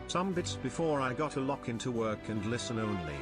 some bits before I got to lock into work and listen only.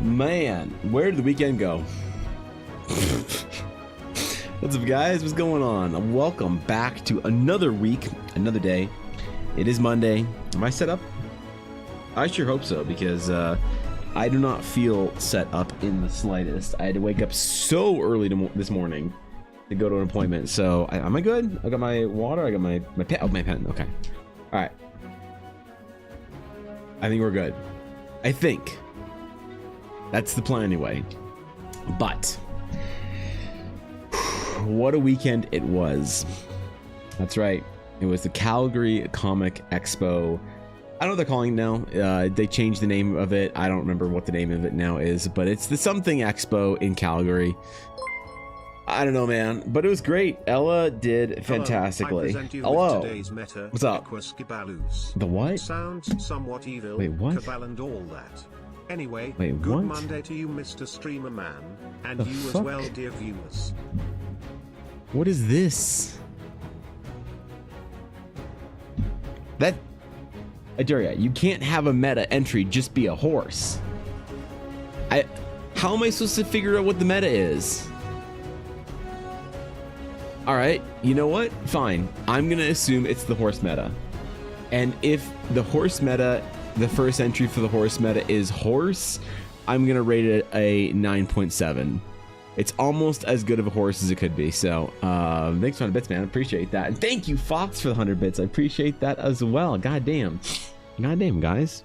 Man, where did the weekend go? What's up, guys? What's going on? Welcome back to another week, another day. It is Monday. Am I set up? I sure hope so, because I do not feel set up in the slightest. I had to wake up so early this morning to go to an appointment. So am I good? I got my water. I got my pen. Oh, my pen. Okay. All right. I think we're good. I think that's the plan anyway. But what a weekend it was. That's right. It was the Calgary Comic Expo. I don't know what they're calling it now. They changed the name of it. I don't remember what the name of it now is, but it's the something Expo in Calgary. I don't know, man, but it was great. Ella did fantastically. Hello. What's up? The what? Sounds somewhat evil. Wait, what? Cabal and all that. Anyway, wait, good what? Monday to you, Mr. Streamer Man, and The you fuck? as well, dear viewers. What is this? That... Aduria, you can't have a meta entry just be a horse. How am I supposed to figure out what the meta is? Alright, you know what? Fine. I'm gonna assume it's the horse meta. And if the horse meta, the first entry for the horse meta is horse, I'm gonna rate it a 9.7. It's almost as good of a horse as it could be. So, thanks for 100 bits, man. I appreciate that. And thank you, Fox, for the 100 bits. I appreciate that as well. Goddamn. Goddamn, guys.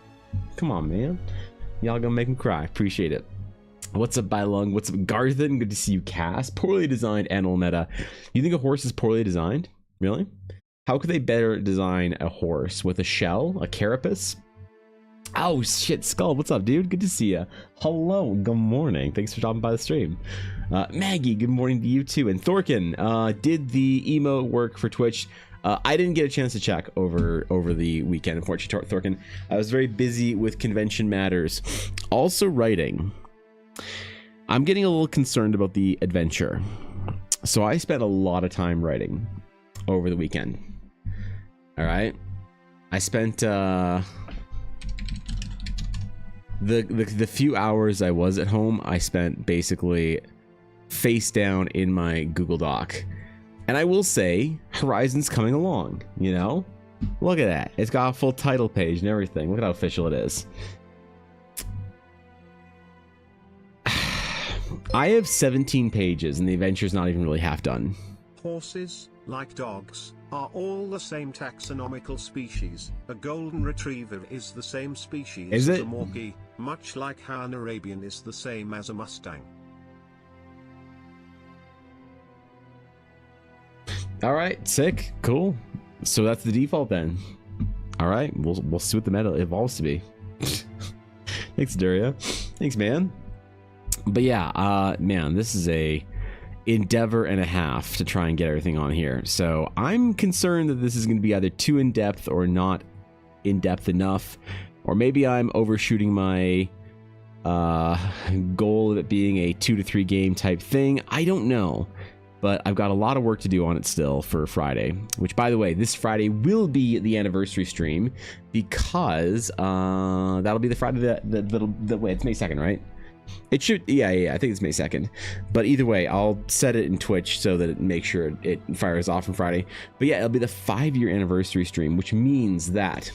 Come on, man. Y'all gonna make me cry. Appreciate it. What's up, Bylung? What's up, Garthen? Good to see you, Cass. Poorly designed animal meta. You think a horse is poorly designed? Really? How could they better design a horse? With a shell? A carapace? Oh, shit. Skull, what's up, dude? Good to see you. Hello. Good morning. Thanks for stopping by the stream. Maggie, good morning to you, too. And Thorkin, did the emote work for Twitch? I didn't get a chance to check over the weekend, unfortunately, Thorkin. I was very busy with convention matters. Also writing. I'm getting a little concerned about the adventure. So I spent a lot of time writing over the weekend. All right. I spent the few hours I was at home, I spent basically face down in my Google Doc. And I will say, Horizon's coming along, you know? Look at that. It's got a full title page and everything. Look at how official it is. I have 17 pages and the adventure's not even really half done. Horses, like dogs, are all the same taxonomical species. A golden retriever is the same species as a Morgie, much like how an Arabian is the same as a Mustang. All right, sick, cool. So that's the default then. All right, we'll see what the meta evolves to be. Thanks, Daria. Thanks, man. But yeah, man, this is a endeavor and a half to try and get everything on here. So I'm concerned that this is going to be either too in depth or not in depth enough, or maybe I'm overshooting my goal of it being a 2 to 3 game type thing. I don't know. But I've got a lot of work to do on it still for Friday, which, by the way, this Friday will be the anniversary stream because that'll be the Friday that wait, it's May 2nd, right? It should, yeah, I think it's May 2nd. But either way, I'll set it in Twitch so that it makes sure it fires off on Friday. But yeah, it'll be the 5-year anniversary stream, which means that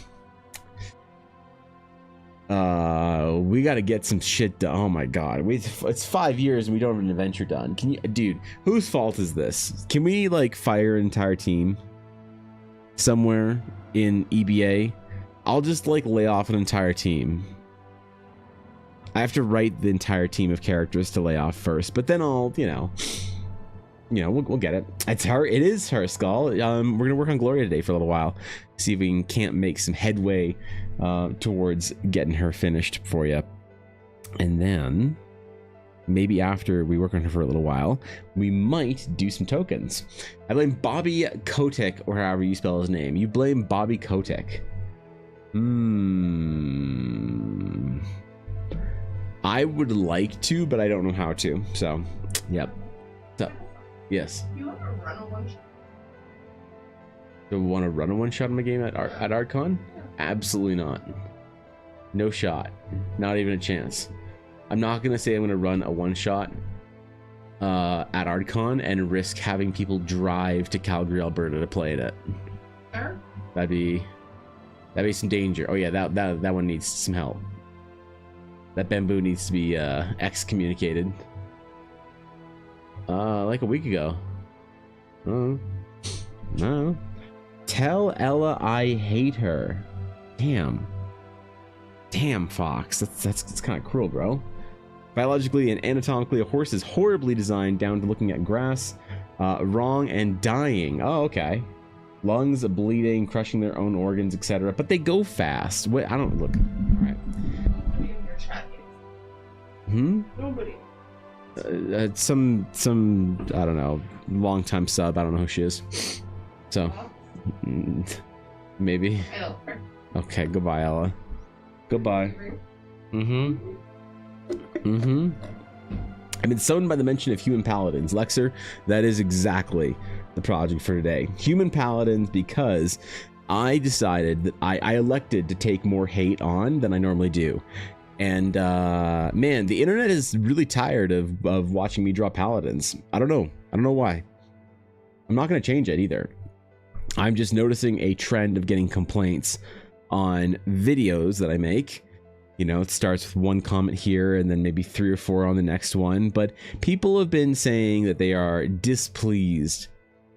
we got to get some shit done. Oh my god, it's 5 years and we don't have an adventure done. Can you, dude, whose fault is this? Can we like fire an entire team somewhere in EBA? I'll just like lay off an entire team. I have to write the entire team of characters to lay off first, but then I'll, you know, we'll get it. It's her. It is her, Skull. We're gonna work on Gloria today for a little while, see if we can't make some headway towards getting her finished for you, and then maybe after we work on her for a little while, we might do some tokens. I blame Bobby Kotick, or however you spell his name. You blame Bobby Kotick. I would like to, but I don't know how to. So, yep. So, yes. You want to run a one shot? Do you want to run a one shot in my game at ArtCon? Absolutely not. No shot. Not even a chance. I'm not gonna say I'm gonna run a one shot at ArtCon and risk having people drive to Calgary, Alberta to play it. Sure. That'd be some danger. Oh yeah, that one needs some help. That bamboo needs to be excommunicated. Like a week ago. No. Tell Ella I hate her. Damn, Fox. That's kind of cruel, bro. Biologically and anatomically, a horse is horribly designed down to looking at grass. Wrong and dying. Oh, okay. Lungs bleeding, crushing their own organs, etc. But they go fast. Wait, I don't look. All right. Nobody in your chat hates. Nobody. Some I don't know, long time sub. I don't know who she is. So maybe. I love her. Okay, goodbye, Ella. Goodbye. I've been summoned by the mention of human paladins. Lexer, that is exactly the project for today. Human paladins, because I decided that I elected to take more hate on than I normally do. And man, the internet is really tired of watching me draw paladins. I don't know why. I'm not going to change it either. I'm just noticing a trend of getting complaints on videos that I make. You know, it starts with one comment here and then maybe 3 or 4 on the next one. But people have been saying that they are displeased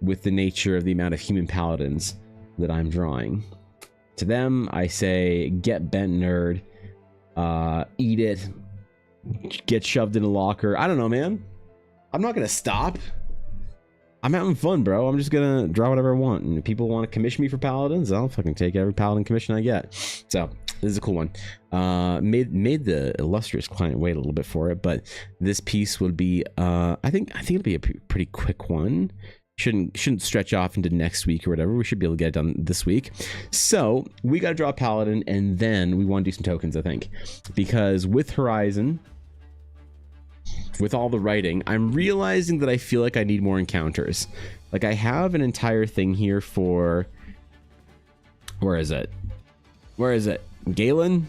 with the nature of the amount of human paladins that I'm drawing. To them, I say, get bent, nerd. Eat it. Get shoved in a locker. I don't know, man. I'm not going to stop. I'm having fun, bro. I'm just going to draw whatever I want. And if people want to commission me for paladins, I'll fucking take every paladin commission I get. So this is a cool one. Made the illustrious client wait a little bit for it, but this piece would be I think it'll be a pretty quick one. Shouldn't stretch off into next week or whatever. We should be able to get it done this week. So we got to draw a paladin, and then we want to do some tokens, I think, because with Horizon, with all the writing, I'm realizing that I feel like I need more encounters. Like, I have an entire thing here for, where is it? Galen's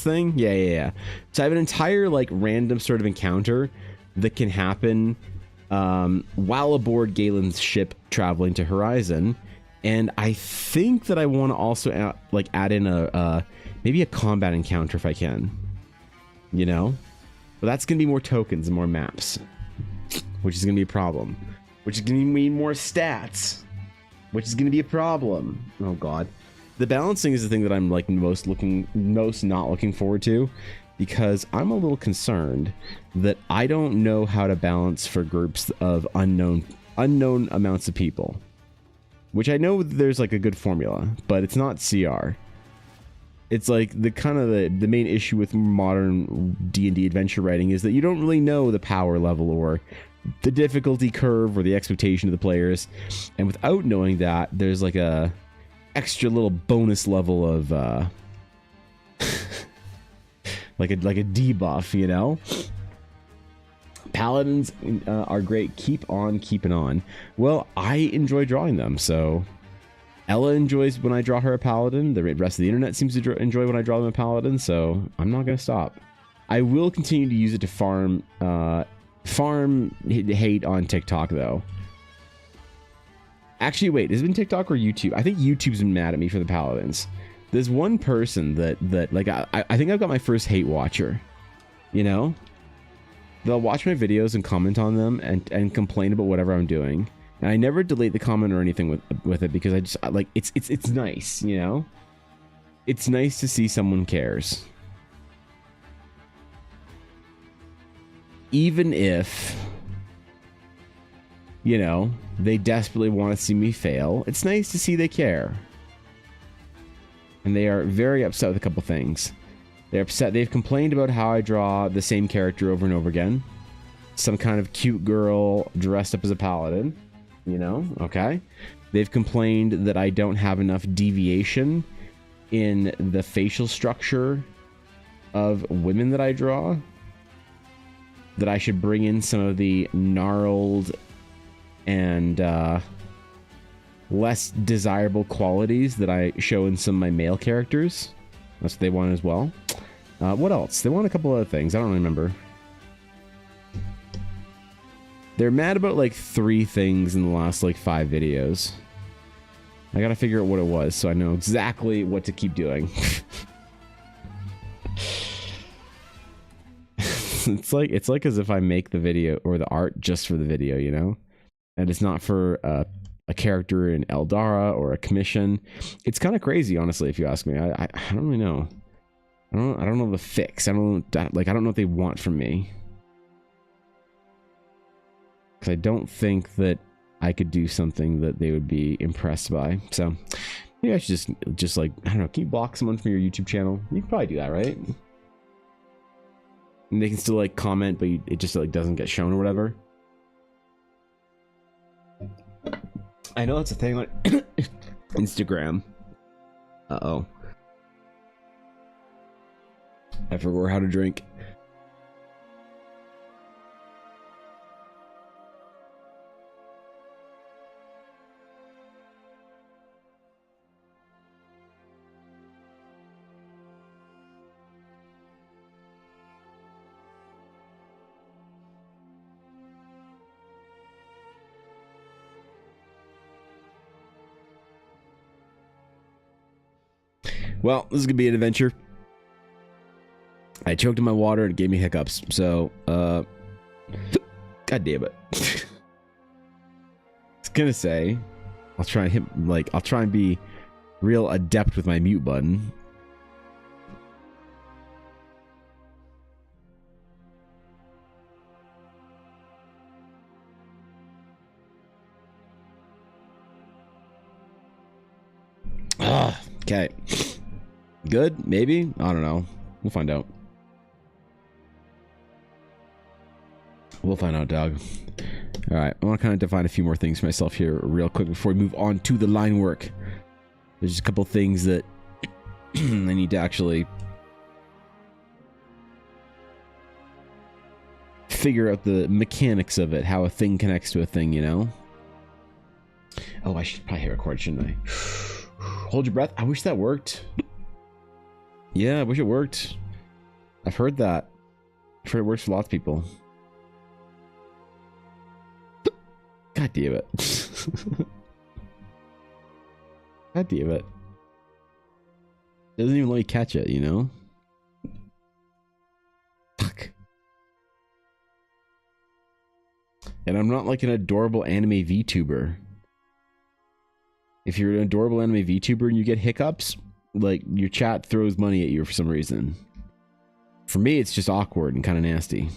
thing? Yeah. So I have an entire, like, random sort of encounter that can happen while aboard Galen's ship traveling to Horizon. And I think that I want to also add in maybe a combat encounter if I can. You know? But that's going to be more tokens and more maps, which is going to be a problem. Which is going to mean more stats, which is going to be a problem. Oh god. The balancing is the thing that I'm like most not looking forward to, because I'm a little concerned that I don't know how to balance for groups of unknown amounts of people. Which I know there's like a good formula, but it's not CR. It's like the main issue with modern D&D adventure writing is that you don't really know the power level or the difficulty curve or the expectation of the players. And without knowing that, there's like a extra little bonus level of like a debuff, you know? Paladins are great. Keep on keeping on. Well, I enjoy drawing them, so Ella enjoys when I draw her a paladin. The rest of the internet seems to enjoy when I draw them a paladin, so I'm not going to stop. I will continue to use it to farm hate on TikTok, though. Actually, wait, has it been TikTok or YouTube? I think YouTube's been mad at me for the paladins. There's one person that like, I think I've got my first hate watcher, you know? They'll watch my videos and comment on them and complain about whatever I'm doing. And I never delete the comment or anything with it, because I just like it's nice, you know? It's nice to see someone cares. Even if, you know, they desperately want to see me fail, it's nice to see they care. And they are very upset with a couple things. They're upset. They've complained about how I draw the same character over and over again. Some kind of cute girl dressed up as a paladin. You know? Okay. They've complained that I don't have enough deviation in the facial structure of women that I draw. That I should bring in some of the gnarled and less desirable qualities that I show in some of my male characters. That's what they want as well. What else? They want a couple other things. I don't remember. They're mad about like 3 things in the last like 5 videos. I gotta figure out what it was so I know exactly what to keep doing. it's like as if I make the video or the art just for the video, you know, and it's not for a character in Eldara or a commission. It's kind of crazy, honestly, if you ask me. I don't really know. I don't know the fix. I don't know what they want from me. Because I don't think that I could do something that they would be impressed by. So maybe I should just like, I don't know, can you block someone from your YouTube channel? You can probably do that, right? And they can still like comment, but it just like doesn't get shown or whatever. I know that's a thing on Instagram. Uh-oh. I forgot how to drink. Well, this is gonna be an adventure. I choked in my water and it gave me hiccups. So, god damn it. I was gonna say, I'll try and be real adept with my mute button. Okay. Good? Maybe? I don't know. We'll find out. We'll find out, dog. Alright, I want to kind of define a few more things for myself here real quick before we move on to the line work. There's just a couple things that I need to actually figure out the mechanics of it, how a thing connects to a thing, you know? Oh, I should probably hit record, shouldn't I? Hold your breath. I wish that worked. Yeah, I wish it worked. I've heard that. I've heard it works for lots of people. God damn it. God damn it. Doesn't even let you catch it, you know? Fuck. And I'm not like an adorable anime VTuber. If you're an adorable anime VTuber and you get hiccups, like, your chat throws money at you for some reason. For me, it's just awkward and kind of nasty.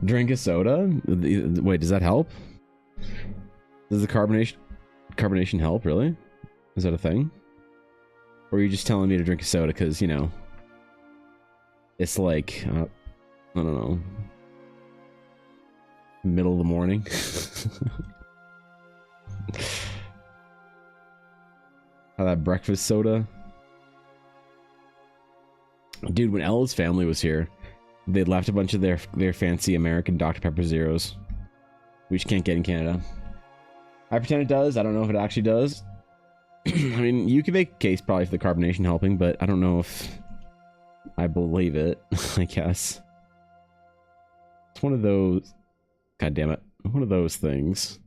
Drink a soda? Wait, does that help? Does the carbonation help, really? Is that a thing? Or are you just telling me to drink a soda because, you know, it's like, I don't know, middle of the morning? How that breakfast soda? Dude, when Ella's family was here, they left a bunch of their fancy American Dr. Pepper Zeros, which can't get in Canada. I pretend it does. I don't know if it actually does. I mean, you can make a case probably for the carbonation helping, but I don't know if I believe it, I guess. It's one of those... God damn it. One of those things.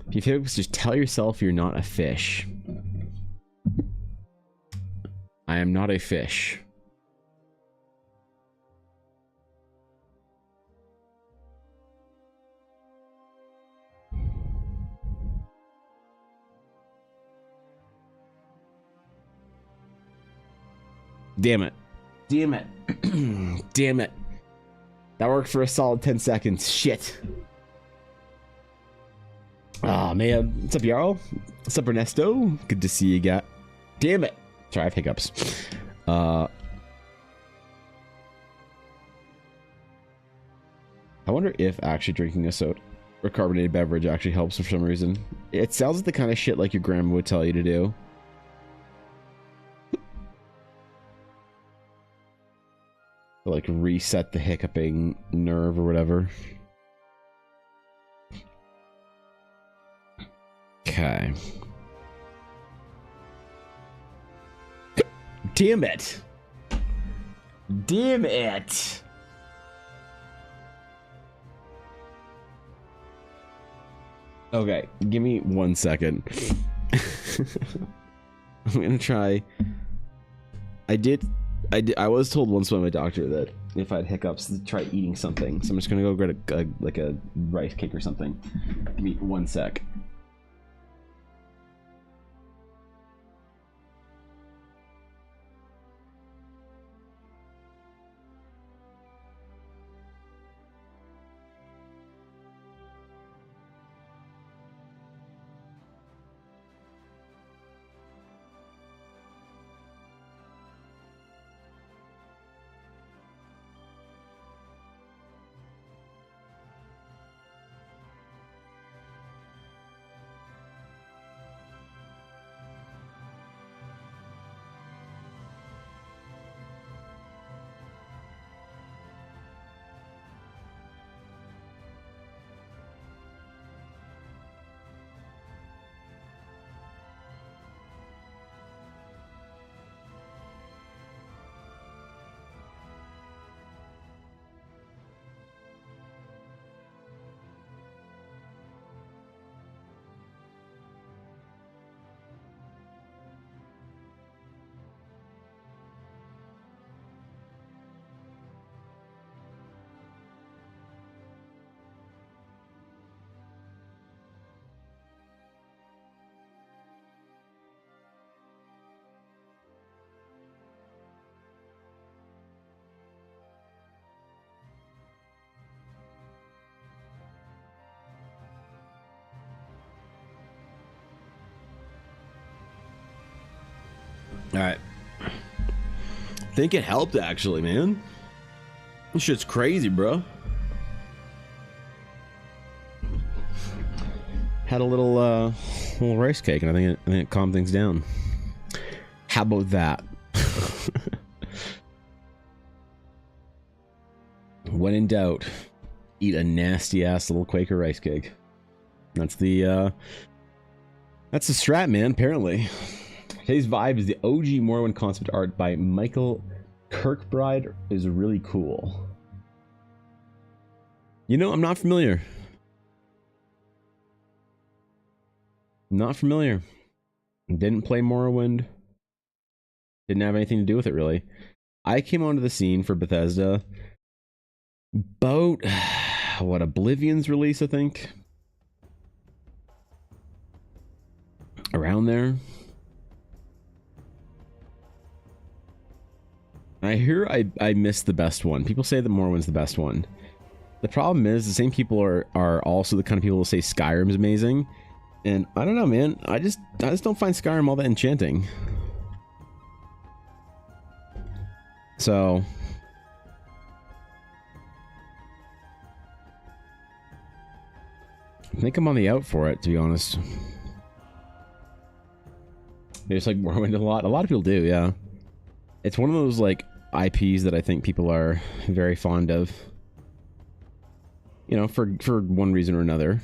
If you focus, just tell yourself you're not a fish. I am not a fish. Damn it. Damn it. Damn it. That worked for a solid 10 seconds. Shit. Oh man. What's up, Jarl? What's up, Ernesto? Good to see you, guy. Damn it. Sorry, I have hiccups. I wonder if actually drinking a soda or carbonated beverage actually helps for some reason. It sounds like the kind of shit like your grandma would tell you to do. To, like, reset the hiccuping nerve or whatever. Okay. Damn it. Damn it. Okay, give me 1 second. I'm gonna try. I was told once by my doctor that if I had hiccups, to try eating something. So I'm just gonna go get a rice cake or something. Give me 1 sec. All right. Think it helped actually, man. This shit's crazy, bro. Had a little rice cake, and I think it calmed things down. How about that? When in doubt, eat a nasty ass little Quaker rice cake. That's the strat, man. Apparently. Today's vibe is the OG Morrowind concept art by Michael Kirkbride is really cool. You know, I'm not familiar. Not familiar. Didn't play Morrowind. Didn't have anything to do with it, really. I came onto the scene for Bethesda about, what, Oblivion's release, I think? Around there. I hear I missed the best one. People say that Morrowind's the best one. The problem is the same people are also the kind of people who say Skyrim's amazing. And I don't know, man. I just don't find Skyrim all that enchanting. So I think I'm on the out for it, to be honest. There's like Morrowind a lot. A lot of people do, yeah. It's one of those like IPs that I think people are very fond of. You know, for one reason or another.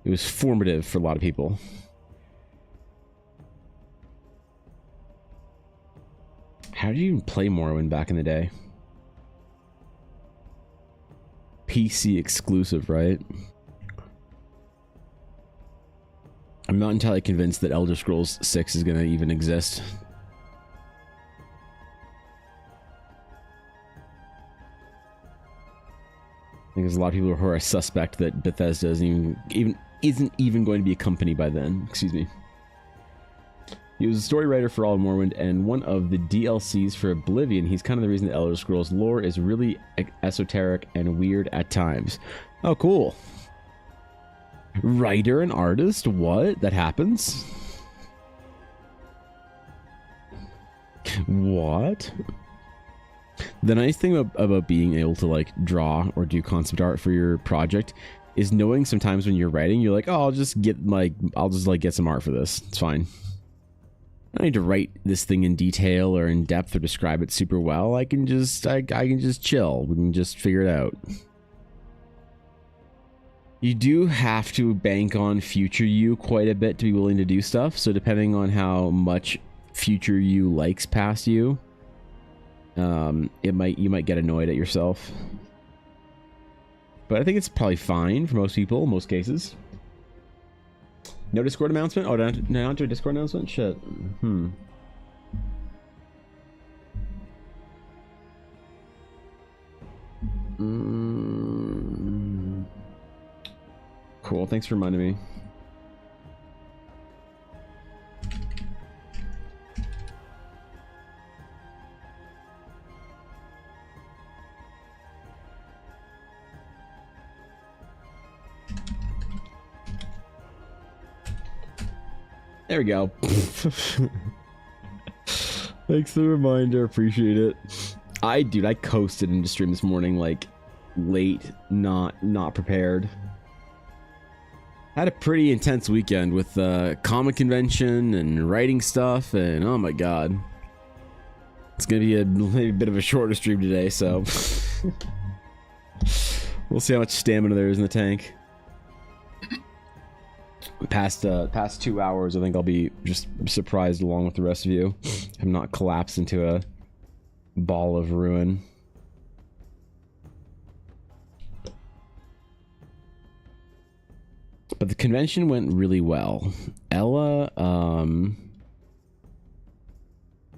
It was formative for a lot of people. How did you even play Morrowind back in the day? PC exclusive, right? I'm not entirely convinced that Elder Scrolls 6 is going to even exist. I think there's a lot of people who are suspect that Bethesda isn't even going to be a company by then. Excuse me. He was a story writer for all of Morrowind and one of the DLCs for Oblivion. He's kind of the reason the Elder Scrolls lore is really esoteric and weird at times. Oh, cool. Writer and artist? What? That happens? What? The nice thing about being able to like draw or do concept art for your project is knowing sometimes when you're writing, you're like, oh, I'll just get some art for this. It's fine. I don't need to write this thing in detail or in depth or describe it super well. I can just chill. We can just figure it out. You do have to bank on future you quite a bit to be willing to do stuff. So depending on how much future you likes past you, you might get annoyed at yourself. But I think it's probably fine for most people, in most cases. No Discord announcement? Oh, not do a Discord announcement? Shit. Cool, thanks for reminding me. There we go. Thanks for the reminder, appreciate it. Dude, I coasted into stream this morning, like, late, not prepared. Had a pretty intense weekend with comic convention and writing stuff, and oh my god. It's gonna be a bit of a shorter stream today, so we'll see how much stamina there is in the tank. Past 2 hours, I think I'll be just surprised along with the rest of you. I'm not collapsed into a ball of ruin. But the convention went really well. Ella,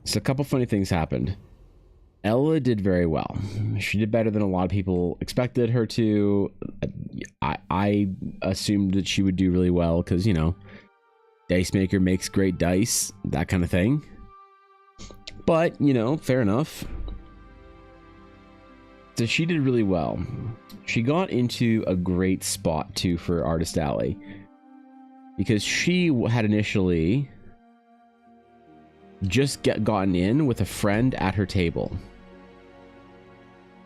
so a couple funny things happened. Ella did very well. She did better than a lot of people expected her to. I assumed that she would do really well because, you know, Dice Maker makes great dice, that kind of thing. But, you know, fair enough. So she did really well. She got into a great spot, too, for Artist Alley. Because she had initially just gotten in with a friend at her table.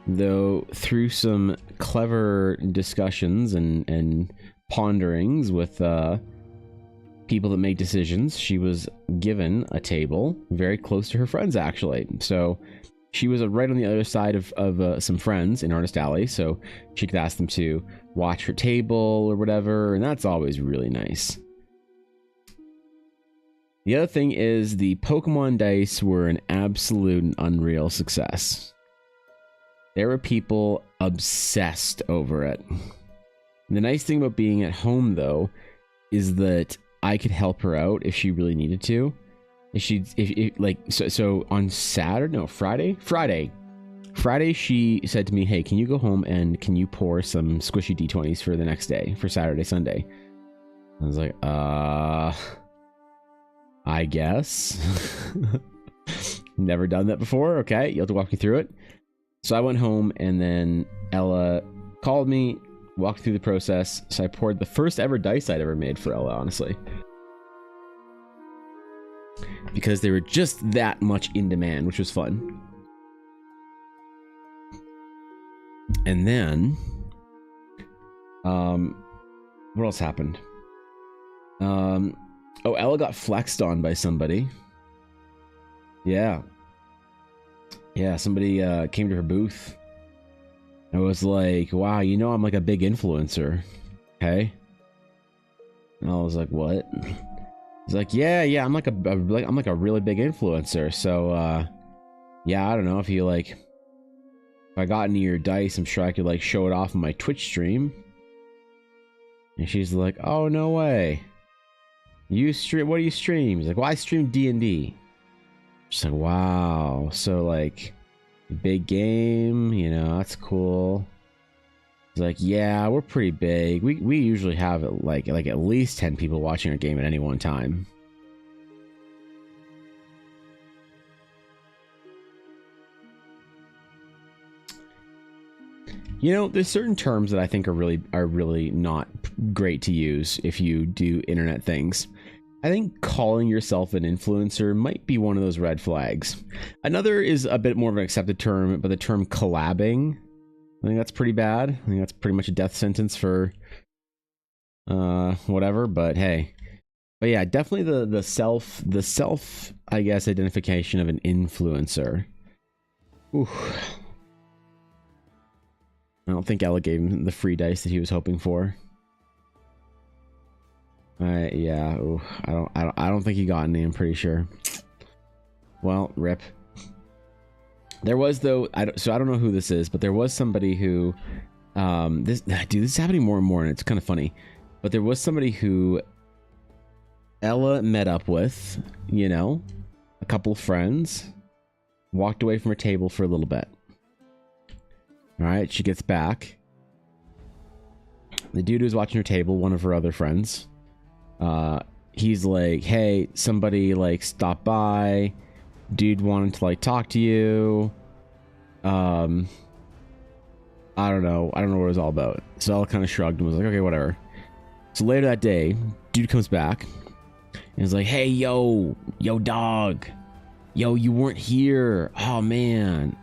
Though through some clever discussions and ponderings with people that make decisions, she was given a table very close to her friends, actually. So she was right on the other side of some friends in Artist Alley, so she could ask them to watch her table or whatever, and that's always really nice. The other thing is the Pokemon dice were an absolute and unreal success. There were people obsessed over it. The nice thing about being at home, though, is that I could help her out if she really needed to. So on Friday, she said to me, "Hey, can you go home and can you pour some squishy D20s for the next day, for Saturday, Sunday?" I was like, I guess. Never done that before. Okay, you'll have to walk me through it. So I went home, and then Ella called me, walked through the process. So I poured the first ever dice I'd ever made for Ella, honestly. Because they were just that much in demand, which was fun. And then, what else happened? Ella got flexed on by somebody. Yeah, somebody came to her booth. I was like, wow, you know I'm like a big influencer, okay? And I was like, what? He's like, yeah, I'm like a really big influencer. So, yeah, I don't know if you like, if I got into your dice, I'm sure I could like show it off on my Twitch stream. And she's like, oh, no way. You stream? What do you stream? He's like, well, I stream D&D. She's like, wow. So like, big game, you know, that's cool. He's like, yeah, we're pretty big. We usually have like at least 10 people watching our game at any one time. You know, there's certain terms that I think are really not great to use if you do internet things. I think calling yourself an influencer might be one of those red flags. Another is a bit more of an accepted term, but the term collabing, I think that's pretty bad. I think that's pretty much a death sentence for whatever, but hey. But yeah, definitely the self I guess identification of an influencer. Ooh. I don't think Ella gave him the free dice that he was hoping for. Yeah. Ooh, I don't think he got any. I'm pretty sure. Well, rip. There was though. So I don't know who this is, but there was somebody who, this is happening more and more, and it's kind of funny. But there was somebody who Ella met up with, you know, a couple of friends, walked away from her table for a little bit. All right, she gets back. The dude who's watching her table, one of her other friends, he's like, hey, somebody like stopped by. Dude wanted to like talk to you. I don't know what it was all about. So Ella kind of shrugged and was like, okay, whatever. So later that day, dude comes back and he's like, hey, yo dog, yo, you weren't here. Oh man,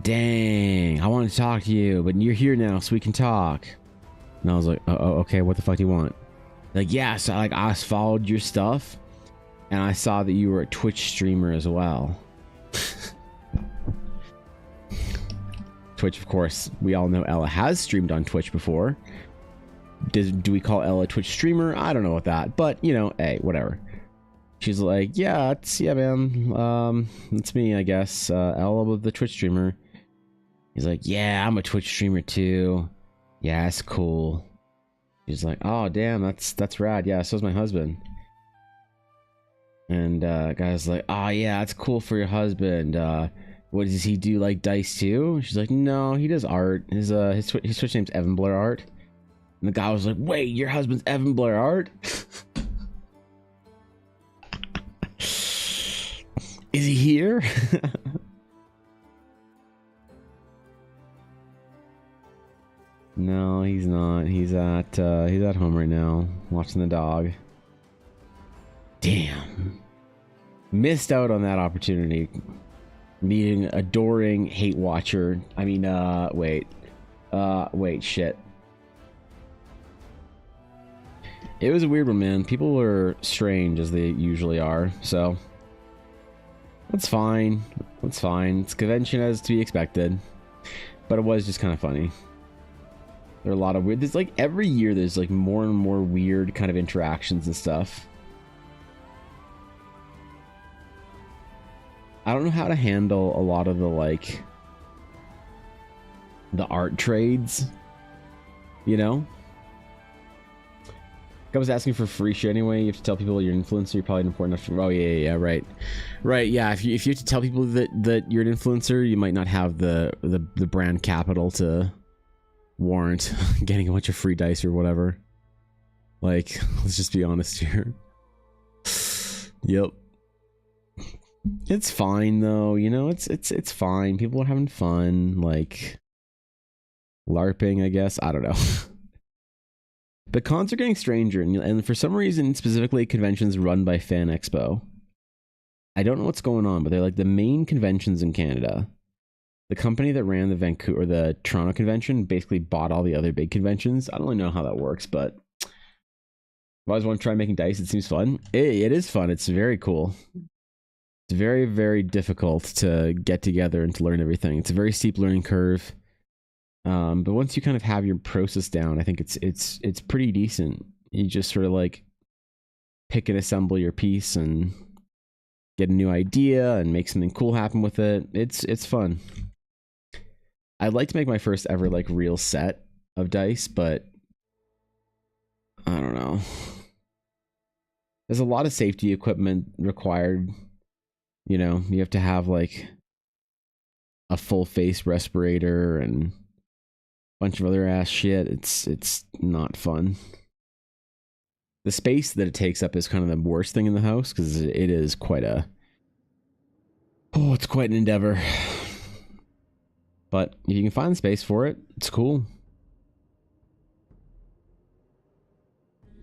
dang, I wanted to talk to you, but you're here now, so we can talk. And I was like, oh, okay, what the fuck do you want? Like, yeah, so like I followed your stuff and I saw that you were a Twitch streamer as well. Twitch, of course, we all know Ella has streamed on Twitch before. Do we call Ella a Twitch streamer? I don't know about that, but you know, hey, whatever. She's like, yeah, man, it's me, I guess, Ella with the Twitch streamer. He's like, yeah, I'm a Twitch streamer too. Yeah, that's cool. She's like, oh damn, that's rad. Yeah, so's my husband. And guy's like, oh yeah, that's cool for your husband. What does he do, like dice too? She's like, no, he does art. His Twitch name's Evan Blair Art. And the guy was like, wait, your husband's Evan Blair Art? Is he here? No, he's not. He's at home right now, watching the dog. Damn. Missed out on that opportunity. Meeting adoring hate watcher. I mean, wait, shit. It was a weird one, man. People were strange as they usually are, so that's fine. That's fine. It's convention as to be expected, but it was just kind of funny. There are a lot of weird. There's like every year there's like more and more weird kind of interactions and stuff. I don't know how to handle a lot of the like the art trades, you know? I was asking for free shit anyway. You have to tell people you're an influencer. You're probably important enough to. Oh yeah, right. Yeah, if you have to tell people that you're an influencer, you might not have the brand capital to warrant getting a bunch of free dice or whatever. Like, let's just be honest here. Yep. It's fine though, you know. It's fine. People are having fun, like LARPing, I guess. I don't know. But cons are getting stranger, and for some reason, specifically conventions run by Fan Expo. I don't know what's going on, but they're like the main conventions in Canada. The company that ran the Toronto convention basically bought all the other big conventions. I don't really know how that works, but if I always want to try making dice, it seems fun. It is fun. It's very cool. It's very, very difficult to get together and to learn everything. It's a very steep learning curve. But once you kind of have your process down, I think it's pretty decent. You just sort of like pick and assemble your piece and get a new idea and make something cool happen with it. It's fun. I'd like to make my first ever like real set of dice, but I don't know. There's a lot of safety equipment required. You know, you have to have like a full face respirator and bunch of other ass shit. It's not fun. The space that it takes up is kind of the worst thing in the house because it is quite it's quite an endeavor. But if you can find space for it, it's cool.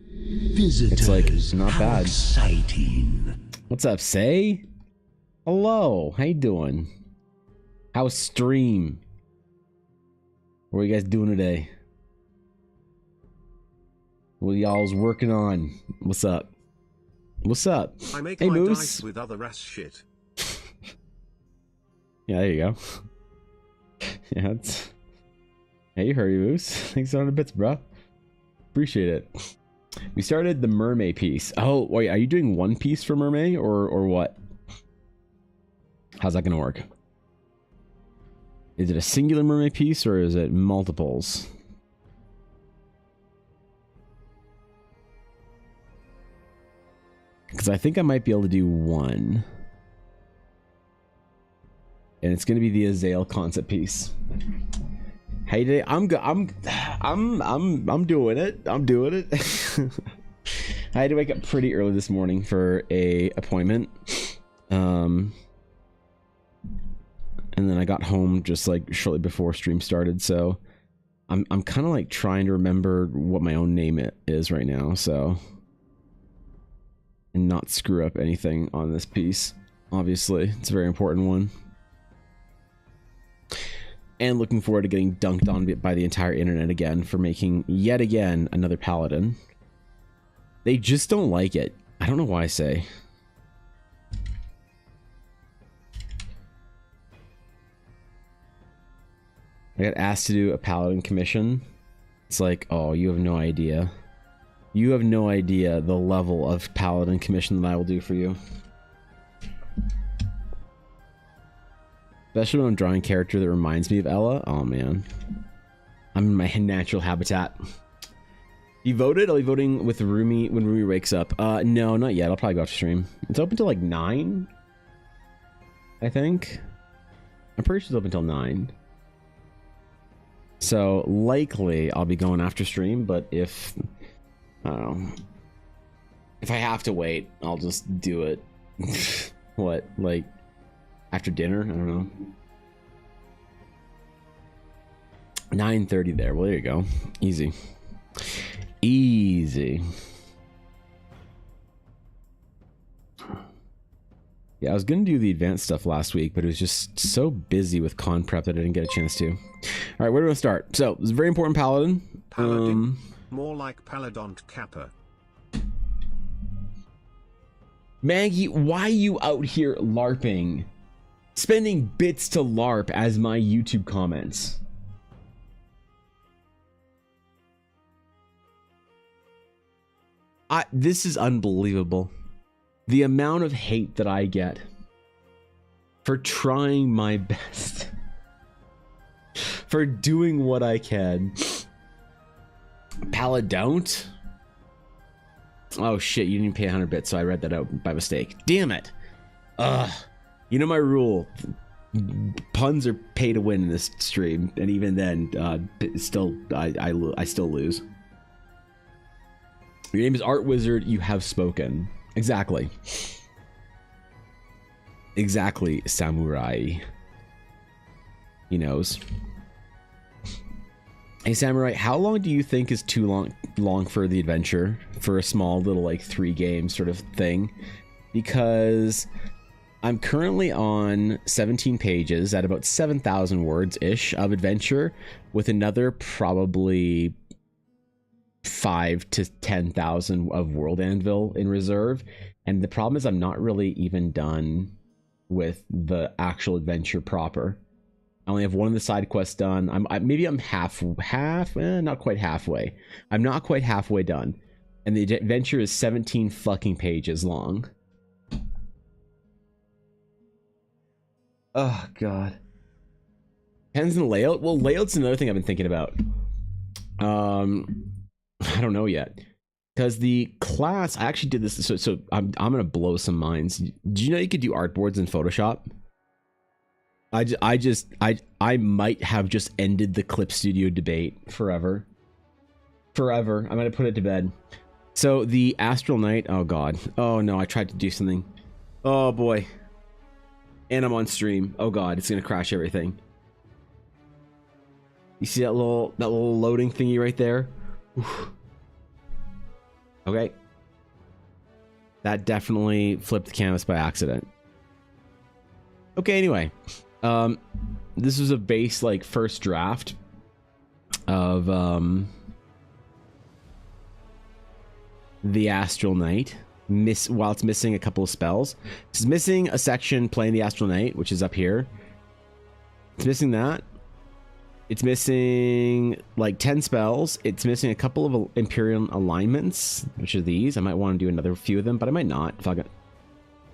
Visitors, it's like not bad. Exciting. What's up, Say? Hello, how you doing? How's stream? What are you guys doing today? What y'all's working on? What's up? What's up? I make hey, my Moose. dice with other ass shit. Yeah, there you go. Yeah, hey, hurry, Moose. Thanks on the bits, bro. Appreciate it. We started the mermaid piece. Oh, wait, are you doing one piece for mermaid or what? How's that gonna work? Is it a singular mermaid piece or is it multiples? because I think I might be able to do one. And it's going to be the Azael concept piece. Hey, today I'm doing it. I'm doing it. I had to wake up pretty early this morning for a appointment. And then I got home just like shortly before stream started, so I'm kind of like trying to remember what my own name is right now, so, and not screw up anything on this piece. Obviously, it's a very important one. And looking forward to getting dunked on by the entire internet again for making yet again another paladin. They just don't like it. I don't know why I say. I got asked to do a paladin commission. It's like, oh, you have no idea. You have no idea the level of paladin commission that I will do for you. Especially when I'm drawing a character that reminds me of Ella. Oh man. I'm in my natural habitat. You voted? I'll be voting with Rumi when Rumi wakes up. No, not yet. I'll probably go off stream. It's open till like 9. I think. I'm pretty sure it's open till 9. So likely I'll be going after stream, but if I don't know, if I have to wait, I'll just do it. What, like after dinner? I don't know. 9:30 there. Well, there you go. Easy. Easy. Yeah, I was gonna do the advanced stuff last week, but it was just so busy with con prep that I didn't get a chance to. All right, where do we start? So, it's a very important paladin. Paladin, more like Paladont Kappa. Maggie, why are you out here LARPing? Spending bits to LARP as my YouTube comments. This is unbelievable. The amount of hate that I get for trying my best, for doing what I can. Paladont? Oh shit, you didn't pay 100 bits, so I read that out by mistake. Damn it! Ugh. You know my rule. Puns are pay to win in this stream, and even then, still, I still lose. Your name is Art Wizard, you have spoken. Exactly. Exactly, Samurai. He knows. Hey Samurai, how long do you think is too long for the adventure? For a small little like 3 game sort of thing? Because I'm currently on 17 pages at about 7,000 words-ish of adventure, with another probably 5 to 10,000 of World Anvil in reserve. And the problem is I'm not really even done with the actual adventure proper. I only have one of the side quests done. Maybe I'm not quite halfway. I'm not quite halfway done. And the adventure is 17 fucking pages long. Oh god. Depends on the layout. Well, layout's another thing I've been thinking about. I don't know yet, because the class I actually did this. So I'm gonna blow some minds. Do you know you could do artboards in Photoshop? I might have just ended the Clip Studio debate forever. Forever. I'm gonna put it to bed. So the Astral Knight. Oh god. Oh no. I tried to do something. Oh boy. And I'm on stream. Oh god. It's gonna crash everything. You see that little loading thingy right there? Oof. Okay. That definitely flipped the canvas by accident. Okay, anyway. This was a base, like, first draft of, the Astral Knight. While it's missing a couple of spells. It's missing a section playing the Astral Knight, which is up here. It's missing that. It's missing like 10 spells. It's missing a couple of Imperial alignments, which are these. I might want to do another few of them, but I might not. Fuck it.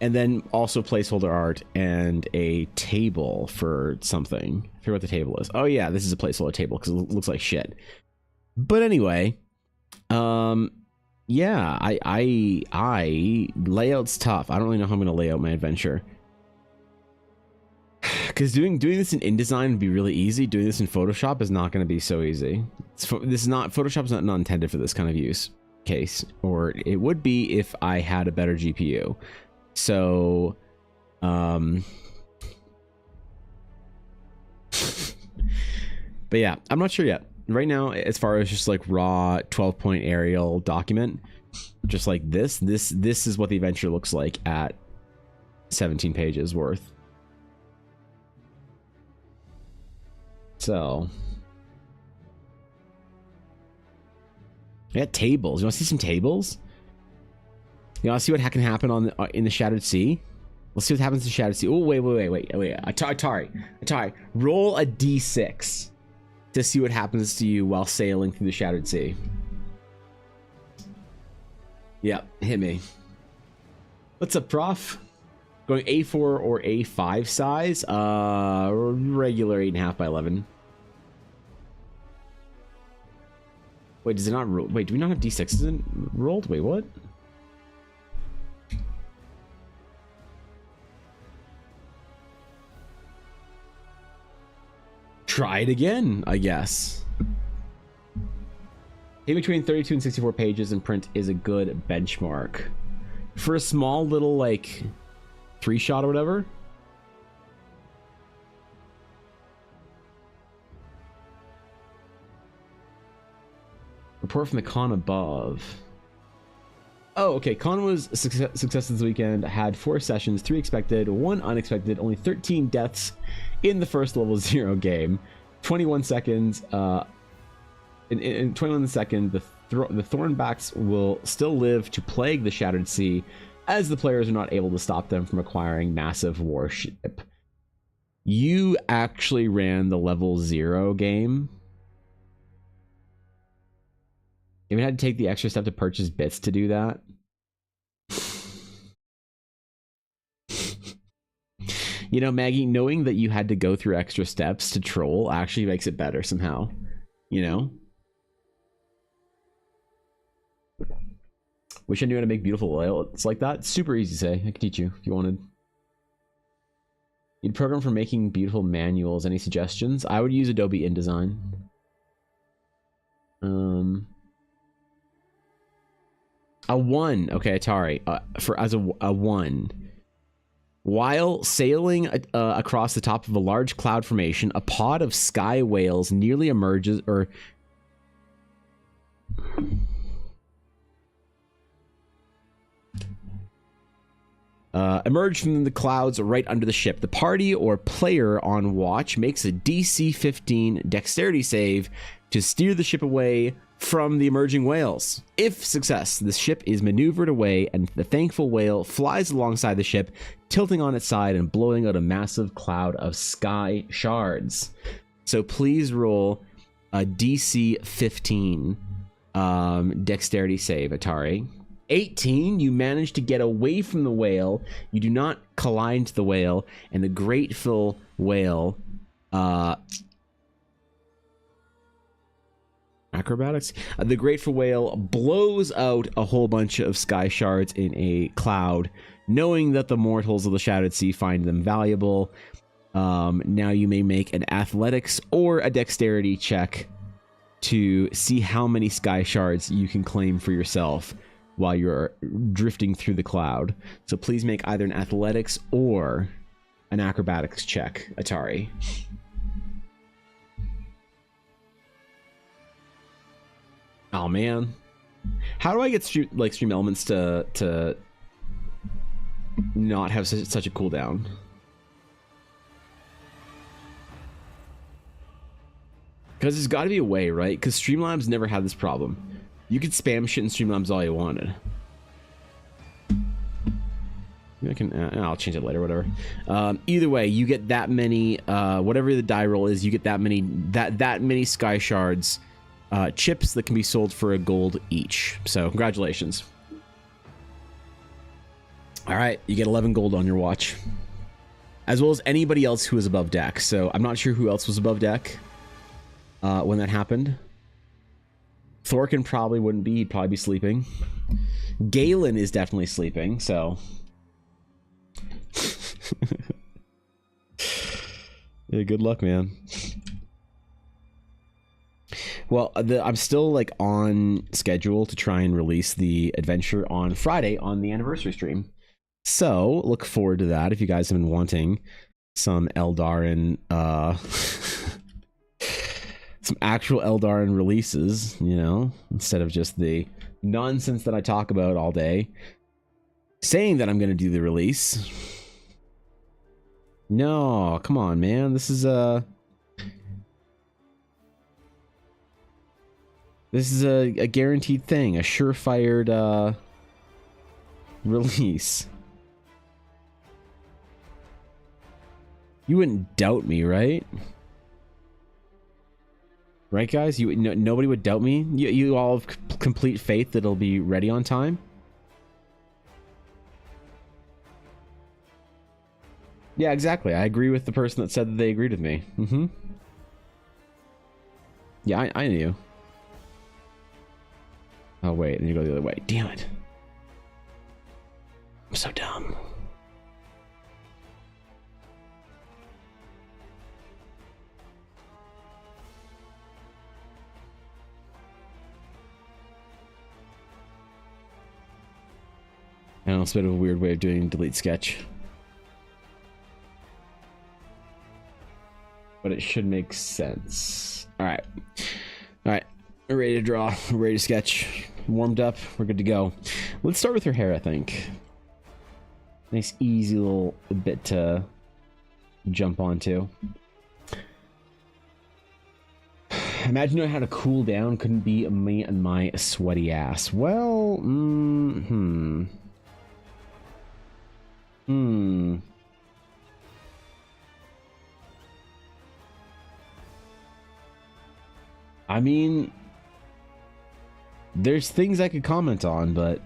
And then also placeholder art and a table for something. I forget what the table is. Oh yeah, this is a placeholder table because it looks like shit. But anyway, Yeah, I layout's tough. I don't really know how I'm gonna lay out my adventure. Because doing this in InDesign would be really easy. Doing this in Photoshop is not going to be so easy. Photoshop is not intended for this kind of use case, or it would be if I had a better GPU. So, but yeah, I'm not sure yet. Right now, as far as just like raw 12-point aerial document, just like this is what the adventure looks like at 17 pages worth. So, I got tables. You want to see some tables? You want to see what can happen on in the Shattered Sea? Let's see what happens in Shattered Sea. Oh, wait. Atari, roll a d6 to see what happens to you while sailing through the Shattered Sea. Yep, hit me. What's up, prof? Going A4 or A5 size? Regular 8.5 by 11. Wait, does it not roll? Wait, do we not have D6s rolled? Wait, what? Try it again, I guess. In between 32 and 64 pages in print is a good benchmark. For a small little, like, 3-shot or whatever. Report from the con above. Oh, okay. Con was a success this weekend. Had 4 sessions, 3 expected, 1 unexpected, only 13 deaths in the first level 0 game. 21 seconds. In 21 seconds, the Thornbacks will still live to plague the Shattered Sea, as the players are not able to stop them from acquiring massive warship. You actually ran the level 0 game. You had to take the extra step to purchase bits to do that. You know, Maggie, knowing that you had to go through extra steps to troll actually makes it better somehow. You know? Wish I knew how to make beautiful oil. It's like that. It's super easy to say. I could teach you if you wanted. You'd program for making beautiful manuals. Any suggestions? I would use Adobe InDesign. A 1. Okay, Atari. As a 1. While sailing across the top of a large cloud formation, a pod of sky whales nearly emerges, or emerge from the clouds right under the ship. The party or player on watch makes a DC 15 dexterity save to steer the ship away from the emerging whales. If success, the ship is maneuvered away and the thankful whale flies alongside the ship, tilting on its side and blowing out a massive cloud of sky shards. So please roll a DC 15 dexterity save, Atari. 18, you manage to get away from the whale. You do not collide to the whale, and the grateful whale acrobatics. The grateful whale blows out a whole bunch of sky shards in a cloud, knowing that the mortals of the Shattered Sea find them valuable. Now you may make an athletics or a dexterity check to see how many sky shards you can claim for yourself while you're drifting through the cloud. So please make either an athletics or an acrobatics check, Atari. Oh man, how do I get stream elements to not have such a cooldown? Because there's got to be a way, right? Because Streamlabs never had this problem. You could spam shit in Streamlabs all you wanted. I can. I'll change it later. Whatever. Either way, you get that many. Whatever the die roll is, you get that many sky shards. Chips that can be sold for $1 each. So congratulations. All right, you get 11 gold on your watch, as well as anybody else who is above deck. So I'm not sure who else was above deck when that happened. Thorkin probably wouldn't be. He'd probably be sleeping. Galen is definitely sleeping, so... Yeah, good luck, man. Well, I'm still like on schedule to try and release the adventure on Friday on the anniversary stream. So look forward to that if you guys have been wanting some Eldarin, some actual Eldarin releases, you know, instead of just the nonsense that I talk about all day, saying that I'm going to do the release. No, come on, man. This is a guaranteed thing, a surefire release. You wouldn't doubt me, right? Right, guys? Nobody would doubt me. You all have complete faith that it'll be ready on time. Yeah, exactly. I agree with the person that said that they agreed with me. Mm-hmm. Yeah, I knew. Oh, wait. And you go the other way. Damn it. I'm so dumb. I know, it's a bit of a weird way of doing delete sketch. But it should make sense. Alright. Alright. We're ready to draw. We're ready to sketch. Warmed up. We're good to go. Let's start with her hair, I think. Nice, easy little bit to jump onto. Imagine knowing how to cool down couldn't be me and my sweaty ass. Well, I mean, there's things I could comment on, but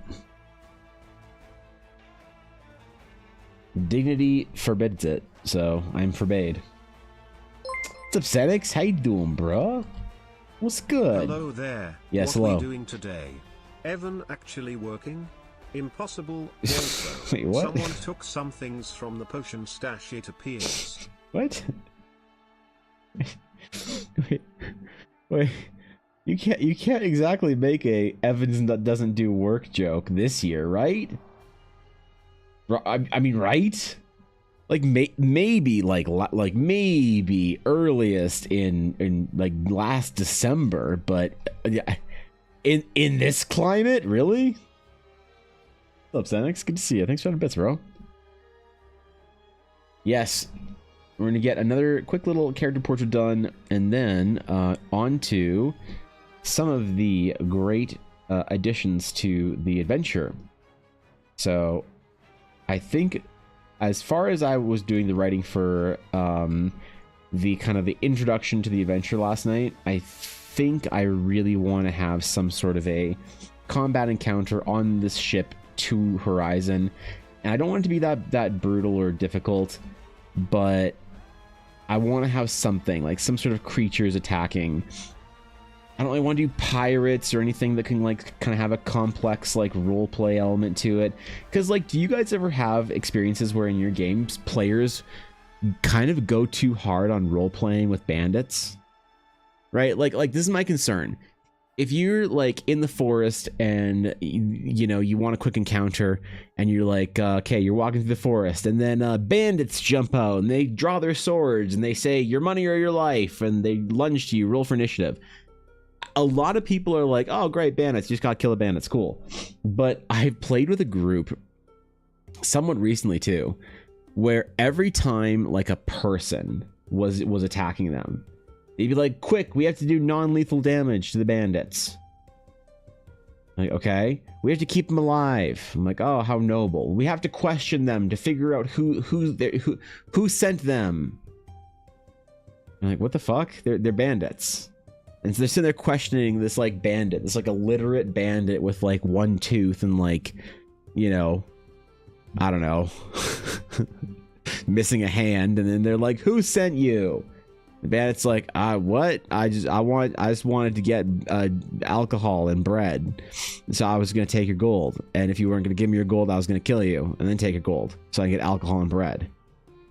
dignity forbids it, so I'm forbade. What's up, Sedix? How you doing, bro? What's good? Hello there. Yes, what hello. What are we doing today? Evan actually working? Impossible. Also, wait, what? Someone took some things from the potion stash, it appears. What? Wait. You can't exactly make a Evans that doesn't do work joke this year, right? I mean, right? Like maybe maybe earliest in like last December, but in this climate, really? What's up, Xanax? Good to see you. Thanks for 100 bits, bro. Yes, we're gonna get another quick little character portrait done, and then on to some of the great additions to the adventure. So I think, as far as I was doing the writing for the kind of the introduction to the adventure last night, I think I really want to have some sort of a combat encounter on this ship to Horizon, and I don't want it to be that brutal or difficult, but I want to have something like some sort of creatures attacking. I don't really want to do pirates or anything that can like kind of have a complex like role play element to it, because like, do you guys ever have experiences where in your games players kind of go too hard on role playing with bandits, right? Like this is my concern. If you're like in the forest and you know you want a quick encounter, and you're like, okay, you're walking through the forest, and then bandits jump out and they draw their swords and they say your money or your life, and they lunge to you, roll for initiative. A lot of people are like, oh great, bandits, you just gotta kill the bandits, cool. But I've played with a group somewhat recently too, where every time like a person was attacking them, they'd be like, quick, we have to do non-lethal damage to the bandits. Like, okay, we have to keep them alive. I'm like, oh, how noble. We have to question them to figure out who sent them. I'm like, what the fuck? They're bandits. And so they're sitting there questioning this like bandit, this like illiterate bandit with like one tooth and like, you know, I don't know, missing a hand. And then they're like, who sent you? The bandit's like, what? I just wanted to get alcohol and bread, so I was gonna take your gold. And if you weren't gonna give me your gold, I was gonna kill you and then take your gold so I can get alcohol and bread.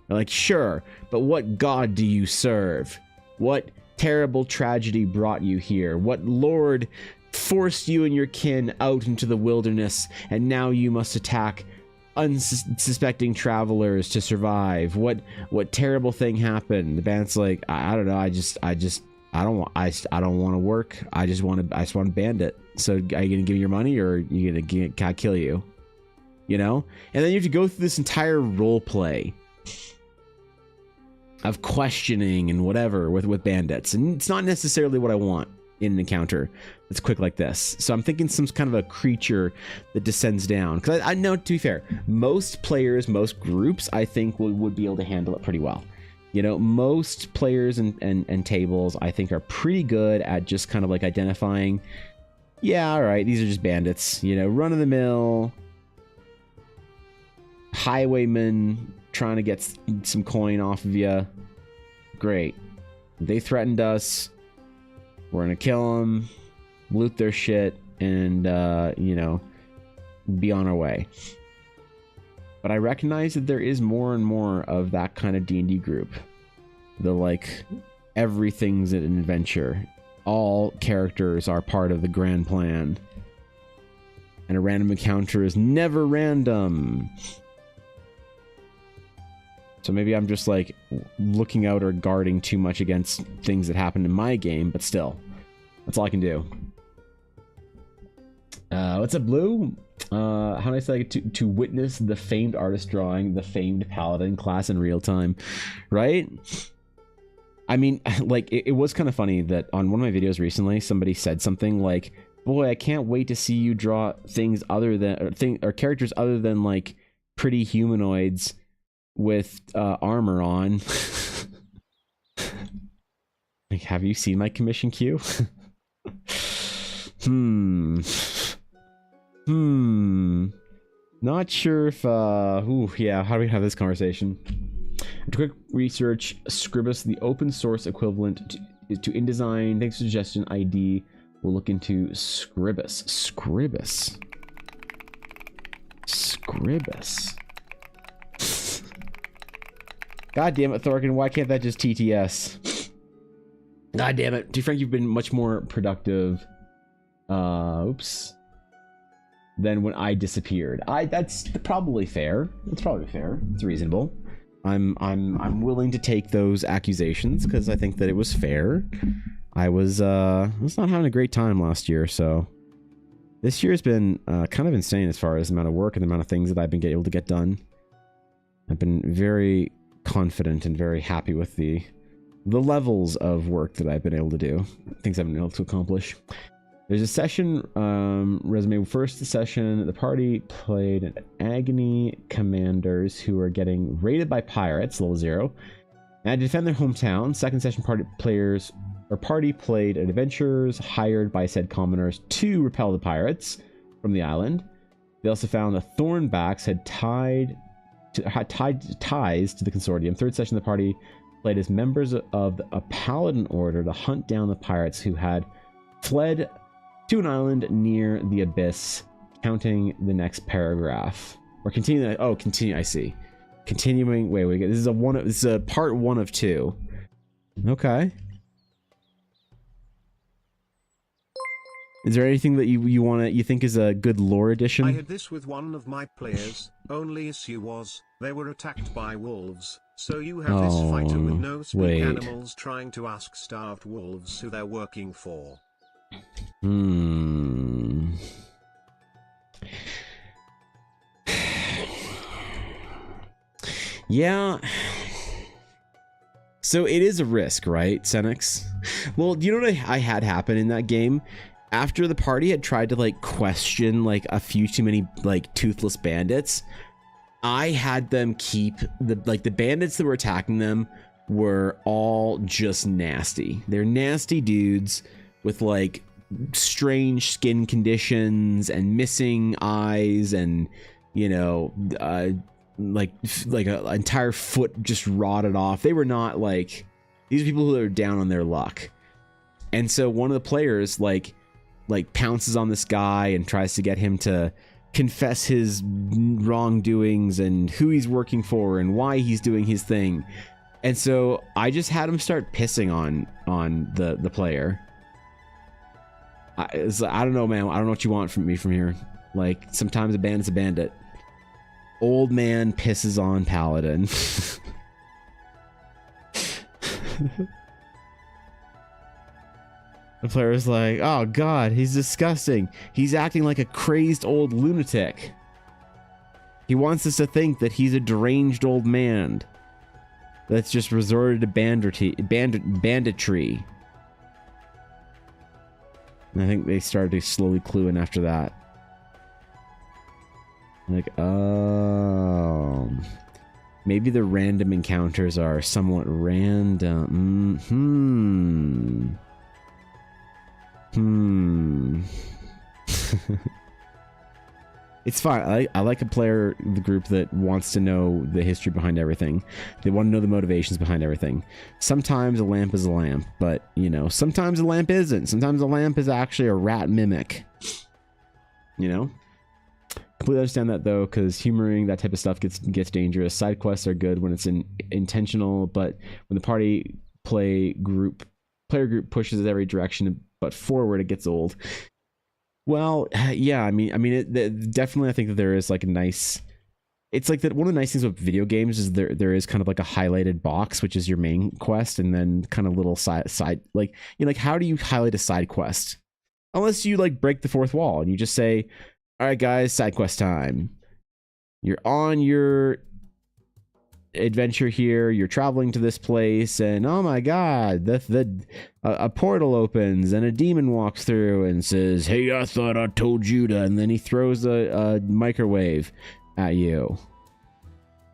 They're like, sure, but what god do you serve? What terrible tragedy brought you here? What lord forced you and your kin out into the wilderness, and now you must attack unsuspecting travelers to survive? What terrible thing happened? The bandit's like, I don't know. I don't want to work. I just want to bandit. So are you gonna give me your money, or are you gonna kill you? You know? And then you have to go through this entire role play of questioning and whatever with bandits, and it's not necessarily what I want in an encounter that's quick like this. So I'm thinking some kind of a creature that descends down, because I know, to be fair, most players, most groups, I think would be able to handle it pretty well. You know, most players and tables, I think, are pretty good at just kind of like identifying, yeah, all right, these are just bandits, you know, run-of-the-mill highwaymen trying to get some coin off of you. Great. They threatened us. We're gonna kill them, loot their shit, and, you know, be on our way. But I recognize that there is more and more of that kind of D&D group. The, like, everything's an adventure. All characters are part of the grand plan. And a random encounter is never random. So maybe I'm just like looking out or guarding too much against things that happen in my game, but still, that's all I can do. What's up, Blue? How nice I get to witness the famed artist drawing the famed paladin class in real time, right? I mean, like, it was kind of funny that on one of my videos recently, somebody said something like, boy, I can't wait to see you draw things other than, or characters other than, like, pretty humanoids with armor on. Like, have you seen my commission queue? Not sure if yeah, how do we have this conversation? After quick research, Scribus, the open source equivalent to InDesign, thanks for suggestion ID, we'll look into Scribus. God damn it, Thorkin, why can't that just TTS? God damn it. To be frank, you've been much more productive than when I disappeared. That's probably fair. It's probably fair. It's reasonable. I'm willing to take those accusations because I think that it was fair. I was not having a great time last year, so this year's been kind of insane as far as the amount of work and the amount of things that I've been able to get done. I've been very confident and very happy with the levels of work that I've been able to do, things I've been able to accomplish. There's a session resume. First session, the party played an Agony commanders who are getting raided by pirates, level 0, and had to defend their hometown. Second session, party played adventurers hired by said commoners to repel the pirates from the island. They also found the Thornbacks had ties to the consortium. Third session, the party played as members of a paladin order to hunt down the pirates who had fled to an island near the abyss. Counting the next paragraph or continue. Oh, continue. I see. Continuing. Wait. This is a part 1 of 2. Okay. Is there anything that you think is a good lore addition? I had this with one of my players. Only issue was they were attacked by wolves. So you have this fighter with no speak animals trying to ask starved wolves who they're working for. Yeah. So it is a risk, right, Senex? Well, do you know what I had happen in that game? After the party had tried to like question like a few too many like toothless bandits, I had them keep the bandits that were attacking them were all just nasty. They're nasty dudes with like strange skin conditions and missing eyes and, you know, like an entire foot just rotted off. They were not like These are people who are down on their luck. And so one of the players like pounces on this guy and tries to get him to confess his wrongdoings and who he's working for and why he's doing his thing. And so I just had him start pissing on the player. I don't know, man. I don't know what you want from me from here. Like, sometimes a bandit's a bandit. Old man pisses on Paladin. The player's like, oh god, he's disgusting. He's acting like a crazed old lunatic. He wants us to think that he's a deranged old man that's just resorted to banditry. And I think they started to slowly clue in after that. Like, oh, maybe the random encounters are somewhat random. It's fine. I like a player, the group that wants to know the history behind everything. They want to know the motivations behind everything. Sometimes a lamp is a lamp, but, you know, sometimes a lamp isn't. Sometimes a lamp is actually a rat mimic. You know? Completely understand that, though, because humoring that type of stuff gets dangerous. Side quests are good when it's intentional, but when the player group pushes every direction but forward, it gets old. Well, yeah, I mean, definitely, I think that there is like a nice. It's like that. One of the nice things with video games is there is kind of like a highlighted box, which is your main quest, and then kind of little side like, you know, like, how do you highlight a side quest? Unless you like break the fourth wall and you just say, "All right, guys, side quest time. You're on your adventure here. You're traveling to this place, and oh my god, a portal opens and a demon walks through and says, 'Hey, I thought I told you to,' and then he throws a microwave at you.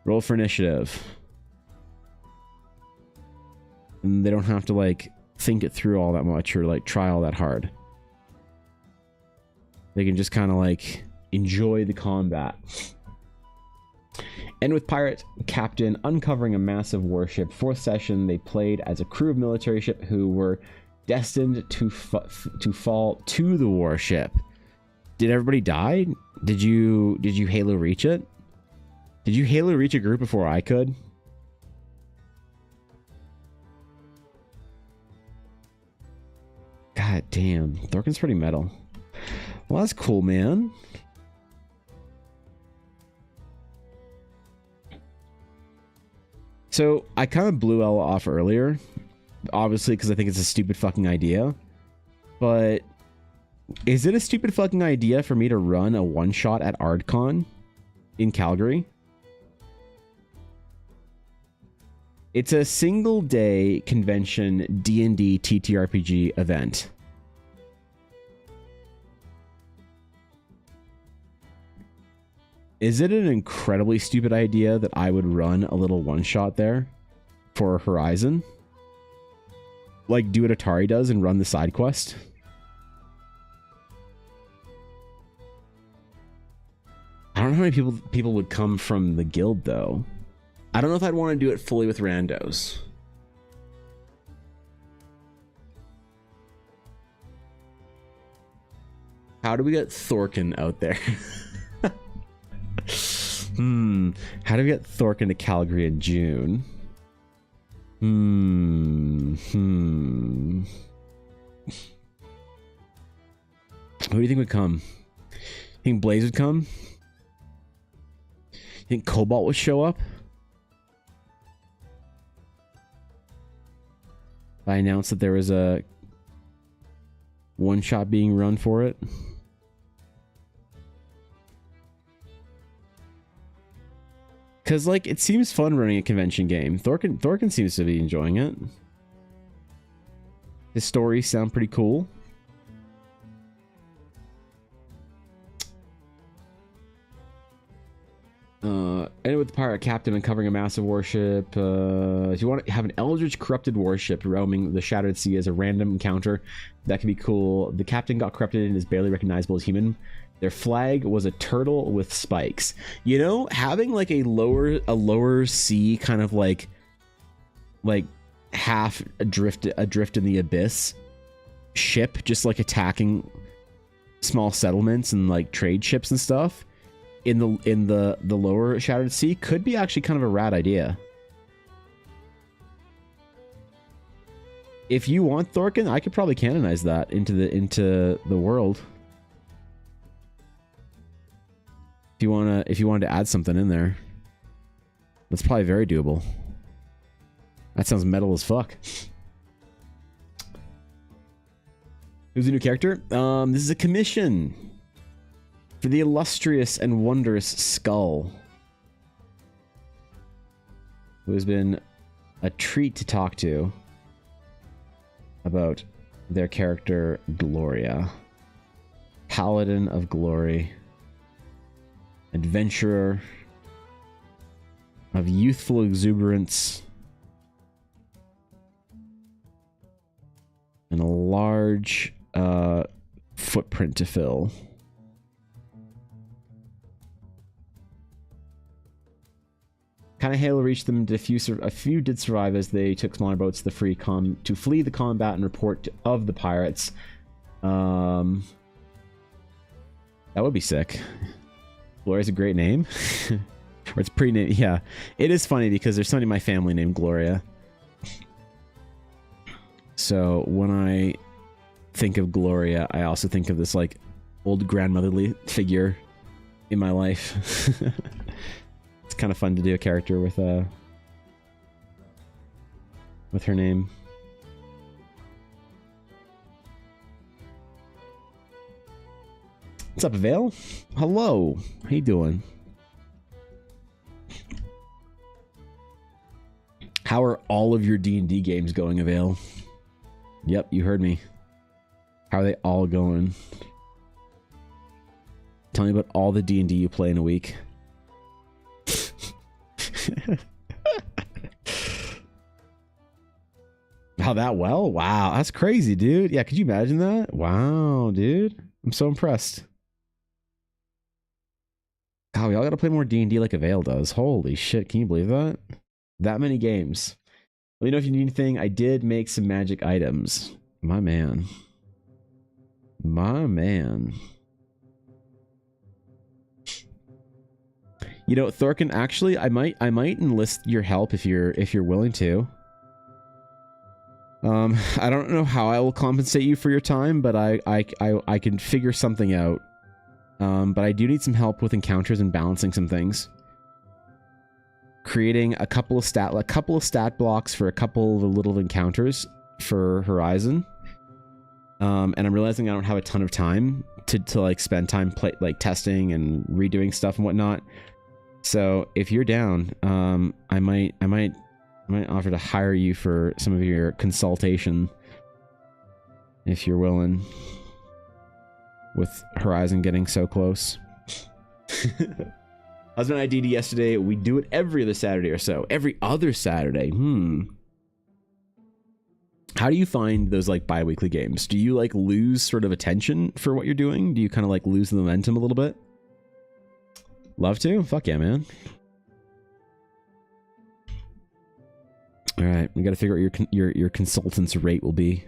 Roll for initiative." And they don't have to like think it through all that much or like try all that hard. They can just kind of like enjoy the combat. And with Pirate Captain uncovering a massive warship, 4th session, they played as a crew of military ship who were destined to fall to the warship. Did everybody die? Did you Halo reach it? Did you Halo reach a group before I could? God damn, Thorkin's pretty metal. Well, that's cool, man. So I kind of blew Ella off earlier, obviously because I think it's a stupid fucking idea. But is it a stupid fucking idea for me to run a one-shot at ArdCon in Calgary? It's a single-day convention D&D TTRPG event. Is it an incredibly stupid idea that I would run a little one-shot there for Horizon? Like, do what Atari does and run the side quest? I don't know how many people would come from the guild, though. I don't know if I'd want to do it fully with randos. How do we get Thorkin out there? How do we get Thorkin to Calgary in June? Who do you think would come? You think Blaze would come? You think Cobalt would show up? I announced that there was a one-shot being run for it. Because, like, it seems fun running a convention game. Thorkin seems to be enjoying it. His stories sound pretty cool. And with the pirate captain uncovering a massive warship. If you want to have an eldritch corrupted warship roaming the shattered sea as a random encounter, that could be cool. The captain got corrupted and is barely recognizable as human. Their flag was a turtle with spikes. You know, having like a lower sea kind of like half adrift in the abyss ship, just like attacking small settlements and like trade ships and stuff in the lower Shattered Sea could be actually kind of a rad idea. If you want, Thorkin, I could probably canonize that into the world. If you wanted to add something in there, that's probably very doable. That sounds metal as fuck. Who's the new character? This is a commission for the illustrious and wondrous Skull, who has been a treat to talk to about their character Gloria. Paladin of Glory. Adventurer of youthful exuberance and a large footprint to fill. Kind of Halo reached them. A few did survive as they took smaller boats to flee the combat and report of the pirates. That would be sick. Gloria's a great name. Or it's pretty name. Yeah, it is funny because there's somebody in my family named Gloria. So when I think of Gloria, I also think of this like old grandmotherly figure in my life. It's kind of fun to do a character with her name. What's up, Avail? Hello. How you doing? How are all of your D&D games going, Avail? Yep, you heard me. How are they all going? Tell me about all the D&D you play in a week. How that well? Wow, that's crazy, dude. Yeah, could you imagine that? Wow, dude. I'm so impressed. God, we all gotta play more D&D like Avail does. Holy shit, can you believe that? That many games. Let me know if you need anything. I did make some magic items. My man. My man. You know, Thorkin, actually, I might enlist your help if you're willing to. I don't know how I will compensate you for your time, but I can figure something out. But I do need some help with encounters and balancing some things. Creating a couple of stat blocks for a couple of little encounters for Horizon. And I'm realizing I don't have a ton of time to like spend time testing and redoing stuff and whatnot. So if you're down, I might offer to hire you for some of your consultation if you're willing. With Horizon getting so close. Husband and I DD yesterday. We do it every other Saturday or so. Every other Saturday. How do you find those like bi-weekly games? Do you like lose sort of attention for what you're doing? Do you kind of like lose the momentum a little bit? Love to? Fuck yeah, man. All right, we got to figure out what your consultant's rate will be.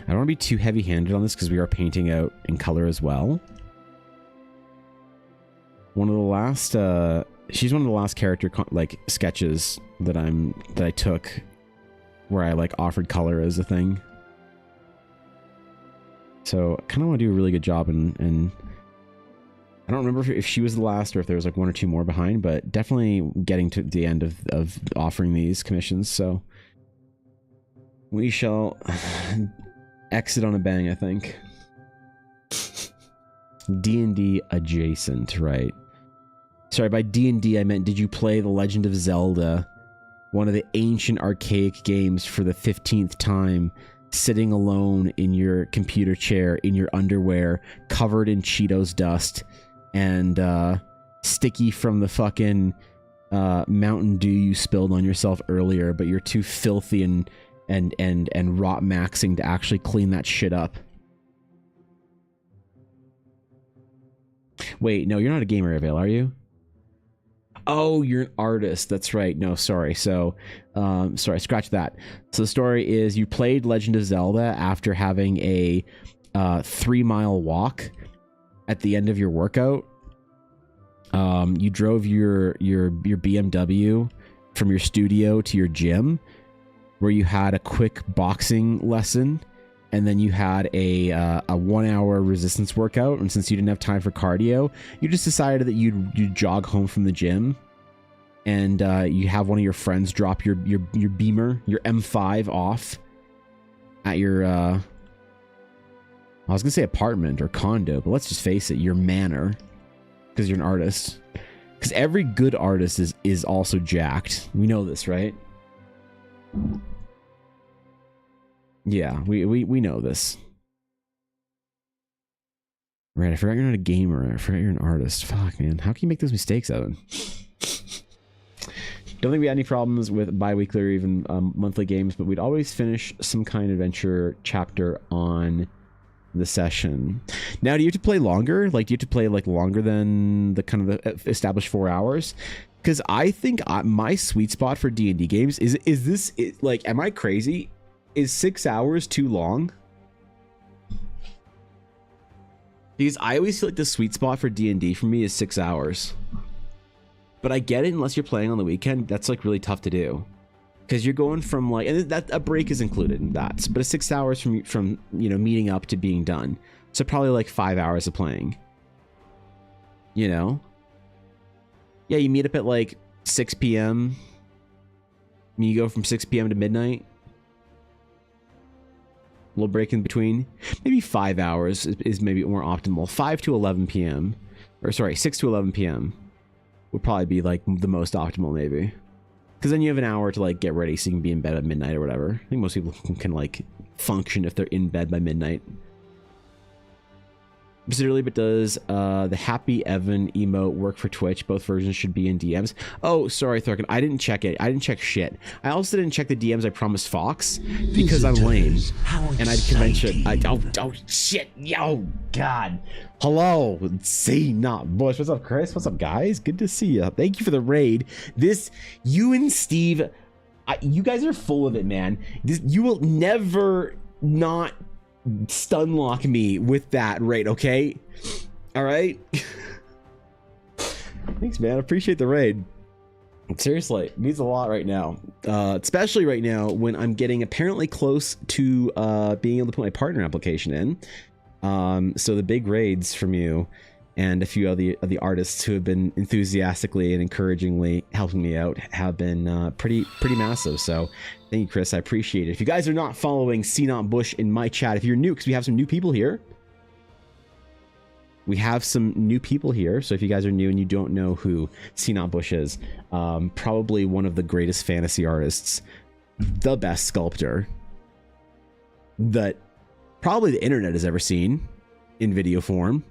I don't want to be too heavy-handed on this because we are painting out in color as well. One of the last, she's one of the last character sketches that I took, where I like offered color as a thing. So I kind of want to do a really good job and I don't remember if she was the last or if there was like one or two more behind, but definitely getting to the end of offering these commissions. So we shall exit on a bang, I think. D&D adjacent, right? Sorry, by D&D I meant, did you play The Legend of Zelda, one of the ancient archaic games, for the 15th time, sitting alone in your computer chair, in your underwear, covered in Cheetos dust, and sticky from the fucking Mountain Dew you spilled on yourself earlier, but you're too filthy and rot maxing to actually clean that shit up. Wait, no, you're not a gamer, Avail, are you? Oh, you're an artist. That's right. No, sorry. So, sorry, scratch that. So the story is you played Legend of Zelda after having a 3-mile walk at the end of your workout. You drove your BMW from your studio to your gym, where you had a quick boxing lesson, and then you had a 1-hour resistance workout. And since you didn't have time for cardio, you just decided that you'd jog home from the gym, and you have one of your friends drop your Beamer, your M5 off at your I was gonna say apartment or condo, but let's just face it, your manor, because you're an artist. Because every good artist is also jacked. We know this, right? Yeah, we know this. Right, I forgot you're not a gamer. I forgot you're an artist. Fuck, man. How can you make those mistakes, Evan? Don't think we had any problems with bi-weekly or even monthly games, but we'd always finish some kind of adventure chapter on the session. Now, do you have to play longer? Like, do you have to play like longer than the kind of the established 4 hours? Because I think my sweet spot for D&D games is this, like, am I crazy? Is 6 hours too long? Because I always feel like the sweet spot for D&D for me is 6 hours. But I get it, unless you're playing on the weekend, that's like really tough to do. Because you're going from like, and that a break is included in that, but it's 6 hours from you know, meeting up to being done. So probably like 5 hours of playing. You know? Yeah, you meet up at like 6 p.m. And you go from 6 p.m. to midnight. A little break in between. Maybe 5 hours is maybe more optimal. 5 to 11 p.m. Or sorry, 6 to 11 p.m. would probably be like the most optimal, maybe. Because then you have an hour to like get ready so you can be in bed at midnight or whatever. I think most people can like function if they're in bed by midnight. Specifically, but does the Happy Evan emote work for Twitch? Both versions should be in DMs. Oh, sorry, Thorkin. I didn't check it. I didn't check shit. I also didn't check the DMs I promised Fox because I'm lame. And I'd convention. Oh, shit. Yo, God. Hello. See, not Bush. What's up, Chris? What's up, guys? Good to see you. Thank you for the raid. You and Steve, you guys are full of it, man. You will never not stun lock me with that raid, okay? All right. Thanks, man. I appreciate the raid. Seriously, it means a lot right now, especially right now when I'm getting apparently close to being able to put my partner application in. So the big raids from you and a few of the artists who have been enthusiastically and encouragingly helping me out have been pretty massive. So thank you, Chris. I appreciate it. If you guys are not following C-Not Bush in my chat, if you're new, because we have some new people here. We have some new people here. So if you guys are new and you don't know who C-Not Bush is, probably one of the greatest fantasy artists, the best sculptor that probably the internet has ever seen in video form.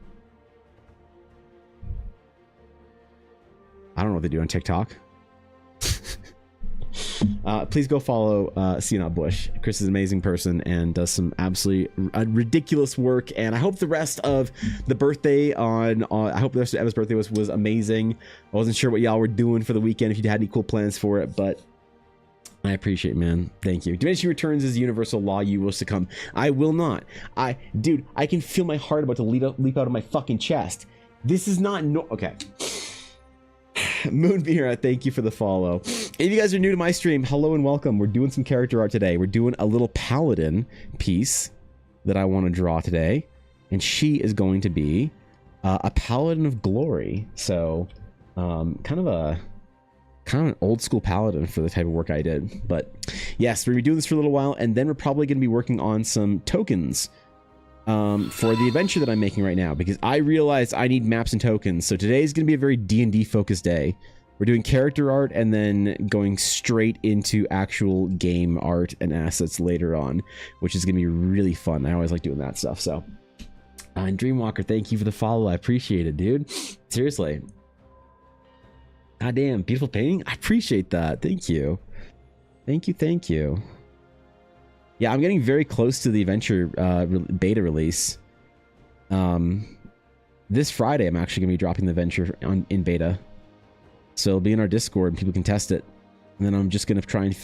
I don't know what they do on TikTok. Please go follow C-Not Bush. Chris is an amazing person and does some absolutely ridiculous work. And I hope the rest of the birthday I hope the rest of Eva's birthday was amazing. I wasn't sure what y'all were doing for the weekend, if you had any cool plans for it, but I appreciate it, man. Thank you. Diminishing returns is universal law. You will succumb. I will not. Dude, I can feel my heart about to leap out of my fucking chest. This is not okay. Moonbeer, thank you for the follow. If you guys are new to my stream, hello and welcome. We're doing some character art today. We're doing a little paladin piece that I want to draw today, and she is going to be a paladin of glory. So kind of an old school paladin for the type of work I did. But yes, we're gonna be doing this for a little while, and then we're probably gonna be working on some tokens for the adventure that I'm making right now, because I realized I need maps and tokens. So today is going to be a very D&D focused day. We're doing character art and then going straight into actual game art and assets later on, which is going to be really fun. I always like doing that stuff. So and Dreamwalker, thank you for the follow. I appreciate it, dude. Seriously. God damn, beautiful painting. I appreciate that. Thank you. Thank you. Yeah, I'm getting very close to the adventure beta release. This Friday, I'm actually gonna be dropping the adventure in beta, so it'll be in our Discord and people can test it. And then I'm just gonna try and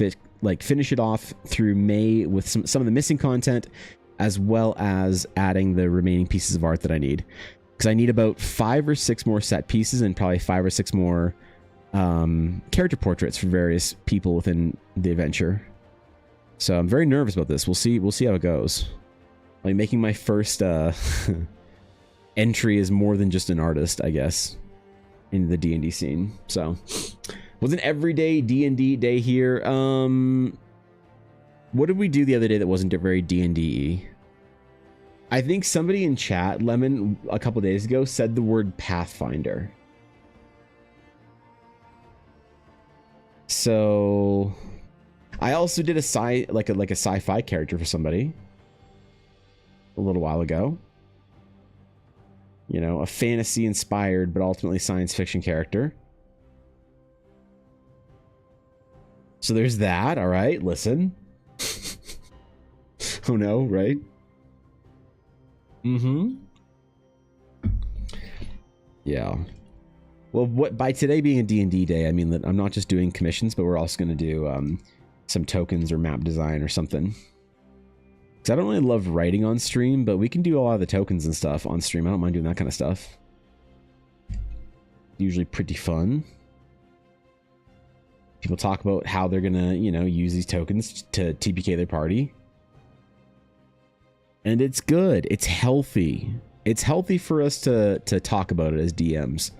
finish it off through May with some of the missing content, as well as adding the remaining pieces of art that I need, because I need about 5 or 6 more set pieces and probably 5 or 6 more character portraits for various people within the adventure. So I'm very nervous about this. We'll see how it goes. Like, making my first entry as more than just an artist, I guess, in the D&D scene. So was an everyday D&D day here. What did we do the other day that wasn't very D&D-y? I think somebody in chat, Lemon, a couple days ago said the word Pathfinder. So I also did a sci-fi character for somebody a little while ago. You know, a fantasy inspired but ultimately science fiction character. So there's that. All right, listen. Oh no, right? Yeah. Well, by today being a D&D day, I mean that I'm not just doing commissions, but we're also going to do some tokens or map design or something. Because I don't really love writing on stream, but we can do a lot of the tokens and stuff on stream. I don't mind doing that kind of stuff. Usually pretty fun. People talk about how they're going to, you know, use these tokens to TPK their party. And it's good. It's healthy. It's healthy for us to talk about it as DMs.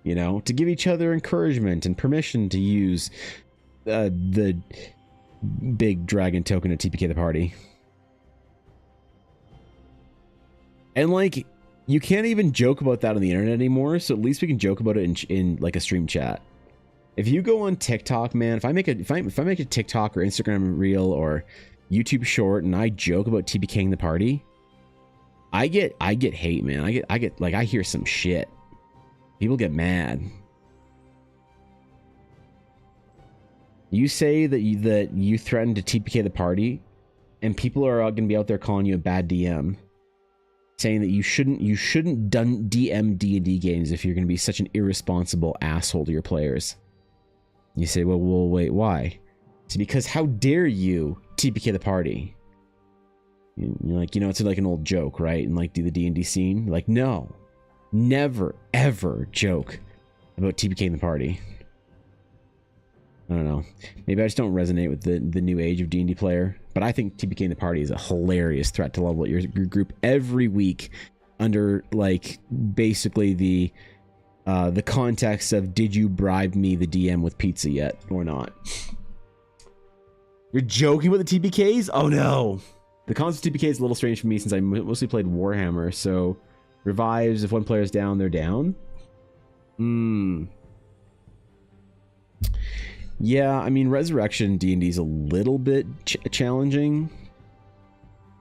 You know, to give each other encouragement and permission to use the big dragon token to TPK the party. And like, you can't even joke about that on the internet anymore, so at least we can joke about it in like a stream chat. If you go on TikTok, man, if I make a TikTok or Instagram reel or YouTube short and I joke about TPKing the party, I get hate, man. I get like, I hear some shit. People get mad. You say that you threatened to TPK the party, and people are going to be out there calling you a bad DM, saying that you shouldn't DM D&D games if you're going to be such an irresponsible asshole to your players. You say, well, wait, why? It's because how dare you TPK the party? You're like, you know, it's like an old joke, right? And like, do the D&D scene. Like, no, never ever joke about TPKing the party. I don't know. Maybe I just don't resonate with the new age of D&D player. But I think TPKing the party is a hilarious threat to level your group every week, under like basically the context of, did you bribe me, the DM, with pizza yet or not? You're joking with the TPKs? Oh no. The concept of TPK is a little strange for me since I mostly played Warhammer. So revives, if one player's down, they're down. Yeah, I mean, Resurrection D&D is a little bit challenging.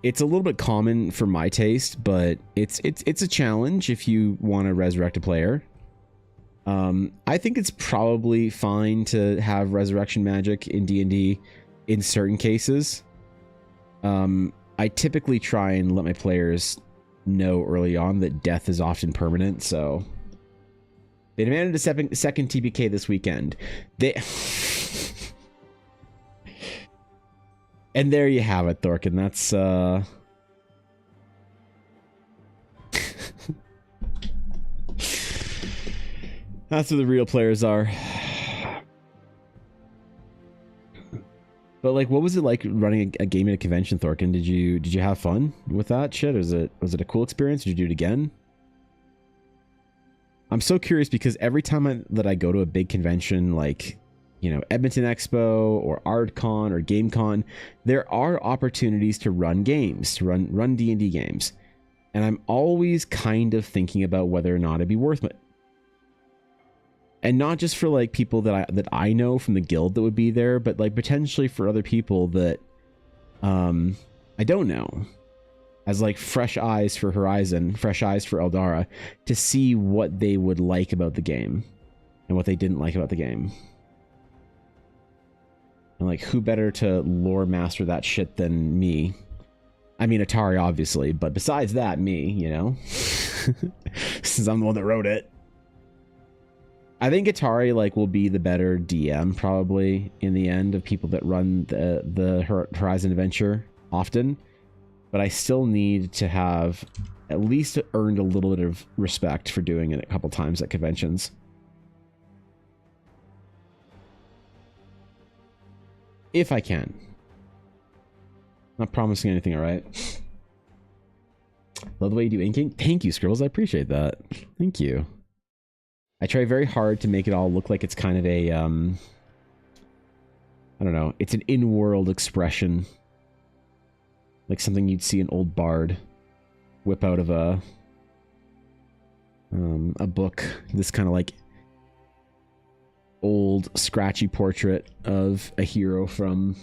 It's a little bit common for my taste, but it's a challenge if you want to resurrect a player. I think it's probably fine to have resurrection magic in D&D in certain cases. I typically try and let my players know early on that death is often permanent, so they demanded a second TPK this weekend. And there you have it, Thorkin. That's that's what the real players are. But like, what was it like running a game at a convention, Thorkin? Did you have fun with that shit? Was it a cool experience? Did you do it again? I'm so curious because every time that I go to a big convention, like, you know, Edmonton Expo or ArtCon or GameCon, there are opportunities to run games, to run D&D games. And I'm always kind of thinking about whether or not it'd be worth it. And not just for like people that I know from the guild that would be there, but like potentially for other people that I don't know, as like fresh eyes for Horizon, fresh eyes for Eldara, to see what they would like about the game. and what they didn't like about the game. And like, who better to lore master that shit than me? I mean, Atari, obviously, but besides that, me, you know? Since I'm the one that wrote it. I think Atari, like, will be the better DM, probably, in the end, of people that run the Horizon Adventure often. But I still need to have at least earned a little bit of respect for doing it a couple times at conventions. If I can. Not promising anything, alright? Love the way you do inking. Thank you, Scribbles. I appreciate that. Thank you. I try very hard to make it all look like it's kind of a, I don't know, it's an in-world expression. Like something you'd see an old bard whip out of a book. This kind of like old, scratchy portrait of a hero from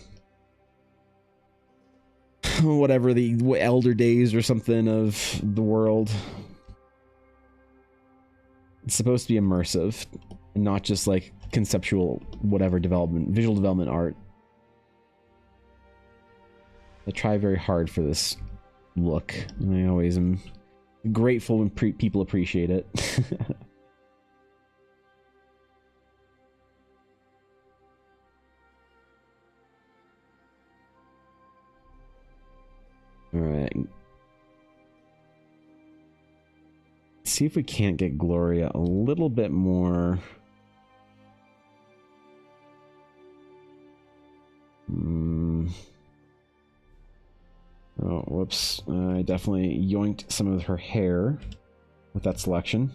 whatever, the elder days or something of the world. It's supposed to be immersive and not just like conceptual whatever development, visual development art. I try very hard for this look, and I always am grateful when people appreciate it. Alright. See if we can't get Gloria a little bit more. Oh, whoops. I definitely yoinked some of her hair with that selection.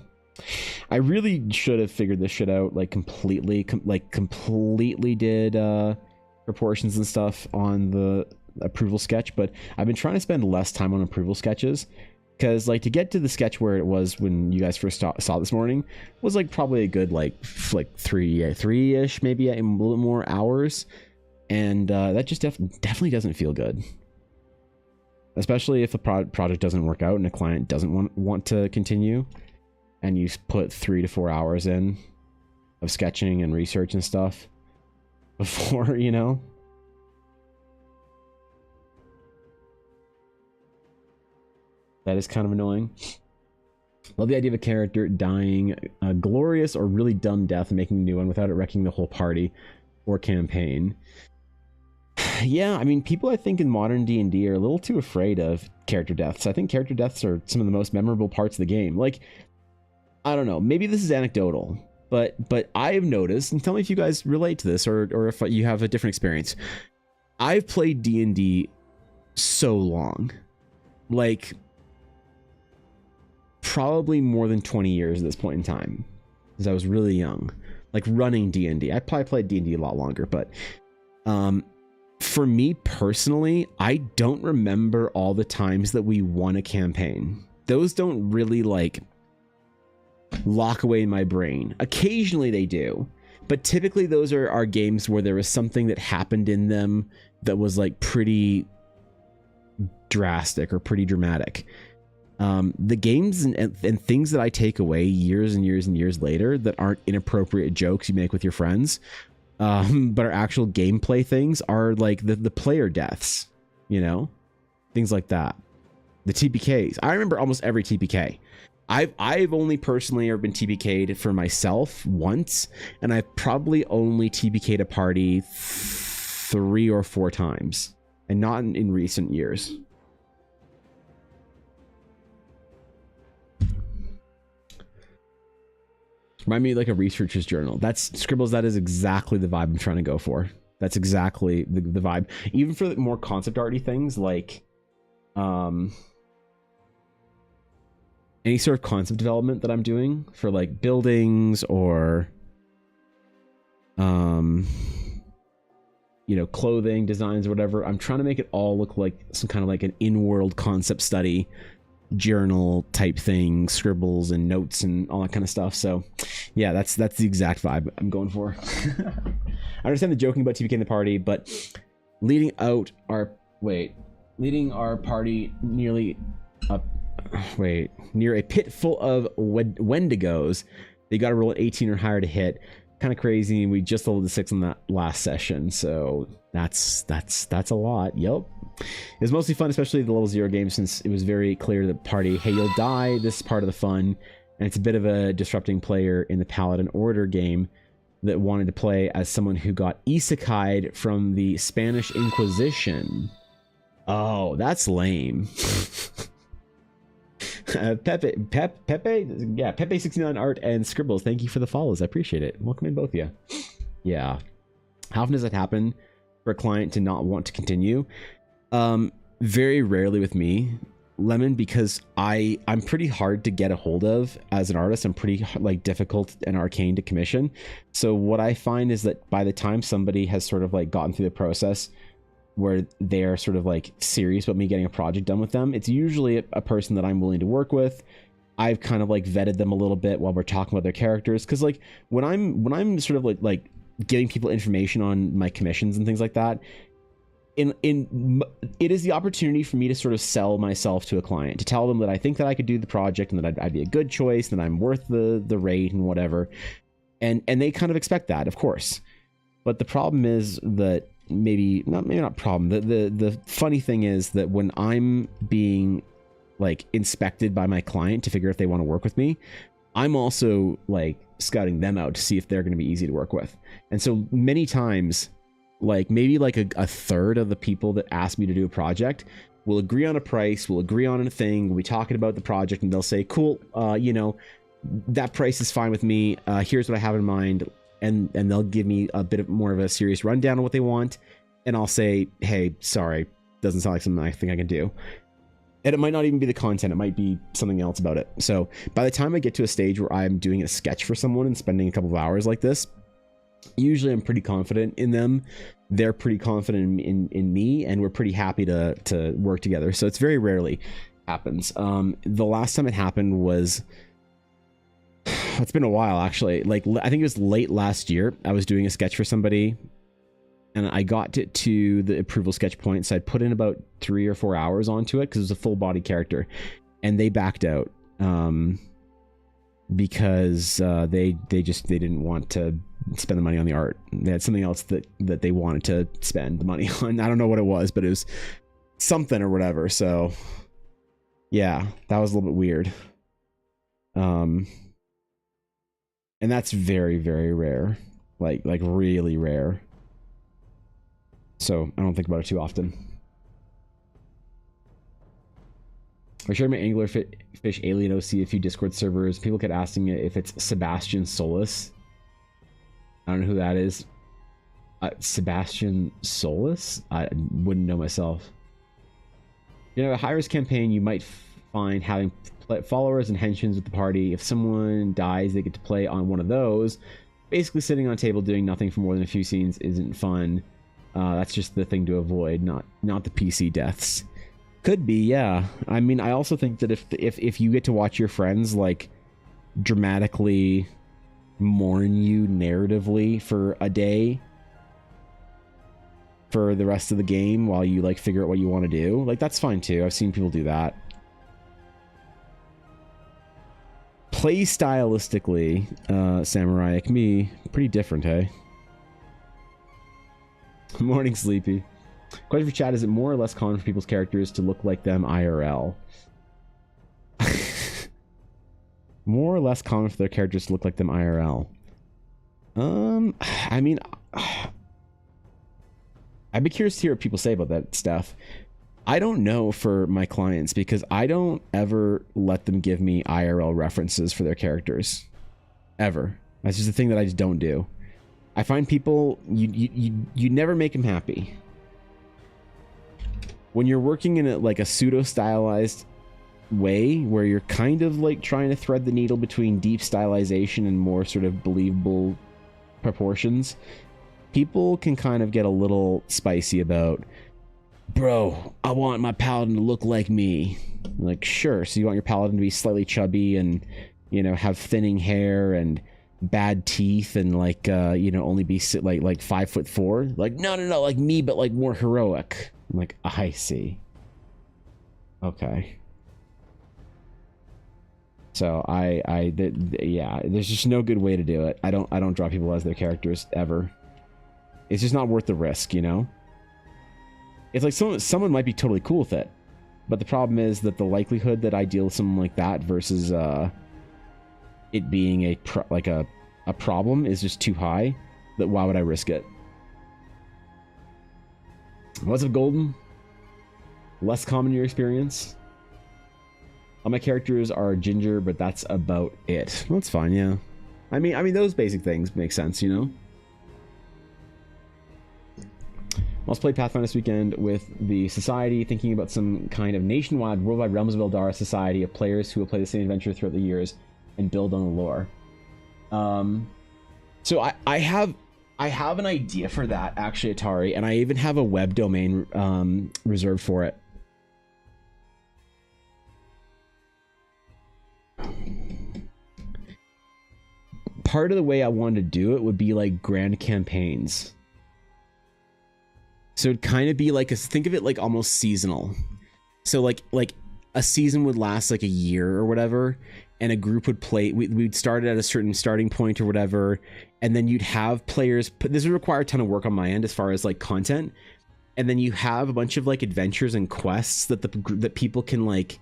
I really should have figured this shit out, like, completely, completely did proportions and stuff on the approval sketch, but I've been trying to spend less time on approval sketches. Because, like, to get to the sketch where it was when you guys first saw it this morning was, like, probably a good, like three-ish, maybe a little more hours. And that just definitely doesn't feel good. Especially if the project doesn't work out and the client doesn't want to continue. And you put 3 to 4 hours in of sketching and research and stuff before, you know? That is kind of annoying. Love the idea of a character dying a glorious or really dumb death and making a new one without it wrecking the whole party or campaign. Yeah, I mean, people I think in modern D&D are a little too afraid of character deaths. I think character deaths are some of the most memorable parts of the game. Like, I don't know, maybe this is anecdotal, but I have noticed, and tell me if you guys relate to this or if you have a different experience. I've played D&D so long. Like, probably more than 20 years at this point in time, because I was really young, like running D&D. I probably played D&D a lot longer, but for me personally, I don't remember all the times that we won a campaign. Those don't really like lock away in my brain. Occasionally they do, but typically those are games where there was something that happened in them that was like pretty drastic or pretty dramatic. The games and things that I take away years and years and years later that aren't inappropriate jokes you make with your friends, but are actual gameplay things, are like the player deaths, you know, things like that. The TPKs. I remember almost every TPK. I've only personally ever been TPK'd for myself once, and I've probably only TPK'd a party 3 or 4 times, and not in recent years. Remind me like a researcher's journal. That's Scribbles. That is exactly the vibe I'm trying to go for. That's exactly the vibe. Even for the more concept arty things, like any sort of concept development that I'm doing for like buildings or you know, clothing designs or whatever, I'm trying to make it all look like some kind of like an in-world concept study journal type thing, scribbles and notes and all that kind of stuff. So yeah, that's the exact vibe I'm going for. I understand the joking about TPK in the party, but leading our party near a pit full of Wendigos They got to roll at 18 or higher to hit. Kind of crazy. We just leveled to 6 on that last session, so that's a lot. Yep. It was mostly fun, especially the level 0 game, since it was very clear to the party, hey, you'll die. This is part of the fun, and it's a bit of a disrupting player in the Paladin Order game that wanted to play as someone who got isekai'd from the Spanish Inquisition. Oh, that's lame. Pepe 69 Art and Scribbles, thank you for the follows. I appreciate it. Welcome in, both of you. Yeah. How often does that happen for a client to not want to continue? Very rarely with me, Lemon, because I'm pretty hard to get a hold of as an artist. I'm pretty like difficult and arcane to commission. So what I find is that by the time somebody has sort of like gotten through the process where they're sort of like serious about me getting a project done with them, it's usually a person that I'm willing to work with. I've kind of like vetted them a little bit while we're talking about their characters, because like when I'm sort of like giving people information on my commissions and things like that, it is the opportunity for me to sort of sell myself to a client, to tell them that I think that I could do the project and that I'd be a good choice, and that I'm worth the rate and whatever, and they kind of expect that, of course. But the problem is that maybe not problem. The funny thing is that when I'm being like inspected by my client to figure if they want to work with me, I'm also like scouting them out to see if they're going to be easy to work with. And so many times, like maybe like a third of the people that ask me to do a project will agree on a price, will agree on a thing, we'll be talking about the project, and they'll say, cool, you know, that price is fine with me. Here's what I have in mind. And they'll give me a bit more of a serious rundown of what they want, and I'll say, hey, sorry, doesn't sound like something I think I can do. And it might not even be the content, it might be something else about it. So by the time I get to a stage where I'm doing a sketch for someone and spending a couple of hours like this, usually I'm pretty confident in them, they're pretty confident in me, and we're pretty happy to work together. So it's very rarely happens. The last time it happened was, it's been a while actually. Like I think it was late last year. I was doing a sketch for somebody, and I got to the approval sketch point. So I put in about 3 or 4 hours onto it because it was a full body character, and they backed out because they didn't want to spend the money on the art. They had something else that they wanted to spend the money on. I don't know what it was, but it was something or whatever. So yeah, that was a little bit weird. And that's very, very rare, like really rare. So I don't think about it too often. I shared my anglerfish alien OC a few Discord servers. People kept asking me if it's Sebastian Solus. I don't know who that is. Sebastian Solus? I wouldn't know myself. You know, a high-risk campaign, you might find having followers and henchmen with the party. If someone dies, they get to play on one of those. Basically sitting on a table doing nothing for more than a few scenes isn't fun. That's just the thing to avoid, not the PC deaths. Could be, yeah. I mean, I also think that if you get to watch your friends like dramatically mourn you narratively for a day for the rest of the game while you like figure out what you want to do, like that's fine too. I've seen people do that. Play stylistically, Samurai, it can be pretty different, hey? Morning, Sleepy. Question for chat, is it more or less common for people's characters to look like them IRL? More or less common for their characters to look like them IRL? I mean, I'd be curious to hear what people say about that stuff. I don't know for my clients because I don't ever let them give me IRL references for their characters. Ever. That's just a thing that I just don't do. I find people, you never make them happy. When you're working in a pseudo-stylized way where you're kind of like trying to thread the needle between deep stylization and more sort of believable proportions, people can kind of get a little spicy about, bro, I want my paladin to look like me. I'm like, sure, so you want your paladin to be slightly chubby and, you know, have thinning hair and bad teeth and like, you know, only be like 5'4"? Like, no, like me, but like more heroic. I'm like, I see. Okay. So yeah, there's just no good way to do it. I don't draw people as their characters ever. It's just not worth the risk, you know? It's like someone might be totally cool with it, but the problem is that the likelihood that I deal with someone like that versus it being a problem is just too high. That why would I risk it? What's up, Golden? Less common in your experience? All my characters are ginger, but that's about it. Well, that's fine, yeah. I mean those basic things make sense, you know. Also played Pathfinder this weekend with the Society, thinking about some kind of nationwide, worldwide Realms of Eldara society of players who will play the same adventure throughout the years and build on the lore. So I have an idea for that, actually, Atari, and I even have a web domain reserved for it. Part of the way I wanted to do it would be like grand campaigns. So it'd kind of be like think of it like almost seasonal. So like a season would last like a year or whatever, and a group would play. We'd start at a certain starting point or whatever, and then you'd have players. This would require a ton of work on my end as far as like content, and then you have a bunch of like adventures and quests that that people can like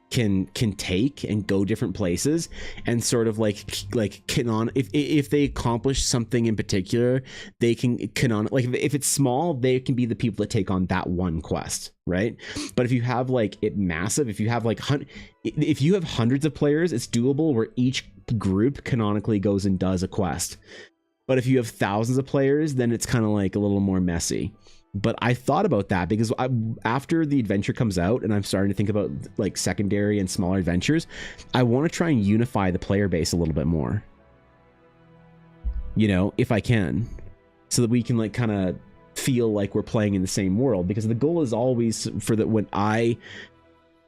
can take and go different places and sort of like if they accomplish something in particular, they can like if it's small, they can be the people that take on that one quest, right? But if you have like it massive, if you have like hundreds of players, it's doable where each group canonically goes and does a quest. But if you have thousands of players, then it's kind of like a little more messy. But I thought about that because after the adventure comes out and I'm starting to think about like secondary and smaller adventures, I want to try and unify the player base a little bit more, you know, if I can, so that we can like kind of feel like we're playing in the same world. Because the goal is always for that when I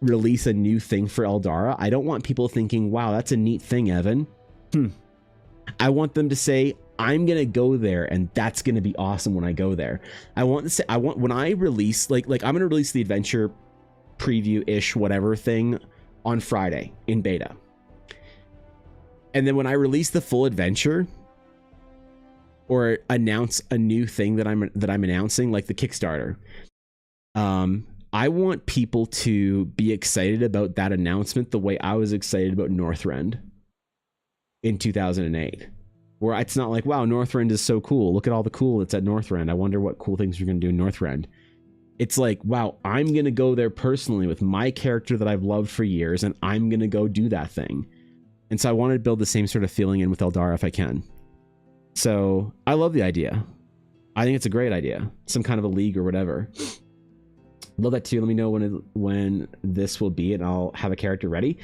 release a new thing for Eldara, I don't want people thinking, wow, that's a neat thing, Evan. I want them to say, I'm gonna go there and that's gonna be awesome when I go there. I want when I release like I'm gonna release the adventure preview-ish whatever thing on Friday in beta, and then when I release the full adventure or announce a new thing that I'm announcing, like the Kickstarter, I want people to be excited about that announcement the way I was excited about Northrend in 2008. Where it's not like, wow, Northrend is so cool. Look at all the cool that's at Northrend. I wonder what cool things you're going to do in Northrend. It's like, wow, I'm going to go there personally with my character that I've loved for years, and I'm going to go do that thing. And so I wanted to build the same sort of feeling in with Eldara if I can. So I love the idea. I think it's a great idea. Some kind of a league or whatever. Love that too. Let me know when this will be, and I'll have a character ready.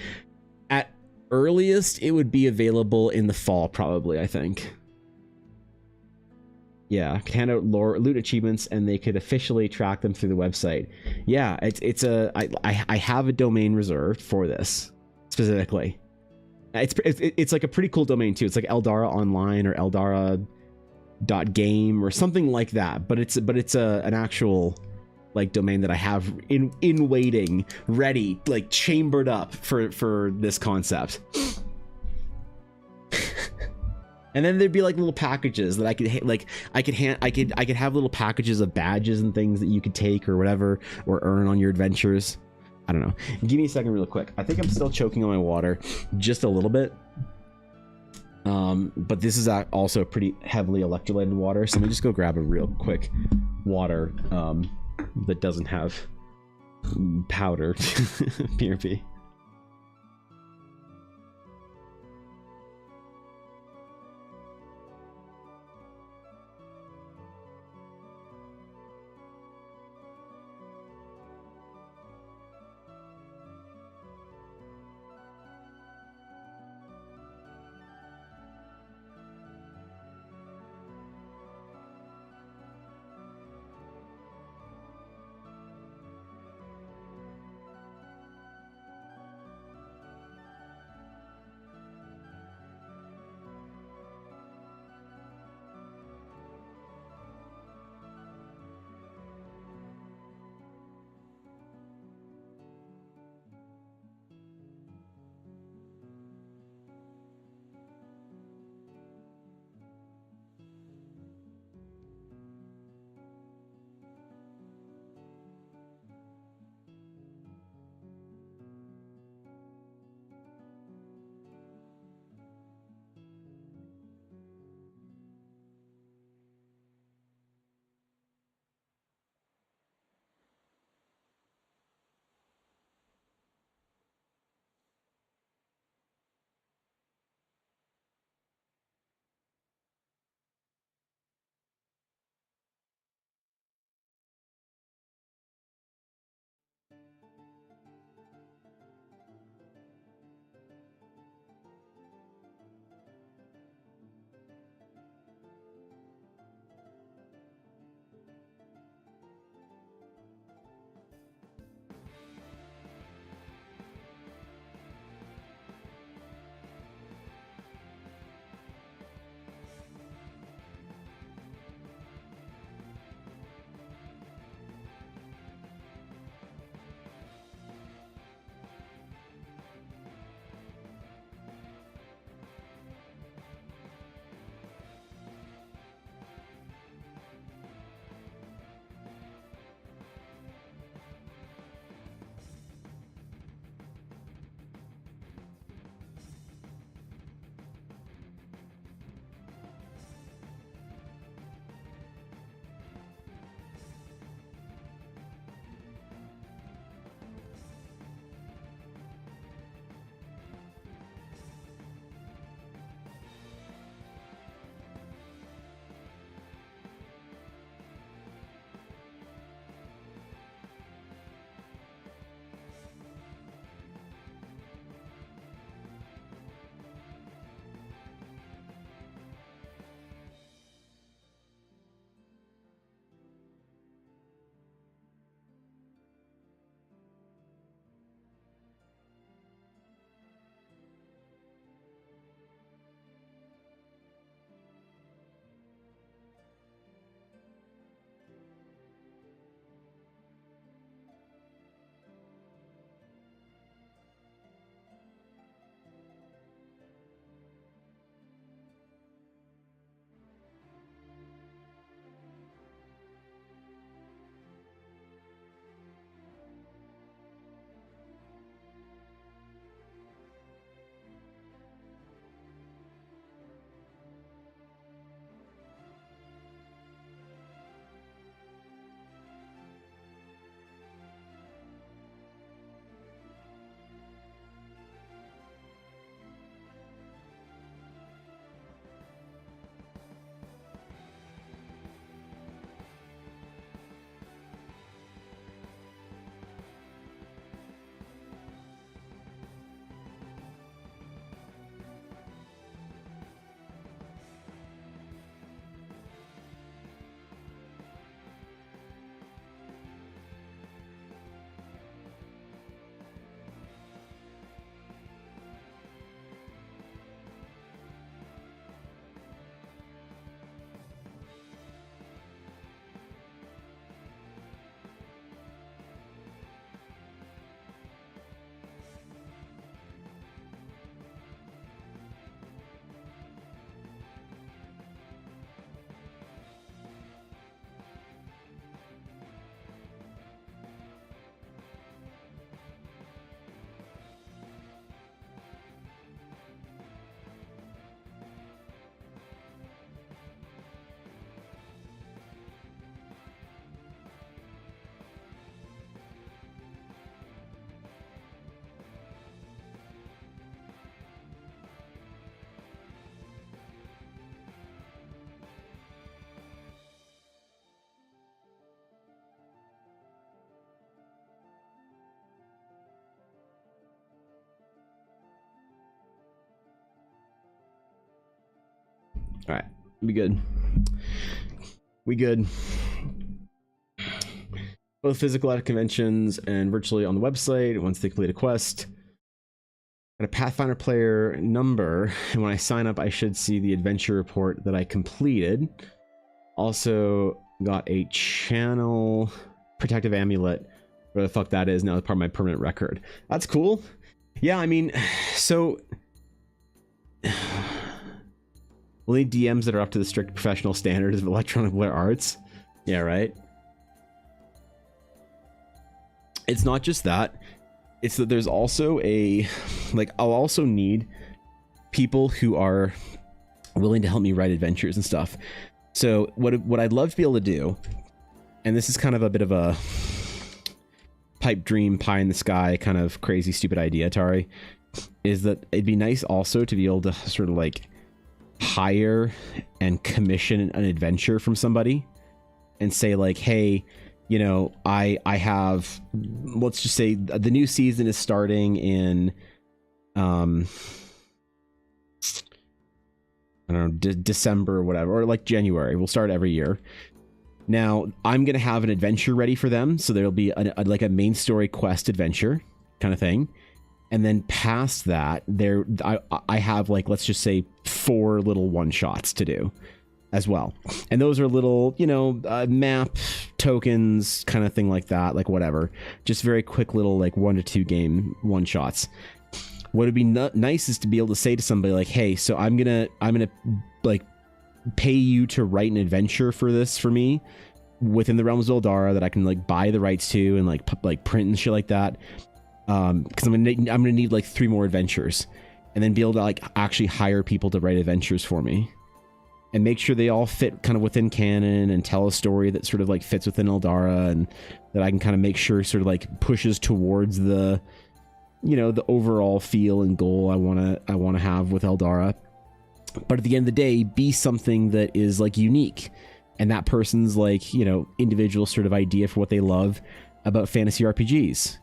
At earliest, it would be available in the fall, probably, I think. Yeah, hand out loot achievements, and they could officially track them through the website. Yeah, I have a domain reserved for this specifically. It's like a pretty cool domain too. It's like Eldara Online or Eldara.game or something like that. But it's an actual like domain that I have in waiting, ready, like chambered up for this concept. And then there'd be like little packages that I could I could have little packages of badges and things that you could take or whatever, or earn on your adventures. I don't know. Give me a second real quick. I think I'm still choking on my water just a little bit. But this is also pretty heavily electrolyted water, so let me just go grab a real quick water that doesn't have powder. PRP. All right, we good. We good. Both physical at conventions and virtually on the website once they complete a quest. Got a Pathfinder player number, and when I sign up, I should see the adventure report that I completed. Also got a channel protective amulet, where the fuck that is now, part of my permanent record. That's cool. Yeah, I mean, so we'll need DMs that are up to the strict professional standards of electronic blur arts. Yeah, right. It's not just that. It's that there's also a, like, I'll also need people who are willing to help me write adventures and stuff. So what I'd love to be able to do, and this is kind of a bit of a pipe dream, pie in the sky kind of crazy stupid idea, Tari, is that it'd be nice also to be able to sort of like hire and commission an adventure from somebody and say like, hey, you know, I have, let's just say the new season is starting in, I don't know, December or whatever, or like January. We'll start every year. Now, I'm going to have an adventure ready for them. So there'll be like a main story quest adventure kind of thing. And then past that, I have like, let's just say 4 little one-shots to do as well. And those are little, you know, map tokens kind of thing like that, like whatever. Just very quick little like 1 to 2 game one-shots. What would be nice is to be able to say to somebody like, hey, so I'm gonna like pay you to write an adventure for this for me within the realms of Eldara that I can like buy the rights to and like print and shit like that. Because I'm gonna need like 3 more adventures, and then be able to like actually hire people to write adventures for me and make sure they all fit kind of within canon and tell a story that sort of like fits within Eldara, and that I can kind of make sure sort of like pushes towards the, you know, the overall feel and goal I want to have with Eldara. But at the end of the day, be something that is like unique, and that person's like, you know, individual sort of idea for what they love about fantasy RPGs.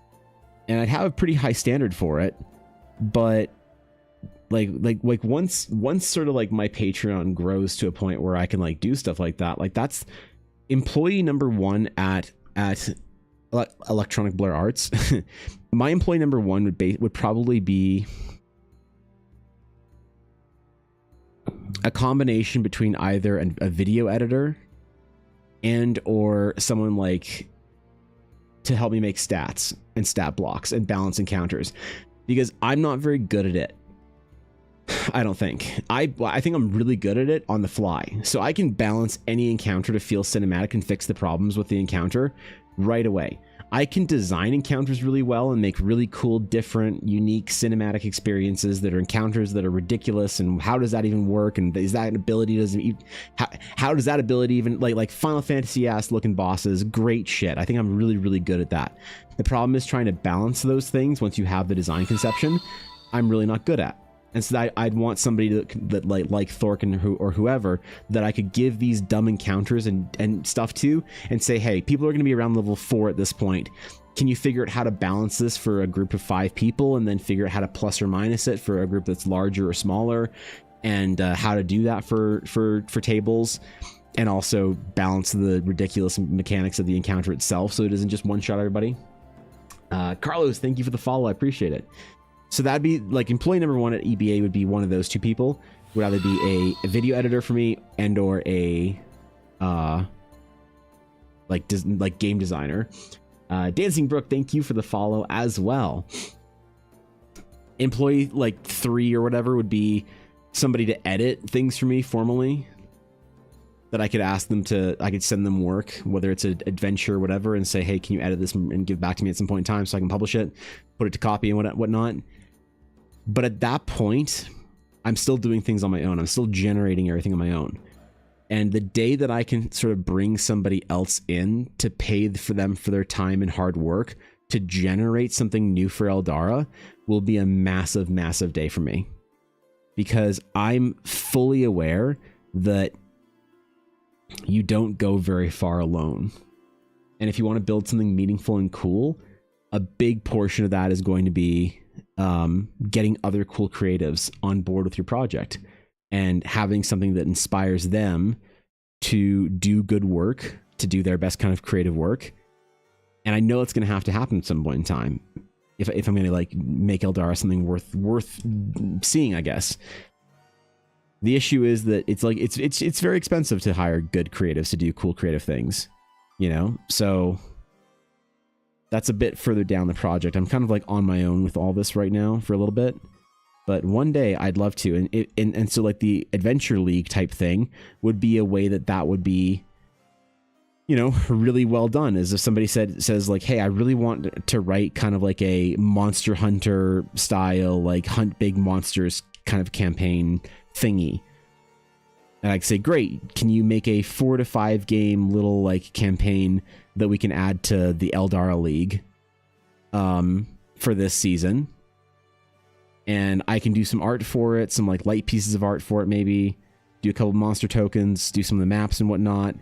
And I'd have a pretty high standard for it, but like once sort of like my Patreon grows to a point where I can like do stuff like that, like that's employee number 1 at Electronic Blur Arts. My employee number 1 would probably be a combination between either a video editor and or someone like to help me make stats and stat blocks and balance encounters, because I'm not very good at it. I don't think. I think I'm really good at it on the fly. So I can balance any encounter to feel cinematic and fix the problems with the encounter right away. I can design encounters really well and make really cool, different, unique cinematic experiences that are encounters that are ridiculous. And how does that even work? And is that an ability? How does that ability even like Final Fantasy ass looking bosses? Great shit. I think I'm really, really good at that. The problem is trying to balance those things once you have the design conception. I'm really not good at. And so I'd want somebody that like Thorkin or whoever that I could give these dumb encounters and stuff to, and say, hey, people are going to be around level 4 at this point. Can you figure out how to balance this for a group of 5 people, and then figure out how to plus or minus it for a group that's larger or smaller, and how to do that for tables, and also balance the ridiculous mechanics of the encounter itself so it isn't just one shot everybody. Carlos, thank you for the follow. I appreciate it. So that'd be like employee number 1 at EBA would be one of those 2 people. Would either be a video editor for me and or a like game designer. Dancing Brook, thank you for the follow as well. Employee like 3 or whatever would be somebody to edit things for me formally, that I could ask them to, I could send them work, whether it's an adventure or whatever, and say, hey, can you edit this and give back to me at some point in time so I can publish it, put it to copy and whatnot. But at that point, I'm still doing things on my own. I'm still generating everything on my own. And the day that I can sort of bring somebody else in to pay for them for their time and hard work to generate something new for Eldara will be a massive, massive day for me. Because I'm fully aware that you don't go very far alone. And if you want to build something meaningful and cool, a big portion of that is going to be getting other cool creatives on board with your project. and having something that inspires them to do good work, to do their best kind of creative work. And I know it's going to have to happen at some point in time if I'm going to like make Eldara something worth seeing, I guess. The issue is that it's like it's very expensive to hire good creatives to do cool creative things, you know? So that's a bit further down the project. I'm kind of like on my own with all this right now for a little bit. But one day I'd love to. And so like the Adventure League type thing would be a way that would be, you know, really well done. As if somebody says like, hey, I really want to write kind of like a Monster Hunter style, like hunt big monsters kind of campaign thingy. And I'd say, great, can you make a 4 to 5 game little like campaign that we can add to the Eldara League for this season? And I can do some art for it, some like light pieces of art for it, maybe do a couple monster tokens, do some of the maps and whatnot.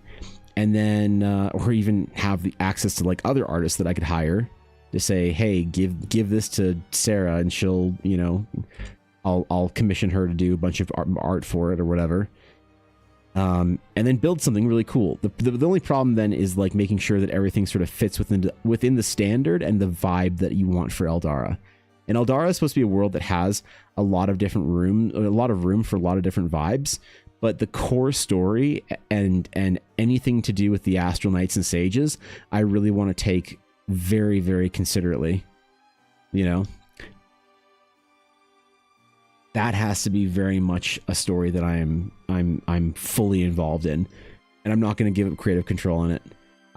And then, or even have the access to like other artists that I could hire to say, hey, give this to Sarah and she'll, you know, I'll commission her to do a bunch of art for it or whatever. And then build something really cool. The only problem then is like making sure that everything sort of fits within the standard and the vibe that you want for Eldara. And Eldara is supposed to be a world that has a lot of room for a lot of different vibes. But the core story and anything to do with the Astral Knights and Sages, I really want to take very, very considerately. You know, that has to be very much a story that I'm fully involved in, and I'm not going to give up creative control on it.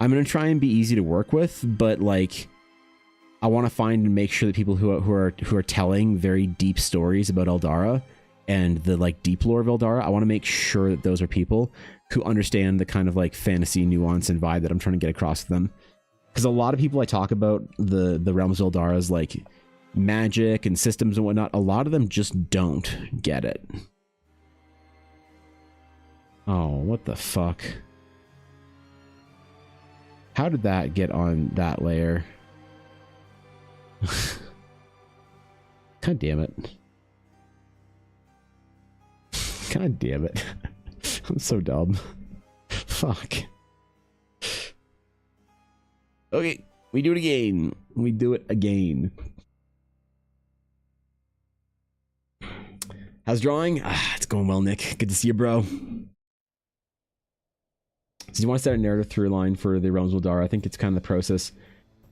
I'm going to try and be easy to work with, but like, I want to find and make sure that people who are telling very deep stories about Eldara and the like deep lore of Eldara, I want to make sure that those are people who understand the kind of like fantasy nuance and vibe that I'm trying to get across to them. Because a lot of people I talk about the realms of Eldara's like magic and systems and whatnot, a lot of them just don't get it. Oh, what the fuck? How did that get on that layer? God damn it. God damn it. I'm so dumb. Fuck. Okay, we do it again. We do it again. How's drawing? It's going well, Nick. Good to see you, bro. So you want to start a narrative through line for the Realms of Eldara? I think it's kind of the process.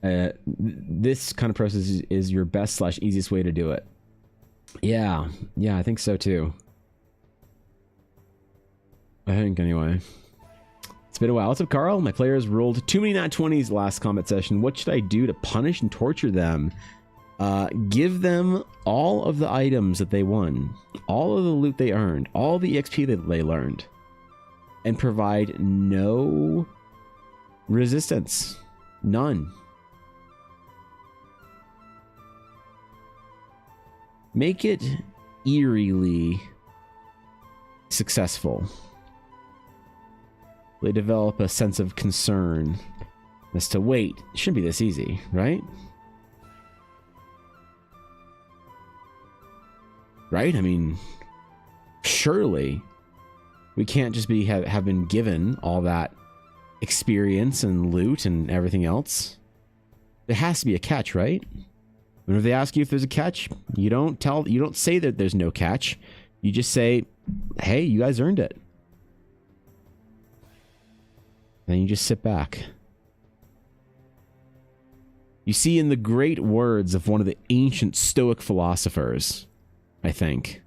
This kind of process is your best / easiest way to do it. Yeah, I think so too. I think anyway. It's been a while. What's up, Carl? My players rolled too many nat 20s last combat session. What should I do to punish and torture them? Give them all of the items that they won, all of the loot they earned, all the XP that they learned, and provide no resistance. None. Make it eerily successful. They develop a sense of concern as to, wait, it shouldn't be this easy, right? Right? I mean, surely we can't just have been given all that experience and loot and everything else. There has to be a catch, right? Whenever they ask you if there's a catch, you don't say that there's no catch. You just say, hey, you guys earned it. Then you just sit back. You see, in the great words of one of the ancient Stoic philosophers, I think,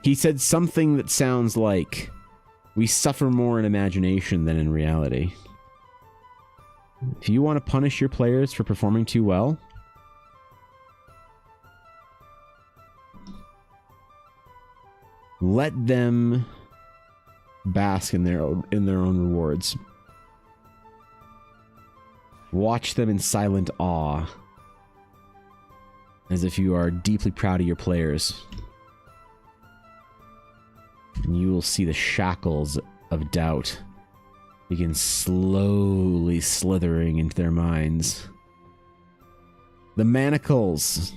he said something that sounds like, we suffer more in imagination than in reality. If you want to punish your players for performing too well, let them bask in their own rewards. Watch them in silent awe, as if you are deeply proud of your players. And you will see the shackles of doubt begin slowly slithering into their minds. The manacles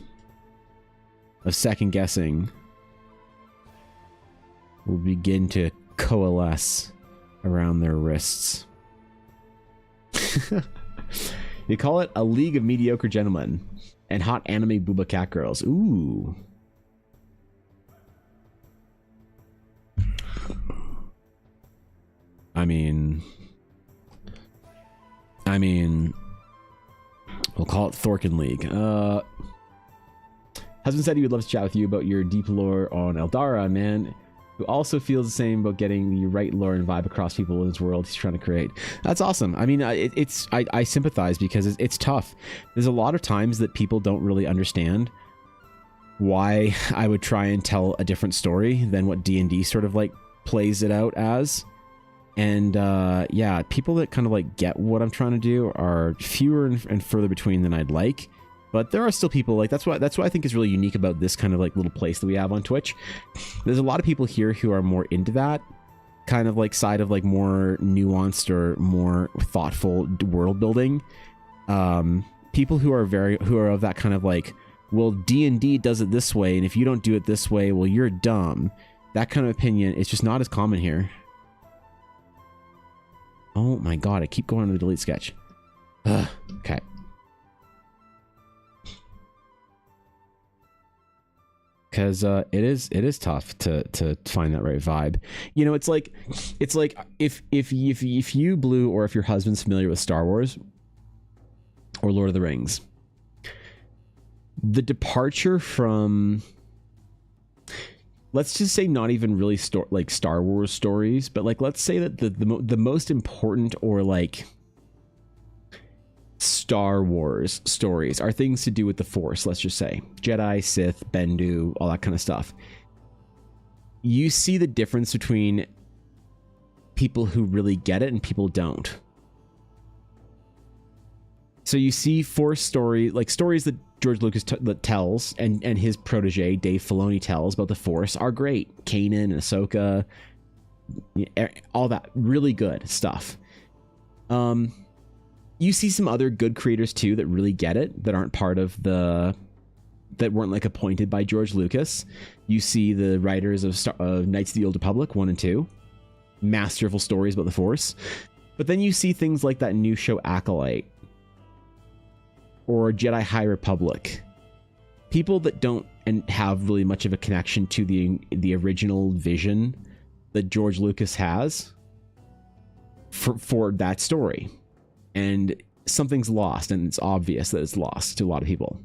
of second guessing will begin to coalesce around their wrists. You call it a league of mediocre gentlemen and hot anime booba cat girls. Ooh. I mean, we'll call it Thorkin League. Husband said he would love to chat with you about your deep lore on Eldara, man. Who also feels the same about getting the right lore and vibe across people in this world he's trying to create. That's awesome. I mean, I sympathize because it's tough. There's a lot of times that people don't really understand why I would try and tell a different story than what D&D sort of like plays it out as. And yeah, people that kind of like get what I'm trying to do are fewer and further between than I'd like. But there are still people like that's what I think is really unique about this kind of like little place that we have on Twitch. There's a lot of people here who are more into that kind of like side of like more nuanced or more thoughtful world building. People who are of that kind of like, well, D&D does it this way, and if you don't do it this way, well, you're dumb. That kind of opinion is just not as common here. Oh my god, I keep going to the delete sketch. Ugh, okay. Because it is tough to find that right vibe. You know, it's like if you Blue, or if your husband's familiar with Star Wars or Lord of the Rings, the departure from, let's just say, not even really like Star Wars stories, but like let's say that the most important or like Star Wars stories are things to do with the Force, let's just say Jedi, Sith, Bendu, all that kind of stuff. You see the difference between people who really get it and people don't. So you see Force stories that George Lucas tells and his protege Dave Filoni tells about the Force are great. Kanan and Ahsoka, all that really good stuff. You see some other good creators too that really get it, that aren't part of that weren't like appointed by George Lucas. You see the writers of Knights of the Old Republic 1 and 2, masterful stories about the Force. But then you see things like that new show Acolyte or Jedi High Republic. People that don't and have really much of a connection to the original vision that George Lucas has for that story. And something's lost, and it's obvious that it's lost to a lot of people.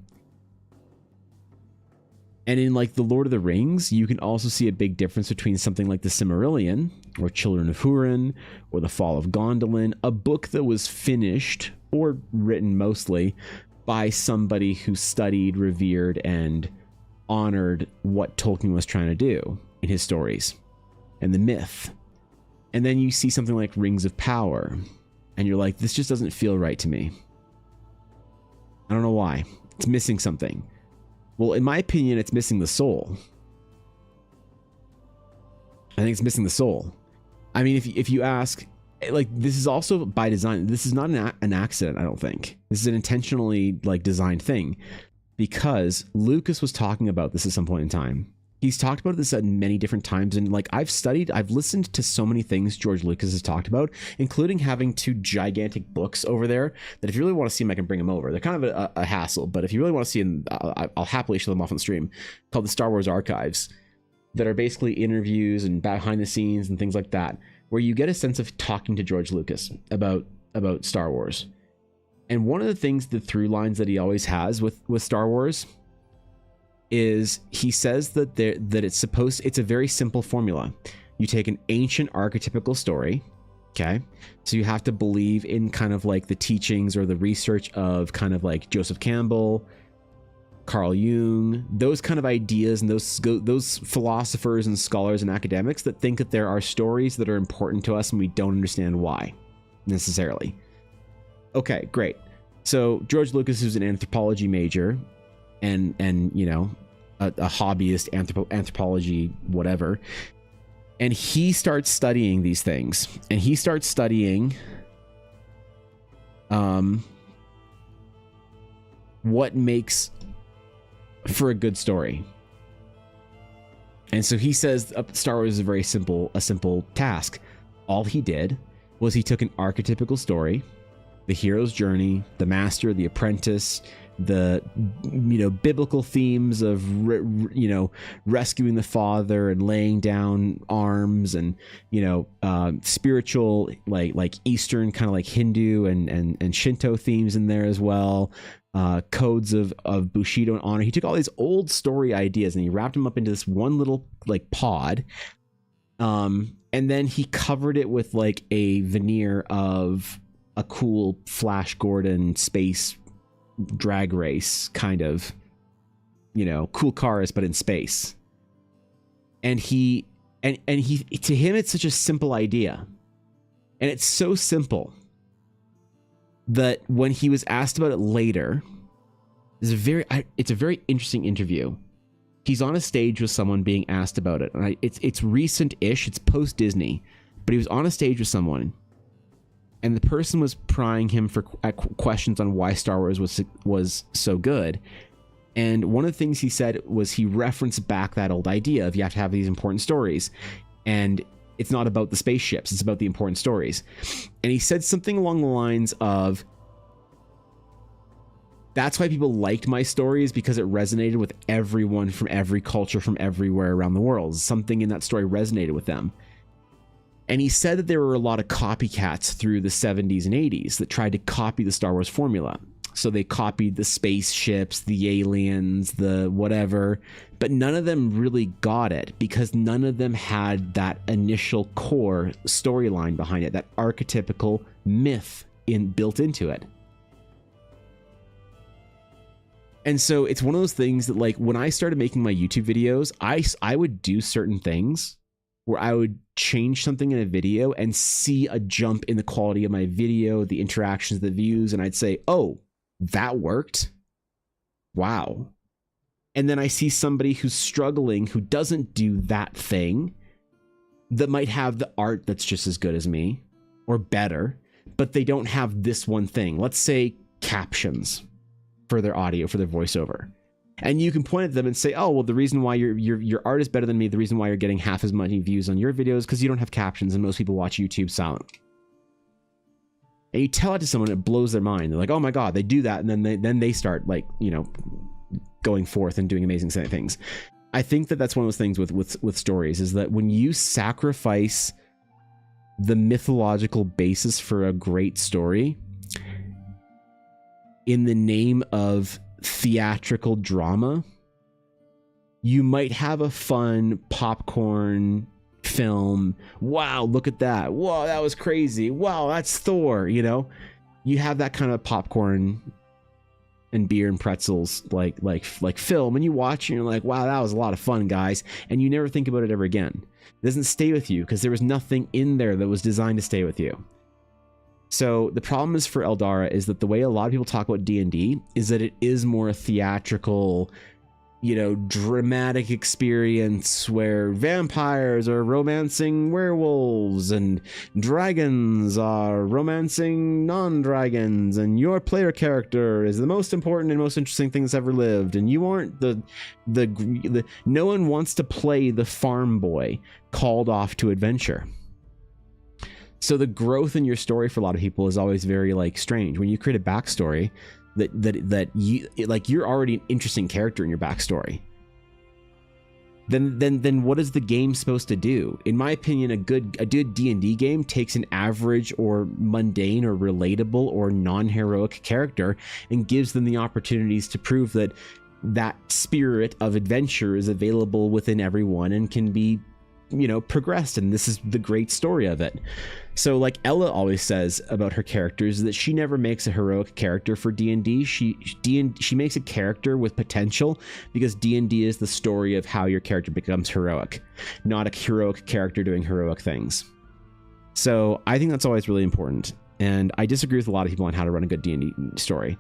And in like the Lord of the Rings, you can also see a big difference between something like the Silmarillion, or Children of Húrin, or The Fall of Gondolin, a book that was finished, or written mostly, by somebody who studied, revered, and honored what Tolkien was trying to do in his stories, and the myth. And then you see something like Rings of Power, and you're like, this just doesn't feel right to me. I don't know why. It's missing something. Well, in my opinion, it's missing the soul. I think it's missing the soul. I mean, if you ask, like, this is also by design. This is not an accident, I don't think. This is an intentionally like designed thing, because Lucas was talking about this at some point in time. He's talked about this at many different times, and like I've listened to so many things George Lucas has talked about, including having 2 gigantic books over there that if you really want to see them, I can bring them over. They're kind of a hassle, but if you really want to see them, I'll happily show them off on the stream, called the Star Wars Archives, that are basically interviews and behind the scenes and things like that, where you get a sense of talking to George Lucas about Star Wars. And one of the things, the through lines that he always has with Star Wars, is he says that it's a very simple formula. You take an ancient archetypical story, okay? So you have to believe in kind of like the teachings or the research of kind of like Joseph Campbell, Carl Jung, those kind of ideas, and those philosophers and scholars and academics that think that there are stories that are important to us and we don't understand why necessarily. Okay, great. So George Lucas, who's an anthropology major, and you know, a hobbyist, anthropology, whatever, and he starts studying these things, and he starts studying what makes for a good story. And so he says Star Wars is a simple task. All he did was he took an archetypical story, the hero's journey, the master, the apprentice, the biblical themes of rescuing the father and laying down arms, and spiritual like Eastern kind of like Hindu and Shinto themes in there as well. Codes of Bushido and honor. He took all these old story ideas and he wrapped them up into this one little like pod. And then he covered it with like a veneer of a cool Flash Gordon space drag race kind of, cool cars, but in space. And he to him, it's such a simple idea. And it's so simple that when he was asked about it later, it's a very interesting interview. He's on a stage with someone being asked about it, and it's recent-ish, it's post-Disney, but he was on a stage with someone, and the person was prying him for questions on why Star Wars was so good. And one of the things he said was he referenced back that old idea of you have to have these important stories, and it's not about the spaceships, it's about the important stories. And he said something along the lines of, that's why people liked my stories, because it resonated with everyone from every culture, from everywhere around the world. Something in that story resonated with them. And he said that there were a lot of copycats through the 70s and 80s that tried to copy the Star Wars formula. So they copied the spaceships, the aliens, the whatever, but none of them really got it because none of them had that initial core storyline behind it, that archetypical myth built into it. And so it's one of those things that, like, when I started making my YouTube videos, I would do certain things where I would change something in a video and see a jump in the quality of my video, the interactions, the views, and I'd say, oh, that worked. Wow. And then I see somebody who's struggling, who doesn't do that thing, that might have the art that's just as good as me or better, but they don't have this one thing. Let's say captions for their audio, for their voiceover. And you can point at them and say, oh, well, the reason why your art is better than me, the reason why you're getting half as many views on your videos, because you don't have captions and most people watch YouTube silent. And you tell it to someone, it blows their mind. They're like, oh my God, they do that. And then they start, like, going forth and doing amazing things. I think that's one of those things with stories, is that when you sacrifice the mythological basis for a great story in the name of theatrical drama, you might have a fun popcorn film. Wow, look at that. Whoa, that was crazy. Wow, that's Thor. You have that kind of popcorn and beer and pretzels like film, and you watch and you're like, wow, that was a lot of fun, guys, and you never think about it ever again. It doesn't stay with you because there was nothing in there that was designed to stay with you. So the problem is for Eldara is that the way a lot of people talk about D&D is that it is more a theatrical, dramatic experience where vampires are romancing werewolves and dragons are romancing non-dragons, and your player character is the most important and most interesting thing that's ever lived, and you aren't the no one wants to play the farm boy called off to adventure. So the growth in your story for a lot of people is always very strange. When you create a backstory that you're already an interesting character in your backstory, then what is the game supposed to do? In my opinion, a good D&D game takes an average or mundane or relatable or non-heroic character and gives them the opportunities to prove that spirit of adventure is available within everyone and can be progressed, and this is the great story of it. So like Ella always says about her characters, that she never makes a heroic character for D&D. She makes a character with potential, because D&D is the story of how your character becomes heroic, not a heroic character doing heroic things. So I think that's always really important, and I disagree with a lot of people on how to run a good D&D story.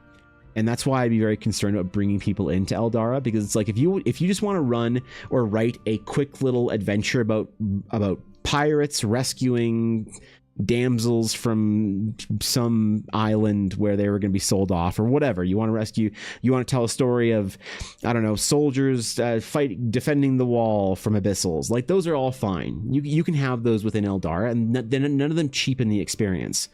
And that's why I'd be very concerned about bringing people into Eldara, because it's like, if you just want to run or write a quick little adventure about pirates rescuing, damsels from some island where they were going to be sold off or whatever. You want to tell a story of, I don't know, soldiers defending the wall from abyssals. Like, those are all fine. You can have those within Eldar, and then none of them cheapen the experience.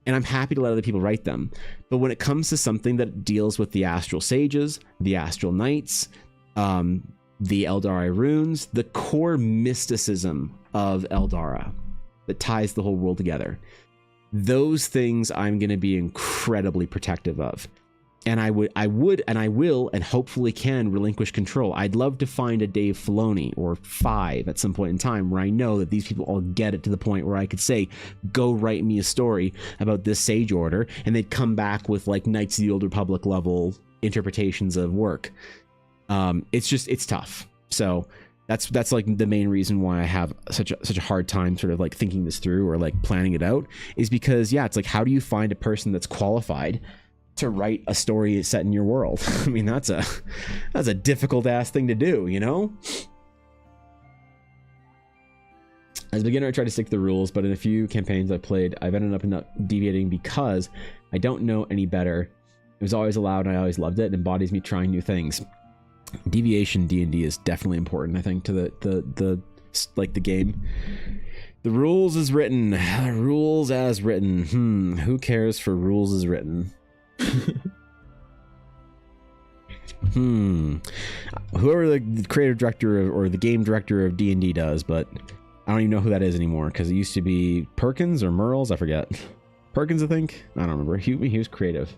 And I'm happy to let other people write them. But when it comes to something that deals with the Astral Sages, the Astral Knights, the Eldari runes, the core mysticism of Eldara that ties the whole world together, those things I'm going to be incredibly protective of. And I would, and I will, and hopefully can relinquish control. I'd love to find a Dave Filoni or 5 at some point in time where I know that these people all get it to the point where I could say, go write me a story about this Sage Order, and they'd come back with like Knights of the Old Republic level interpretations of work. It's tough. So that's like the main reason why I have such a hard time sort of like thinking this through or like planning it out, is because, yeah, it's like, how do you find a person that's qualified to write a story set in your world? I mean, that's a difficult ass thing to do, you know? As a beginner, I tried to stick to the rules, but in a few campaigns I played, I've ended up deviating because I don't know any better. It was always allowed and I always loved it. It embodies me trying new things. Deviation D&D is definitely important, I think, to the game. The rules as written. Rules as written. Who cares for rules as written? Whoever the creative director or the game director of D&D does, but I don't even know who that is anymore, because it used to be Perkins or Merles, I forget. Perkins, I think. I don't remember. He was creative.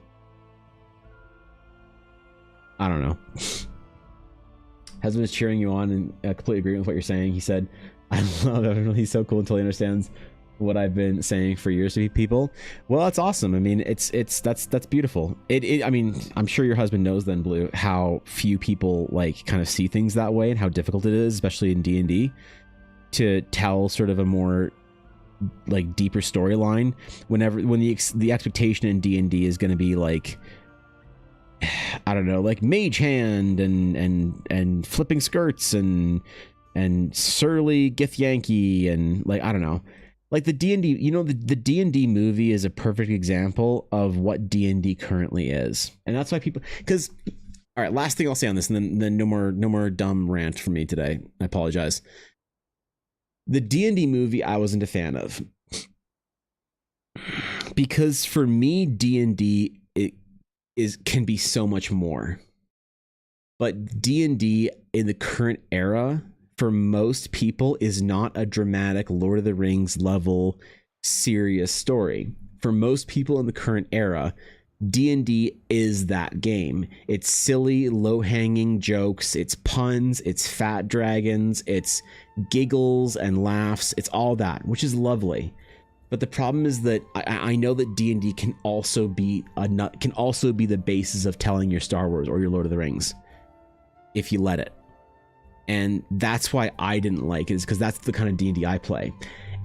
I don't know. Husband is cheering you on and completely agreeing with what you're saying. He said, I love him. He's so cool until he understands what I've been saying for years to people. Well, that's awesome. I mean, that's beautiful. I mean, I'm sure your husband knows then, Blue, how few people like kind of see things that way and how difficult it is, especially in D&D, to tell sort of a more like deeper storyline when the expectation in D&D is going to be like, I don't know, like mage hand and flipping skirts and surly Githyanki and like, I don't know. Like the D&D, you know, the D&D movie is a perfect example of what D&D currently is. And that's why people, because, all right, last thing I'll say on this, and then no more dumb rant from me today. I apologize. The D&D movie I wasn't a fan of. Because for me, D&D can be so much more. But D&D in the current era, for most people, is not a dramatic Lord of the Rings level serious story. For most people in the current era, D&D is that game. It's silly, low-hanging jokes, it's puns, it's fat dragons, it's giggles and laughs, it's all that, which is lovely. But the problem is that I know that D&D can also be the basis of telling your Star Wars or your Lord of the Rings, if you let it. And that's why I didn't like it, is because that's the kind of D&D I play.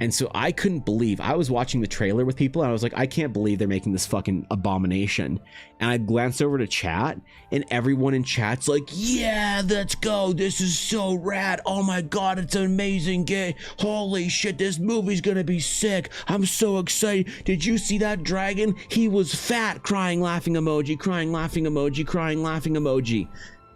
And so I couldn't believe, I was watching the trailer with people and I was like, I can't believe they're making this fucking abomination. And I glanced over to chat and everyone in chat's like, yeah, let's go. This is so rad. Oh my God, it's an amazing game. Holy shit, this movie's gonna be sick. I'm so excited. Did you see that dragon? He was fat. Crying, laughing emoji, crying, laughing emoji, crying, laughing emoji.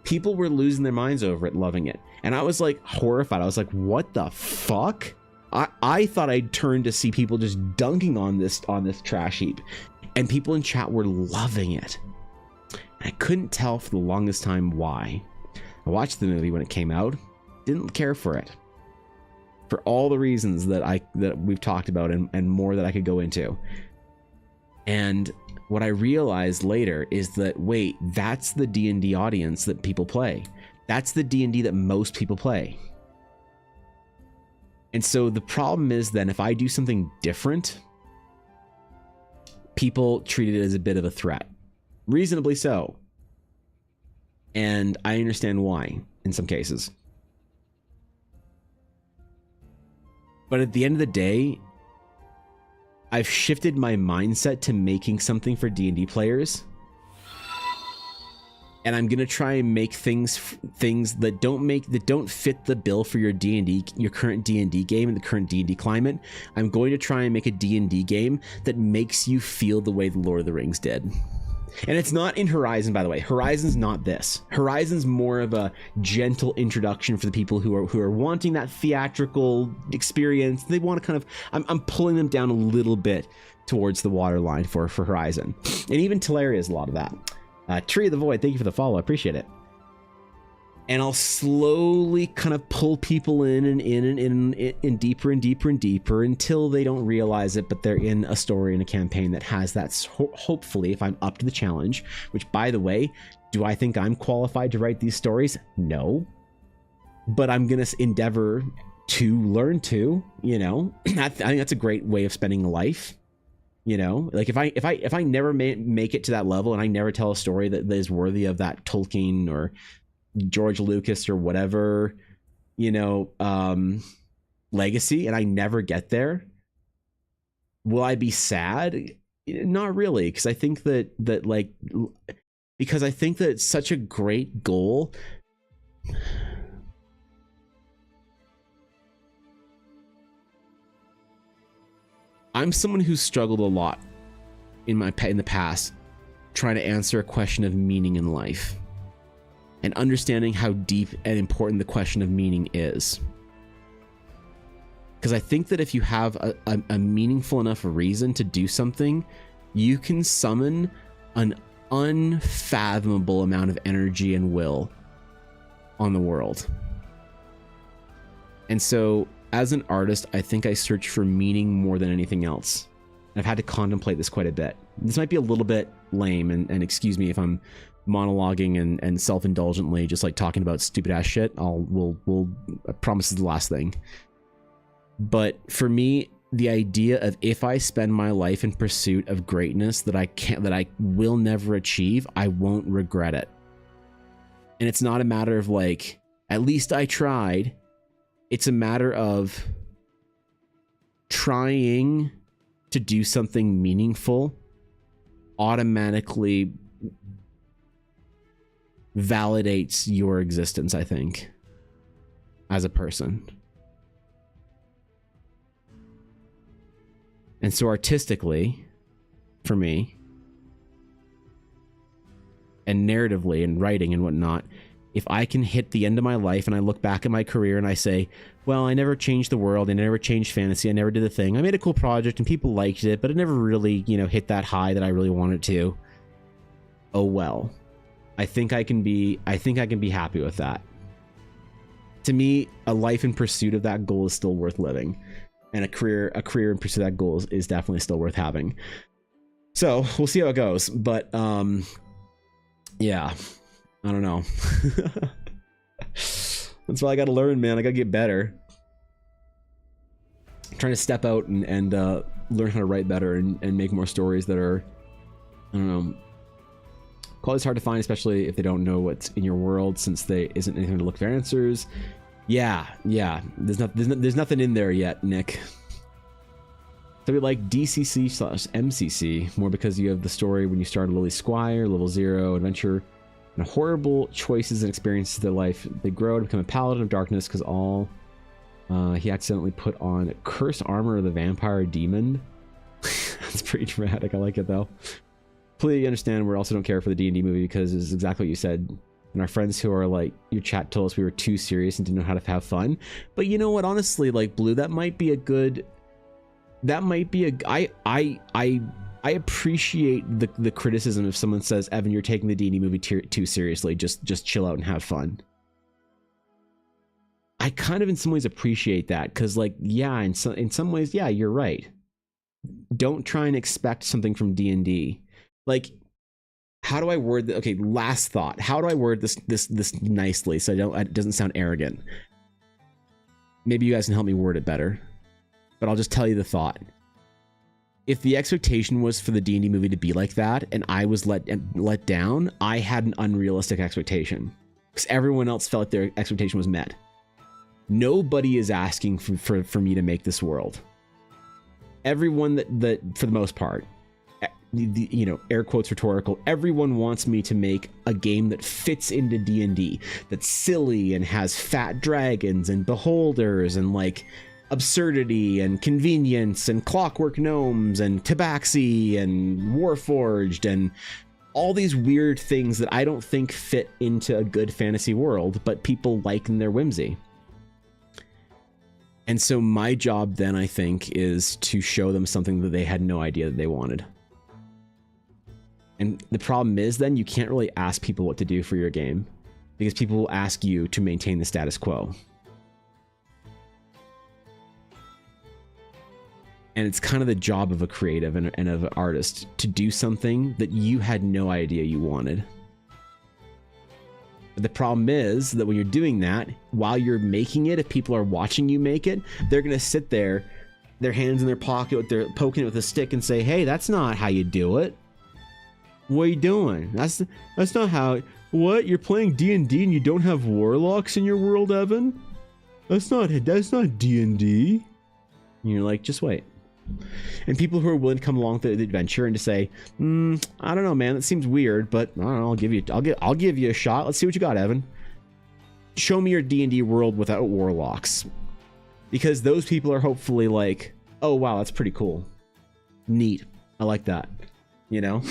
People were losing their minds over it, loving it. And I was like horrified. I was like, what the fuck? I thought I'd turn to see people just dunking on this trash heap, and people in chat were loving it. And I couldn't tell for the longest time why. I watched the movie when it came out, didn't care for it, for all the reasons that we've talked about and more that I could go into. And what I realized later is that, wait, that's the D&D audience that people play. That's the D&D that most people play. And so the problem is then if I do something different, people treat it as a bit of a threat. Reasonably so. And I understand why in some cases. But at the end of the day, I've shifted my mindset to making something for D&D players and I'm gonna try and make things that don't fit the bill for your D&D, your current D&D game and the current D&D climate. I'm going to try and make a D&D game that makes you feel the way the Lord of the Rings did. And it's not in Horizon, by the way. Horizon's not this. Horizon's more of a gentle introduction for the people who are wanting that theatrical experience. They want to kind of, I'm pulling them down a little bit towards the waterline for Horizon. And even Teleria is a lot of that. Tree of the Void, thank you for the follow. I appreciate it. And I'll slowly kind of pull people in and deeper and deeper and deeper until they don't realize it, but they're in a story and a campaign that has that, hopefully, if I'm up to the challenge, which, by the way, do I think I'm qualified to write these stories? No. But I'm going to endeavor to learn to, you know. I think that's a great way of spending a life. You know, like if I never make it to that level and I never tell a story that is worthy of that Tolkien or George Lucas or whatever, you know, legacy, and I never get there, will I be sad? Not really, because I think that it's such a great goal. I'm someone who's struggled a lot in the past trying to answer a question of meaning in life and understanding how deep and important the question of meaning is. Because I think that if you have a meaningful enough reason to do something, you can summon an unfathomable amount of energy and will on the world. And so, as an artist, I think I search for meaning more than anything else. I've had to contemplate this quite a bit. This might be a little bit lame, and excuse me if I'm monologuing and self-indulgently just like talking about stupid ass shit. I promise is the last thing. But for me, the idea of if I spend my life in pursuit of greatness that I will never achieve, I won't regret it. And it's not a matter of like, at least I tried. It's a matter of trying to do something meaningful automatically validates your existence, I think, as a person. And so artistically, for me, and narratively and writing and whatnot, if I can hit the end of my life and I look back at my career and I say, well, I never changed the world, I never changed fantasy, I never did the thing. I made a cool project and people liked it, but it never really, you know, hit that high that I really wanted to. Oh well. I think I can be happy with that. To me, a life in pursuit of that goal is still worth living. And a career in pursuit of that goal is definitely still worth having. So we'll see how it goes. But yeah. I don't know. That's why I gotta learn, man. I gotta get better. I'm trying to step out and learn how to write better and make more stories that are, I don't know. Quality's hard to find, especially if they don't know what's in your world, since there isn't anything to look for answers. Yeah. There's nothing in there yet, Nick. So we like DCC/MCC more because you have the story when you start Lily Squire, level 0, adventure, and horrible choices and experiences of their life. They grow to become a paladin of darkness because he accidentally put on cursed armor of the vampire demon. That's pretty dramatic. I like it though. Completely understand. We also don't care for the D&D movie because it's exactly what you said. And our friends who are like, your chat told us we were too serious and didn't know how to have fun. But you know what? Honestly, like Blue, I appreciate the criticism if someone says, Evan, you're taking the D&D movie too seriously. Just chill out and have fun. I kind of in some ways appreciate that because, like, yeah, in some ways, yeah, you're right. Don't try and expect something from D&D. Like, how do I word this? Okay, last thought. How do I word this nicely so it doesn't sound arrogant? Maybe you guys can help me word it better. But I'll just tell you the thought. If the expectation was for the D&D movie to be like that, and I was let down, I had an unrealistic expectation because everyone else felt like their expectation was met. Nobody is asking for me to make this world. Everyone that for the most part, you know, air quotes rhetorical, everyone wants me to make a game that fits into D&D, that's silly and has fat dragons and beholders and like absurdity and convenience and clockwork gnomes and tabaxi and warforged and all these weird things that I don't think fit into a good fantasy world, but people like in their whimsy. And so my job then, I think, is to show them something that they had no idea that they wanted. And the problem is then you can't really ask people what to do for your game because people will ask you to maintain the status quo. And it's kind of the job of a creative and of an artist to do something that you had no idea you wanted. But the problem is that when you're doing that, while you're making it, if people are watching you make it, they're going to sit there, their hands in their pocket, they're poking it with a stick and say, hey, that's not how you do it. What are you doing? That's not how... What? You're playing D&D and you don't have warlocks in your world, Evan? That's not D&D. And you're like, just wait. And people who are willing to come along with the adventure and to say, I don't know, man, that seems weird, but I don't know, I'll give you a shot. Let's see what you got, Evan. Show me your D&D world without warlocks. Because those people are hopefully like, oh wow, that's pretty cool. Neat. I like that. You know?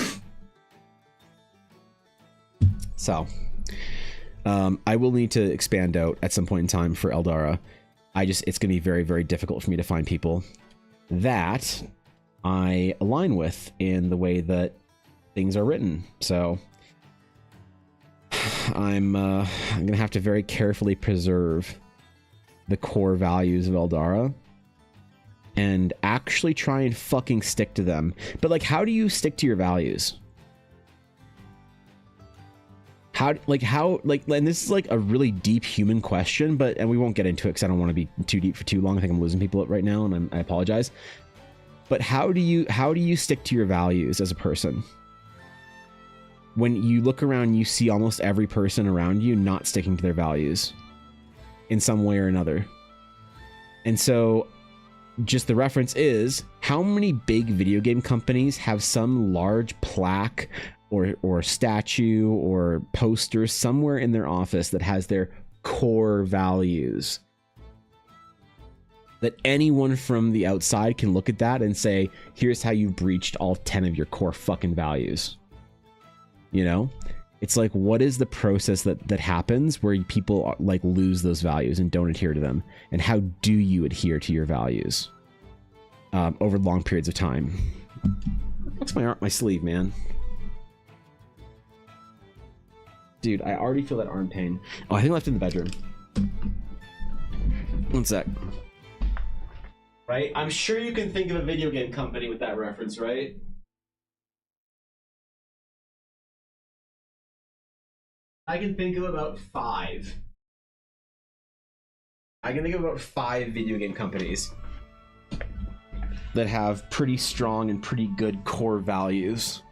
So, I will need to expand out at some point in time for Eldara. It's going to be very, very difficult for me to find people that I align with in the way that things are written. So, I'm going to have to very carefully preserve the core values of Eldara and actually try and fucking stick to them. But like, how do you stick to your values? And this is like a really deep human question, and we won't get into it because I don't want to be too deep for too long. I think I'm losing people right now, and I apologize. But how do you stick to your values as a person? When you look around, you see almost every person around you not sticking to their values in some way or another. And so just the reference is, how many big video game companies have some large plaque or statue or poster somewhere in their office that has their core values, that anyone from the outside can look at that and say, here's how you've breached all 10 of your core fucking values? You know, it's like, what is the process that happens where people like lose those values and don't adhere to them? And how do you adhere to your values over long periods of time? What's my sleeve, man? Dude, I already feel that arm pain. Oh, I think I left it in the bedroom. One sec. Right? I'm sure you can think of a video game company with that reference, right? I can think of about 5. I can think of about 5 video game companies that have pretty strong and pretty good core values.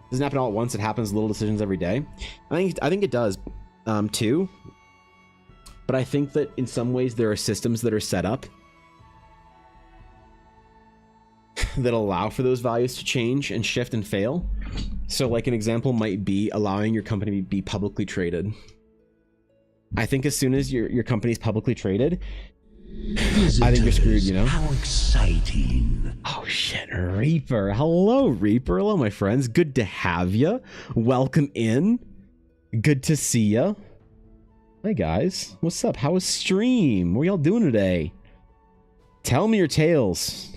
It doesn't happen all at once. It happens little decisions every day. I think it does too. But I think that in some ways there are systems that are set up that allow for those values to change and shift and fail. So like an example might be allowing your company to be publicly traded. I think as soon as your company's publicly traded, visitors, I think you're screwed, you know? How exciting. Oh shit, Reaper. Hello, Reaper. Hello, my friends. Good to have you. Welcome in. Good to see you. Hey guys, what's up? How was stream? What are y'all doing today? Tell me your tales.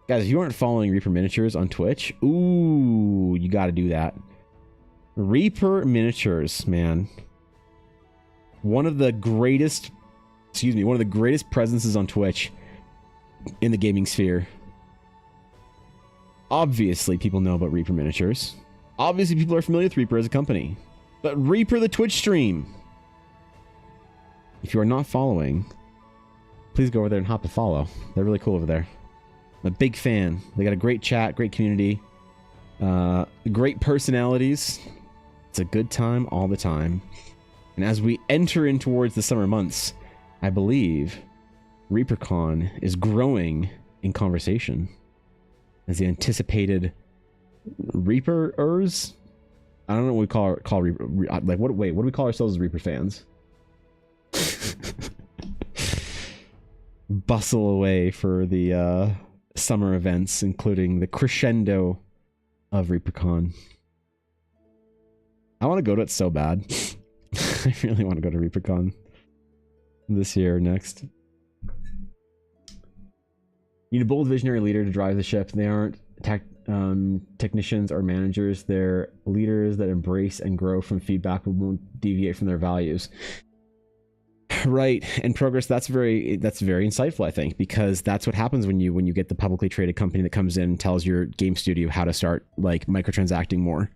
Guys, if you aren't following Reaper Miniatures on Twitch, ooh, you gotta do that. Reaper Miniatures, man. One of the greatest presences on Twitch in the gaming sphere. Obviously, people know about Reaper Miniatures. Obviously, people are familiar with Reaper as a company. But Reaper, the Twitch stream. If you are not following, please go over there and hop a follow. They're really cool over there. I'm a big fan. They got a great chat, great community, great personalities. It's a good time all the time. And as we enter in towards the summer months, I believe ReaperCon is growing in conversation. as the anticipated Reapers. I don't know what we call Reaper. Like what? Wait, what do we call ourselves as Reaper fans? Bustle away for the summer events, including the crescendo of ReaperCon. I want to go to it so bad. I really want to go to ReaperCon this year or next. You need a bold visionary leader to drive the ship. They aren't technicians or managers. They're leaders that embrace and grow from feedback and won't deviate from their values. Right, and Progress, that's very insightful, I think, because that's what happens when you get the publicly traded company that comes in and tells your game studio how to start like microtransacting more.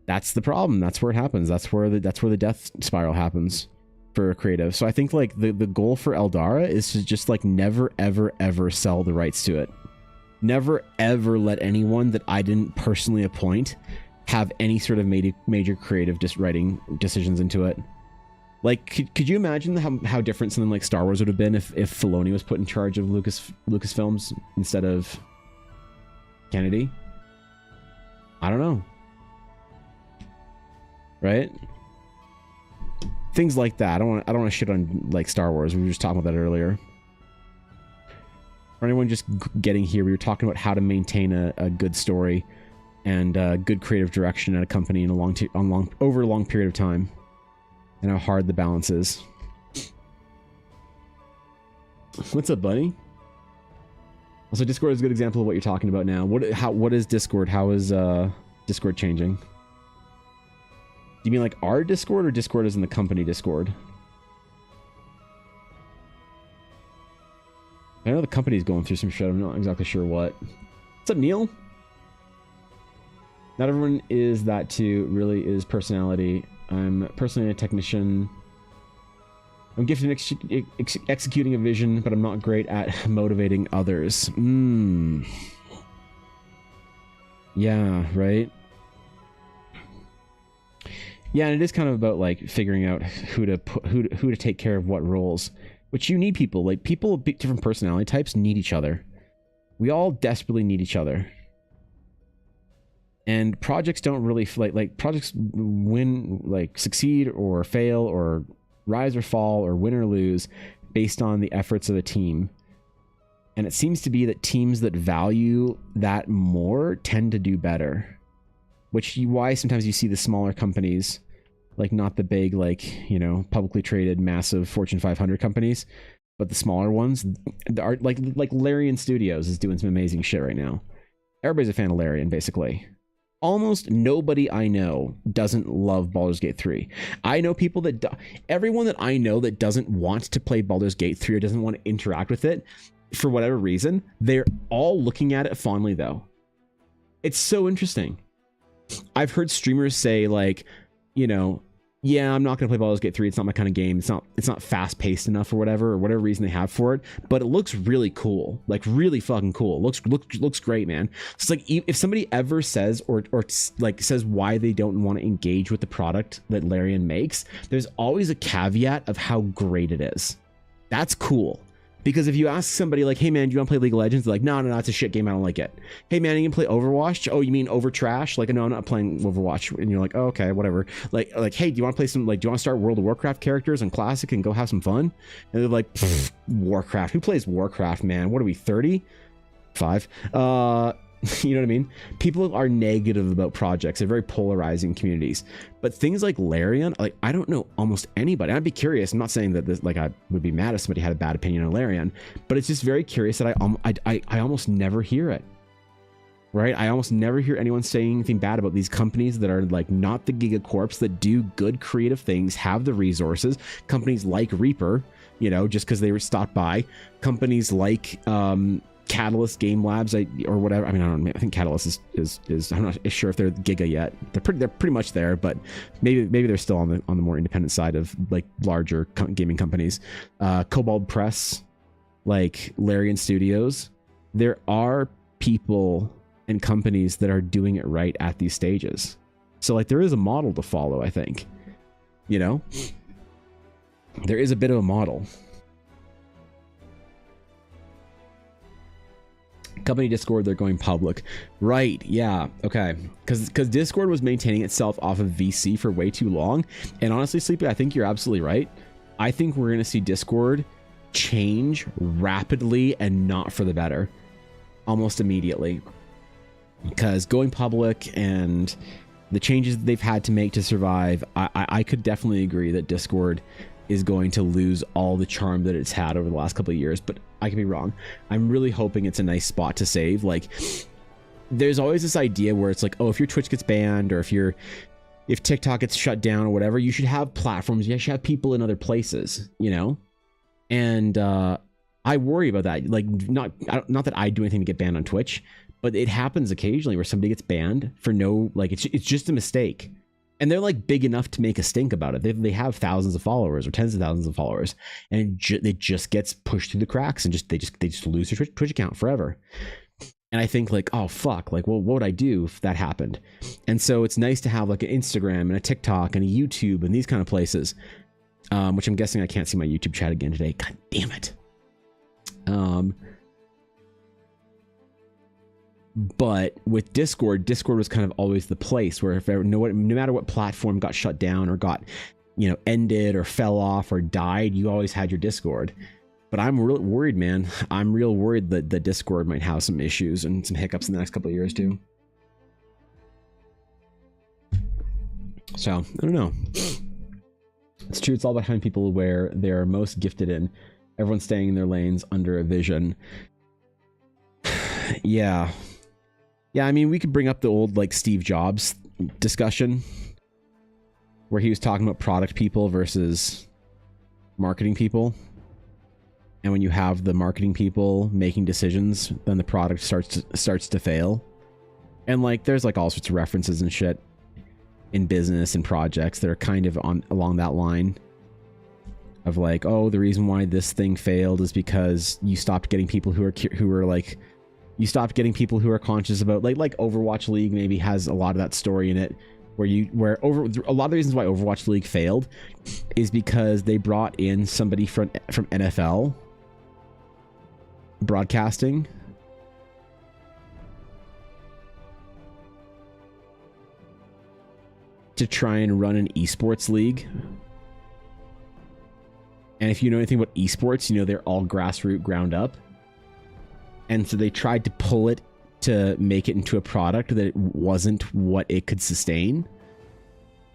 That's the problem. That's where it happens. That's where the death spiral happens for a creative. So I think like the goal for Eldara is to just like never ever sell the rights to it. Never ever let anyone that I didn't personally appoint have any sort of major creative writing decisions into it. Like, could you imagine how different something like Star Wars would have been if Filoni was put in charge of Lucasfilms instead of Kennedy? I don't know. Right? Things like that. I don't want to shit on like Star Wars. We were just talking about that earlier. For anyone just getting here, we were talking about how to maintain a good story and good creative direction at a company in over a long period of time. And how hard the balance is. What's up, buddy? Also, Discord is a good example of what you're talking about now. What is Discord? How is Discord changing? Do you mean like our Discord or Discord as in the company Discord? I know the company's going through some shit. I'm not exactly sure what. What's up, Neil? Not everyone is that too. Really is personality. I'm personally a technician. I'm gifted in executing a vision, but I'm not great at motivating others. Yeah, right? Yeah, and it is kind of about like figuring out who to take care of what roles. Which you need people. Like people of different personality types need each other. We all desperately need each other. And projects don't really like projects succeed or fail or rise or fall or win or lose based on the efforts of a team. And it seems to be that teams that value that more tend to do better. Why sometimes you see the smaller companies, like not the big, like, you know, publicly traded massive Fortune 500 companies, but the smaller ones are like Larian Studios is doing some amazing shit right now. Everybody's a fan of Larian, basically. Almost nobody I know doesn't love Baldur's Gate 3. I know people that everyone that I know that doesn't want to play Baldur's Gate 3 or doesn't want to interact with it for whatever reason, they're all looking at it fondly though. It's so interesting. I've heard streamers say like, you know, yeah, I'm not going to play Baldur's Gate 3. It's not my kind of game. It's not fast paced enough or whatever reason they have for it, but it looks really cool. Like really fucking cool. It looks great, man. It's like if somebody ever says or like says why they don't want to engage with the product that Larian makes, there's always a caveat of how great it is. That's cool. Because if you ask somebody like, hey man, do you want to play League of Legends? They're like, no, it's a shit game. I don't like it. Hey man, you can play Overwatch? Oh, you mean over trash? Like, no, I'm not playing Overwatch. And you're like, oh, okay, whatever. Like, hey, do you want to play do you want to start World of Warcraft characters and Classic and go have some fun? And they're like, Warcraft. Who plays Warcraft, man? What are we, 30? 5? You know what I mean? People are negative about projects. They're very polarizing communities. But things like Larian, like I don't know almost anybody. I'd be curious. I'm not saying that this, like I would be mad if somebody had a bad opinion on Larian, but it's just very curious that I almost never hear it. Right? I almost never hear anyone saying anything bad about these companies that are like not the gigacorps that do good creative things, have the resources. Companies like Reaper, you know, just because they were stopped by. Companies like Catalyst Game Labs, or whatever. I mean, I don't know. I think Catalyst is I'm not sure if they're Giga yet. They're pretty much there, but maybe they're still on the more independent side of like larger gaming companies. Cobalt Press, like Larian Studios. There are people and companies that are doing it right at these stages. So like there is a model to follow, I think. You know? There is a bit of a model. Company Discord, they're going public. Right, yeah, okay. Because Discord was maintaining itself off of VC for way too long. And honestly, Sleepy, I think you're absolutely right. I think we're going to see Discord change rapidly and not for the better. Almost immediately. Because going public and the changes that they've had to make to survive, I could definitely agree that Discord is going to lose all the charm that it's had over the last couple of years, but I could be wrong. I'm really hoping it's a nice spot to save. Like, there's always this idea where it's like, oh, if your Twitch gets banned, or if TikTok gets shut down or whatever, you should have platforms, you should have people in other places, you know? And I worry about that. Like, not that I do anything to get banned on Twitch, but it happens occasionally where somebody gets banned for no, like, it's just a mistake. And they're like big enough to make a stink about it. They have thousands of followers or tens of thousands of followers, and it just gets pushed through the cracks, and they just lose their Twitch account forever. And I think like, oh fuck, like, well, what would I do if that happened? And so it's nice to have like an Instagram and a TikTok and a YouTube and these kind of places, which I'm guessing I can't see my YouTube chat again today. God damn it. But with Discord was kind of always the place where if no matter what platform got shut down or got, you know, ended or fell off or died, you always had your Discord. But I'm real worried, man. I'm real worried that the Discord might have some issues and some hiccups in the next couple of years too. So I don't know. It's true. It's all about having people where they're most gifted in. Everyone's staying in their lanes under a vision. Yeah. Yeah, I mean, we could bring up the old, like, Steve Jobs discussion where he was talking about product people versus marketing people. And when you have the marketing people making decisions, then the product starts to fail. And, like, there's, like, all sorts of references and shit in business and projects that are kind of along that line of, like, oh, the reason why this thing failed is because you stopped getting people who are like... You stopped getting people who are conscious about like Overwatch League maybe has a lot of that story in it, where a lot of the reasons why Overwatch League failed is because they brought in somebody from NFL broadcasting to try and run an esports league. And if you know anything about esports, you know they're all grassroots, ground up. And so they tried to pull it to make it into a product that it wasn't what it could sustain.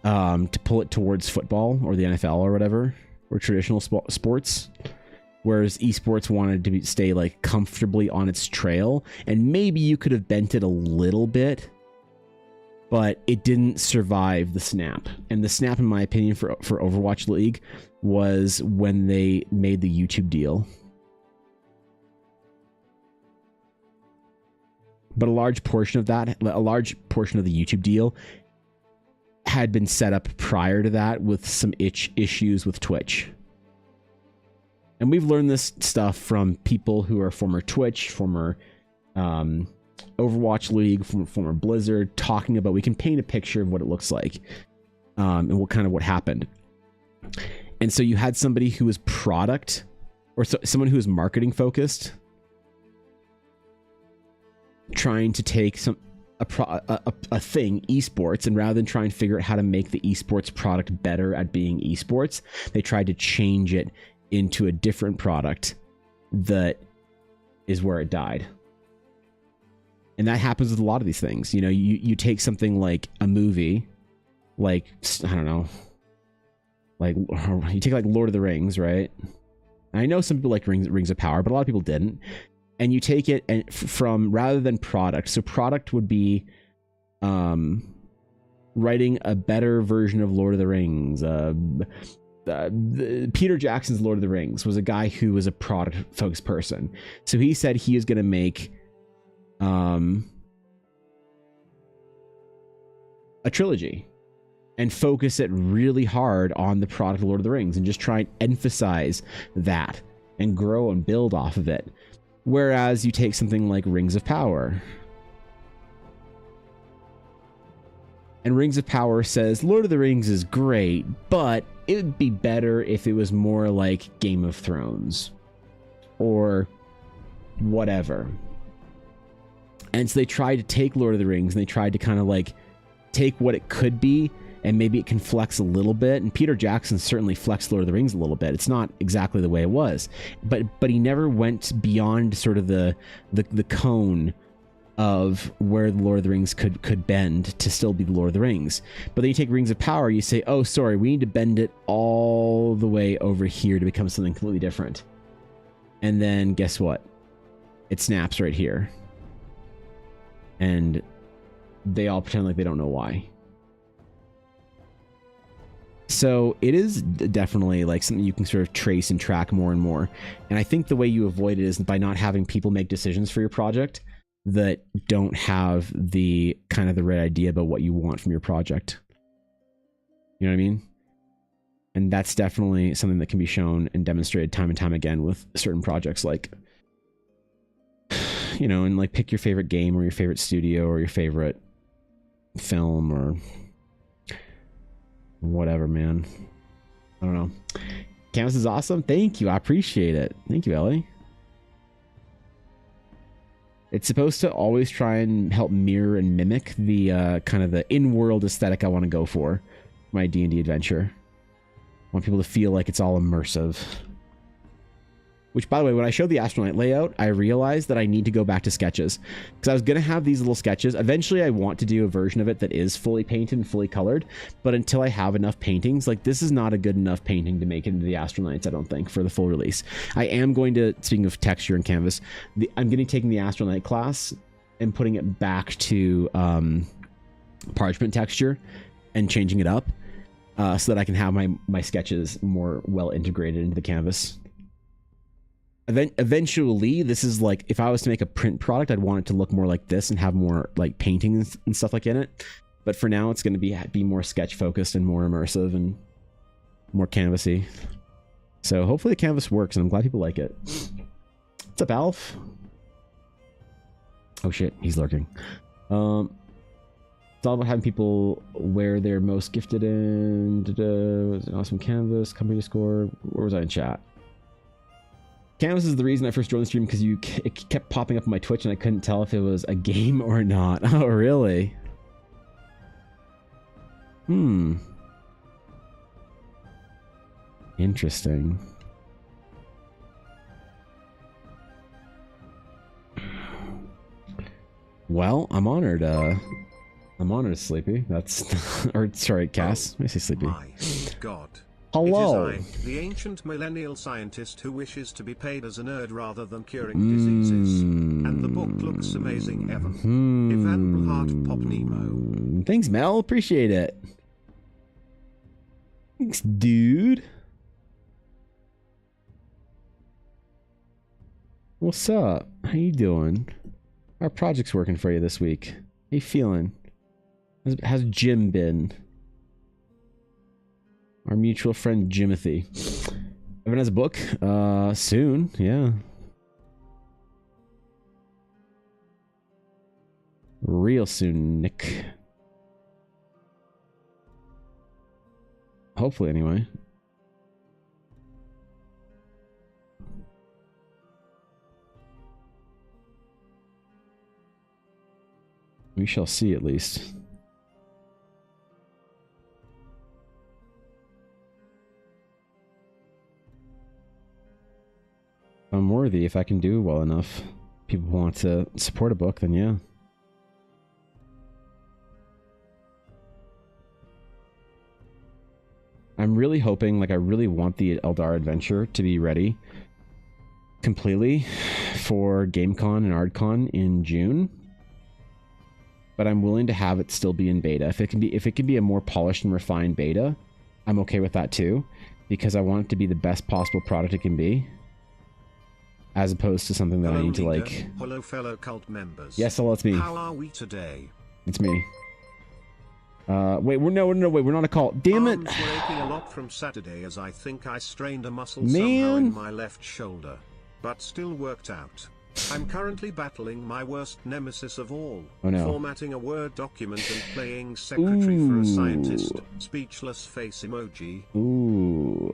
To pull it towards football or the NFL or whatever, or traditional sports. Whereas esports wanted to stay like comfortably on its trail. And maybe you could have bent it a little bit, but it didn't survive the snap. And the snap, in my opinion, for Overwatch League was when they made the YouTube deal. But a large portion of the YouTube deal had been set up prior to that with some issues with Twitch. And we've learned this stuff from people who are former Twitch, former Overwatch League, former Blizzard, talking about, we can paint a picture of what it looks like, and what happened. And so you had somebody who was product, or someone who was marketing focused, trying to take a thing, esports, and rather than try and figure out how to make the esports product better at being esports, they tried to change it into a different product that is where it died. And that happens with a lot of these things. You know, you take something like a movie, like, I don't know, like you take like Lord of the Rings, right? And I know some people like Rings of Power, but a lot of people didn't. And you take it and from, rather than product. So product would be writing a better version of Lord of the Rings. Peter Jackson's Lord of the Rings was a guy who was a product focused person. So he said he was going to make a trilogy and focus it really hard on the product of Lord of the Rings and just try and emphasize that and grow and build off of it. Whereas you take something like Rings of Power, and Rings of Power says Lord of the Rings is great, but it would be better if it was more like Game of Thrones or whatever. And so they tried to take Lord of the Rings and they tried to kind of like take what it could be and maybe it can flex a little bit. And Peter Jackson certainly flexed Lord of the Rings a little bit. It's not exactly the way it was, but he never went beyond sort of the cone of where the Lord of the Rings could bend to still be the Lord of the Rings. But then you take Rings of Power, you say, oh, sorry, we need to bend it all the way over here to become something completely different. And then guess what? It snaps right here. And they all pretend like they don't know why. So it is definitely like something you can sort of trace and track more and more. And I think the way you avoid it is by not having people make decisions for your project that don't have the kind of the right idea about what you want from your project. You know what I mean? And that's definitely something that can be shown and demonstrated time and time again with certain projects, like, you know, and like pick your favorite game or your favorite studio or your favorite film or whatever, man. I don't know. Canvas is awesome. Thank you. I appreciate it. Thank you, Ellie. It's supposed to always try and help mirror and mimic the kind of the in-world aesthetic I want to go for my D&D adventure. I want people to feel like it's all immersive. Which, by the way, when I showed the astronaut layout, I realized that I need to go back to sketches. Because I was going to have these little sketches. Eventually, I want to do a version of it that is fully painted and fully colored. But until I have enough paintings, like, this is not a good enough painting to make it into the astronauts, I don't think, for the full release. I am going to, speaking of texture and canvas, I'm going to be taking the astronaut class and putting it back to parchment texture and changing it up so that I can have my sketches more well integrated into the canvas. Eventually, this is like, if I was to make a print product, I'd want it to look more like this and have more like paintings and stuff like in it. But for now, it's going to be more sketch focused and more immersive and more canvasy. So hopefully the canvas works, and I'm glad people like it. What's up, Alf? Oh shit, he's lurking. It's all about having people where they're most gifted in. Was an awesome canvas, company score. Where was I in chat? Canvas is the reason I first joined the stream, because it kept popping up on my Twitch and I couldn't tell if it was a game or not. Oh, really? Interesting. Well, I'm honored. I'm honored, Sleepy. That's... or, sorry, Cass. Let me say Sleepy. My God. Hello. It is I, the ancient millennial scientist who wishes to be paid as a nerd rather than curing diseases. And the book looks amazing, Evan. Evan Heart Pop Nemo. Thanks, Mel. Appreciate it. Thanks, dude. What's up? How you doing? Our project's working for you this week. How you feeling? How's Jim been? Our mutual friend Jimothy. Evan has a book? Soon, yeah. Real soon, Nick. Hopefully, anyway. We shall see, at least. I'm worthy. If I can do well enough, people want to support a book, then yeah. I'm really hoping, like, I really want the Eldar adventure to be ready completely for GameCon and ArdCon in June. But I'm willing to have it still be in beta. If it can be a more polished and refined beta, I'm okay with that too, because I want it to be the best possible product it can be. As opposed to something that I need to like... Hello, fellow cult members. Yes, hello, it's me. How are we today? It's me. Wait, we're not a cult. Damn it! Arms were aching a lot from Saturday as I think I strained a muscle Man. somehow in my left shoulder. But still worked out. I'm currently battling my worst nemesis of all. Oh no. Formatting a Word document and playing secretary for a scientist. Speechless face emoji. Ooh.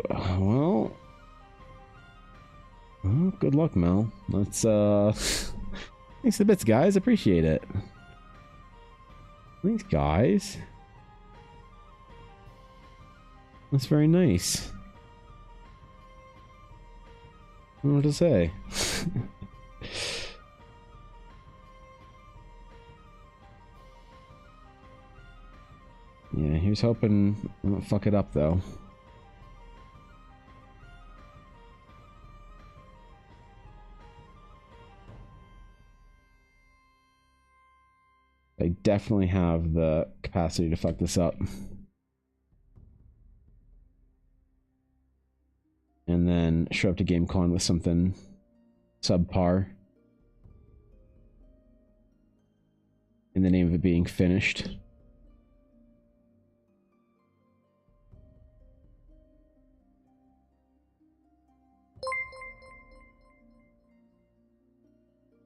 Well, good luck, Mel. Let's Thanks for the bits, guys. Appreciate it. Thanks, guys. That's very nice. I don't know what to say. Yeah, here's hoping I don't fuck it up, though. I definitely have the capacity to fuck this up. And then show up to GameCon with something subpar. In the name of it being finished.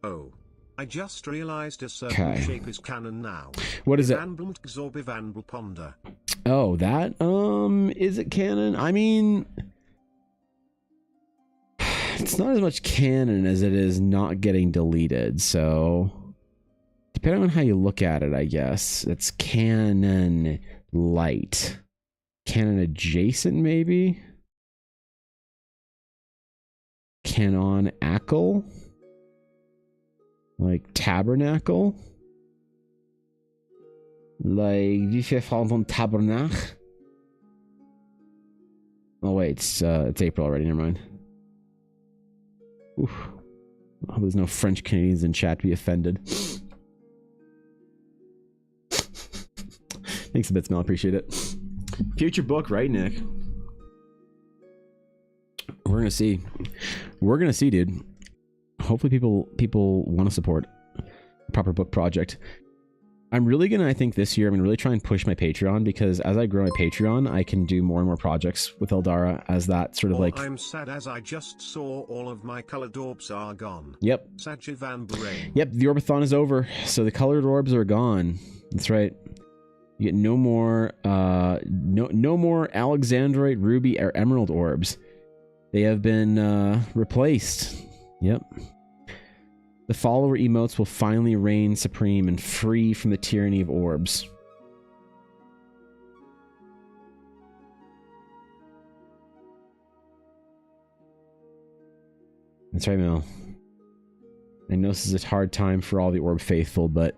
Oh. I just realized a certain shape is canon now. What is it? Oh, that? Is it canon? I mean, it's not as much canon as it is not getting deleted, so depending on how you look at it, I guess it's canon light. Canon adjacent, maybe? Canonical? Like tabernacle? Like, wie viel von tabernacle? Oh wait, it's April already, never mind. Oof. I hope there's no French Canadians in chat to be offended. Thanks a bit, Smell, appreciate it. Future book, right, Nick? We're gonna see. We're gonna see, dude. Hopefully people want to support a proper book project. I'm really gonna, I think this year, I'm gonna really try and push my Patreon, because as I grow my Patreon, I can do more and more projects with Eldara as that sort of like... I'm sad as I just saw all of my colored orbs are gone. Yep. Sajivan Brain. Yep, the Orbathon is over, so the colored orbs are gone. That's right. You get no more, no more Alexandrite, Ruby, or Emerald orbs. They have been replaced. Yep. The follower emotes will finally reign supreme and free from the tyranny of orbs. That's right, Mel. I know this is a hard time for all the orb faithful, but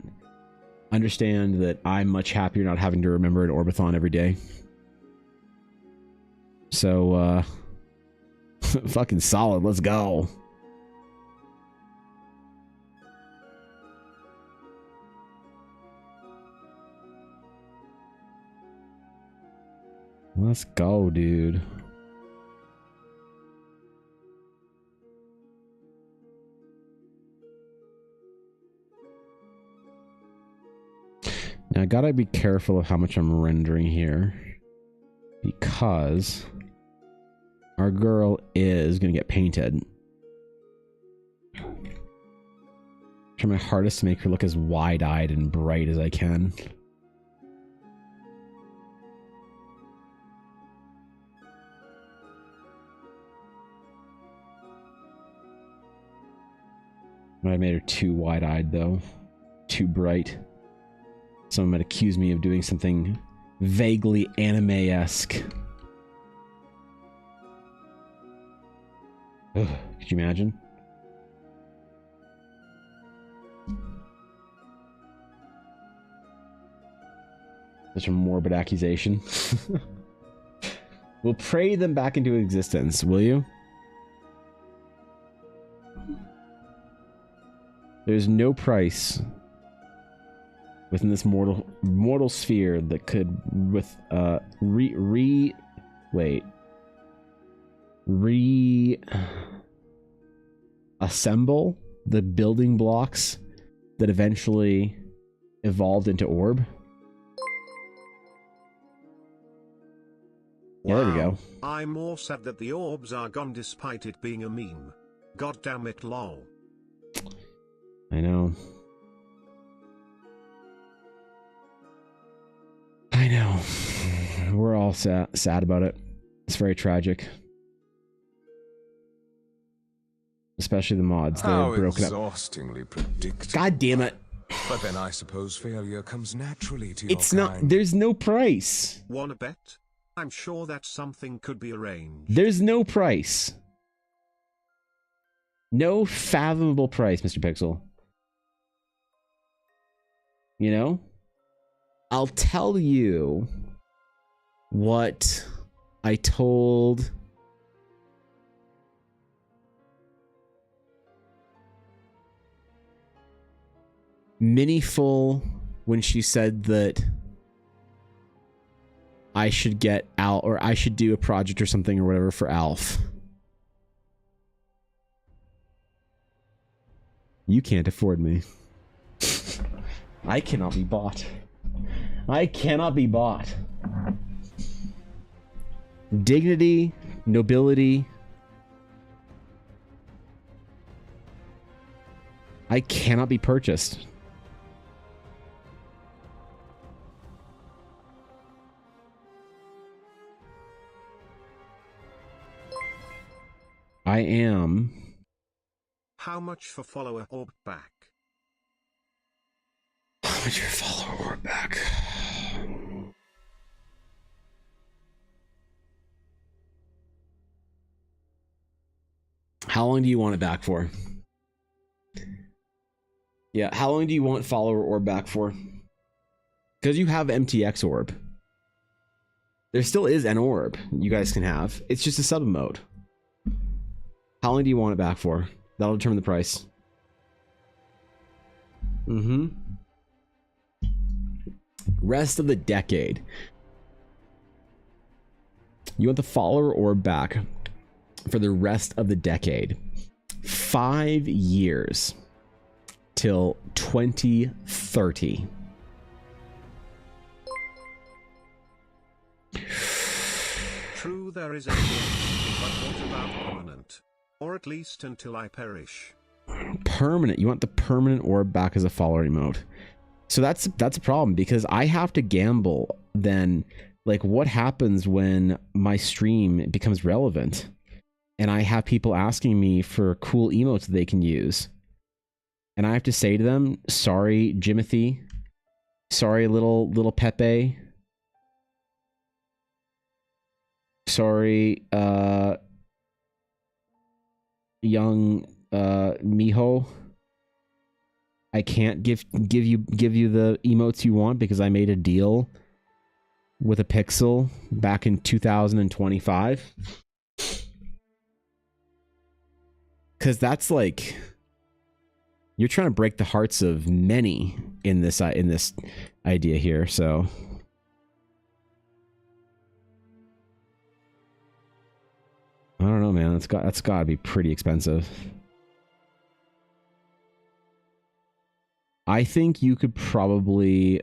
understand that I'm much happier not having to remember an Orbathon every day. So, fucking solid. Let's go. Let's go, dude. Now I gotta be careful of how much I'm rendering here, because our girl is gonna get painted. Try my hardest to make her look as wide-eyed and bright as I can. I made her too wide-eyed, though. Too bright. Someone might accuse me of doing something vaguely anime-esque. Ugh, could you imagine? Such a morbid accusation. We'll pray them back into existence, will you? There's no price within this mortal sphere that could reassemble the building blocks that eventually evolved into orb. Wow. There we go. I'm more sad that the orbs are gone despite it being a meme. God damn it, lol. I know. I know. We're all sad about it. It's very tragic. especially the mods. They're How broken up. exhaustingly predictable. God damn it. But then I suppose failure comes naturally to your It's not, kind. there's no price. Wanna bet? I'm sure that something could be arranged. There's no price. No fathomable price, Mr. Pixel. You know? I'll tell you what I told Miniful when she said that I should get Al, or I should do a project or something or whatever for Alf. You can't afford me. I cannot be bought. I cannot be bought. Dignity, nobility. I cannot be purchased. I am. How much for follower orb back? How much for follower orb back? How long do you want it back for? Yeah, how long do you want follower orb back for? Because you have MTX orb. There still is an orb you guys can have. It's just a sub mode. How long do you want it back for? That'll determine the price. Rest of the decade. You want the follower orb back for the rest of the decade. 5 years till 2030. True, there is a but what about permanent? Or at least until I perish. Permanent. You want the permanent orb back as a follower emote. So that's a problem, because I have to gamble then, like, what happens when my stream becomes relevant and I have people asking me for cool emotes that they can use, and I have to say to them, sorry Jimothy, sorry little Pepe, sorry young Miho, I can't give you the emotes you want because I made a deal with a Pixel back in 2025. Because that's like, you're trying to break the hearts of many in this idea here. So I don't know, man. That's got to be pretty expensive. I think you could probably...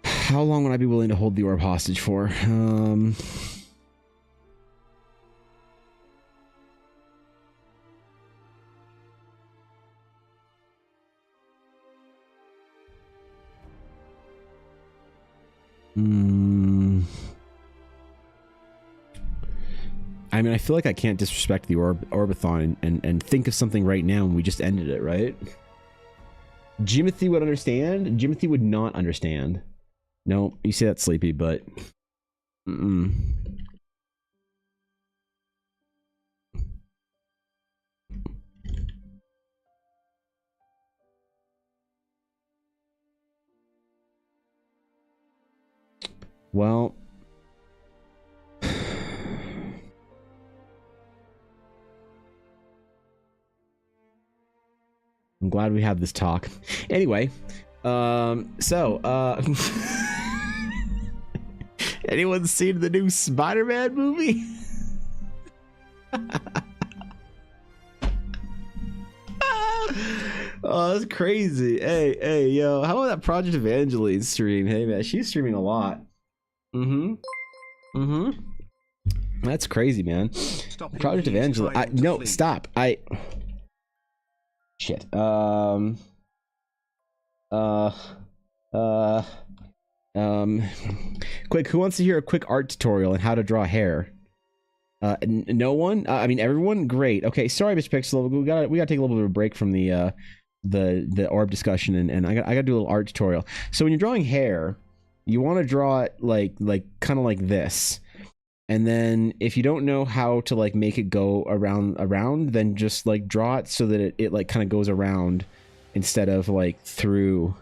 How long would I be willing to hold the orb hostage for? I mean, I feel like I can't disrespect the Orbathon and think of something right now when we just ended it, right? Jimothy would understand? Jimothy would not understand. No, you say that's sleepy, but... Well... I'm glad we had this talk. Anyway, anyone seen the new Spider-Man movie? Oh, that's crazy. Hey, yo, how about that Project Evangeline stream? Hey, man, she's streaming a lot. That's crazy, man. Project Evangeline. No, stop. Shit. Quick, who wants to hear a quick art tutorial on how to draw hair? No one? I mean, everyone? Great. Okay, sorry, Mr. Pixel. We gotta take a little bit of a break from the orb discussion, and I gotta do a little art tutorial. So when you're drawing hair, you want to draw it like kind of like this. And then if you don't know how to like make it go around, then just like draw it so that it like kind of goes around instead of like through,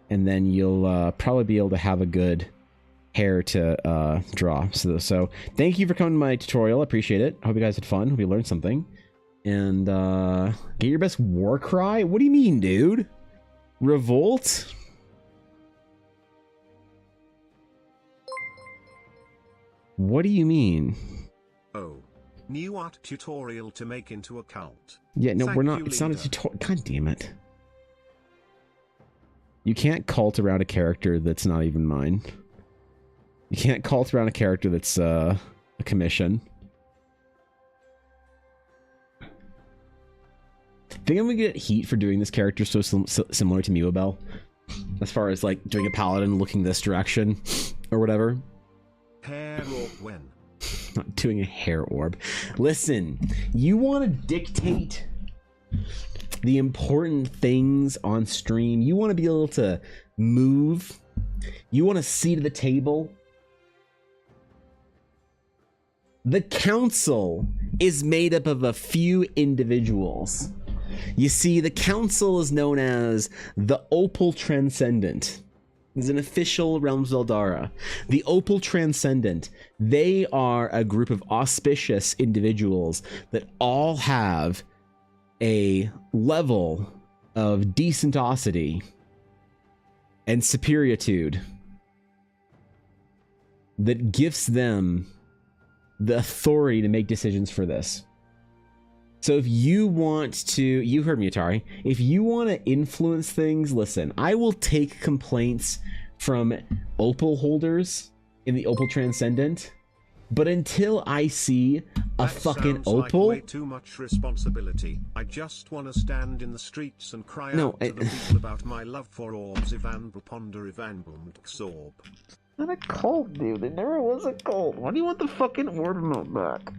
and then you'll probably be able to have a good hair to draw. So thank you for coming to my tutorial. I appreciate it. I hope you guys had fun. Hope you learned something. And get your best war cry? What do you mean, dude? Revolt? What do you mean? Oh. New art tutorial to make into account. Yeah, no, Thank we're not. you, It's not a leader. tutorial. God damn it. You can't cult around a character that's not even mine. You can't cult around a character that's a commission. Think I'm gonna get heat for doing this character so similar to Miwabel, as far as like doing a paladin looking this direction or whatever. Hair orb when? Not doing a hair orb. Listen, you want to dictate the important things on stream. You want to be able to move. You want a seat at the table. The council is made up of a few individuals. You see, the council is known as the Opal Transcendent. It's an official Realms of Eldara. The Opal Transcendent, they are a group of auspicious individuals that all have a level of decentosity and superioritude that gives them the authority to make decisions for this. So if you want to, you heard me, Atari, if you want to influence things, listen, I will take complaints from Opal holders in the Opal Transcendent, but until I see a That fucking sounds like Opal... way too much responsibility. I just want to stand in the streets and cry No, out to the people about my love for orbs. Ivan Ponder Ivan Bumdxorb. Not a cult, dude. It never was a cult. Why do you want the fucking orb emote back?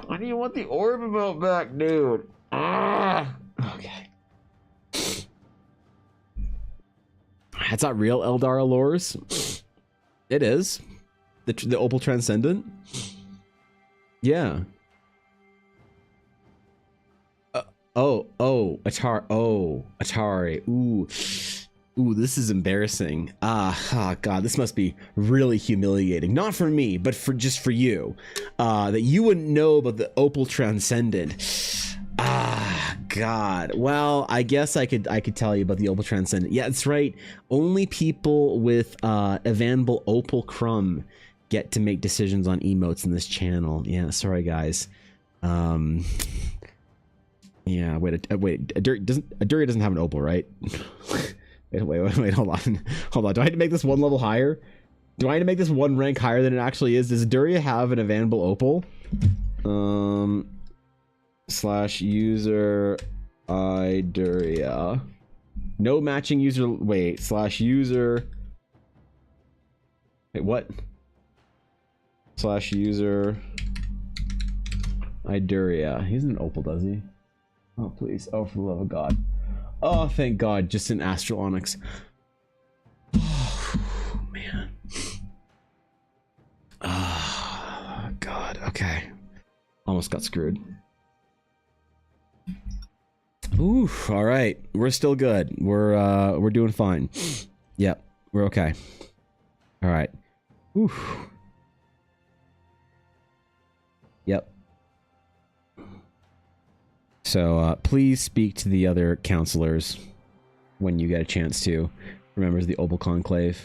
Why do you want the orb emote back, dude? Okay. That's not real Eldara lores. It is. The Opal Transcendent. Yeah. Atari. Ooh, this is embarrassing. God, this must be really humiliating. Not for me, but just for you. That you wouldn't know about the Opal Transcendent. God. Well, I guess I could tell you about the Opal Transcendent. Yeah, that's right. Only people with Evanbal Opal Crumb get to make decisions on emotes in this channel. Yeah, sorry guys. Yeah, wait, Aduria doesn't have an opal, right? Wait, hold on. Do I have to make this one level higher? Do I need to make this one rank higher than it actually is? Does Aduria have an Evanbal opal? / user Iduria. No matching user. Wait, / user. Wait, what? / user Iduria. He isn't an opal, does he? Oh, please. Oh, for the love of God. Oh, thank God. Just an Astral Onyx. Oh, man. Oh, God. Okay. Almost got screwed. Ooh, all right. We're still good. We're doing fine. Yep, we're okay. All right. Ooh. Yep. So please speak to the other counselors when you get a chance to, members of the Opal Conclave,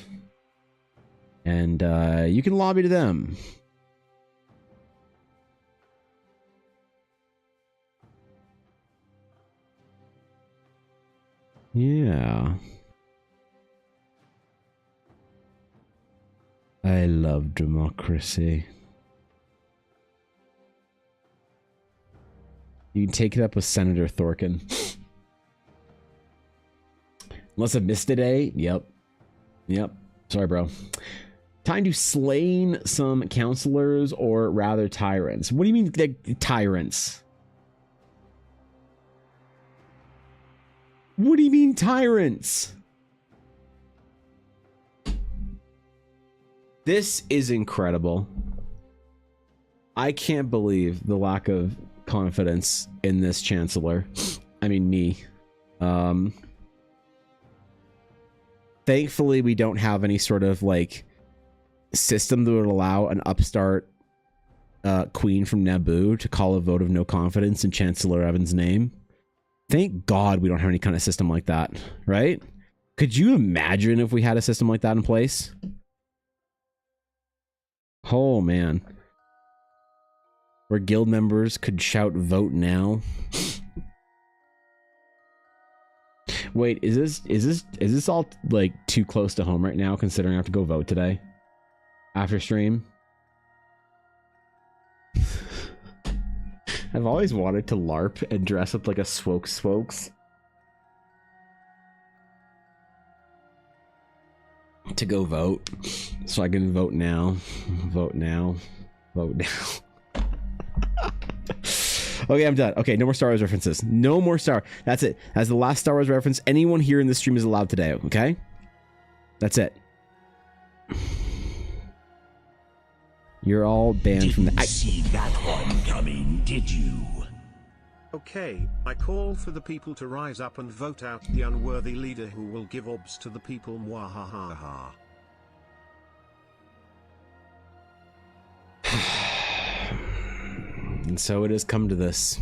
and you can lobby to them. Yeah. I love democracy. You can take it up with Senator Thorkin. Unless I missed today. Yep. Sorry, bro. Time to slain some counselors, or rather tyrants. What do you mean, like, tyrants? What do you mean, tyrants? This is incredible. I can't believe the lack of confidence in this chancellor. I mean, me. Thankfully, we don't have any sort of, like, system that would allow an upstart queen from Naboo to call a vote of no confidence in Chancellor Evan's name. Thank God we don't have any kind of system like that, right? Could you imagine if we had a system like that in place? Oh, man. Where guild members could shout vote now. Wait, is this all, like, too close to home right now, considering I have to go vote today after stream? I've always wanted to LARP and dress up like a Swokes to go vote, so I can vote now, vote now, vote now. Okay, I'm done. Okay, no more Star Wars references. No more Star. That's it. That's the last Star Wars reference anyone here in this stream is allowed today. Okay, that's it. You're all banned from the. Didn't see that one coming, did you? Okay, I call for the people to rise up and vote out the unworthy leader who will give obs to the people. Mwahaha. And so it has come to this.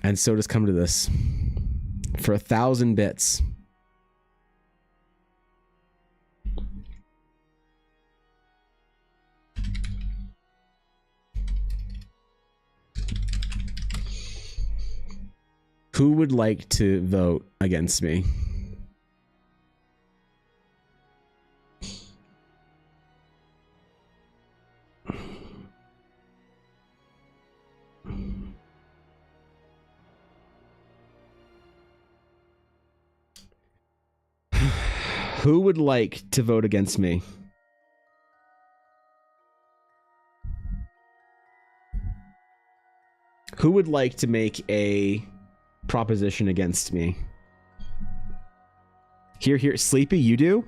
And so it has come to this. For 1,000 bits. Who would like to vote against me? Who would like to vote against me? Who would like to make a proposition against me? Here, Sleepy, you do?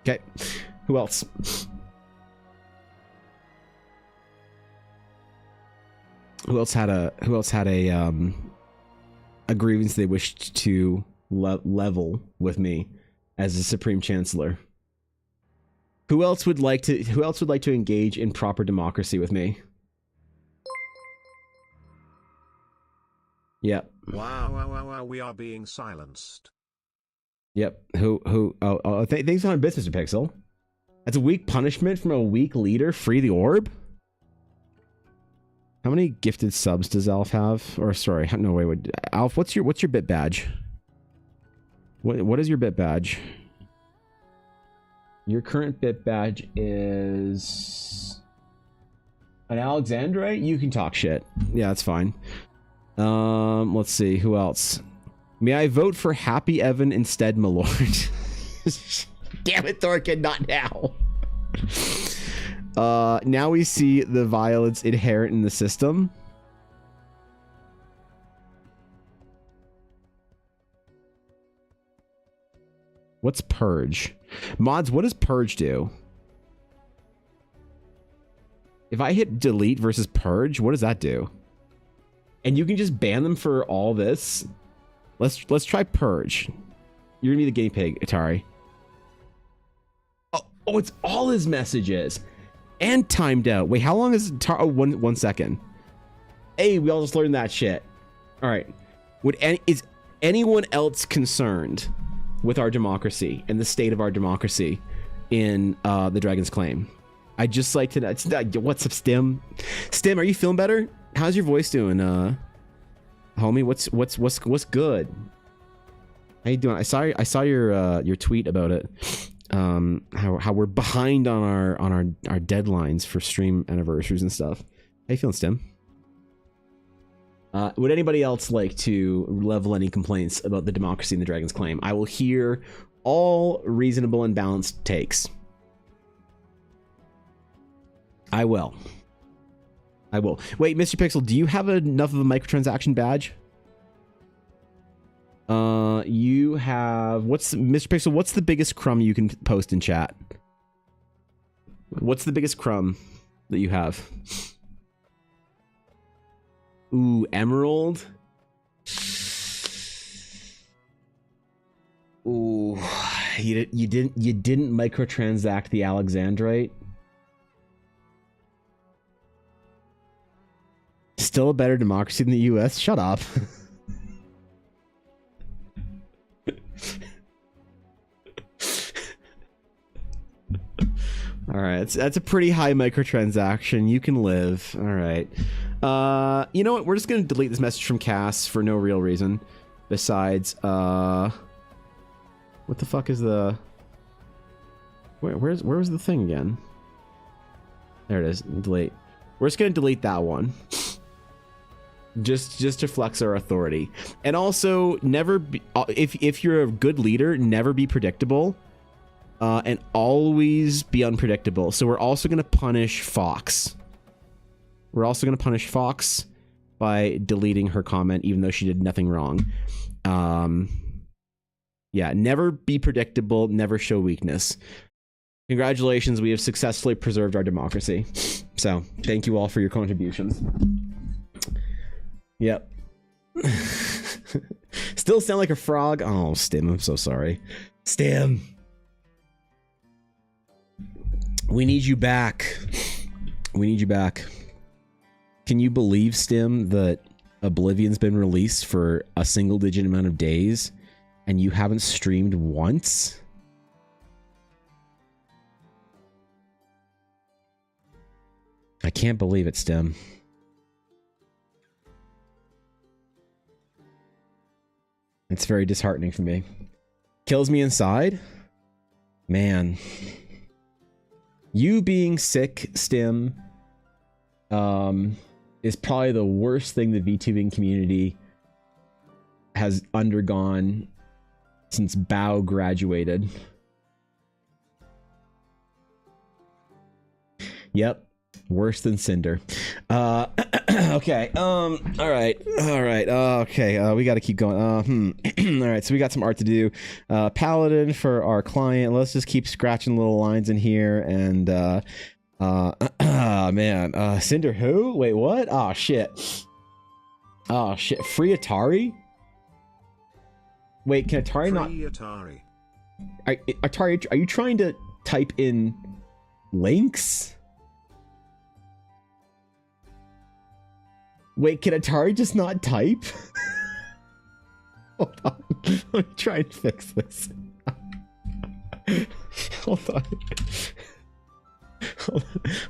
Okay, who else? Who else had a grievance they wished to level with me as the Supreme Chancellor? Who else would like to engage in proper democracy with me? Yep. Wow, we are being silenced. Yep. Thanks for bits, Mr. Pixel. That's a weak punishment from a weak leader. Free the orb? How many gifted subs does Alf have? Or sorry, no wait. Alf, what's your bit badge? What is your bit badge? Your current bit badge is an Alexandrite? You can talk shit. Yeah, that's fine. Let's see, who else? May I vote for Happy Evan instead, my lord? Damn it, Thorkin, not now. Now we see the violence inherent in the system. What's Purge? Mods, what does Purge do? If I hit delete versus Purge, what does that do? And you can just ban them for all this? Let's try Purge. You're gonna be the guinea pig, Atari. Oh, it's all his messages. And timed out. Wait, how long is it? Oh, 1 second. Hey, we all just learned that shit. All right. Is anyone else concerned with our democracy and the state of our democracy in the Dragon's Claim? I'd just like to know. What's up, Stim? Stim, are you feeling better? how's your voice doing, homie? What's good? How you doing? I saw your tweet about it. How we're behind on our deadlines for stream anniversaries and stuff. How you feeling, Stim? Would anybody else like to level any complaints about the democracy and the Dragon's Claim? I will hear all reasonable and balanced takes. I will. Wait, Mr. Pixel, do you have enough of a microtransaction badge? You have... Mr. Pixel, what's the biggest crumb you can post in chat? What's the biggest crumb that you have? Ooh, emerald. Ooh, you didn't microtransact the Alexandrite. Still a better democracy than the US? Shut up. All right, that's a pretty high microtransaction. You can live. All right. You know what? We're just gonna delete this message from Cass for no real reason. Besides, what the fuck is the? Where was the thing again? There it is. Delete. We're just gonna delete that one. Just to flex our authority, and also never be, if you're a good leader, never be predictable. And always be unpredictable. So we're also going to punish Fox. We're also going to punish Fox by deleting her comment, even though she did nothing wrong. Yeah, never be predictable, never show weakness. Congratulations, we have successfully preserved our democracy. So, thank you all for your contributions. Yep. Still sound like a frog? Oh, Stim, I'm so sorry. Stim. We need you back. We need you back. Can you believe, Stim, that Oblivion's been released for a single-digit amount of days, and you haven't streamed once? I can't believe it, Stim. It's very disheartening for me. Kills me inside? Man. You being sick, Stim, is probably the worst thing the VTubing community has undergone since Bao graduated. Yep, worse than Cinder. Okay. All right. Okay. We got to keep going. All right. So we got some art to do. Paladin for our client. Let's just keep scratching little lines in here. And man. Cinder who? Wait, what? Oh shit. Oh shit. Free Atari. Wait, can Atari not? Free Atari. Atari, are you trying to type in links? Wait, can Atari just not type? Hold on. Let me try and fix this. Hold on.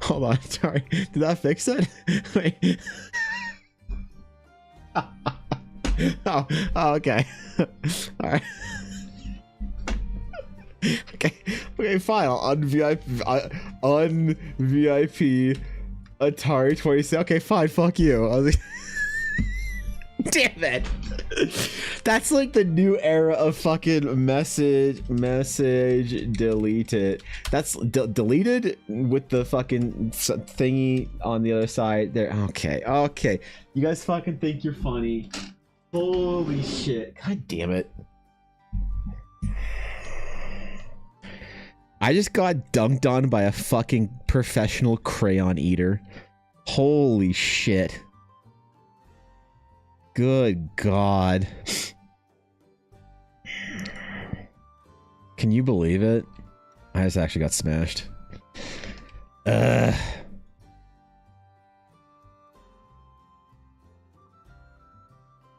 Hold on. Sorry. Did that fix it? Wait. Oh, okay. Alright. Okay, fine. I'll un-VIP Atari 26. Okay, fine. Fuck you. I was like, damn it. That's like the new era of fucking message delete it. That's deleted with the fucking thingy on the other side there. Okay. You guys fucking think you're funny. Holy shit. God damn it. I just got dunked on by a fucking professional crayon eater. Holy shit. Good God. Can you believe it? I just actually got smashed.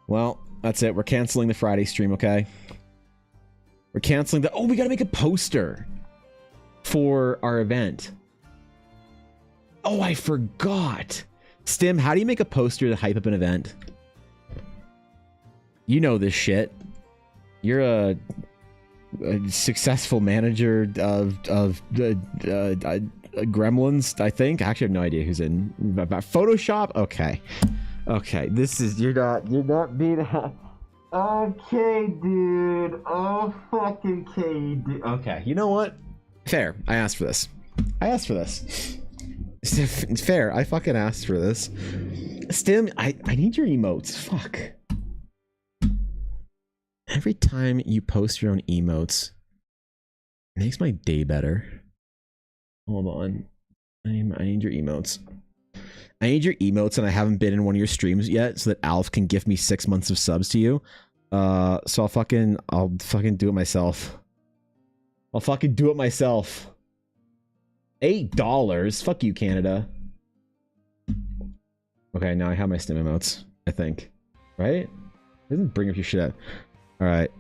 Well, that's it. We're canceling the Friday stream, okay? We're canceling the... Oh, we gotta make a poster for our event. Oh, I forgot. Stim, how do you make a poster to hype up an event? You know this shit. You're a successful manager of Gremlins, I think. I actually have no idea who's in Photoshop. Okay, this is you're not being. Okay, dude. Oh, fucking okay, dude. Okay, you know what? Fair. I asked for this. It's fair. I fucking asked for this. Stim, I need your emotes. Fuck. Every time you post your own emotes, it makes my day better. Hold on. I need your emotes. I need your emotes, and I haven't been in one of your streams yet, so that Alf can give me 6 months of subs to you. So I'll fucking do it myself. $8? Fuck you, Canada. Okay, now I have my Stim emotes, I think. Right? It doesn't bring up your shit. Alright.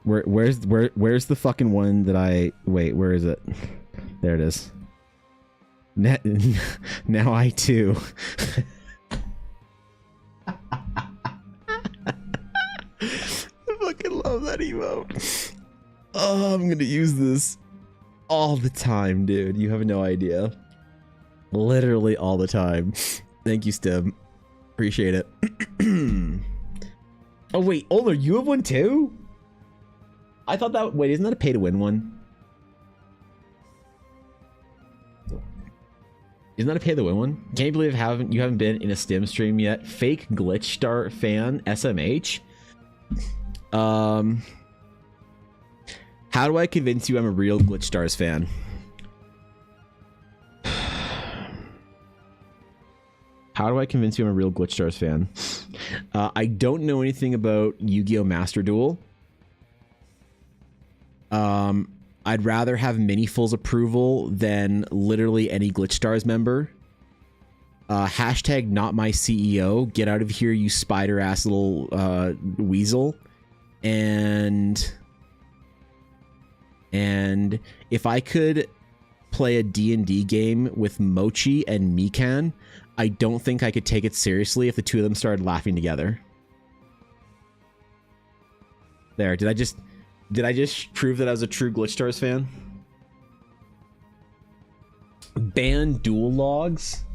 Where's the fucking one that I... Wait, where is it? There it is. Now I too. I fucking love that emote. Oh, I'm gonna use this all the time, dude. You have no idea. Literally all the time. Thank you, Stim. Appreciate it. Oh wait, Older, you have one too? I thought that... Wait, isn't that a pay-to-win one? Isn't that a pay-to-win one? Can't you believe you haven't been in a Stim stream yet? Fake Glitch Star fan, SMH. How do I convince you I'm a real Glitch Stars fan? How do I convince you I'm a real Glitch Stars fan? I don't know anything about Yu-Gi-Oh! Master Duel. I'd rather have Miniful's approval than literally any Glitch Stars member. Hashtag not my CEO. Get out of here, you spider ass little weasel. And if I could play a D&D game with Mochi and Mikan, I don't think I could take it seriously if the two of them started laughing together. There, did I just prove that I was a true Glitch Stars fan? Ban dual logs?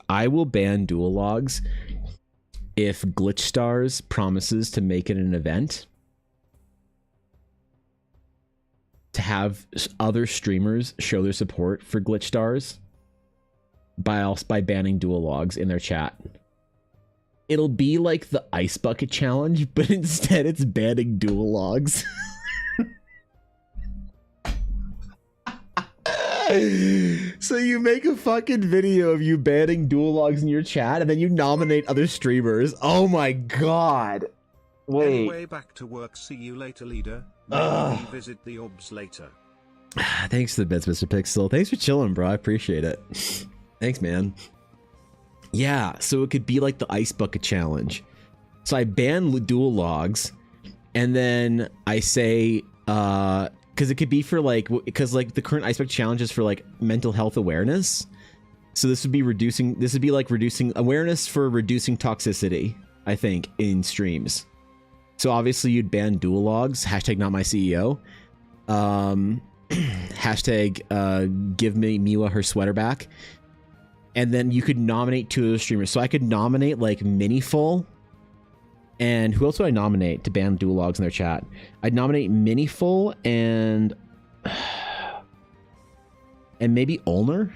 I will ban dual logs if Glitch Stars promises to make it an event to have other streamers show their support for Glitch Stars by banning dual logs in their chat. It'll be like the Ice Bucket Challenge, but instead it's banning dual logs. So you make a fucking video of you banning dual logs in your chat, and then you nominate other streamers. Oh my god. Wait. Anyway, back to work. See you later, leader. Maybe visit the OBS later. Thanks for the bits, Mr. Pixel. Thanks for chilling, bro. I appreciate it. Thanks, man. Yeah, so it could be like the Ice Bucket Challenge. So I ban dual logs, and then I say, because it could be for like, because like the current Ice Bucket Challenge is for like mental health awareness. So this would be like reducing awareness for reducing toxicity, I think, in streams. So obviously you'd ban dual logs, hashtag not my CEO. Hashtag give me Miwa her sweater back. And then you could nominate two of the streamers. So I could nominate like Miniful. And who else would I nominate to ban dual logs in their chat? I'd nominate Miniful and maybe Ulner.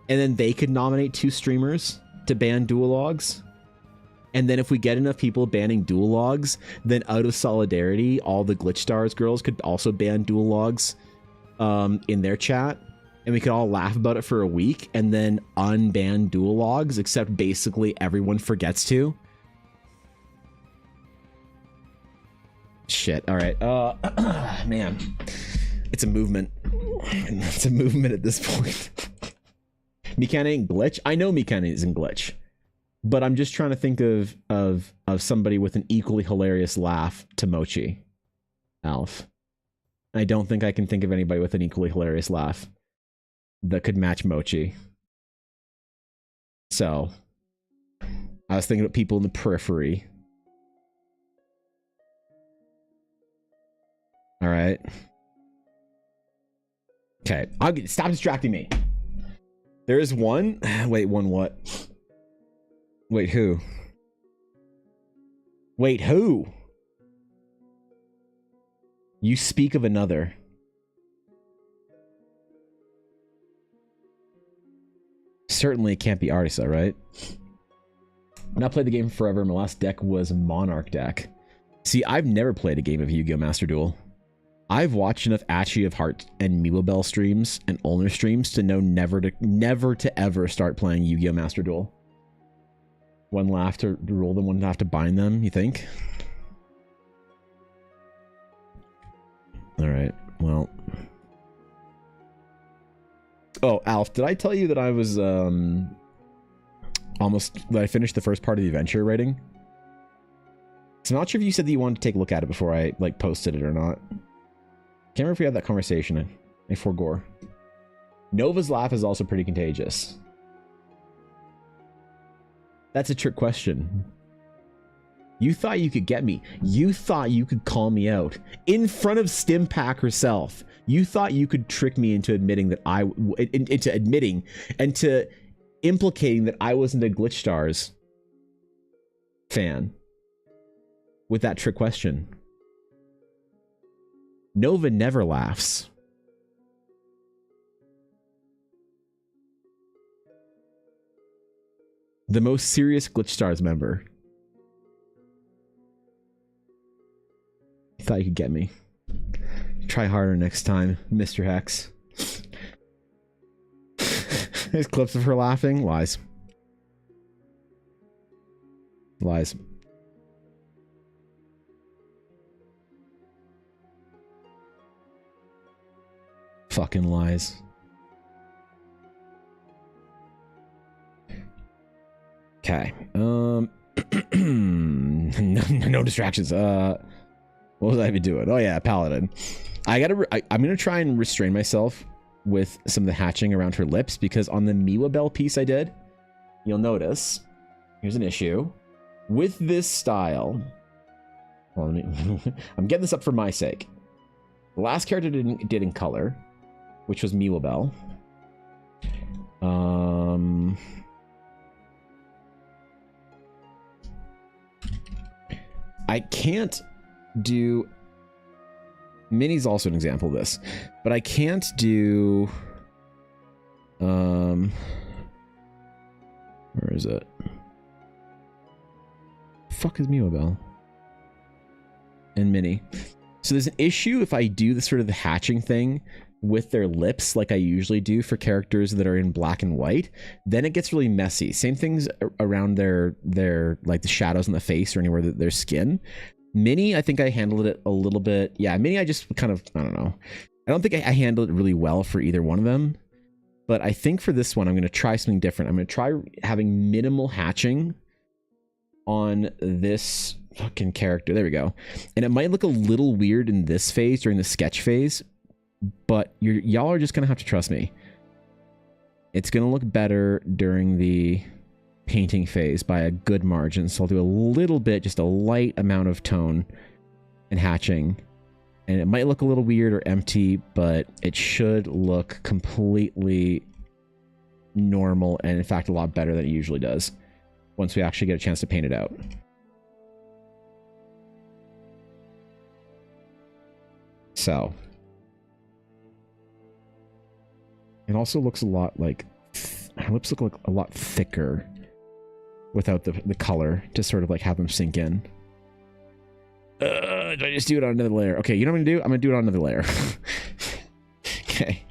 And then they could nominate two streamers to ban dual logs. And then if we get enough people banning dual logs, then out of solidarity, all the Glitch Stars girls could also ban dual logs in their chat. And we could all laugh about it for a week and then unban dual logs, except basically everyone forgets to. Shit. All right. Man, it's a movement. It's a movement at this point. Mikan ain't Glitch. I know Mikan isn't Glitch. But I'm just trying to think of somebody with an equally hilarious laugh to Mochi. Alf. I don't think I can think of anybody with an equally hilarious laugh that could match Mochi. So, I was thinking about people in the periphery. All right. Okay, stop distracting me. There is one. Wait, one what? Wait, who? Wait, who? You speak of another. Certainly it can't be Artisa, right? I've not played the game forever. My last deck was Monarch deck. See, I've never played a game of Yu-Gi-Oh! Master Duel. I've watched enough Ashi of Heart and Meebell streams and Ulner streams to know never to ever start playing Yu-Gi-Oh! Master Duel. One will have to roll them, one will have to bind them, you think? Alright, well. Oh, Alf, did I tell you that I was, that I finished the first part of the adventure writing? So I'm not sure if you said that you wanted to take a look at it before I, like, posted it or not. Can't remember if we had that conversation. I forgore. Nova's laugh is also pretty contagious. That's a trick question. You thought you could get me. You thought you could call me out in front of Stimpack herself. You thought you could trick me into admitting that into implicating that I wasn't a Glitch Stars fan with that trick question. Nova never laughs. The most serious Glitch Stars member. You thought you could get me. Try harder next time, Mr. Hex. There's clips of her laughing. Lies. Lies. Fucking lies. Okay. No distractions. What was I even doing? Oh yeah, Paladin. I'm gonna try and restrain myself with some of the hatching around her lips, because on the Miwa Bell piece I did, you'll notice here's an issue with this style. Well, I'm getting this up for my sake. The last character did in color, which was Miwa Bell. I can't do... Minnie's also an example of this, but I can't do... Where is it? Fuck is Miwa Bell? And Minnie. So there's an issue if I do the sort of the hatching thing with their lips like I usually do for characters that are in black and white. Then it gets really messy. Same things around their like the shadows on the face or anywhere that their skin. Minnie, I think I handled it a little bit. Yeah, Minnie, I just kind of, I don't know. I don't think I handled it really well for either one of them. But I think for this one, I'm going to try something different. I'm going to try having minimal hatching on this fucking character. There we go. And it might look a little weird in this phase, during the sketch phase, but y'all are just going to have to trust me. It's going to look better during the painting phase by a good margin. So I'll do a little bit, just a light amount of tone and hatching. And it might look a little weird or empty, but it should look completely normal and in fact a lot better than it usually does once we actually get a chance to paint it out. So it also looks a lot like her lips look like a lot thicker without the color to sort of like have them sink in. Did I just do it on another layer? Okay, you know what I'm gonna do? I'm gonna do it on another layer. Okay,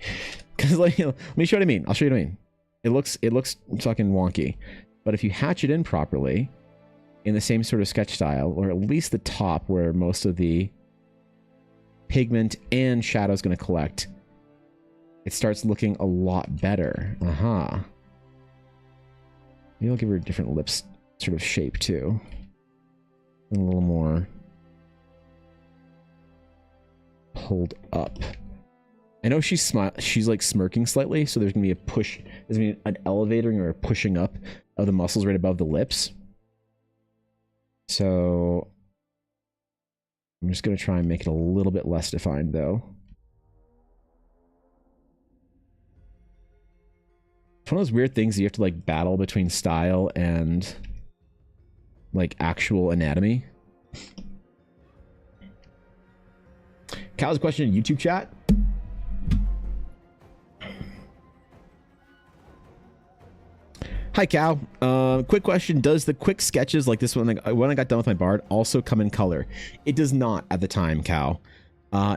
because let me show you what I mean. I'll show you what I mean. It looks fucking wonky, but if you hatch it in properly, in the same sort of sketch style, or at least the top where most of the pigment and shadow is gonna collect, it starts looking a lot better. Maybe I'll give her different lips sort of shape too. A little more pulled up. I know she's like smirking slightly, so there's gonna be a push. There's gonna be an elevating or a pushing up of the muscles right above the lips. So I'm just gonna try and make it a little bit less defined though. It's one of those weird things you have to like battle between style and like actual anatomy. Cal's question in YouTube chat. Hi Cal, quick question, does the quick sketches like this one, like when I got done with my bard, also come in color? It does not at the time, Cal.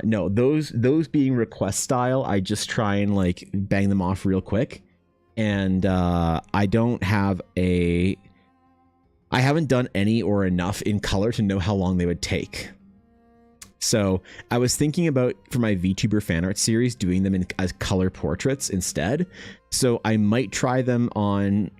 No, those being request style, I just try and like bang them off real quick. And I haven't done any or enough in color to know how long they would take. So I was thinking about, for my VTuber fan art series, doing them as color portraits instead. So I might try them on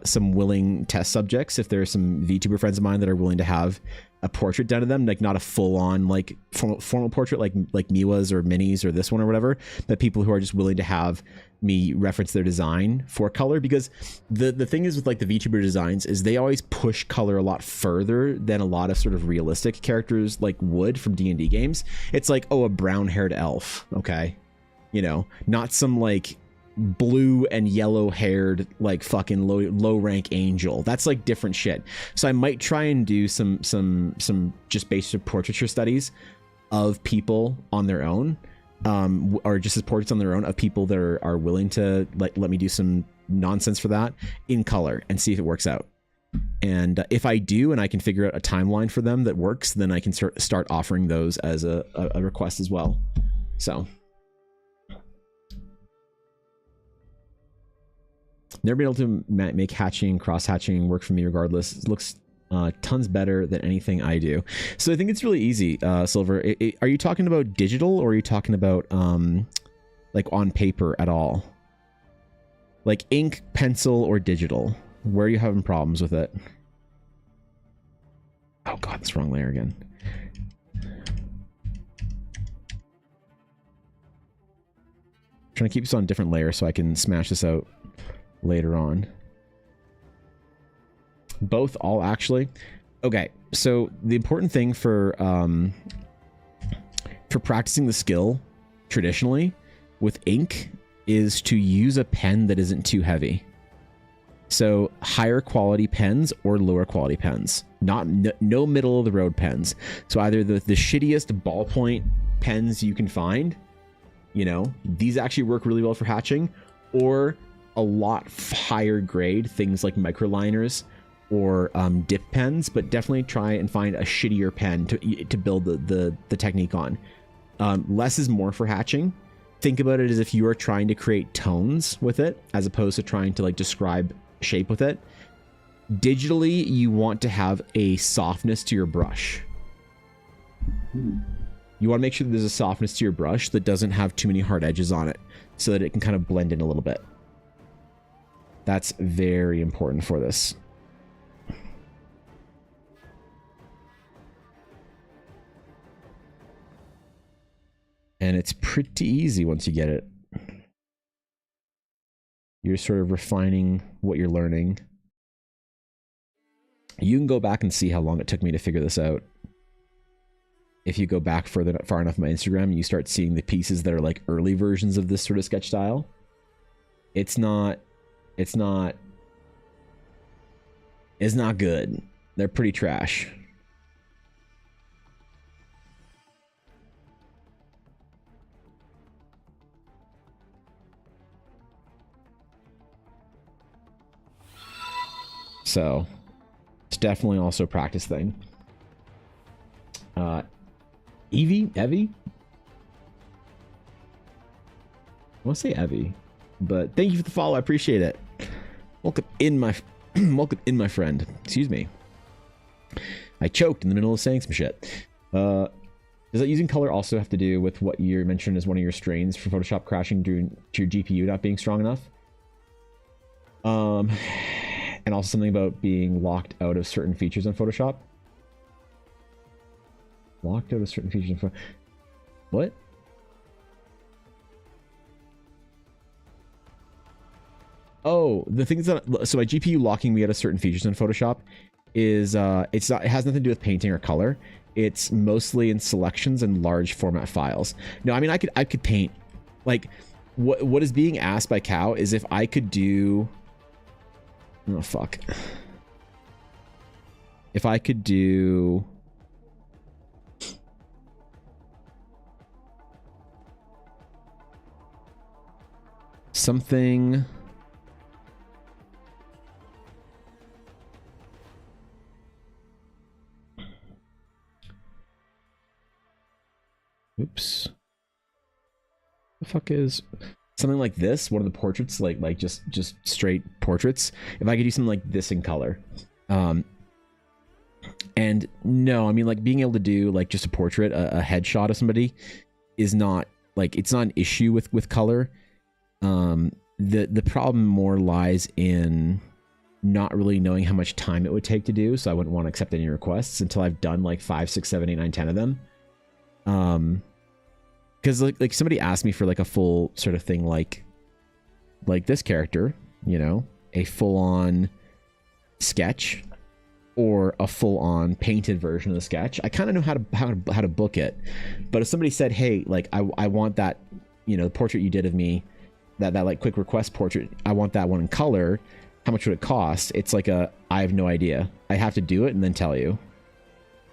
some willing test subjects, if there are some VTuber friends of mine that are willing to have a portrait done of them, like not a full-on like formal portrait like Miwa's or Minnie's or this one or whatever, but people who are just willing to have me reference their design for color. Because the thing is with like the VTuber designs is they always push color a lot further than a lot of sort of realistic characters like would from D&D games. It's like, oh, a brown-haired elf, okay, you know, not some like blue and yellow haired like fucking low rank angel. That's like different shit. So I might try and do some just basic portraiture studies of people on their own, or just as portraits on their own of people that are willing to like let me do some nonsense for that in color and see if it works out. And if I do and I can figure out a timeline for them that works, then I can start offering those as a request as well. So never been able to make hatching, cross hatching work for me regardless. It looks tons better than anything I do. So I think it's really easy, Silver. Are you talking about digital or are you talking about like on paper at all? Like ink, pencil, or digital? Where are you having problems with it? Oh god, that's the wrong layer again. I'm trying to keep this on different layers so I can smash this out later on. Both, all actually. Okay, so the important thing for practicing the skill traditionally with ink is to use a pen that isn't too heavy. So higher quality pens or lower quality pens, no middle of the road pens. So either the shittiest ballpoint pens you can find, you know, these actually work really well for hatching, or a lot higher grade things like microliners or dip pens, but definitely try and find a shittier pen to build the technique on. Less is more for hatching. Think about it as if you are trying to create tones with it as opposed to trying to like describe shape with it. Digitally, you want to have a softness to your brush. You want to make sure that there's a softness to your brush that doesn't have too many hard edges on it so that it can kind of blend in a little bit. That's very important for this. And it's pretty easy once you get it. You're sort of refining what you're learning. You can go back and see how long it took me to figure this out. If you go back far enough on my Instagram and you start seeing the pieces that are like early versions of this sort of sketch style, it's not good. They're pretty trash. So it's definitely also a practice thing. Evie? I want to say Evie, but thank you for the follow. I appreciate it. Welcome in, my friend. Excuse me. I choked in the middle of saying some shit. Does that using color also have to do with what you mentioned as one of your strains for Photoshop crashing due to your GPU not being strong enough? and also something about being locked out of certain features in Photoshop. Locked out of certain features in Photoshop. What? Oh, the things that, so by GPU locking me out of certain features in Photoshop is it has nothing to do with painting or color. It's mostly in selections and large format files. No, I mean I could paint. Like what is being asked by Cow is if I could do, oh fuck, if I could do something. Oops. The fuck is something like this? One of the portraits, like just straight portraits. If I could do something like this in color, and no, I mean like being able to do like just a portrait, a headshot of somebody, is not like, it's not an issue with color. The problem more lies in not really knowing how much time it would take to do. So I wouldn't want to accept any requests until I've done like 5, 6, 7, 8, 9, 10 of them. Because like somebody asked me for like a full sort of thing like this character, you know, a full-on sketch or a full-on painted version of the sketch. I kind of know how to book it, but if somebody said, hey, like I want that, you know, portrait you did of me, that like quick request portrait, I want that one in color, how much would it cost? It's like I have no idea. I have to do it and then tell you.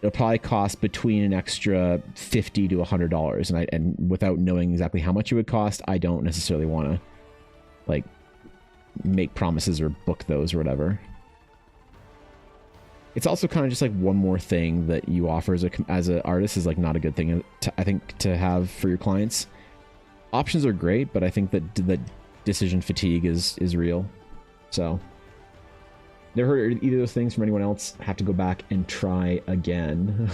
It'll probably cost between an extra $50 to $100, and without knowing exactly how much it would cost, I don't necessarily want to like make promises or book those or whatever. It's also kind of just like one more thing that you offer as an artist is like not a good thing I think to have for your clients. Options are great, but I think that decision fatigue is real. So. Never heard either of those things from anyone else. Have to go back and try again.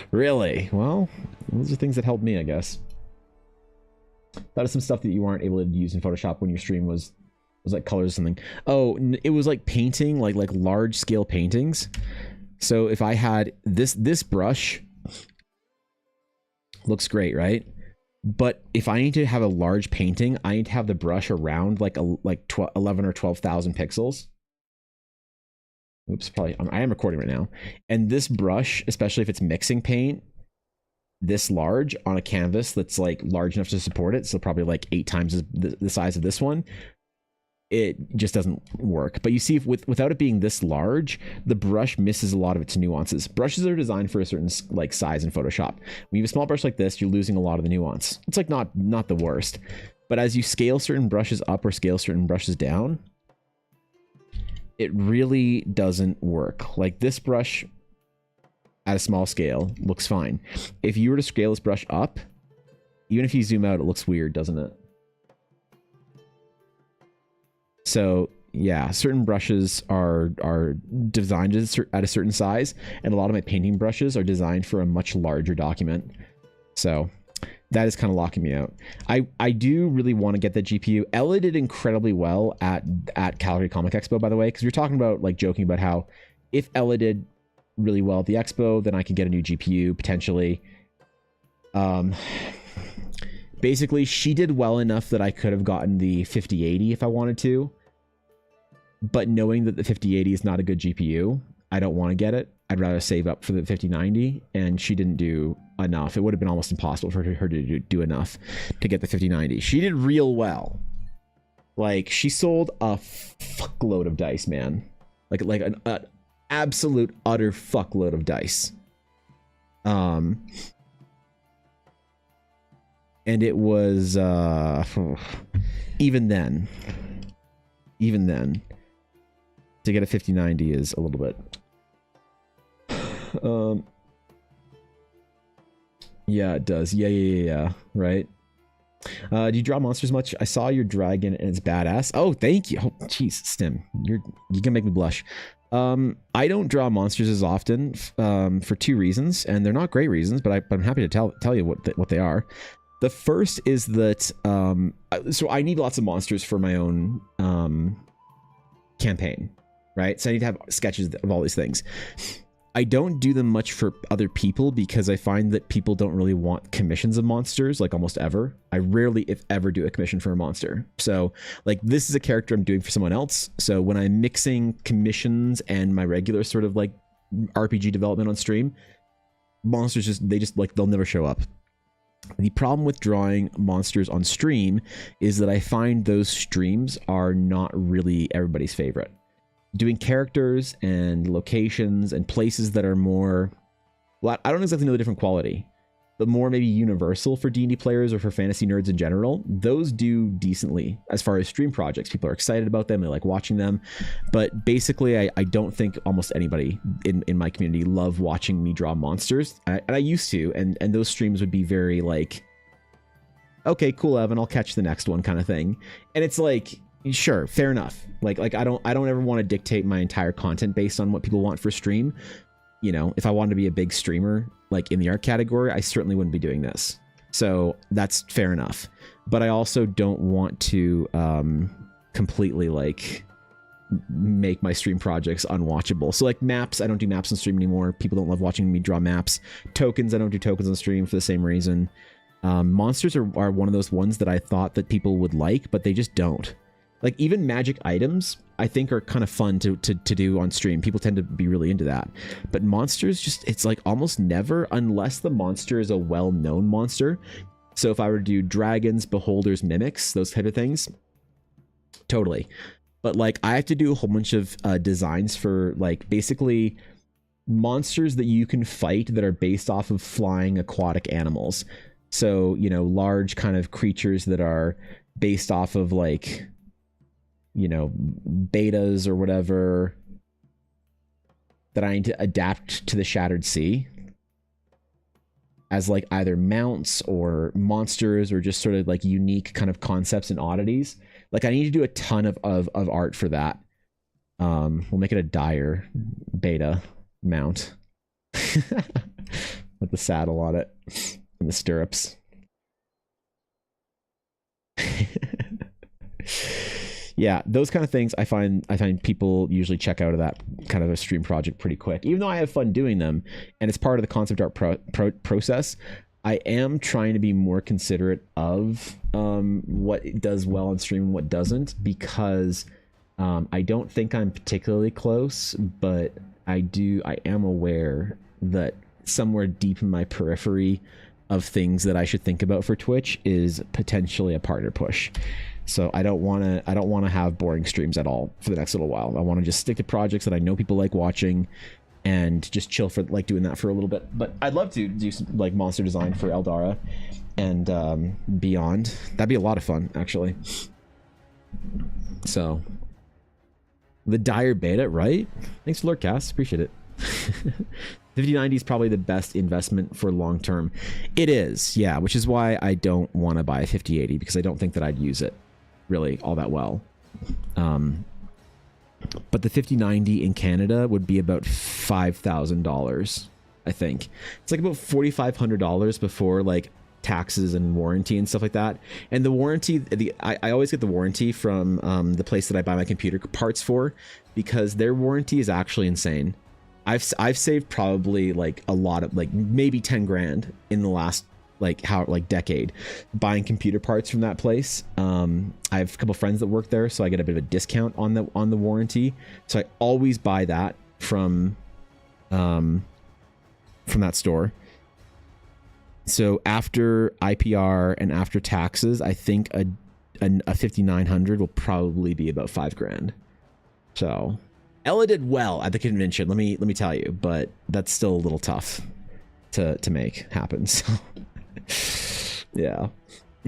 Really? Well, those are things that helped me, I guess. That is some stuff that you aren't able to use in Photoshop when your stream was like colors or something. Oh, it was like painting, like large scale paintings. So if I had this brush, looks great, right? But if I need to have a large painting, I need to have the brush around like 11 or 12,000 pixels. Oops, probably I am recording right now. And this brush, especially if it's mixing paint, this large on a canvas that's like large enough to support it, so probably like 8 times the size of this one, it just doesn't work. But you see, without it being this large, the brush misses a lot of its nuances. Brushes are designed for a certain like size in Photoshop. When you have a small brush like this, you're losing a lot of the nuance. It's like not the worst, but as you scale certain brushes up or scale certain brushes down, it really doesn't work. Like this brush at a small scale looks fine. If you were to scale this brush up, even if you zoom out, it looks weird, doesn't it? So yeah, certain brushes are designed at a certain size, and a lot of my painting brushes are designed for a much larger document. So that is kind of locking me out. I do really want to get that GPU. Ella did incredibly well at Calgary Comic Expo, by the way, because we were talking about like joking about how if Ella did really well at the expo, then I could get a new GPU potentially. Basically, she did well enough that I could have gotten the 5080 if I wanted to. But knowing that the 5080 is not a good GPU, I don't want to get it. I'd rather save up for the 5090, and she didn't do enough. It would have been almost impossible for her to do enough to get the 5090. She did real well. Like, she sold a fuckload of dice, man. Like an absolute, utter fuckload of dice. And it was even then to get a 5090 is a little bit yeah, it does. Yeah, right. Do you draw monsters much? I saw your dragon and it's badass. Oh, thank you. Oh, jeez, Stim, you can make me blush. I don't draw monsters as often for 2 reasons, and they're not great reasons, but I'm happy to tell you what they are. The first is that so I need lots of monsters for my own campaign, right? So I need to have sketches of all these things. I don't do them much for other people because I find that people don't really want commissions of monsters, like almost ever. I rarely, if ever, do a commission for a monster. So like this is a character I'm doing for someone else. So when I'm mixing commissions and my regular sort of like RPG development on stream, monsters they'll never show up. The problem with drawing monsters on stream is that I find those streams are not really everybody's favorite. Doing characters and locations and places that are more, well, I don't exactly know the different quality, but more maybe universal for D&D players or for fantasy nerds in general, those do decently as far as stream projects. People are excited about them, they like watching them, but basically I don't think almost anybody in my community love watching me draw monsters. And I used to, and those streams would be very like, okay, cool, Evan, I'll catch the next one kind of thing. And it's like, sure, fair enough. Like I don't ever want to dictate my entire content based on what people want for stream. You know, if I wanted to be a big streamer, like in the art category, I certainly wouldn't be doing this. So that's fair enough. But I also don't want to completely like make my stream projects unwatchable. So like maps, I don't do maps on stream anymore. People don't love watching me draw maps. Tokens, I don't do tokens on stream for the same reason. Monsters are one of those ones that I thought that people would like, but they just don't. Like even magic items, I think are kind of fun to do on stream. People tend to be really into that. But monsters, it's like almost never, unless the monster is a well-known monster. So if I were to do dragons, beholders, mimics, those type of things, totally. But like I have to do a whole bunch of designs for like basically monsters that you can fight that are based off of flying aquatic animals. So, you know, large kind of creatures that are based off of like, you know, betas or whatever that I need to adapt to the Shattered Sea as like either mounts or monsters or just sort of like unique kind of concepts and oddities. Like I need to do a ton of art for that. We'll make it a dire beta mount with the saddle on it and the stirrups. Yeah, those kind of things I find people usually check out of that kind of a stream project pretty quick. Even though I have fun doing them, and it's part of the concept art process, I am trying to be more considerate of what does well on stream and what doesn't, because I don't think I'm particularly close, but I am aware that somewhere deep in my periphery of things that I should think about for Twitch is potentially a partner push. So I don't want to have boring streams at all for the next little while. I want to just stick to projects that I know people like watching and just chill for like doing that for a little bit. But I'd love to do some like monster design for Eldara and beyond. That'd be a lot of fun, actually. So the dire beta, right? Thanks for Lurkcast, appreciate it. 5090 is probably the best investment for long term. It is, yeah, which is why I don't want to buy a 5080, because I don't think that I'd use it really all that well. But the 5090 in Canada would be about $5,000, I think. It's like about $4,500 before like taxes and warranty and stuff like that. And the warranty, I always get the warranty from the place that I buy my computer parts for, because their warranty is actually insane. I've saved probably like a lot of like maybe 10 grand in the last decade buying computer parts from that place. I have a couple friends that work there, so I get a bit of a discount on the warranty. So I always buy that from that store. So after IPR and after taxes, I think a 5900 will probably be about 5 grand. So Ella did well at the convention, let me tell you, but that's still a little tough to make happen. So yeah.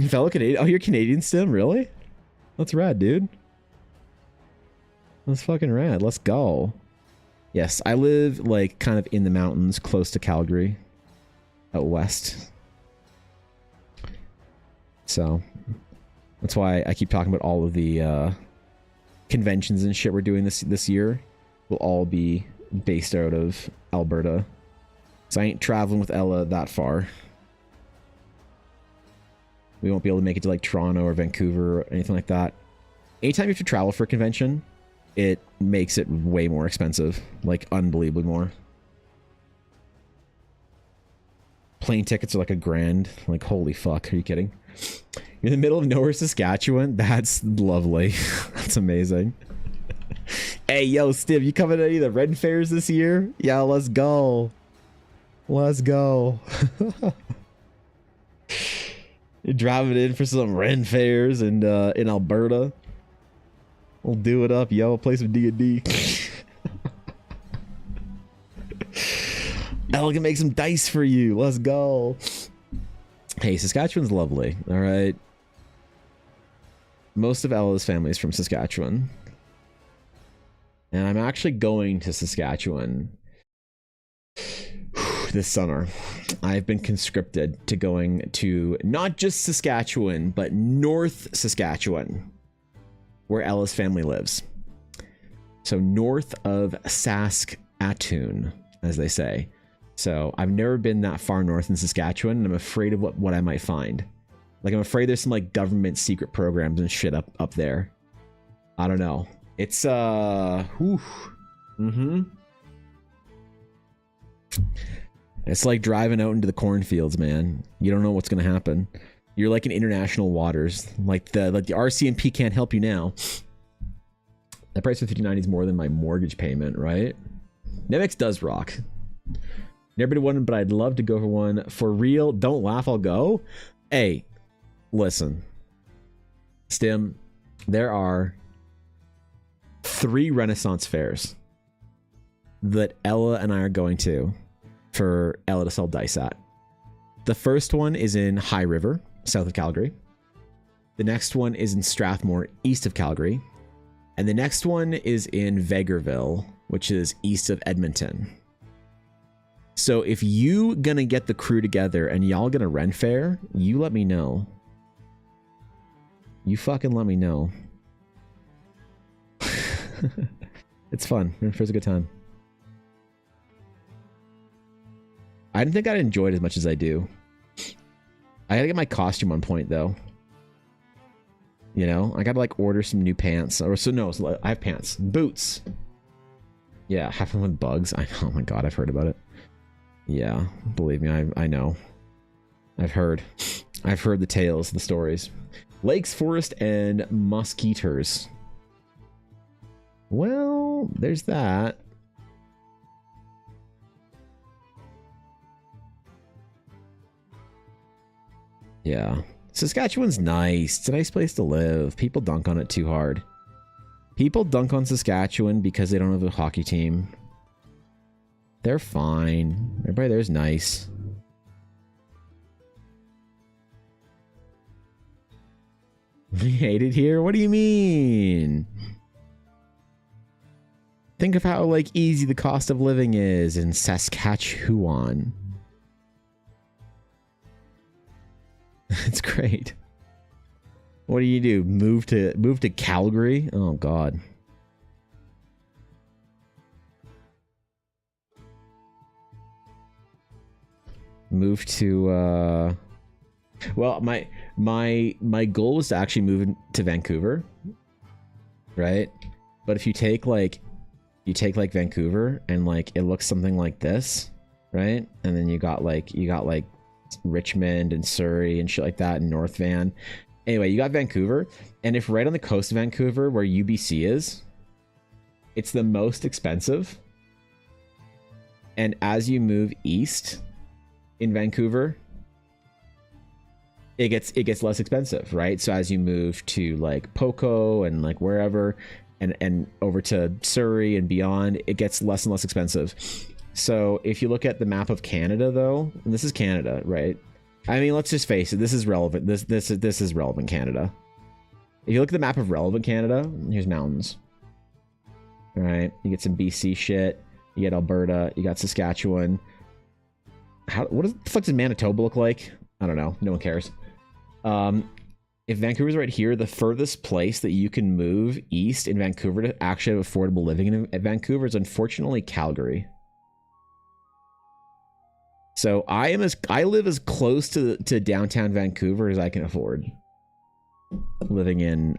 Fellow Canadian. Oh, you're Canadian, Stim? Really? That's rad, dude. That's fucking rad. Let's go. Yes, I live like kind of in the mountains close to Calgary, out west. So that's why I keep talking about all of the conventions and shit we're doing this year will all be based out of Alberta. So I ain't traveling with Ella that far. We won't be able to make it to like Toronto or Vancouver or anything like that. Anytime you have to travel for a convention, it makes it way more expensive, like unbelievably more. Plane tickets are like $1,000. Like, holy fuck, are you kidding? You're in the middle of nowhere, Saskatchewan? That's lovely. That's amazing. Hey, yo, Stiv, you coming to any of the Ren fairs this year? Yeah, let's go. Let's go. You're driving in for some Ren fairs and in Alberta. We'll do it up, yo. Play some D&D. Ella can make some dice for you. Let's go. Hey, Saskatchewan's lovely. All right. Most of Ella's family is from Saskatchewan. And I'm actually going to Saskatchewan this summer. I've been conscripted to going to not just Saskatchewan, but North Saskatchewan, where Ella's family lives. So north of Saskatoon, as they say. So I've never been that far north in Saskatchewan, and I'm afraid of what I might find. Like, I'm afraid there's some like government secret programs and shit up there. I don't know. It's It's like driving out into the cornfields, man. You don't know what's gonna happen. You're like in international waters. Like the RCMP can't help you now. That price of $59 is more than my mortgage payment, right? Nemex does rock. Never been to one, but I'd love to go for one. For real, don't laugh, I'll go. Hey, listen. Stim, there are 3 Renaissance fairs that Ella and I are going to for Ella to sell dice at. The first one is in High River, south of Calgary. The next one is in Strathmore, east of Calgary. And the next one is in Vegreville, which is east of Edmonton. So if you gonna get the crew together and y'all gonna Ren fair, you let me know. You fucking let me know. It's fun. Ren fair's a good time. I didn't think I'd enjoy it as much as I do. I gotta get my costume on point though. You know, I gotta like order some new pants. Or so no, I have pants. Boots. Yeah, have them with bugs. Oh my god, I've heard about it. Yeah, believe me, I know. I've heard the tales, the stories. Lakes, forest, and mosquitoes. Well, there's that. Yeah. Saskatchewan's nice. It's a nice place to live. People dunk on it too hard. People dunk on Saskatchewan because they don't have a hockey team. They're fine. Everybody there's nice. We hate it here? What do you mean? Think of how like easy the cost of living is in Saskatchewan. It's great. What do? Move to Calgary? Oh god. Move to well, my goal was to actually move to Vancouver, right? But if you take like Vancouver and like it looks something like this, right? And then you got like Richmond and Surrey and shit like that and North Van. Anyway, you got Vancouver, and if right on the coast of Vancouver where UBC is, it's the most expensive. And as you move east in Vancouver, it gets less expensive, right? So as you move to like Poco and like wherever and over to Surrey and beyond, it gets less and less expensive. So if you look at the map of Canada though, and this is Canada, right? I mean, let's just face it, this is relevant. This is relevant Canada. If you look at the map of relevant Canada, here's mountains. All right, you get some BC shit, you get Alberta, you got Saskatchewan. What the fuck does Manitoba look like? I don't know. No one cares. If Vancouver's right here, the furthest place that you can move east in Vancouver to actually have affordable living in Vancouver is unfortunately Calgary. So I live as close to downtown Vancouver as I can afford. Living in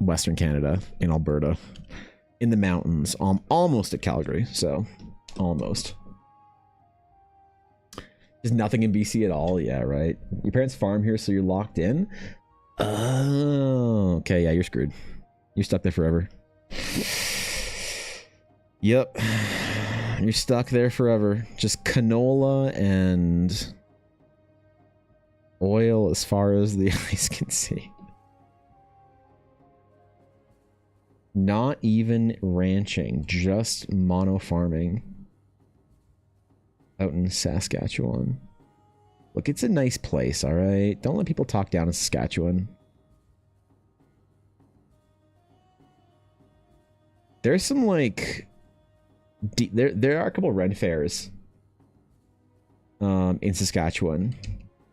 Western Canada, in Alberta. in the mountains, almost at Calgary, so almost. There's nothing in BC at all. Yeah, right. Your parents farm here, so you're locked in. Oh, okay. Yeah, you're screwed. You're stuck there forever. Yep. You're stuck there forever. Just canola and oil as far as the eyes can see. Not even ranching, just mono farming out in Saskatchewan. Look, it's a nice place, all right? Don't let people talk down in Saskatchewan. There's some, like... There are a couple Ren fairs in Saskatchewan.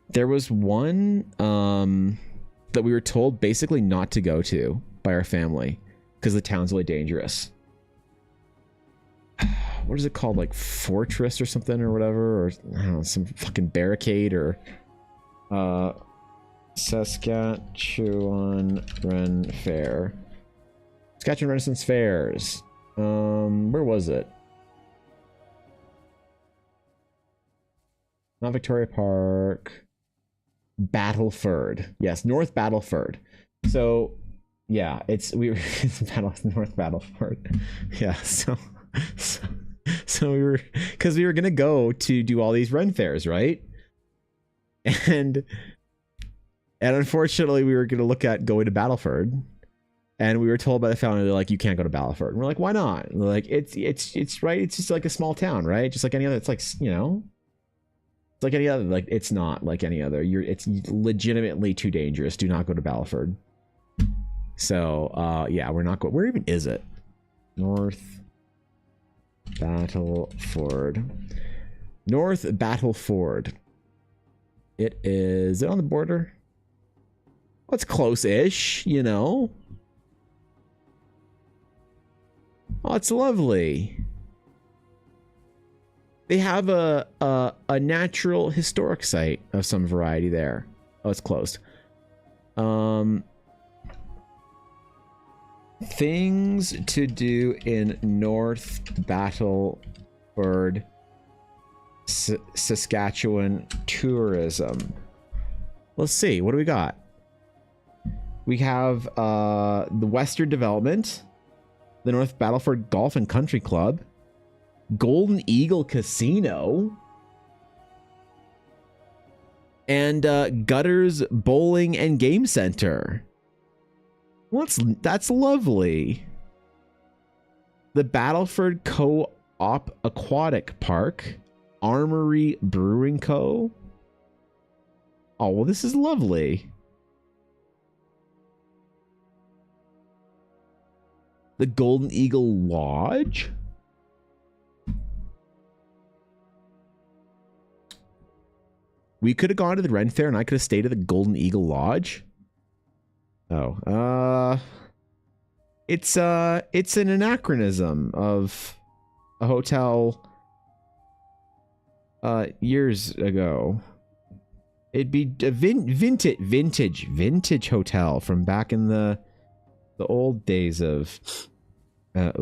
There was one that we were told basically not to go to by our family because the town's really dangerous. What is it called? Like Fortress or something or whatever? Or I don't know, some fucking barricade or... Saskatchewan Ren Fair. Saskatchewan Renaissance Fairs. Where was it? Not Victoria Park. Battleford. Yes, North Battleford. So, yeah, it's North Battleford. Yeah, so we were, because we were gonna go to do all these Ren fairs, right? And unfortunately, we were gonna look at going to Battleford. And we were told by the family, they're like, you can't go to Battleford. And we're like, why not? And they're like, it's right. It's just like a small town, right? Just like any other. It's like, you know, it's like any other. Like, it's not like any other. It's legitimately too dangerous. Do not go to Battleford. So, yeah, we're not going. Where even is it? North Battleford. North Battleford. It is it on the border? Well, it's close-ish, you know. Oh, it's lovely. They have a natural historic site of some variety there. Oh, it's closed. Things to do in North Battleford, Saskatchewan tourism. Let's see. What do we got? We have the Western Development, the North Battleford Golf and Country Club, Golden Eagle Casino, and Gutters Bowling and Game Center. That's lovely. The Battleford Co-op Aquatic Park, Armory Brewing Co. Oh, well, this is lovely. The Golden Eagle Lodge. We could have gone to the Ren Fair and I could have stayed at the Golden Eagle Lodge. Oh, it's an anachronism of a hotel years ago. It'd be a vintage hotel from back in the old days of it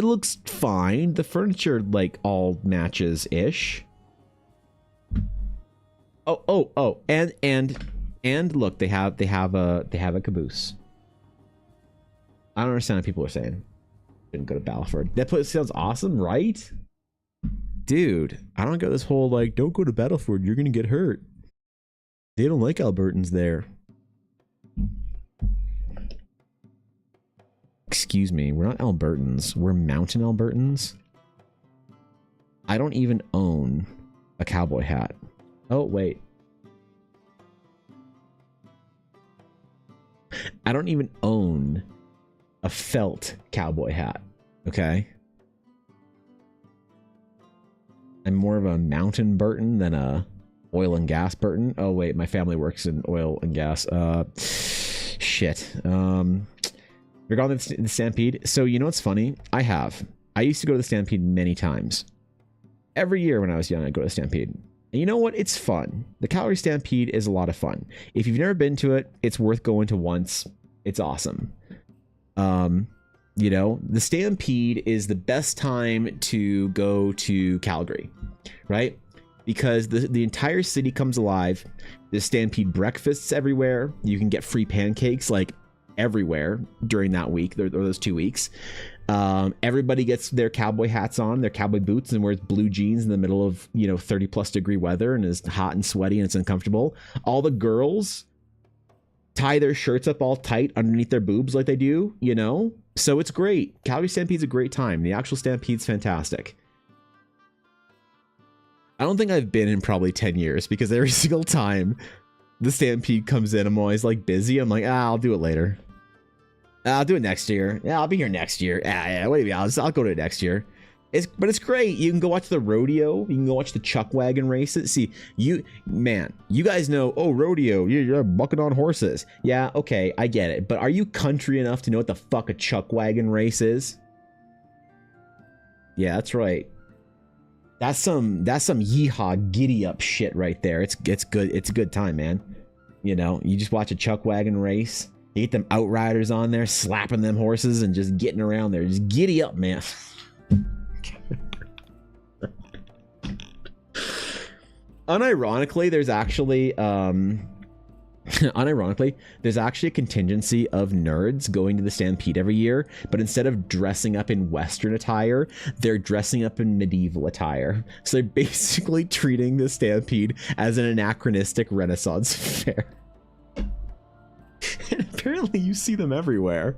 looks fine. The furniture like all matches ish. Oh, and look, they have a caboose. I don't understand what people are saying. Didn't go to Battleford. That place sounds awesome, right? Dude, I don't get this whole like, don't go to Battleford, you're gonna get hurt. They don't like Albertans there. Excuse me, we're not Albertans. We're mountain Albertans. I don't even own a cowboy hat. Oh, wait. I don't even own a felt cowboy hat. Okay? I'm more of a mountain Burton than a oil and gas Burton. Oh, wait, my family works in oil and gas. Shit. You're going to the Stampede? So, you know what's funny? I used to go to the Stampede many times. Every year when I was young, I'd go to the Stampede. And you know what? It's fun. The Calgary Stampede is a lot of fun. If you've never been to it, it's worth going to once. It's awesome. You know, the Stampede is the best time to go to Calgary, right? Because the entire city comes alive. There's Stampede breakfasts everywhere. You can get free pancakes like everywhere during that week, or those 2 weeks. Everybody gets their cowboy hats on, their cowboy boots, and wears blue jeans in the middle of, you know, 30+ degree weather, and is hot and sweaty and it's uncomfortable. All the girls tie their shirts up all tight underneath their boobs like they do, you know? So it's great. Calgary Stampede's a great time. The actual Stampede's fantastic. I don't think I've been in probably 10 years, because every single time the Stampede comes in, I'm always like busy. I'm like, I'll do it later. I'll do it next year. Yeah, I'll be here next year. Yeah, wait a minute, I'll go to it next year. But it's great. You can go watch the rodeo. You can go watch the chuck wagon races. See, you guys know, oh, rodeo, you're bucking on horses. Yeah, okay, I get it. But are you country enough to know what the fuck a chuck wagon race is? Yeah, that's right. That's some yeehaw giddy up shit right there. It's good. It's a good time, man. You know, you just watch a chuck wagon race. You get them outriders on there, slapping them horses and just getting around there. Just giddy up, man. Unironically, there's actually a contingency of nerds going to the Stampede every year, but instead of dressing up in Western attire, they're dressing up in medieval attire. So they're basically treating the Stampede as an anachronistic Renaissance fair. And apparently you see them everywhere.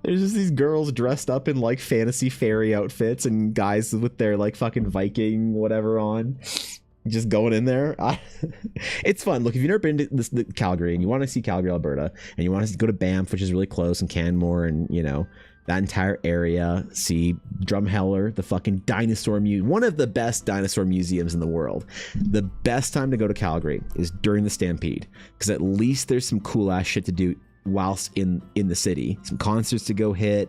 There's just these girls dressed up in like fantasy fairy outfits, and guys with their like fucking Viking whatever on, just going in there. It's fun. Look, if you've never been to the Calgary and you want to see Calgary, Alberta, and you want to go to Banff, which is really close, and Canmore, and you know that entire area, see Drumheller, the fucking dinosaur museum, one of the best dinosaur museums in the world. The best time to go to Calgary is during the Stampede, because at least there's some cool ass shit to do whilst in the city. Some concerts to go hit,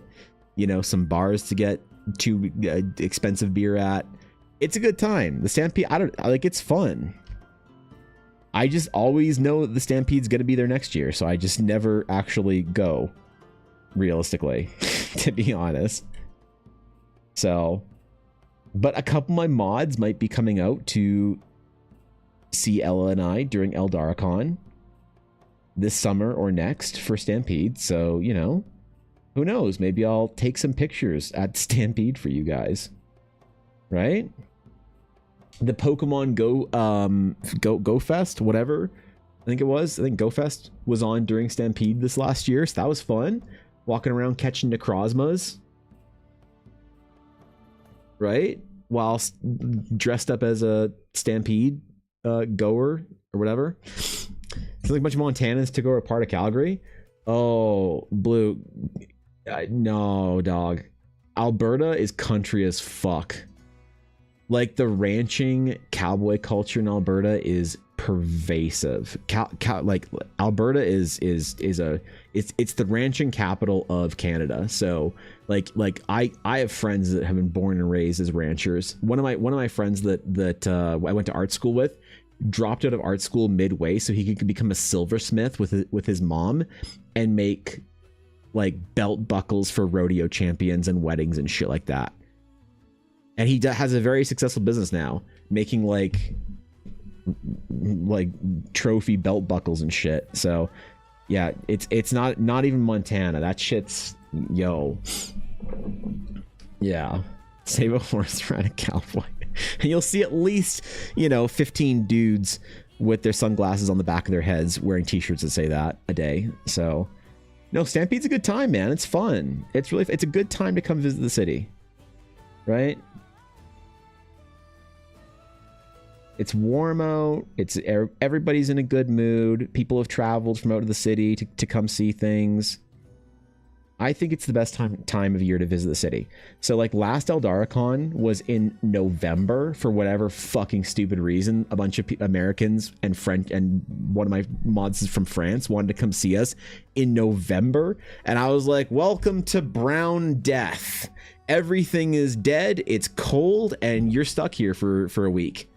you know, some bars to get too expensive beer at. It's a good time. The Stampede, it's fun. I just always know the Stampede's gonna be there next year, so I just never actually go, realistically, to be honest. So, but a couple of my mods might be coming out to see Ella and I during Eldaracon this summer or next for Stampede. So, you know, who knows? Maybe I'll take some pictures at Stampede for you guys. Right? The Pokemon Go Fest, whatever. I think Go Fest was on during Stampede this last year, so that was fun. Walking around catching Necrozmas. Right? Whilst dressed up as a Stampede goer or whatever. It's like a bunch of Montanans took over a part of Calgary. Oh, Blue. No, dog. Alberta is country as fuck. Like, the ranching cowboy culture in Alberta is pervasive. Like, Alberta is it's the ranching capital of Canada. So like I have friends that have been born and raised as ranchers. One of my friends that I went to art school with dropped out of art school midway so he could become a silversmith with his mom and make like belt buckles for rodeo champions and weddings and shit like that. And he has a very successful business now, making like trophy belt buckles and shit. So yeah, it's not even Montana. That shit's yeah. Save a horse, ride a cowboy. And you'll see at least, 15 dudes with their sunglasses on the back of their heads wearing t-shirts that say that a day. So no, Stampede's a good time, man. It's fun. It's a good time to come visit the city. Right? It's warm out. Everybody's in a good mood. People have traveled from out of the city to come see things. I think it's the best time of year to visit the city. So like last Eldaracon was in November for whatever fucking stupid reason. A bunch of Americans and French, and one of my mods is from France, wanted to come see us in November. And I was like, welcome to Brown Death. Everything is dead. It's cold and you're stuck here for a week.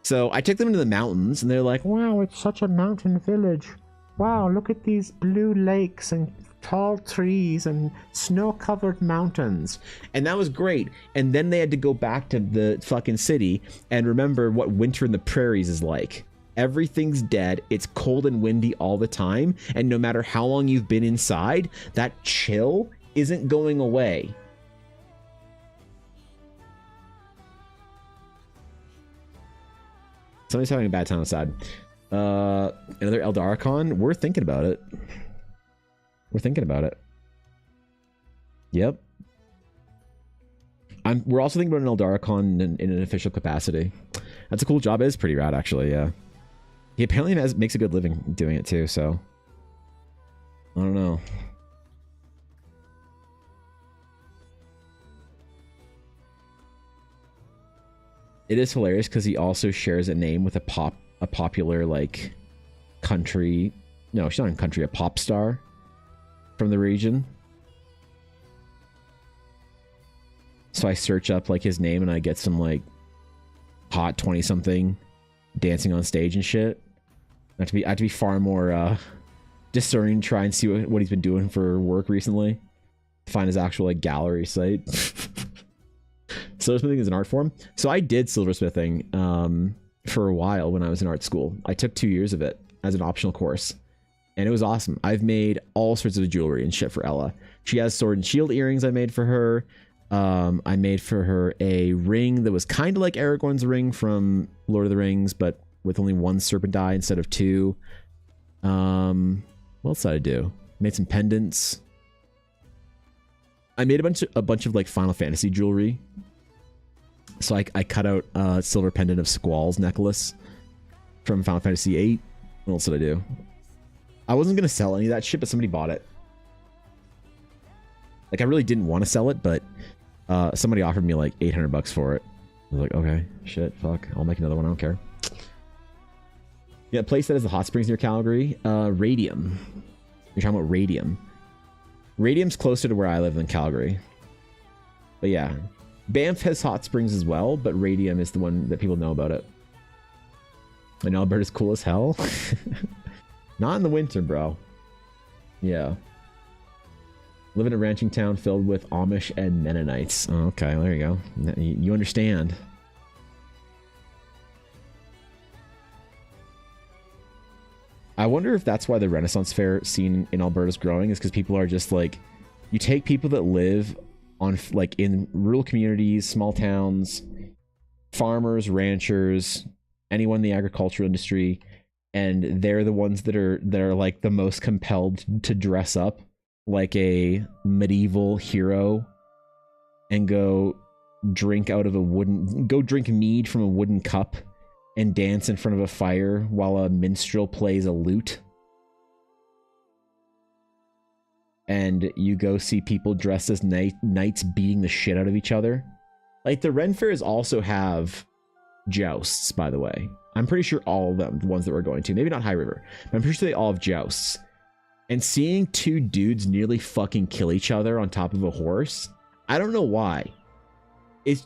So I took them to the mountains and they're like, wow, it's such a mountain village. Wow, look at these blue lakes and tall trees and snow-covered mountains. And that was great. And then they had to go back to the fucking city and remember what winter in the prairies is like. Everything's dead. It's cold and windy all the time. And no matter how long you've been inside, that chill isn't going away. Somebody's having a bad time outside. Another Eldaricon? We're thinking about it. We're thinking about it. Yep. We're also thinking about an Eldaricon in an official capacity. That's a cool job. It is pretty rad, actually, yeah. He apparently makes a good living doing it, too, so... I don't know. It is hilarious because he also shares a name with a popular, like, country... No, she's not in country, a pop star from the region. So I search up, like, his name and I get some, like, hot 20-something dancing on stage and shit. I have to be far more discerning to try and see what he's been doing for work recently. Find his actual, like, gallery site. Silversmithing is an art form. So I did silversmithing for a while when I was in art school. I took 2 years of it as an optional course. And it was awesome. I've made all sorts of jewelry and shit for Ella. She has sword and shield earrings I made for her. I made for her a ring that was kind of like Aragorn's ring from Lord of the Rings, but with only one serpent eye instead of two. What else did I do? Made some pendants. I made a bunch of like Final Fantasy jewelry. So I cut out a silver pendant of Squall's necklace from Final Fantasy VIII. What else did I do? I wasn't gonna sell any of that shit, but somebody bought it. Like, I really didn't want to sell it, but somebody offered me like 800 bucks for it. I was like, okay, shit, fuck, I'll make another one, I don't care. Yeah, place that is the hot springs near Calgary. Radium. You're talking about Radium. Radium's closer to where I live than Calgary. But yeah, Banff has hot springs as well, but Radium is the one that people know about it. And Alberta's cool as hell. Not in the winter, bro. Yeah. Live in a ranching town filled with Amish and Mennonites. Oh, okay, there you go. You understand. I wonder if that's why the Renaissance Fair scene in Alberta is growing, is because people are just like, you take people that live on like in rural communities, small towns, farmers, ranchers, anyone in the agricultural industry, and they're the ones that are like the most compelled to dress up like a medieval hero and go drink mead from a wooden cup and dance in front of a fire while a minstrel plays a lute. And you go see people dressed as knights beating the shit out of each other. Like, the Ren Fairs also have jousts, by the way. I'm pretty sure all of them, the ones that we're going to, maybe not High River, but I'm pretty sure they all have jousts. And seeing two dudes nearly fucking kill each other on top of a horse, I don't know why.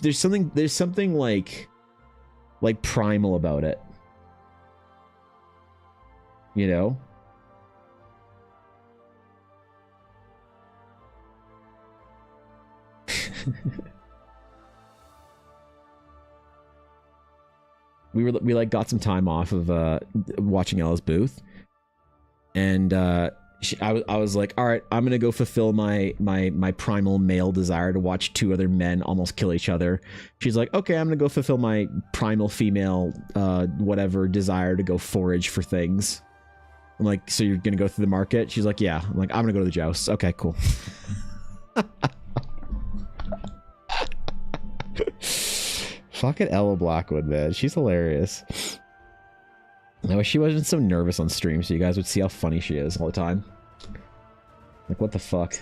There's something like primal about it. You know? we like got some time off of watching Ella's booth, and I was like, all right, I'm gonna go fulfill my primal male desire to watch two other men almost kill each other. She's like, okay, I'm gonna go fulfill my primal female whatever desire to go forage for things. I'm like, so you're gonna go through the market? She's like, yeah. I'm like, I'm gonna go to the joust. Okay, cool. Fucking Ella Blackwood, man. She's hilarious. I wish she wasn't so nervous on stream so you guys would see how funny she is all the time. Like, what the fuck?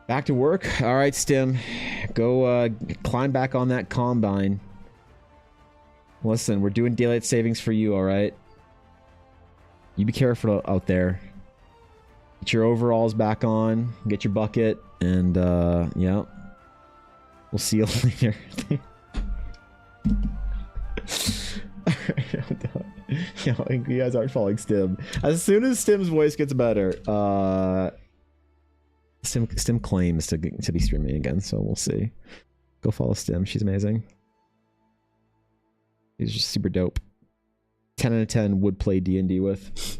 Back to work? Alright, Stim. Go climb back on that combine. Listen, we're doing daylight savings for you, alright? You be careful out there. Get your overalls back on. Get your bucket. And, yeah. We'll see you later. Yo, you guys aren't following Stim. As soon as Stim's voice gets better, Stim claims to be streaming again, so we'll see. Go follow Stim. She's amazing. She's just super dope. 10 out of 10 would play D&D with.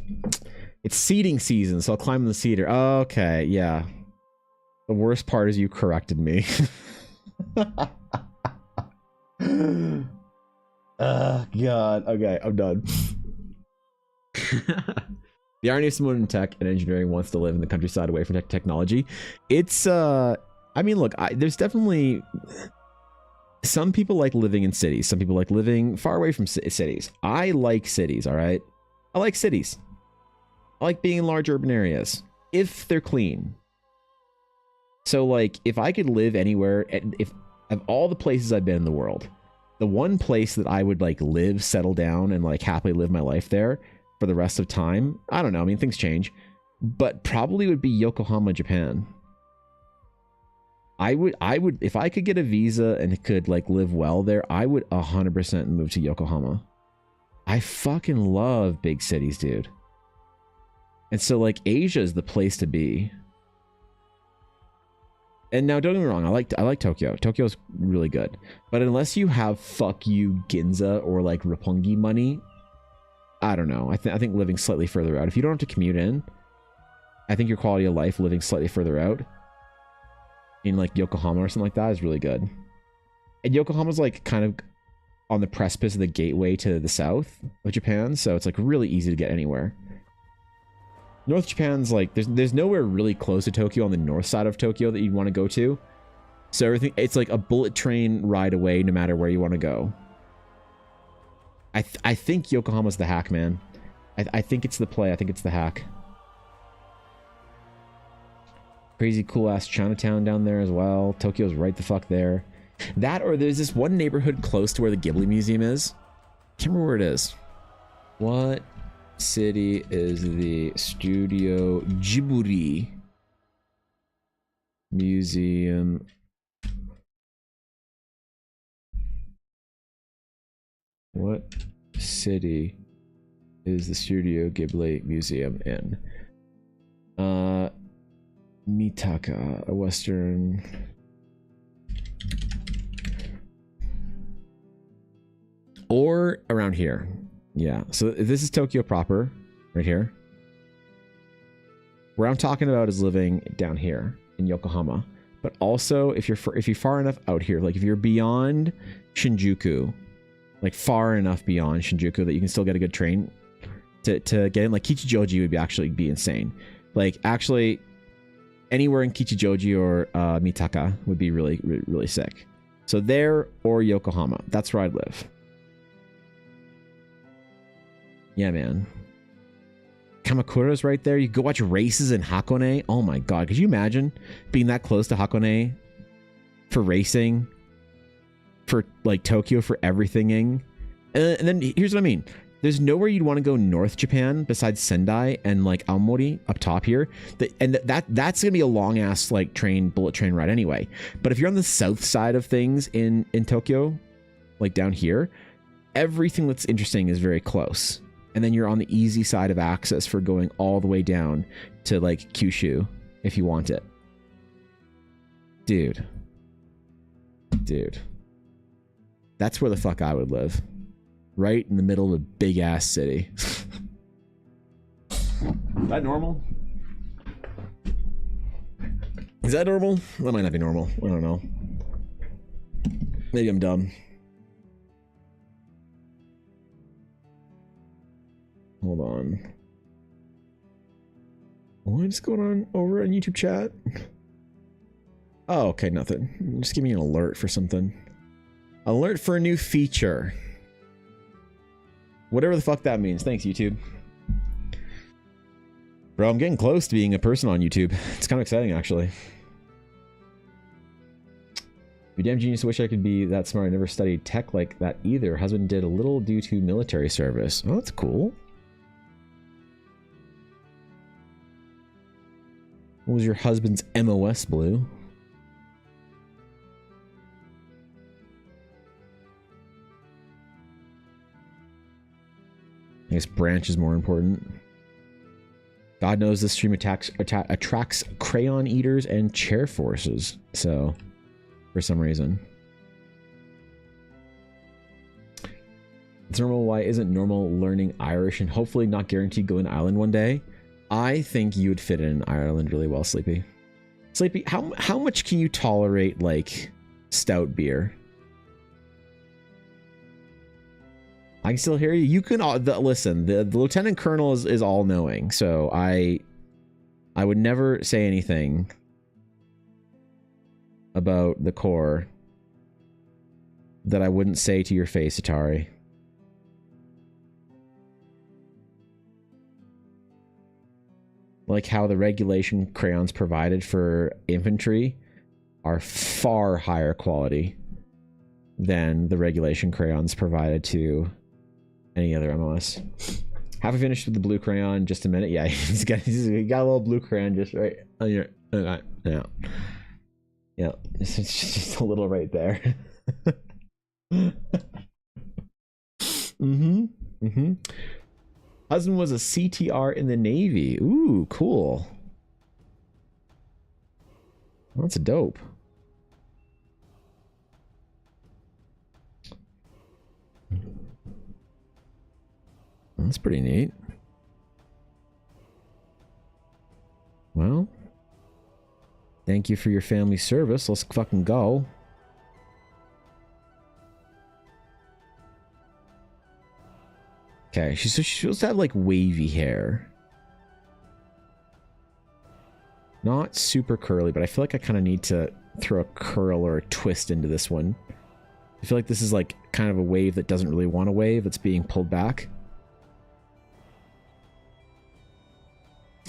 It's seeding season, so I'll climb the cedar. Okay, yeah. The worst part is you corrected me. Oh, God. Okay, I'm done. The irony of someone in tech and engineering wants to live in the countryside away from technology. It's, I mean, look, there's definitely... Some people like living in cities. Some people like living far away from cities. I like cities, all right? I like cities. I like being in large urban areas, if they're clean. So, like, if I could live anywhere, if of all the places I've been in the world, the one place that I would, like, live, settle down, and, like, happily live my life there for the rest of time, I don't know, I mean, things change, but probably would be Yokohama, Japan. I would, if I could get a visa and could, like, live well there, I would 100% move to Yokohama. I fucking love big cities, dude. And so, like, Asia is the place to be. And now, don't get me wrong, I like Tokyo. Tokyo's really good. But unless you have fuck you Ginza or, like, Roppongi money, I don't know. I think living slightly further out. If you don't have to commute in, I think your quality of life living slightly further out in, like, Yokohama or something like that is really good. And Yokohama's, like, kind of on the precipice of the gateway to the south of Japan, so it's, like, really easy to get anywhere. North Japan's, like, there's nowhere really close to Tokyo on the north side of Tokyo that you'd want to go to. So everything, it's like a bullet train ride away no matter where you want to go. I think Yokohama's the hack, man. I think it's the play. I think it's the hack. Crazy cool ass Chinatown down there as well. Tokyo's right the fuck there. That, or there's this one neighborhood close to where the Ghibli Museum is. Can't remember where it is. What city is the Studio Ghibli Museum? What city is the Studio Ghibli Museum in? Mitaka, a western. Or around here. Yeah, so this is Tokyo proper, right here. Where I'm talking about is living down here in Yokohama. But also, if you're far enough out here, like if you're beyond Shinjuku, like far enough beyond Shinjuku that you can still get a good train to get in, like Kichijoji would actually be insane. Like, actually, anywhere in Kichijoji or Mitaka would be really, really sick. So there or Yokohama, that's where I'd live. Yeah, man. Kamakura's right there. You go watch races in Hakone. Oh my god, could you imagine being that close to Hakone for racing, for like Tokyo for everything? And then here's what I mean. There's nowhere you'd want to go North Japan besides Sendai and like Aomori up top here. That's gonna be a long ass like bullet train ride anyway. But if you're on the south side of things in Tokyo, like down here, everything that's interesting is very close. And then you're on the easy side of access for going all the way down to like Kyushu if you want it. Dude. That's where the fuck I would live. Right in the middle of a big ass city. Is that normal? Is that normal? That might not be normal. I don't know. Maybe I'm dumb. Hold on. What's going on over on YouTube chat? Oh, okay, nothing. Just give me an alert for something. Alert for a new feature. Whatever the fuck that means. Thanks, YouTube. Bro, I'm getting close to being a person on YouTube. It's kind of exciting, actually. You damn genius. I wish I could be that smart. I never studied tech like that either. Husband did a little due to military service. Oh, that's cool. What was your husband's MOS, Blue? I guess branch is more important. God knows this stream attracts crayon eaters and chair forces. So, for some reason. It's normal. Why isn't normal learning Irish and hopefully not guaranteed going to Ireland one day? I think you would fit in Ireland really well, Sleepy. Sleepy, how much can you tolerate, like, stout beer? I can still hear you. You can listen. The lieutenant colonel is all knowing, so I would never say anything about the Corps that I wouldn't say to your face, Atari. Like how the regulation crayons provided for infantry are far higher quality than the regulation crayons provided to any other MOS. Have I finished with the blue crayon? Just a minute. Yeah, he got a little blue crayon just right on your. Yeah, yeah. It's just a little right there. Husband was a CTR in the Navy. Ooh, cool. That's dope. That's pretty neat. Well, thank you for your family service. Let's fucking go. Okay, she's supposed to have like wavy hair. Not super curly, but I feel like I kind of need to throw a curl or a twist into this one. I feel like this is like kind of a wave that doesn't really want a wave. It's being pulled back.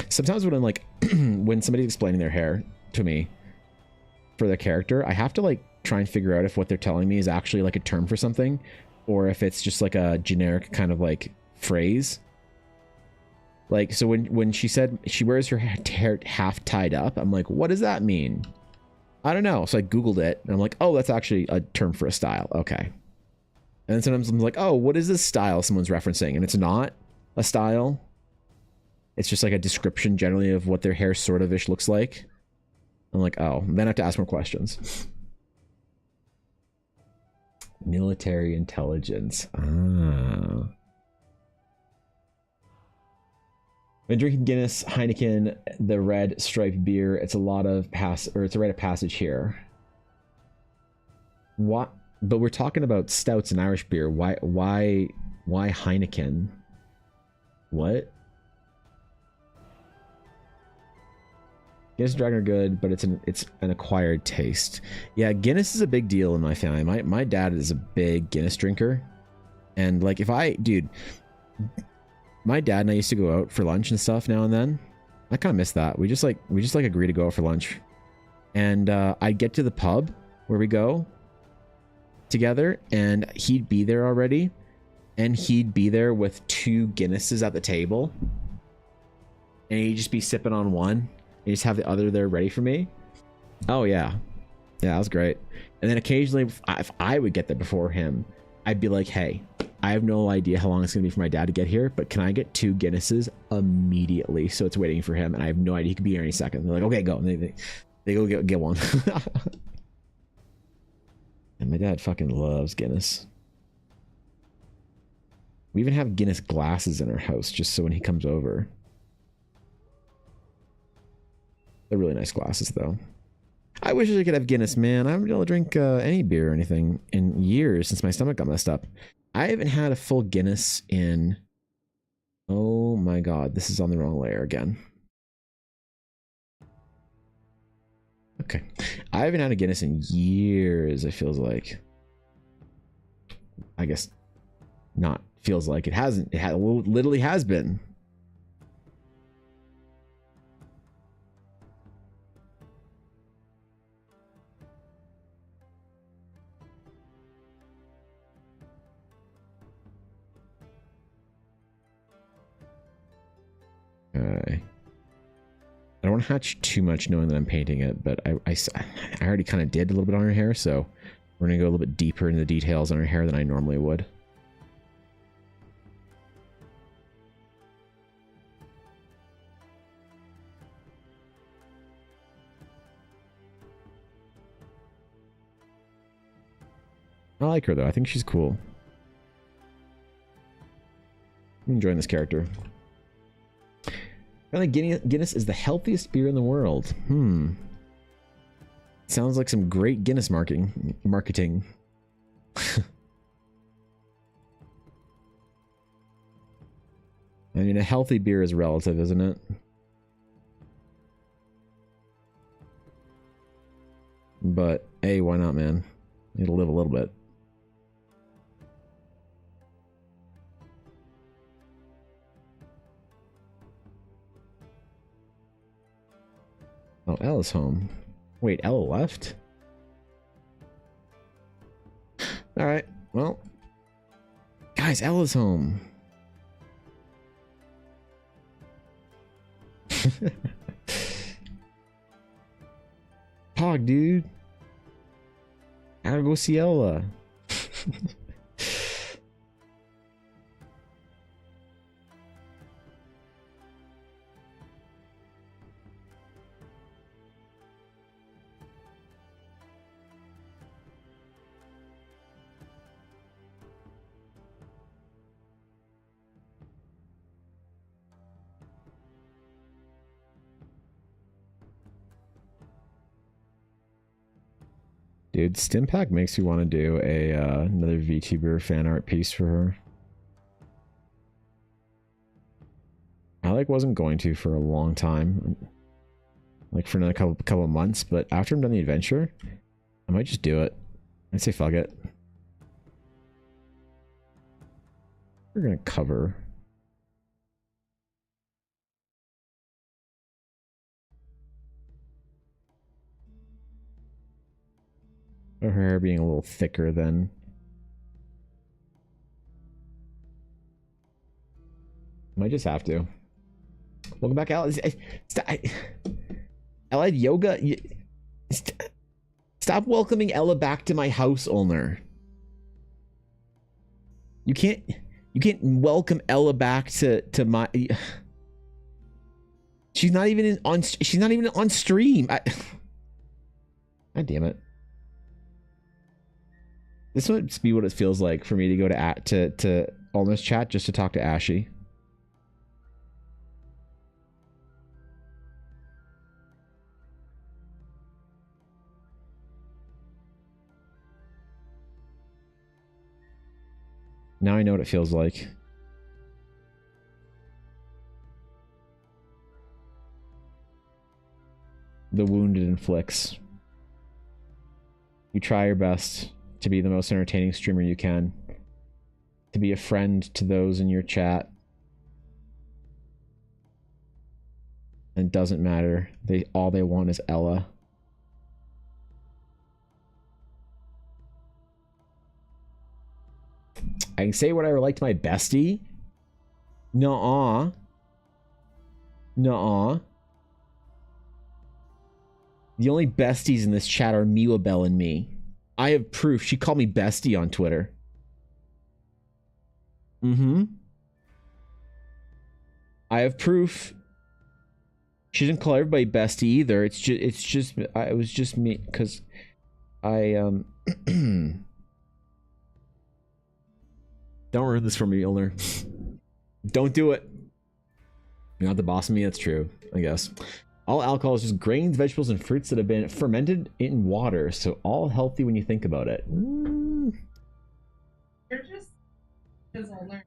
Sometimes when I'm like, when somebody's explaining their hair to me for their character, I have to like try and figure out if what they're telling me is actually like a term for something, or if it's just like a generic kind of like phrase. Like, so when she said she wears her hair half tied up, I'm like, what does that mean? I don't know. So I Googled it and I'm like, oh, that's actually a term for a style. Okay. And then sometimes I'm like, oh, what is this style someone's referencing? And it's not a style. It's just like a description generally of what their hair sort of ish looks like. I'm like, oh, then I have to ask more questions. Military intelligence. Ah. Been drinking Guinness, Heineken, the red striped beer. It's a lot of it's a rite of passage here. What? But we're talking about stouts and Irish beer. Why Heineken? What? Guinness and Dragon are good, but it's an acquired taste. Yeah, Guinness is a big deal in my family. My dad is a big Guinness drinker, and like dude, my dad and I used to go out for lunch and stuff now and then. I kind of miss that. We just agree to go out for lunch, and I'd get to the pub where we go together, and he'd be there already, and he'd be there with 2 Guinnesses at the table, and he'd just be sipping on one. You just have the other there ready for me. Oh yeah, that was great. And then occasionally, if I would get there before him, I'd be like, "Hey, I have no idea how long it's gonna be for my dad to get here, but can I get 2 Guinnesses immediately?" So it's waiting for him, and I have no idea, he could be here any second. They're like, "Okay, go." And they go get one. And my dad fucking loves Guinness. We even have Guinness glasses in our house just so when he comes over. They're really nice glasses, though. I wish I could have Guinness, man. I haven't been able to drink any beer or anything in years since my stomach got messed up. I haven't had a full Guinness in... Oh my god, this is on the wrong layer again. Okay. I haven't had a Guinness in years, it feels like. I guess not feels like. It hasn't. It literally has been. I don't want to hatch too much knowing that I'm painting it, but I already kind of did a little bit on her hair, so we're going to go a little bit deeper into the details on her hair than I normally would. I like her though. I think she's cool. I'm enjoying this character. Apparently Guinness is the healthiest beer in the world. Sounds like some great Guinness marketing. I mean, a healthy beer is relative, isn't it? But, hey, why not, man? Need to live a little bit. Oh, Ella's home. Wait, Ella left? Alright, well. Guys, Ella's home. Pog, dude. I gotta go see Ella. Dude, Stimpack makes me want to do a another VTuber fan art piece for her. I wasn't going to for a long time, like for another couple of months, but after I'm done the adventure, I might just do it. I'd say fuck it. We're gonna cover. Her hair being a little thicker than. Might just have to. Welcome back, Ella. Ella had yoga. Stop welcoming Ella back to my house, Ulner. You can't welcome Ella back to my. She's not even on stream. God damn it. This would be what it feels like for me to go to Ulner's chat just to talk to Ashy. Now I know what it feels like. The wound it inflicts. You try your best to be the most entertaining streamer you can. To be a friend to those in your chat. And it doesn't matter. All they want is Ella. I can say whatever I like to my bestie. Nuh-uh. Nuh-uh. The only besties in this chat are Miwabel and me. I have proof. She called me bestie on Twitter. Mm-hmm. I have proof. She didn't call everybody bestie either. It was just me because I don't ruin this for me, Ulner. Don't do it. You're not the boss of me, that's true, I guess. All alcohol is just grains, vegetables, and fruits that have been fermented in water, so all healthy when you think about it. You're just Ulner.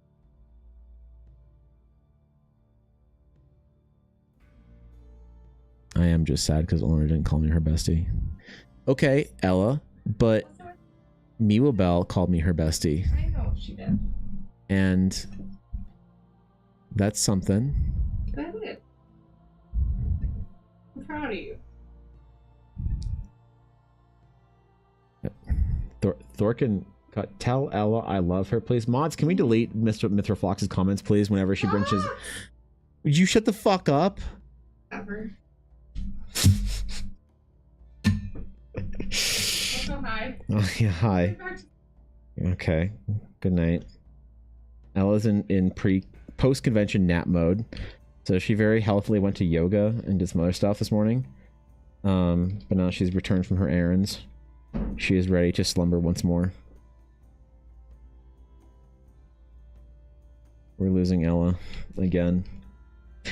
I am just sad because Ulner didn't call me her bestie. Okay, Ella, but Miwabel called me her bestie. I know she did. And that's something. That is. I'm proud of you. Thorkin, tell Ella I love her, please. Mods, can we delete Mr. Mithroflox's comments, please, whenever she brings his... Would you shut the fuck up? Ever. Also, hi. Oh, yeah, hi. Okay, good night. Ella's in post-convention nap mode. So she very healthily went to yoga and did some other stuff this morning. But now she's returned from her errands. She is ready to slumber once more. We're losing Ella again. I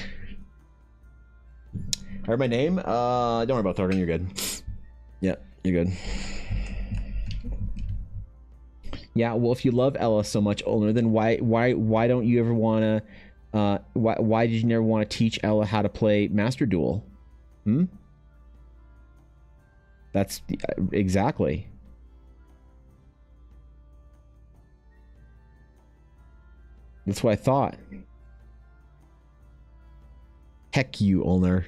heard my name. Don't worry about Thorgan. You're good. Yep, you're good. Yeah, well, if you love Ella so much, Ulner, then why don't you ever want to? Why did you never want to teach Ella how to play Master Duel? Hmm. That's exactly. That's what I thought. Heck you, Ulner.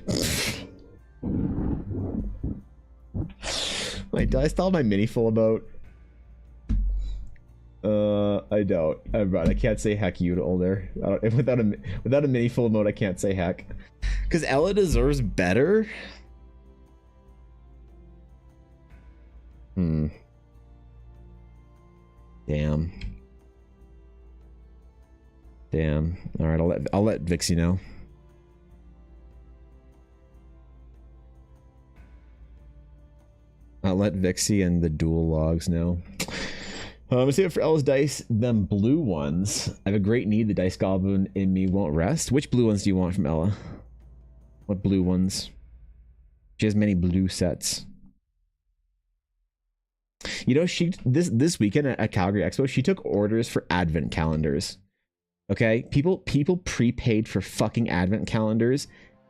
Wait, did I still have my mini full about? I don't. I can't say heck you to Ulner. Without a mini full mode, I can't say heck. Because Ella deserves better. Hmm. Damn. Damn. All right, I'll let Vixie know. I'll let Vixie and the dual logs know. I'm gonna save it for Ella's dice, them blue ones. I have a great need. The dice goblin in me won't rest. Which blue ones do you want from Ella? What blue ones? She has many blue sets. You know, she this weekend at Calgary Expo, she took orders for advent calendars. Okay, people prepaid for fucking advent calendars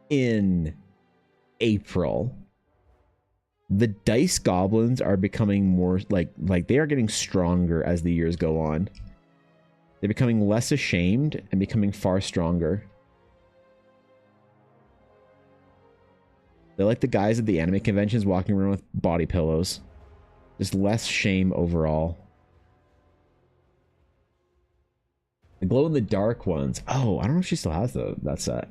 in April. The dice goblins are becoming more like they are getting stronger as the years go on. They're becoming less ashamed and becoming far stronger. They're like the guys at the anime conventions walking around with body pillows. Just less shame overall. The glow in the dark ones. Oh, I don't know if she still has that set.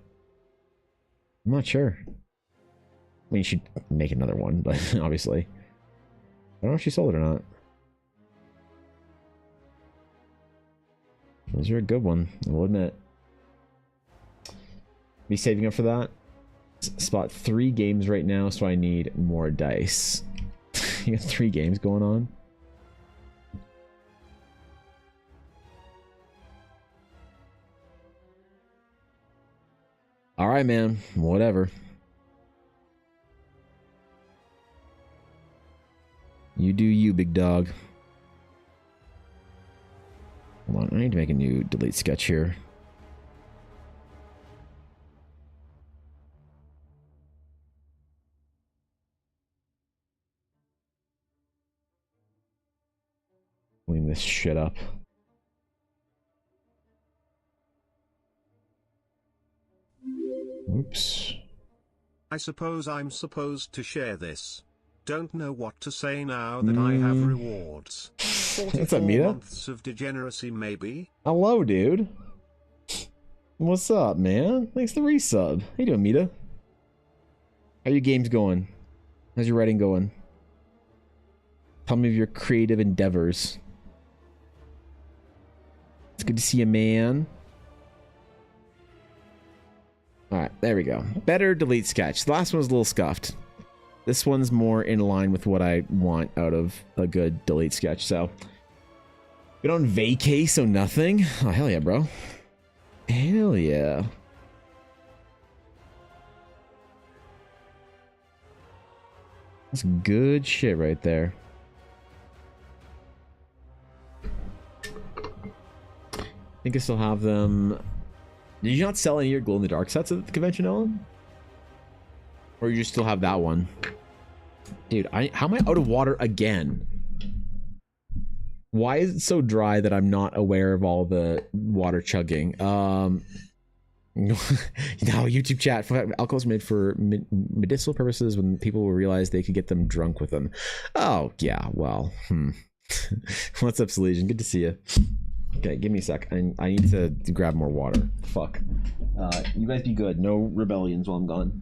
I'm not sure. I mean, you should make another one, but obviously. I don't know if she sold it or not. Those are a good one, I will admit. Be saving up for that. Spot 3 games right now, so I need more dice. You got 3 games going on? Alright, man. Whatever. You do you, big dog. Hold on, I need to make a new delete sketch here. Clean this shit up. Oops. I suppose I'm supposed to share this. Don't know what to say now that I have rewards. 44 months of degeneracy, maybe? Hello, dude. What's up, man? Thanks for the resub. How you doing, Mita? How your games going? How's your writing going? Tell me of your creative endeavors. It's good to see you, man. Alright, there we go. Better delete sketch. The last one was a little scuffed. This one's more in line with what I want out of a good delete sketch, so. Been on vacay, so nothing? Oh, hell yeah, bro. Hell yeah. That's good shit right there. I think I still have them. Did you not sell any of your glow in the dark sets at the convention, Ellen? Or you just still have that one? Dude, how am I out of water again? Why is it so dry that I'm not aware of all the water chugging? No, YouTube chat. Alcohol's made for medicinal purposes when people will realize they could get them drunk with them. Oh, yeah, well. What's up, Salesian? Good to see you. Okay, give me a sec. I need to grab more water. Fuck. You guys be good. No rebellions while I'm gone.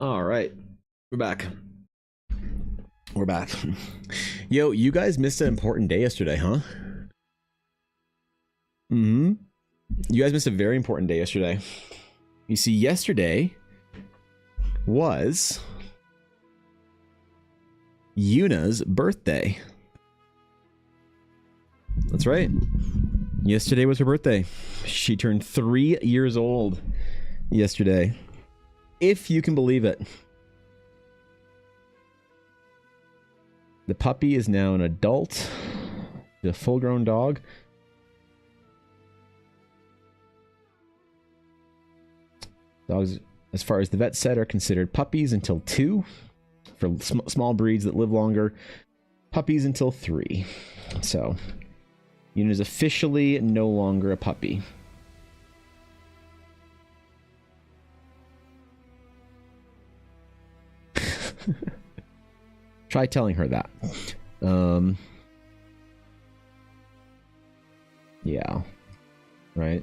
All right, we're back. We're back. Yo, you guys missed an important day yesterday, huh? You guys missed a very important day yesterday. You see, yesterday was Yuna's birthday. That's right. Yesterday was her birthday. She turned 3 years old yesterday. If you can believe it. The puppy is now an adult. A full-grown dog. Dogs, as far as the vet said, are considered puppies until 2. For small breeds that live longer, puppies until 3. So, Yuna is officially no longer a puppy. Try telling her that. Yeah. Right.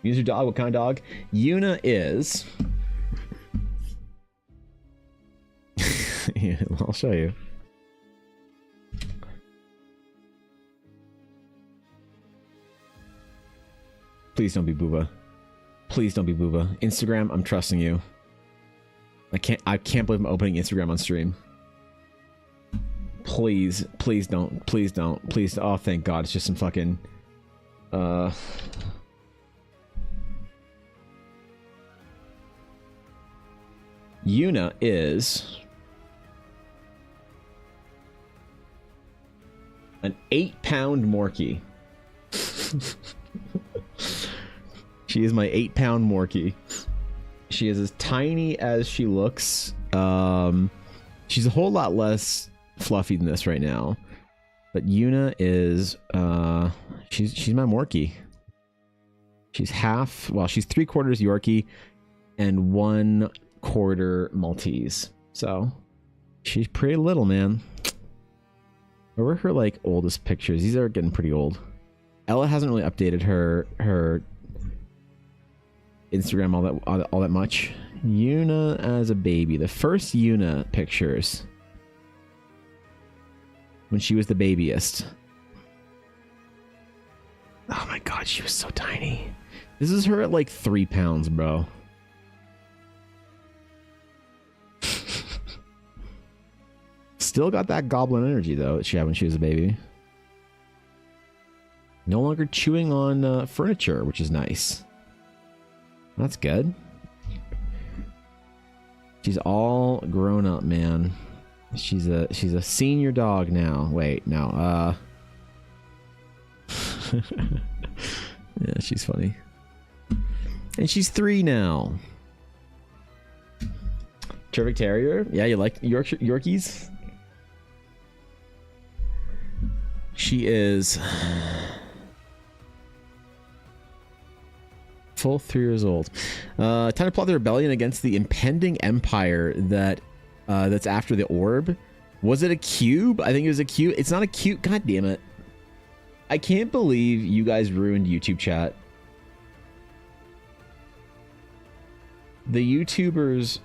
Use your dog. What kind of dog? Yuna is... Yeah, I'll show you. Please don't be Booba. Please don't be Booba. Instagram, I'm trusting you. I can't believe I'm opening Instagram on stream. Please don't. Please don't. Please. Oh, thank God. It's just some fucking... Yuna is... an 8-pound Morkie. She is my 8-pound Morkie. She is as tiny as she looks. She's a whole lot less fluffy than this right now. But Yuna is, she's my Morkie. She's half, well, she's 3/4 Yorkie and 1/4 Maltese. So, she's pretty little, man. What were her, like, oldest pictures? These are getting pretty old. Ella hasn't really updated her Instagram all that much. Yuna as a baby. The first Yuna pictures. When she was the babyest. Oh my God, she was so tiny. This is her at like 3 pounds, bro. Still got that goblin energy though that she had when she was a baby. No longer chewing on furniture, which is nice. That's good. She's all grown up, man. She's a senior dog now. Wait, no. Yeah, she's funny. And she's 3 now. Terrific Terrier. Yeah, you like Yorkies? She is full 3 years old. Time to plot the rebellion against the impending empire that's after the orb. Was it a cube? I think it was a cube. It's not a cube. God damn it. I can't believe you guys ruined YouTube chat. The YouTubers...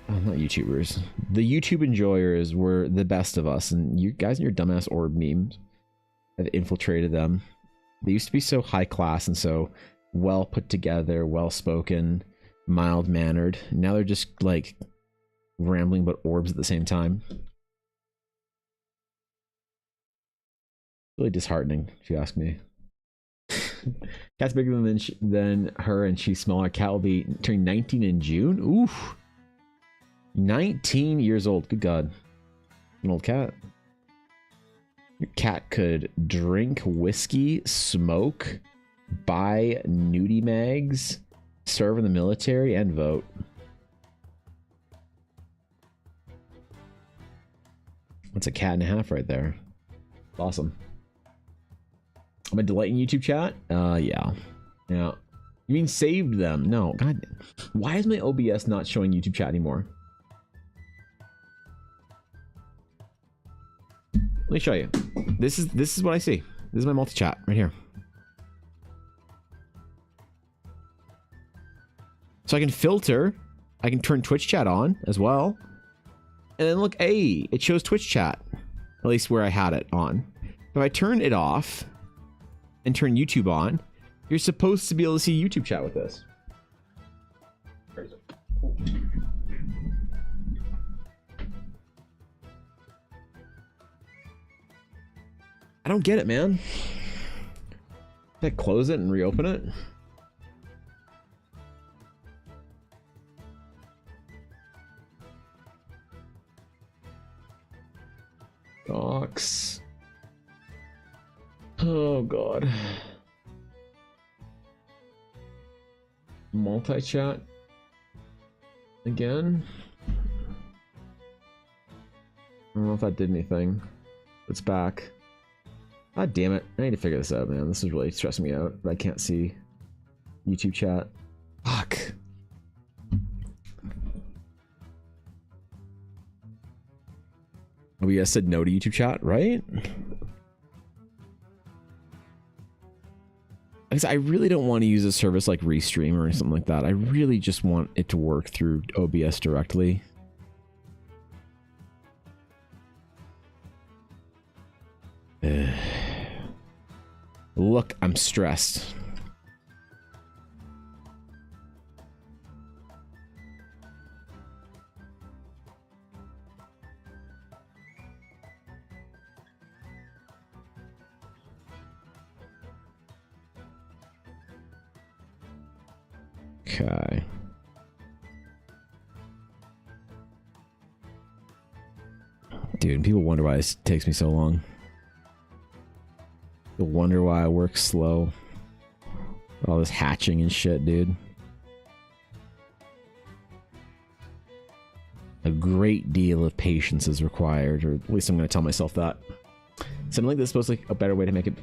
Oh, not YouTubers. The YouTube enjoyers were the best of us, and you guys and your dumbass orb memes have infiltrated them. They used to be so high class and so well put together, well spoken, mild mannered. Now they're just like rambling about orbs at the same time. Really disheartening, if you ask me. Cat's bigger than her, and she's smaller. Cat will be turning 19 in June. Oof. 19 years old. Good God. An old cat. Your cat could drink whiskey, smoke, buy nudie mags, serve in the military, and vote. That's a cat and a half right there. Awesome. Am I delighting YouTube chat? Yeah. Yeah. You mean saved them? No. God. Why is my OBS not showing YouTube chat anymore? Let me show you. This is what I see. This is my multi-chat right here. So I can filter I can turn Twitch chat on as well. And then look, hey, it shows Twitch chat. At least where I had it on. If I turn it off and turn YouTube on, you're supposed to be able to see YouTube chat with this. I don't get it, man. Can I close it and reopen it? Docs. Oh god. Multi-chat again. I don't know if that did anything. It's back. God damn it. I need to figure this out, man. This is really stressing me out. I can't see YouTube chat. Fuck. Oh, you guys said no to YouTube chat, right? Because I really don't want to use a service like Restream or something like that. I really just want it to work through OBS directly. Look, I'm stressed. Okay. Dude, people wonder why this takes me so long. They'll wonder why I work slow. All this hatching and shit, dude. A great deal of patience is required, or at least I'm going to tell myself that. Something like this is supposed to be a better way to make it...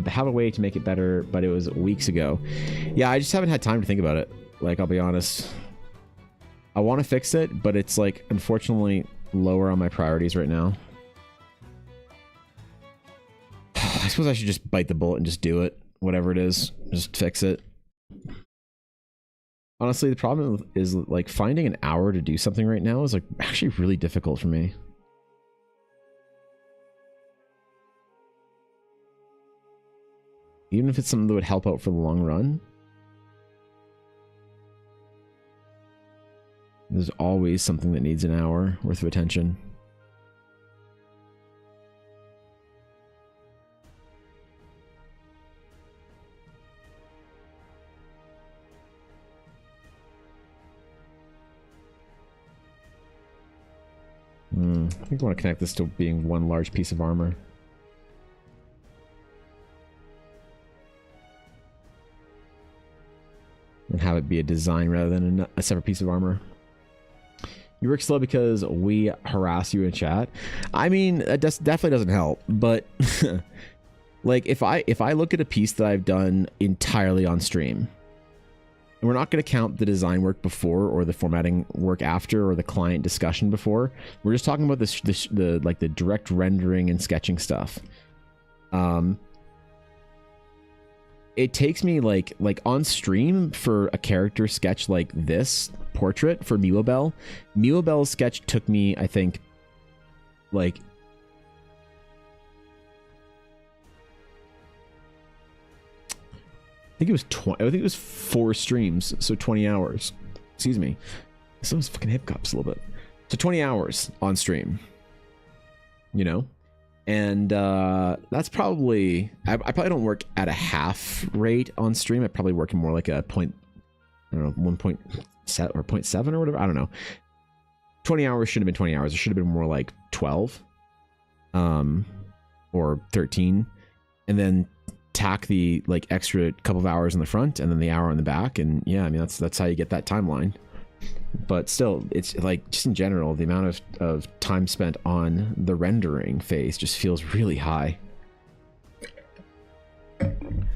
have a way to make it better, but it was weeks ago. Yeah, I just haven't had time to think about it. Like, I'll be honest. I want to fix it, but it's like, unfortunately, lower on my priorities right now. I suppose I should just bite the bullet and just do it. Whatever it is, just fix it. Honestly, the problem is like finding an hour to do something right now is like actually really difficult for me. Even if it's something that would help out for the long run. There's always something that needs an hour worth of attention. I think I want to connect this to being one large piece of armor. And have it be a design rather than a separate piece of armor. You work slow because we harass you in chat. I mean, that definitely doesn't help, but like if I look at a piece that I've done entirely on stream, and we're not going to count the design work before or the formatting work after or the client discussion before. We're just talking about the direct rendering and sketching stuff. It takes me like on stream for a character sketch like this portrait for Mulabel. Mulabel's sketch took me, I think, like I think it was 4 streams, so 20 hours. Excuse me. Some fucking hip cups a little bit. So 20 hours on stream. You know? And that's probably... I probably don't work at a half rate on stream. I probably work in more like a point... I don't know, 1.7 or 0.7 or whatever. I don't know. 20 hours should have been 20 hours. It should have been more like 12. Or 13. And then tack the like extra couple of hours in the front and then the hour on the back, and yeah, I mean that's how you get that timeline. But still, it's like just in general, the amount of time spent on the rendering phase just feels really high. And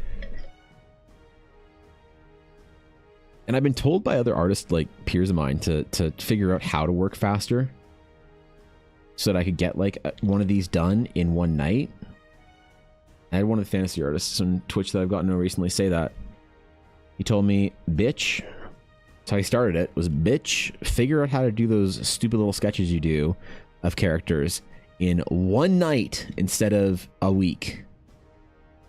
I've been told by other artists, like peers of mine, to figure out how to work faster so that I could get like one of these done in one night. I had one of the fantasy artists on Twitch that I've gotten to know recently say that. He told me, bitch, So I started it, was bitch, figure out how to do those stupid little sketches you do of characters in one night instead of a week.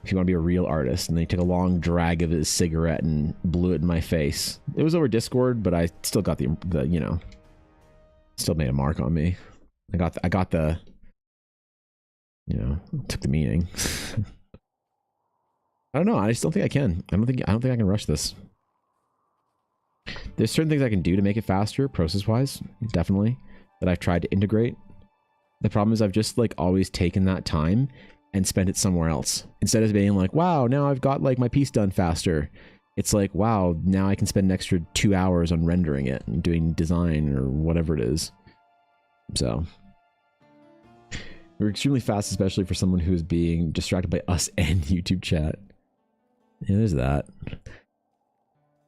If you want to be a real artist. And then he took a long drag of his cigarette and blew it in my face. It was over Discord, but I still got the you know, still made a mark on me. I got the, you know, took the meaning. I don't know. I just don't think I can. I don't think I can rush this. There's certain things I can do to make it faster, process-wise, definitely, that I've tried to integrate. The problem is I've just like always taken that time and spent it somewhere else. Instead of being like, wow, now I've got like my piece done faster. It's like, wow, now I can spend an extra 2 hours on rendering it and doing design or whatever it is. So we're extremely fast, especially for someone who's being distracted by us and YouTube chat. Yeah, there's that.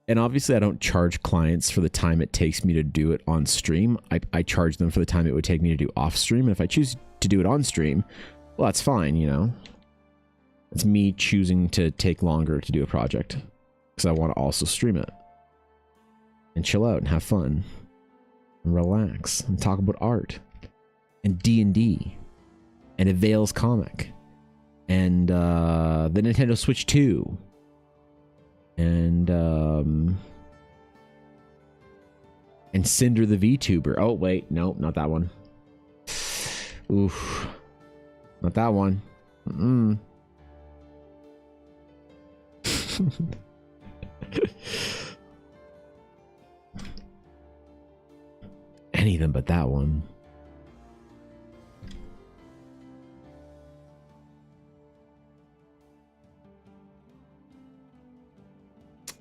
And obviously I don't charge clients for the time it takes me to do it on stream. I charge them for the time it would take me to do off stream. And if I choose to do it on stream, well, that's fine, you know. It's me choosing to take longer to do a project because I want to also stream it and chill out and have fun and relax and talk about art and D&D and a Vales comic and the Nintendo Switch 2 and Cinder the VTuber. Oh wait, nope, not that one. Oof, not that one. Any of them but that one.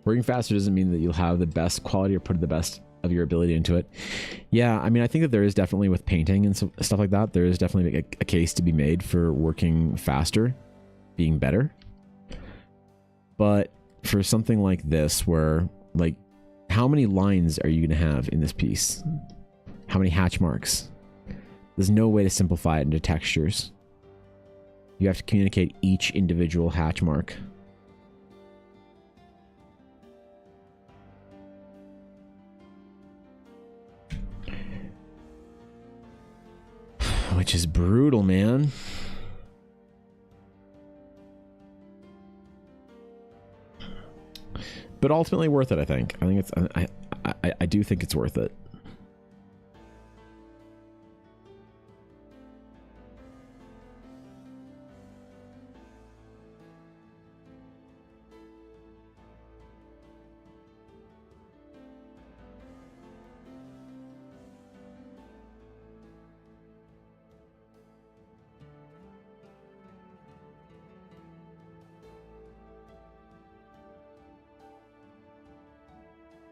Working faster doesn't mean that you'll have the best quality or put the best of your ability into it. Yeah, I mean, I think that there is definitely with painting and stuff like that, there is definitely a case to be made for working faster, being better. But for something like this, where, like, how many lines are you going to have in this piece? How many hatch marks? There's no way to simplify it into textures. You have to communicate each individual hatch mark. Which is brutal, man. But ultimately worth it, I think. I think it's I do think it's worth it.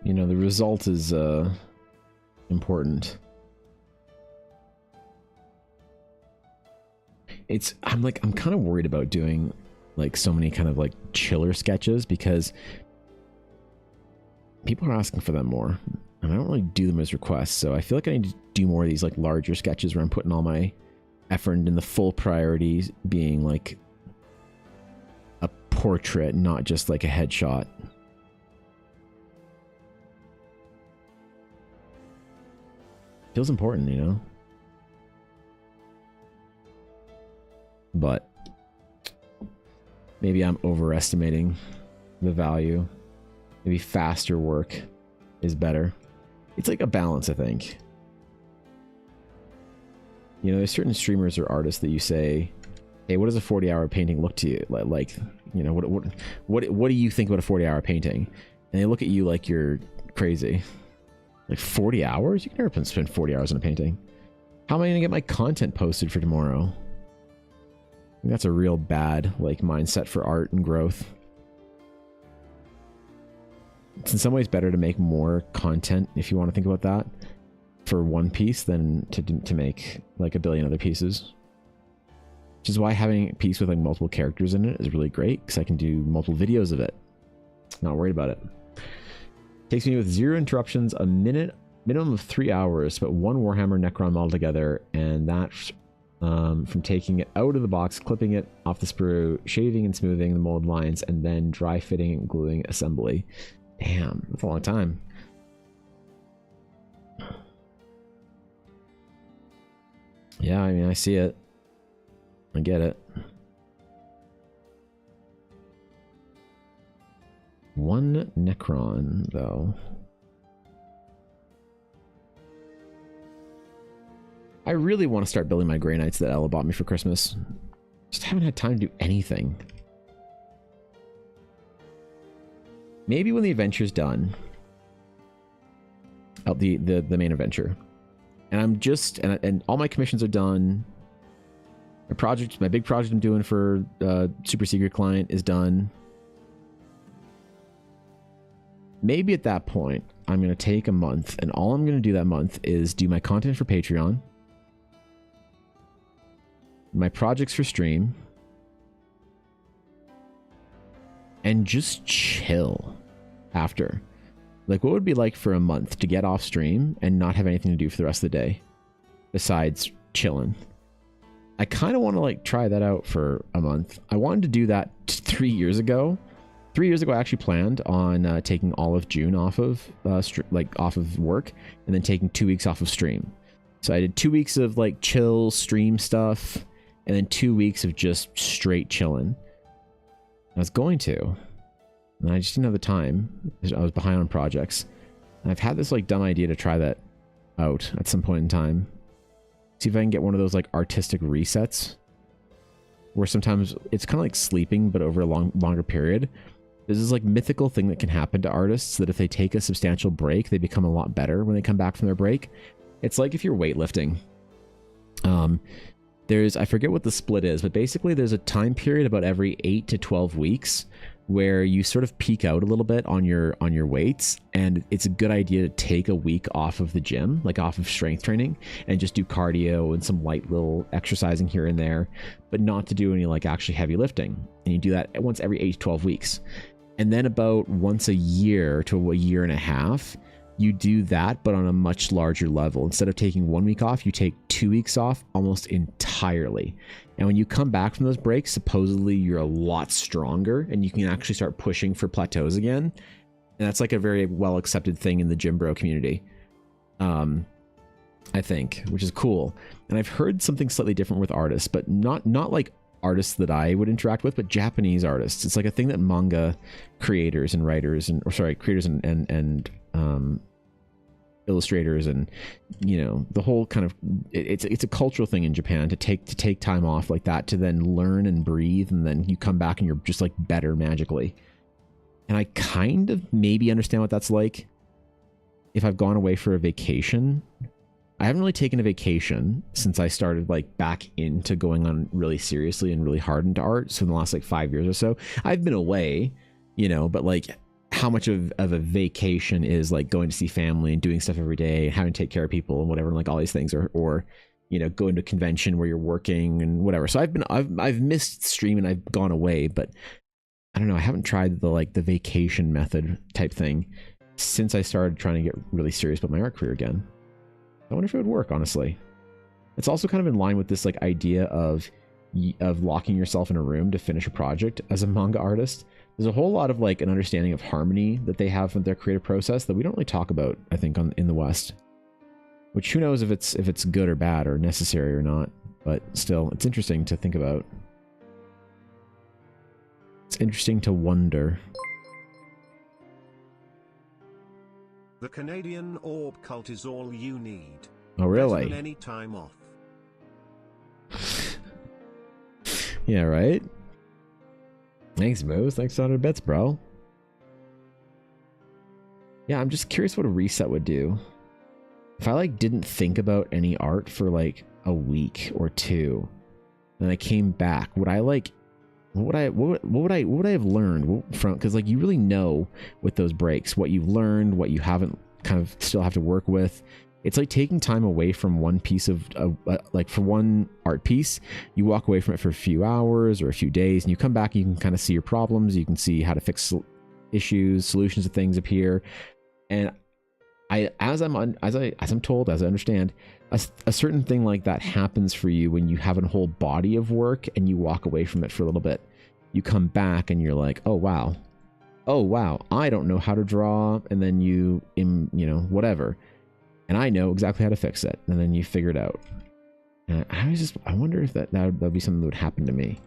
You know, the result is important. I'm kind of worried about doing like so many kind of like chiller sketches because people are asking for them more and I don't really do them as requests. So I feel like I need to do more of these like larger sketches where I'm putting all my effort and the full priority being like a portrait, not just like a headshot. Feels important, you know? But maybe I'm overestimating the value. Maybe faster work is better. It's like a balance, I think. You know, there's certain streamers or artists that you say, hey, what does a 40-hour painting look to you? Like, you know, what do you think about a 40-hour painting? And they look at you like you're crazy. Like 40 hours? You can never spend 40 hours on a painting. How am I going to get my content posted for tomorrow? I think that's a real bad like mindset for art and growth. It's in some ways better to make more content, if you want to think about that, for one piece than to make like a billion other pieces. Which is why having a piece with like multiple characters in it is really great, because I can do multiple videos of it. Not worried about it. Takes me with 0 interruptions, a minimum of 3 hours, but 1 Warhammer Necron model together, and that's from taking it out of the box, clipping it off the sprue, shaving and smoothing the mold lines, and then dry fitting and gluing assembly. Damn, that's a long time. Yeah, I mean, I see it. I get it. One Necron, though. I really want to start building my Grey Knights that Ella bought me for Christmas. Just haven't had time to do anything. Maybe when the adventure's done. Oh, the main adventure. And I'm just... And all my commissions are done. My big project I'm doing for Super Secret Client is done. Maybe at that point, I'm going to take a month, and all I'm going to do that month is do my content for Patreon, my projects for stream, and just chill after. Like, what would it be like for a month to get off stream and not have anything to do for the rest of the day besides chilling? I kind of want to like try that out for a month. I wanted to do that 3 years ago. 3 years ago, I actually planned on taking all of June off of off of work, and then taking 2 weeks off of stream. So I did 2 weeks of like chill stream stuff, and then 2 weeks of just straight chilling. I was going to, and I just didn't have the time. I was behind on projects. And I've had this like dumb idea to try that out at some point in time. See if I can get one of those like artistic resets, where sometimes it's kind of like sleeping, but over a longer period. There's this like mythical thing that can happen to artists that if they take a substantial break, they become a lot better when they come back from their break. It's like if you're weightlifting. I forget what the split is, but basically there's a time period about every 8 to 12 weeks where you sort of peak out a little bit on your weights, and it's a good idea to take a week off of the gym, like off of strength training, and just do cardio and some light little exercising here and there, but not to do any like actually heavy lifting. And you do that once every 8 to 12 weeks. And then about once a year to a year and a half, you do that, but on a much larger level. Instead of taking 1 week off, you take 2 weeks off almost entirely. And when you come back from those breaks, supposedly you're a lot stronger and you can actually start pushing for plateaus again. And that's like a very well accepted thing in the gym bro community, I think, which is cool. And I've heard something slightly different with artists, but not like artists that I would interact with, but Japanese artists. It's like a thing that manga creators and writers creators and illustrators and, you know, the whole kind of, it's a cultural thing in Japan to take time off like that, to then learn and breathe, and then you come back and you're just like better magically. And I kind of maybe understand what that's like if I've gone away for a vacation. I haven't really taken a vacation since I started like back into going on really seriously and really hard into art. So in the last like 5 years or so, I've been away, you know, but like how much of a vacation is like going to see family and doing stuff every day and having to take care of people and whatever, and like all these things, or you know, going to a convention where you're working and whatever. So I've missed stream and I've gone away, but I don't know. I haven't tried the vacation method type thing since I started trying to get really serious about my art career again. I wonder if it would work, honestly. It's also kind of in line with this like idea of locking yourself in a room to finish a project as a manga artist. There's a whole lot of like an understanding of harmony that they have with their creative process that we don't really talk about, I think, in the West. Which who knows if it's good or bad or necessary or not, but still, it's interesting to think about. It's interesting to wonder. The Canadian orb cult is all you need. Oh, really? Better than any time off. Yeah, right? Thanks, Moose. Thanks for 100 bits, bro. Yeah, I'm just curious what a reset would do. If I like didn't think about any art for like a week or two, then I came back, would I like what would I have learned from, because like you really know with those breaks what you've learned, what you haven't, kind of still have to work with. It's like taking time away from one piece of like for one art piece, you walk away from it for a few hours or a few days, and you come back and you can kind of see your problems, you can see how to fix issues, solutions to things appear. And as I understand, a certain thing like that happens for you when you have a whole body of work and you walk away from it for a little bit. You come back and you're like, oh wow, I don't know how to draw, and then you know, whatever, and I know exactly how to fix it, and then you figure it out. And I wonder if that would be something that would happen to me.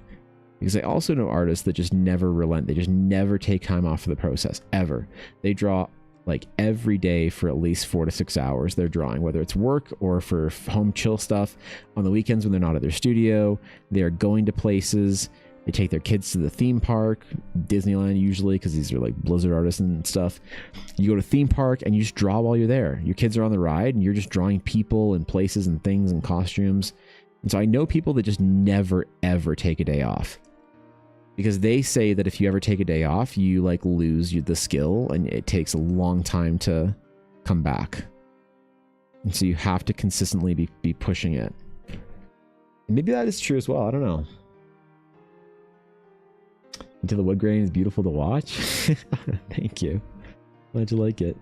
Because I also know artists that just never relent. They just never take time off for the process, ever. They draw like every day for at least 4 to 6 hours. They're drawing, whether it's work or for home chill stuff. On the weekends when they're not at their studio, they are going to places. They take their kids to the theme park, Disneyland usually, because these are like Blizzard artists and stuff. You go to theme park and you just draw while you're there. Your kids are on the ride and you're just drawing people and places and things and costumes. And so I know people that just never, ever take a day off. Because they say that if you ever take a day off, you like lose the skill and it takes a long time to come back. And so you have to consistently be pushing it. And maybe that is true as well. I don't know. Until the wood grain is beautiful to watch. Thank you. Glad you like it.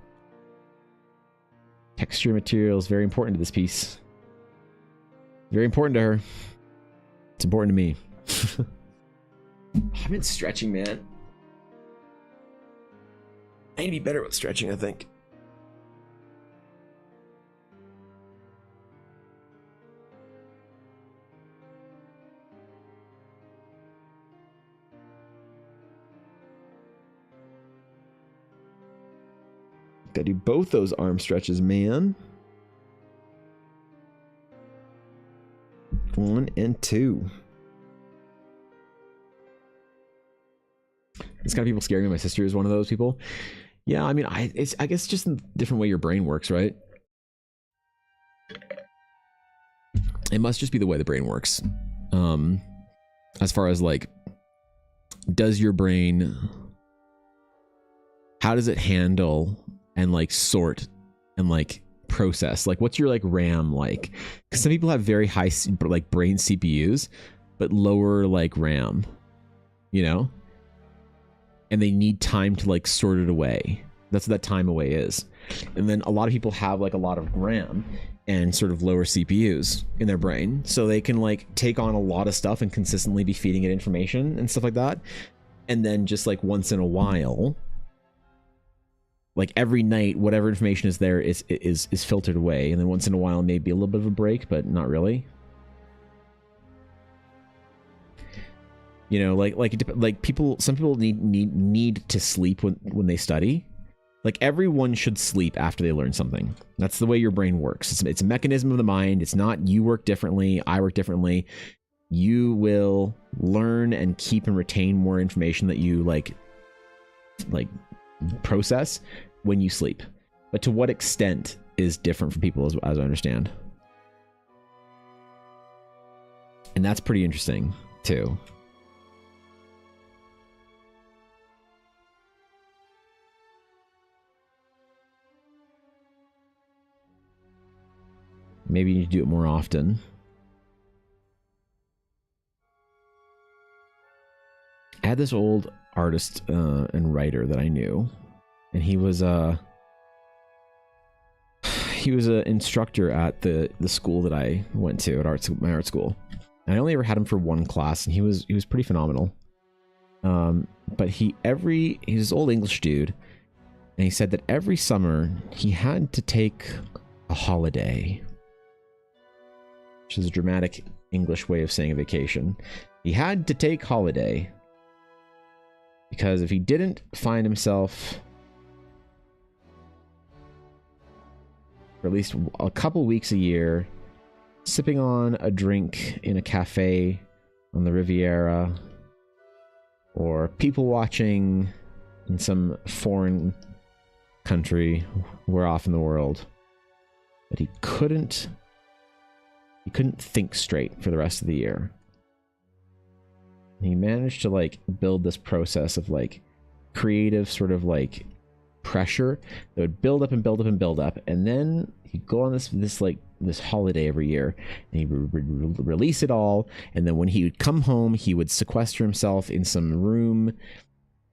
Texture material is very important to this piece. Very important to her. It's important to me. I've been stretching, man. I need to be better with stretching, I think. Gotta do both those arm stretches, man. 1 and 2. It's kind of people scaring me. My sister is one of those people. Yeah, I mean, I guess just a different way your brain works, right? It must just be the way the brain works. As far as like, does your brain, how does it handle and like sort and like process? Like, what's your like RAM like? Because some people have very high like brain CPUs, but lower like RAM, you know? And they need time to like sort it away. That's what that time away is. And then a lot of people have like a lot of RAM and sort of lower CPUs in their brain. So they can like take on a lot of stuff and consistently be feeding it information and stuff like that. And then just like once in a while, like every night, whatever information is there is filtered away. And then once in a while, maybe a little bit of a break, but not really. You know, like people, some people need to sleep when they study. Like everyone should sleep after they learn something. That's the way your brain works. It's a mechanism of the mind. It's not you work differently, I work differently. You will learn and keep and retain more information that you like process when you sleep. But to what extent is different for people as I understand. And that's pretty interesting too. Maybe you need to do it more often. I had this old artist and writer that I knew, and he was an instructor at the school that I went to at my art school. And I only ever had him for one class, and he was pretty phenomenal. But he's this old English dude, and he said that every summer he had to take a holiday, which is a dramatic English way of saying a vacation. He had to take holiday because if he didn't find himself for at least a couple weeks a year sipping on a drink in a cafe on the Riviera, or people watching in some foreign country, where off in the world, that he couldn't think straight for the rest of the year. And he managed to like build this process of like creative sort of like pressure that would build up and build up and build up, and then he'd go on this holiday every year, and he would release it all. And then when he would come home, he would sequester himself in some room,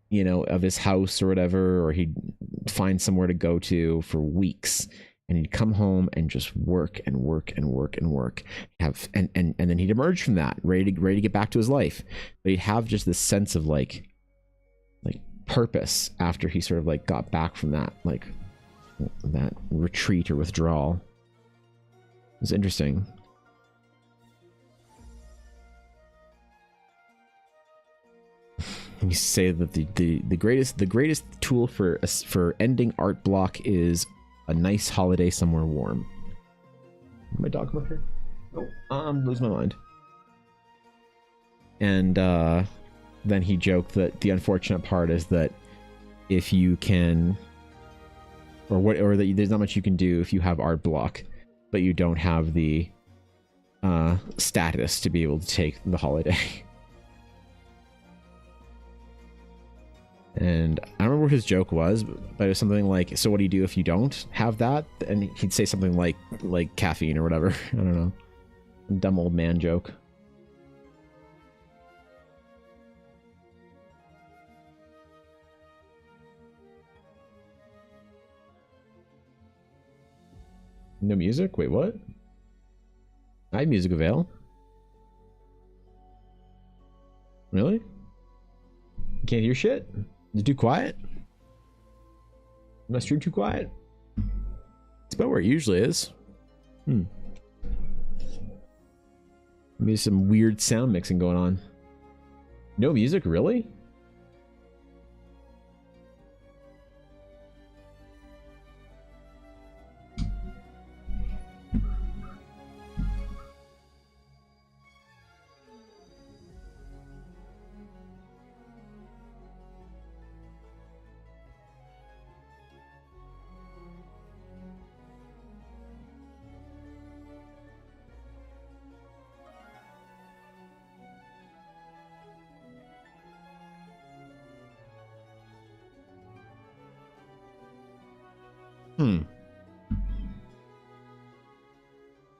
you know, of his house or whatever, or he'd find somewhere to go to for weeks. And he'd come home and just work and work and work and work. And then he'd emerge from that, ready to get back to his life. But he'd have just this sense of like purpose after he sort of like got back from that retreat or withdrawal. It was interesting. You say that the greatest tool for ending art block is a nice holiday somewhere warm. My dog come up here? Oh, I'm losing my mind. And then he joked that the unfortunate part is that if you can, or that there's not much you can do if you have art block, but you don't have the status to be able to take the holiday. And I don't remember what his joke was, but it was something like, so what do you do if you don't have that? And he'd say something like caffeine or whatever. I don't know. Dumb old man joke. No music? Wait, what? I have music avail. Really? You can't hear shit? Is it too quiet? My stream too quiet? It's about where it usually is. Maybe some weird sound mixing going on. No music, really?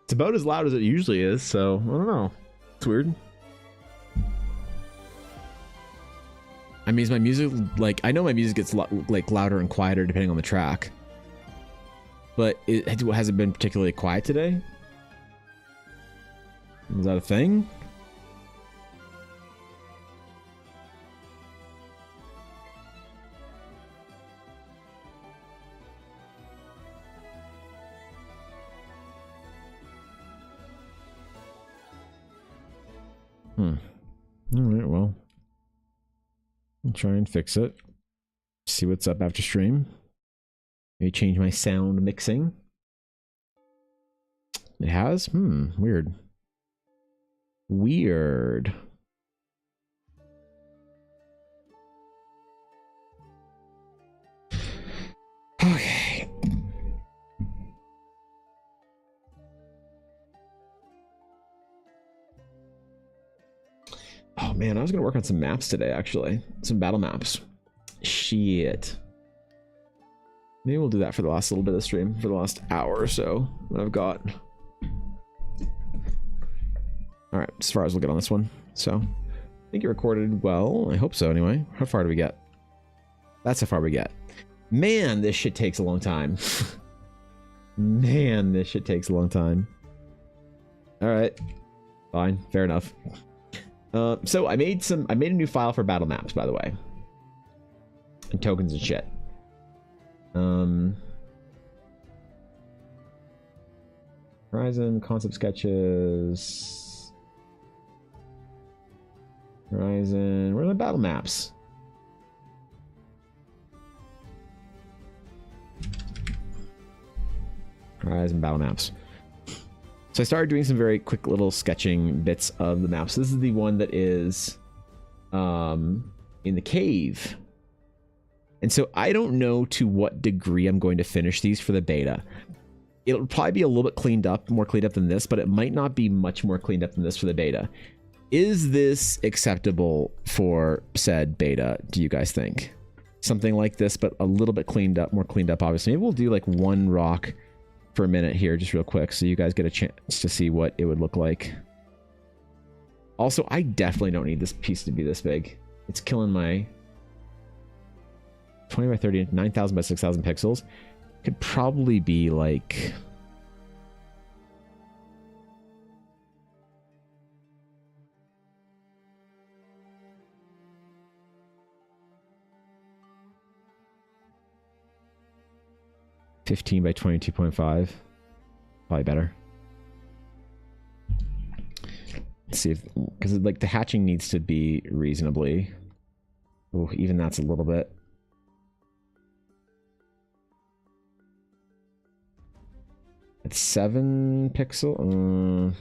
It's about as loud as it usually is, so I don't know. It's weird. I mean, is my music like, I know my music gets like louder and quieter depending on the track, but has it been particularly quiet today? Is that a thing? Alright, well. I'll try and fix it. See what's up after stream. Maybe change my sound mixing. It has? Weird. Weird. Okay. Oh man, I was gonna work on some maps today, actually. Some battle maps. Shit. Maybe we'll do that for the last little bit of the stream, for the last hour or so that I've got. Alright, as far as we'll get on this one. So, I think it recorded well. I hope so, anyway. How far do we get? That's how far we get. Man, this shit takes a long time. Man, this shit takes a long time. Alright. Fine, fair enough. So I made a new file for battle maps, by the way, and tokens and shit. Horizon concept sketches. Horizon. Where are the battle maps? Horizon battle maps. So I started doing some very quick little sketching bits of the maps. This is the one that is in the cave. And so I don't know to what degree I'm going to finish these for the beta. It'll probably be a little bit cleaned up, more cleaned up than this, but it might not be much more cleaned up than this for the beta. Is this acceptable for said beta, do you guys think? Something like this, but a little bit cleaned up, more cleaned up, obviously. Maybe we'll do like one rock for a minute here, just real quick, so you guys get a chance to see what it would look like. Also, I definitely don't need this piece to be this big. It's killing my 20 by 30, 9,000 by 6,000 pixels. Could probably be like... $15 by 22.5. Probably better. Let's see if, because like the hatching needs to be reasonably Ooh, even that's a little bit. It's 7 pixel.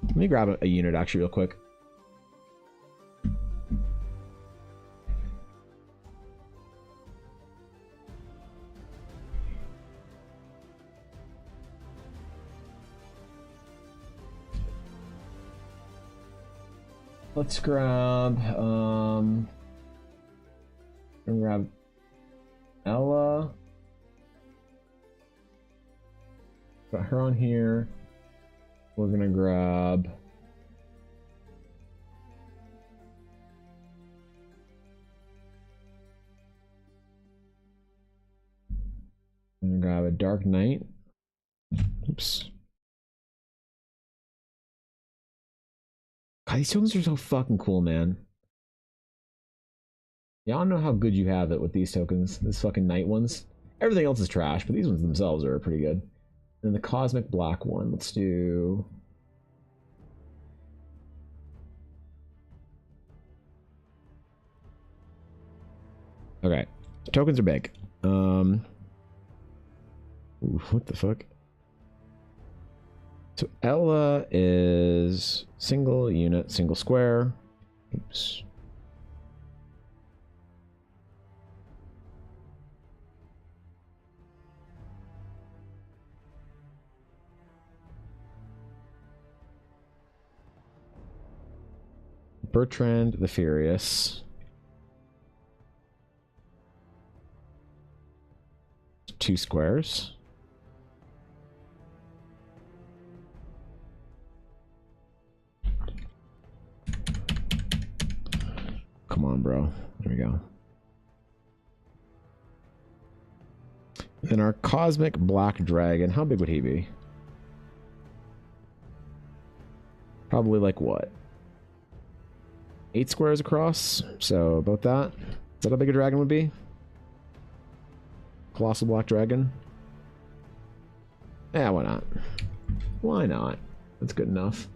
Let me grab a unit actually real quick. Let's grab Ella. Got her on here. We're gonna grab a Dark Knight. Oops. God, these tokens are so fucking cool, man. Y'all know how good you have it with these tokens. These fucking Knight ones. Everything else is trash, but these ones themselves are pretty good. And the Cosmic Black one. Let's do... Okay. Tokens are big. Ooh, what the fuck? So Ella is single unit, single square. Oops. Bertrand the Furious. 2 squares. Come on, bro. There we go. Then our Cosmic Black Dragon. How big would he be? Probably like what? 8 squares across. So about that. Is that how big a dragon would be? Colossal Black Dragon. Yeah, why not? Why not? That's good enough.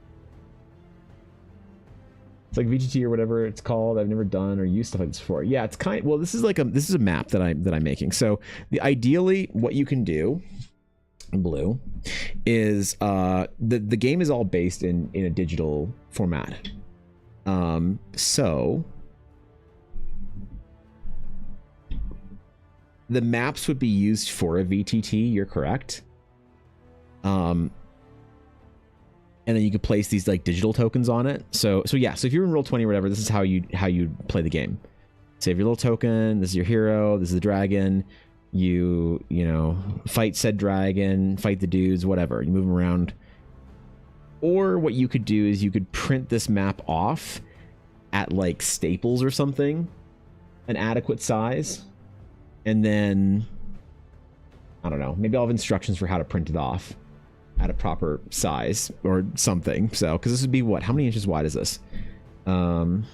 It's like VGT or whatever it's called. I've never done or used stuff like this before. Yeah, it's kind. Well, this is a map that I'm making. So ideally, what you can do, in blue, is the game is all based in a digital format. So the maps would be used for a VTT. You're correct. And then you could place these like digital tokens on it. So yeah. So if you're in Roll20 or whatever, this is how you play the game. So you have your little token. This is your hero. This is the dragon. You know, fight said dragon. Fight the dudes. Whatever. You move them around. Or what you could do is you could print this map off at like Staples or something, an adequate size, and then I don't know. Maybe I'll have instructions for how to print it off at a proper size or something. So, because this would be what? How many inches wide is this? 1,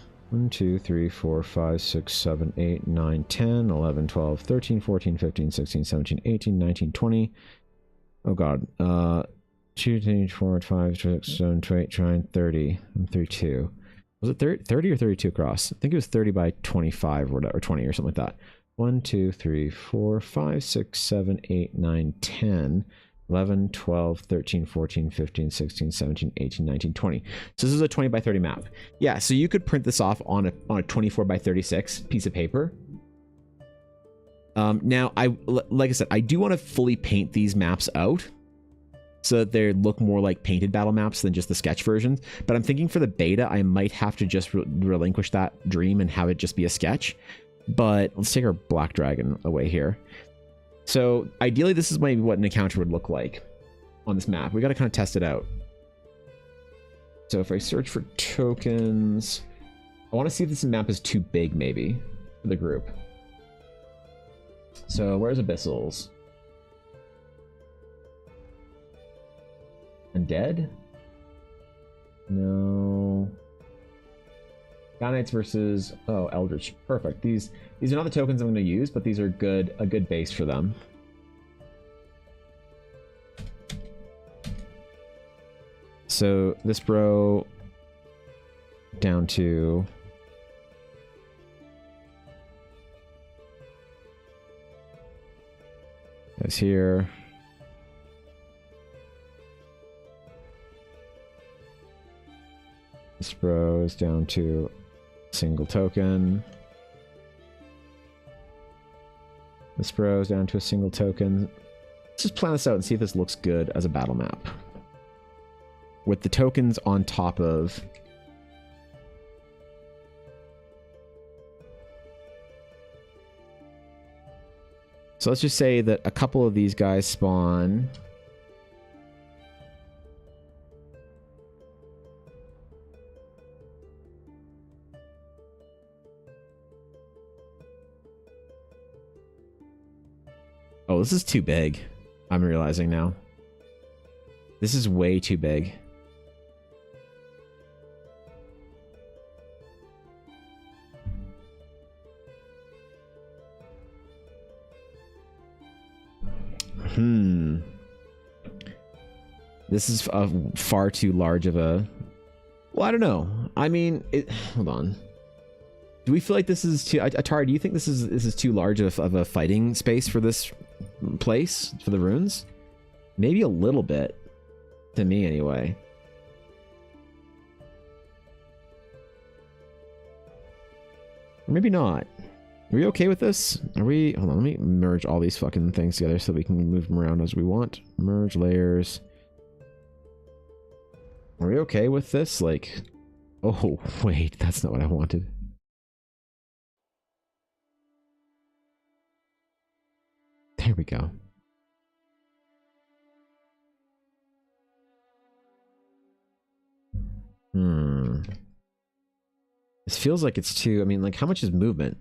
2, 3, 4, 5, 6, 7, 8, 9, 10, 11, 12, 13, 14, 15, 16, 17, 18, 19, 20. Oh god. 2, 3, 4, 5, 6, 7, 8, 9, 30. I'm 32. Was it 30 or 32 across? I think it was 30 by 25 or whatever, or 20 or something like that. 1, 2, 3, 4, 5, 6, 7, 8, 9, 10, 11, 12, 13, 14, 15, 16, 17, 18, 19, 20. So this is a 20 by 30 map. Yeah, so you could print this off on a 24 by 36 piece of paper. Now, like I said, I do want to fully paint these maps out so that they look more like painted battle maps than just the sketch versions. But I'm thinking for the beta, I might have to just relinquish that dream and have it just be a sketch. But let's take our Black Dragon away here. So ideally, this is maybe what an encounter would look like on this map. We got to kind of test it out. So if I search for tokens, I want to see if this map is too big, maybe, for the group. So where's Abyssals? Undead? No. God Knights versus Eldritch. Perfect. These are not the tokens I'm going to use, but these are a good base for them. So this bro down to guys here. This bro is down to a single token. This bro is down to a single token. Let's just plan this out and see if this looks good as a battle map. With the tokens on top of... So let's just say that a couple of these guys spawn... Oh, this is too big. I'm realizing now. This is way too big. This is far too large of a... Well, I don't know. I mean, hold on. Do we feel like this is too... Atari, do you think this is too large of a fighting space for this place? For the runes? Maybe a little bit. To me, anyway. Or maybe not. Are we okay with this? Are we... Hold on, let me merge all these fucking things together so we can move them around as we want. Merge layers. Are we okay with this? Like... Oh, wait, that's not what I wanted. There we go. This feels like it's too... I mean, like, how much is movement?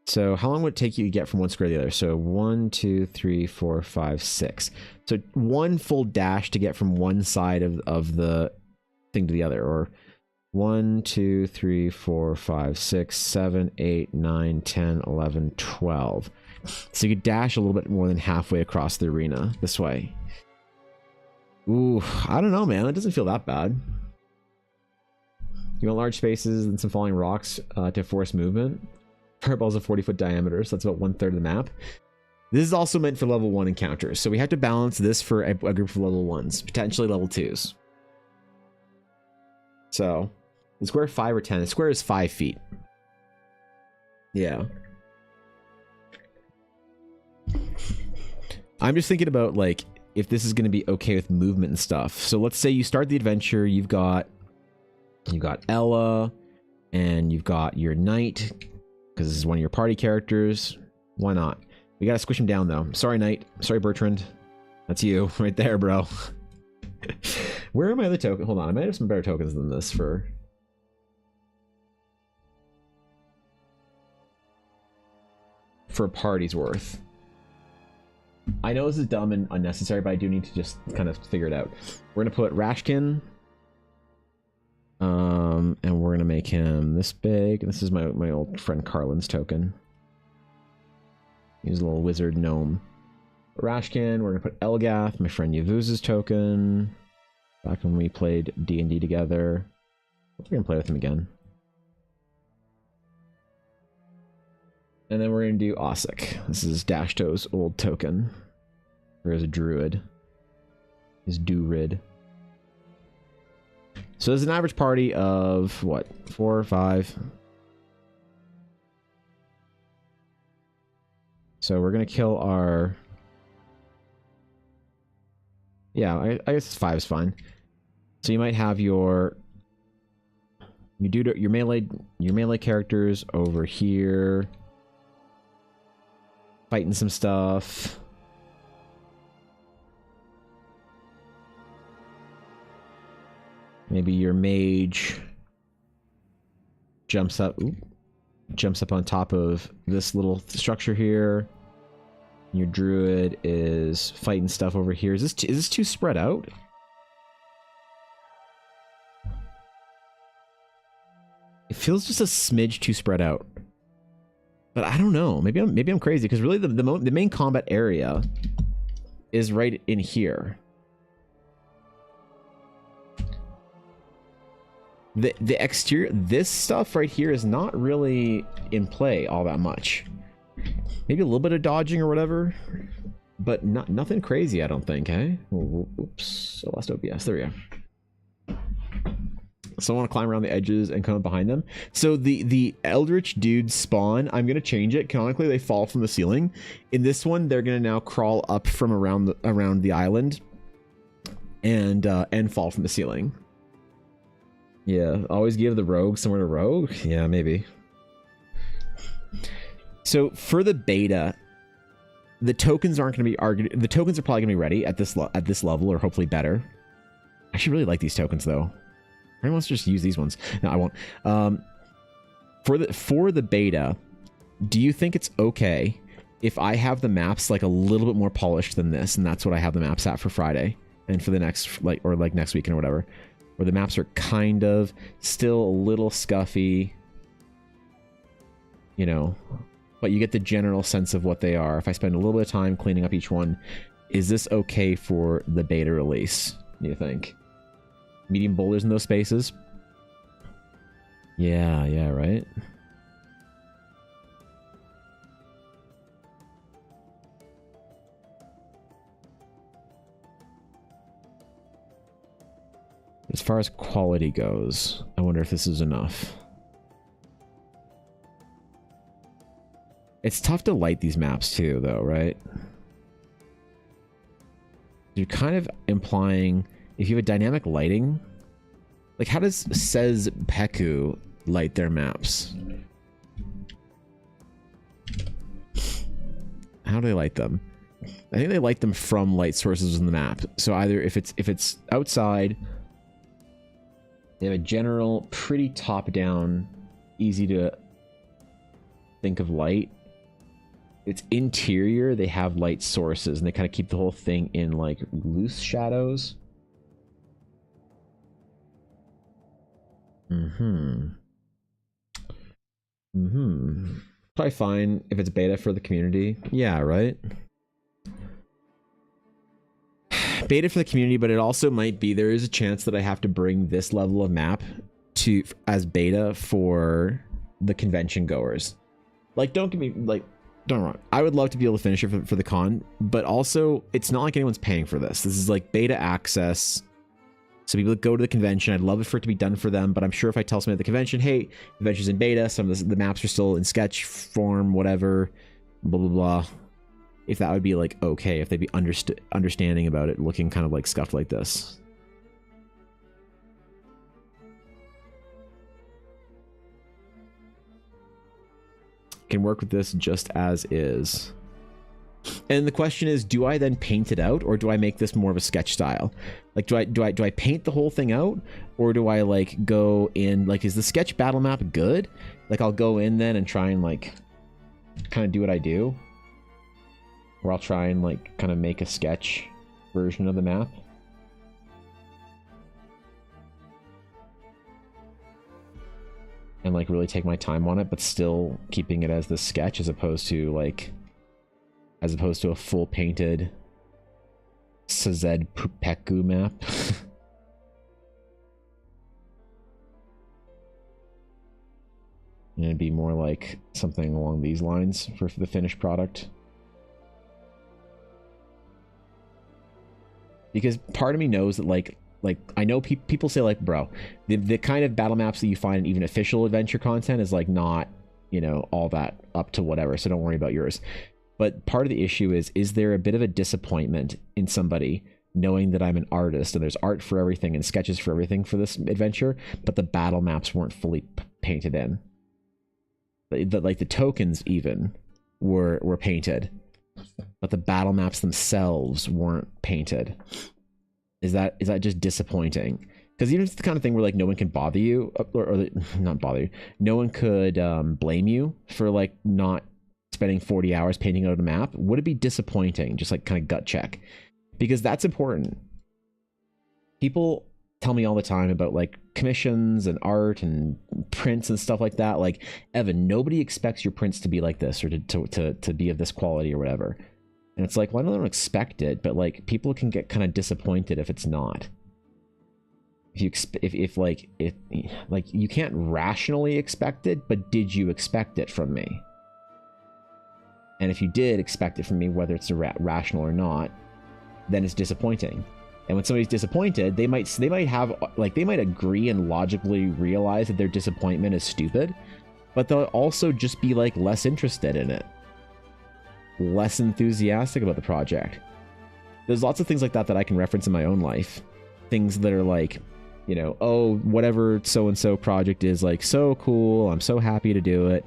So how long would it take you to get from one square to the other? So 1, 2, 3, 4, 5, 6. So one full dash to get from one side of the thing to the other. Or 1, 2, 3, 4, 5, 6, 7, 8, 9, 10, 11, 12. So you could dash a little bit more than halfway across the arena this way. Ooh, I don't know, man. It doesn't feel that bad. You want large spaces and some falling rocks to force movement. Fireballs of 40-foot diameter, so that's about 1/3 of the map. This is also meant for level 1 encounters, so we have to balance this for a group of level 1s, potentially level 2s. So, the square 5 or 10. The square is 5 feet. Yeah. I'm just thinking about, like, if this is going to be okay with movement and stuff. So let's say you start the adventure, you've got Ella, and you've got your knight, because this is one of your party characters. Why not? We gotta squish him down, though. Sorry, knight. Sorry, Bertrand. That's you, right there, bro. Where are my other tokens? Hold on, I might have some better tokens than this for a party's worth. I know this is dumb and unnecessary, but I do need to just kind of figure it out. We're gonna put Rashkin. And we're gonna make him this big. This is my old friend Carlin's token. He's a little wizard gnome. Rashkin, we're gonna put Elgath, my friend Yavuz's token. Back when we played D&D together. We're gonna play with him again. And then we're gonna do Ossic. This is Dashto's old token. Or as a druid. His Druid. So there's an average party of, what, 4 or 5? So we're going to kill our... Yeah, I guess 5 is fine. So you might have your... your melee characters over here. Fighting some stuff. Maybe your mage jumps up on top of this little structure here. Your druid is fighting stuff over here. Is this too spread out? It feels just a smidge too spread out. But I don't know. Maybe I'm crazy, because really the main combat area is right in here. The exterior, this stuff right here is not really in play all that much. Maybe a little bit of dodging or whatever. but nothing crazy, I don't think, eh? Oops, I lost OBS. There we go. So I want to climb around the edges and come up behind them. So the Eldritch dudes spawn. I'm gonna change it. Canonically, they fall from the ceiling. In this one, they're gonna now crawl up from around the island, and fall from the ceiling. Yeah, always give the rogue somewhere to rogue. Yeah, maybe. So for the beta, the tokens aren't going to be the tokens are probably going to be ready at this level, or hopefully better. I should really like these tokens though. Everyone wants to just use these ones. No, I won't. For the beta, do you think it's okay if I have the maps like a little bit more polished than this, and that's what I have the maps at for Friday and for the next next weekend or whatever, where the maps are kind of still a little scuffy, you know, but you get the general sense of what they are. If I spend a little bit of time cleaning up each one, is this okay for the beta release, do you think? Medium boulders in those spaces? Yeah, right? As far as quality goes, I wonder if this is enough. It's tough to light these maps too, though, right? You're kind of implying if you have a dynamic lighting, like how does Says Peku light their maps? How do they light them? I think they light them from light sources in the map. So either if it's outside, they have a general pretty top-down, easy to think of light. It's interior, they have light sources, and they kind of keep the whole thing in like loose shadows. Probably fine if it's beta for the community. Yeah, right? Beta for the community, but it also might be there is a chance that I have to bring this level of map to as beta for the convention goers. Like, don't get me like, don't get me wrong, I would love to be able to finish it for the con, but also it's not like anyone's paying for this. This is like beta access. So people that go to the convention, I'd love it for it to be done for them, but I'm sure if I tell somebody at the convention, hey, the convention's in beta, some of the maps are still in sketch form, whatever, blah, blah, blah. If that would be like, okay, if they'd be understanding about it looking kind of like scuffed like this. Can work with this just as is. And the question is, do I then paint it out, or do I make this more of a sketch style? Like, do I paint the whole thing out, or do I like go in, like, is the sketch battle map good? Like, I'll go in then and try and like kind of do what I do, or I'll try and like kind of make a sketch version of the map. And like really take my time on it, but still keeping it as the sketch as opposed to a full painted Sazed Peku map. And it'd be more like something along these lines for the finished product. Because part of me knows that like I know people say like, bro, the kind of battle maps that you find in even official adventure content is like not, you know, all that up to whatever, so don't worry about yours. But part of the issue is there a bit of a disappointment in somebody knowing that I'm an artist and there's art for everything and sketches for everything for this adventure, but the battle maps weren't fully painted in. Like the tokens even were painted, but the battle maps themselves weren't painted. Is that just disappointing? Because even if it's the kind of thing where like no one can bother you, or not bother you, no one could blame you for like not spending 40 hours painting out a map, would it be disappointing? Just like kind of gut check, because that's important. People tell me all the time about like commissions and art and prints and stuff like that. Like, Evan, nobody expects your prints to be like this or to be of this quality or whatever. And it's like, well, I don't expect it, but like people can get kind of disappointed if it's not. If you can't rationally expect it, but did you expect it from me? And if you did expect it from me, whether it's rational or not, then it's disappointing. And when somebody's disappointed, they might agree and logically realize that their disappointment is stupid, but they'll also just be like less interested in it, less enthusiastic about the project. There's lots of things like that that I can reference in my own life. Things that are like, you know, oh, whatever so-and-so project is like so cool, I'm so happy to do it.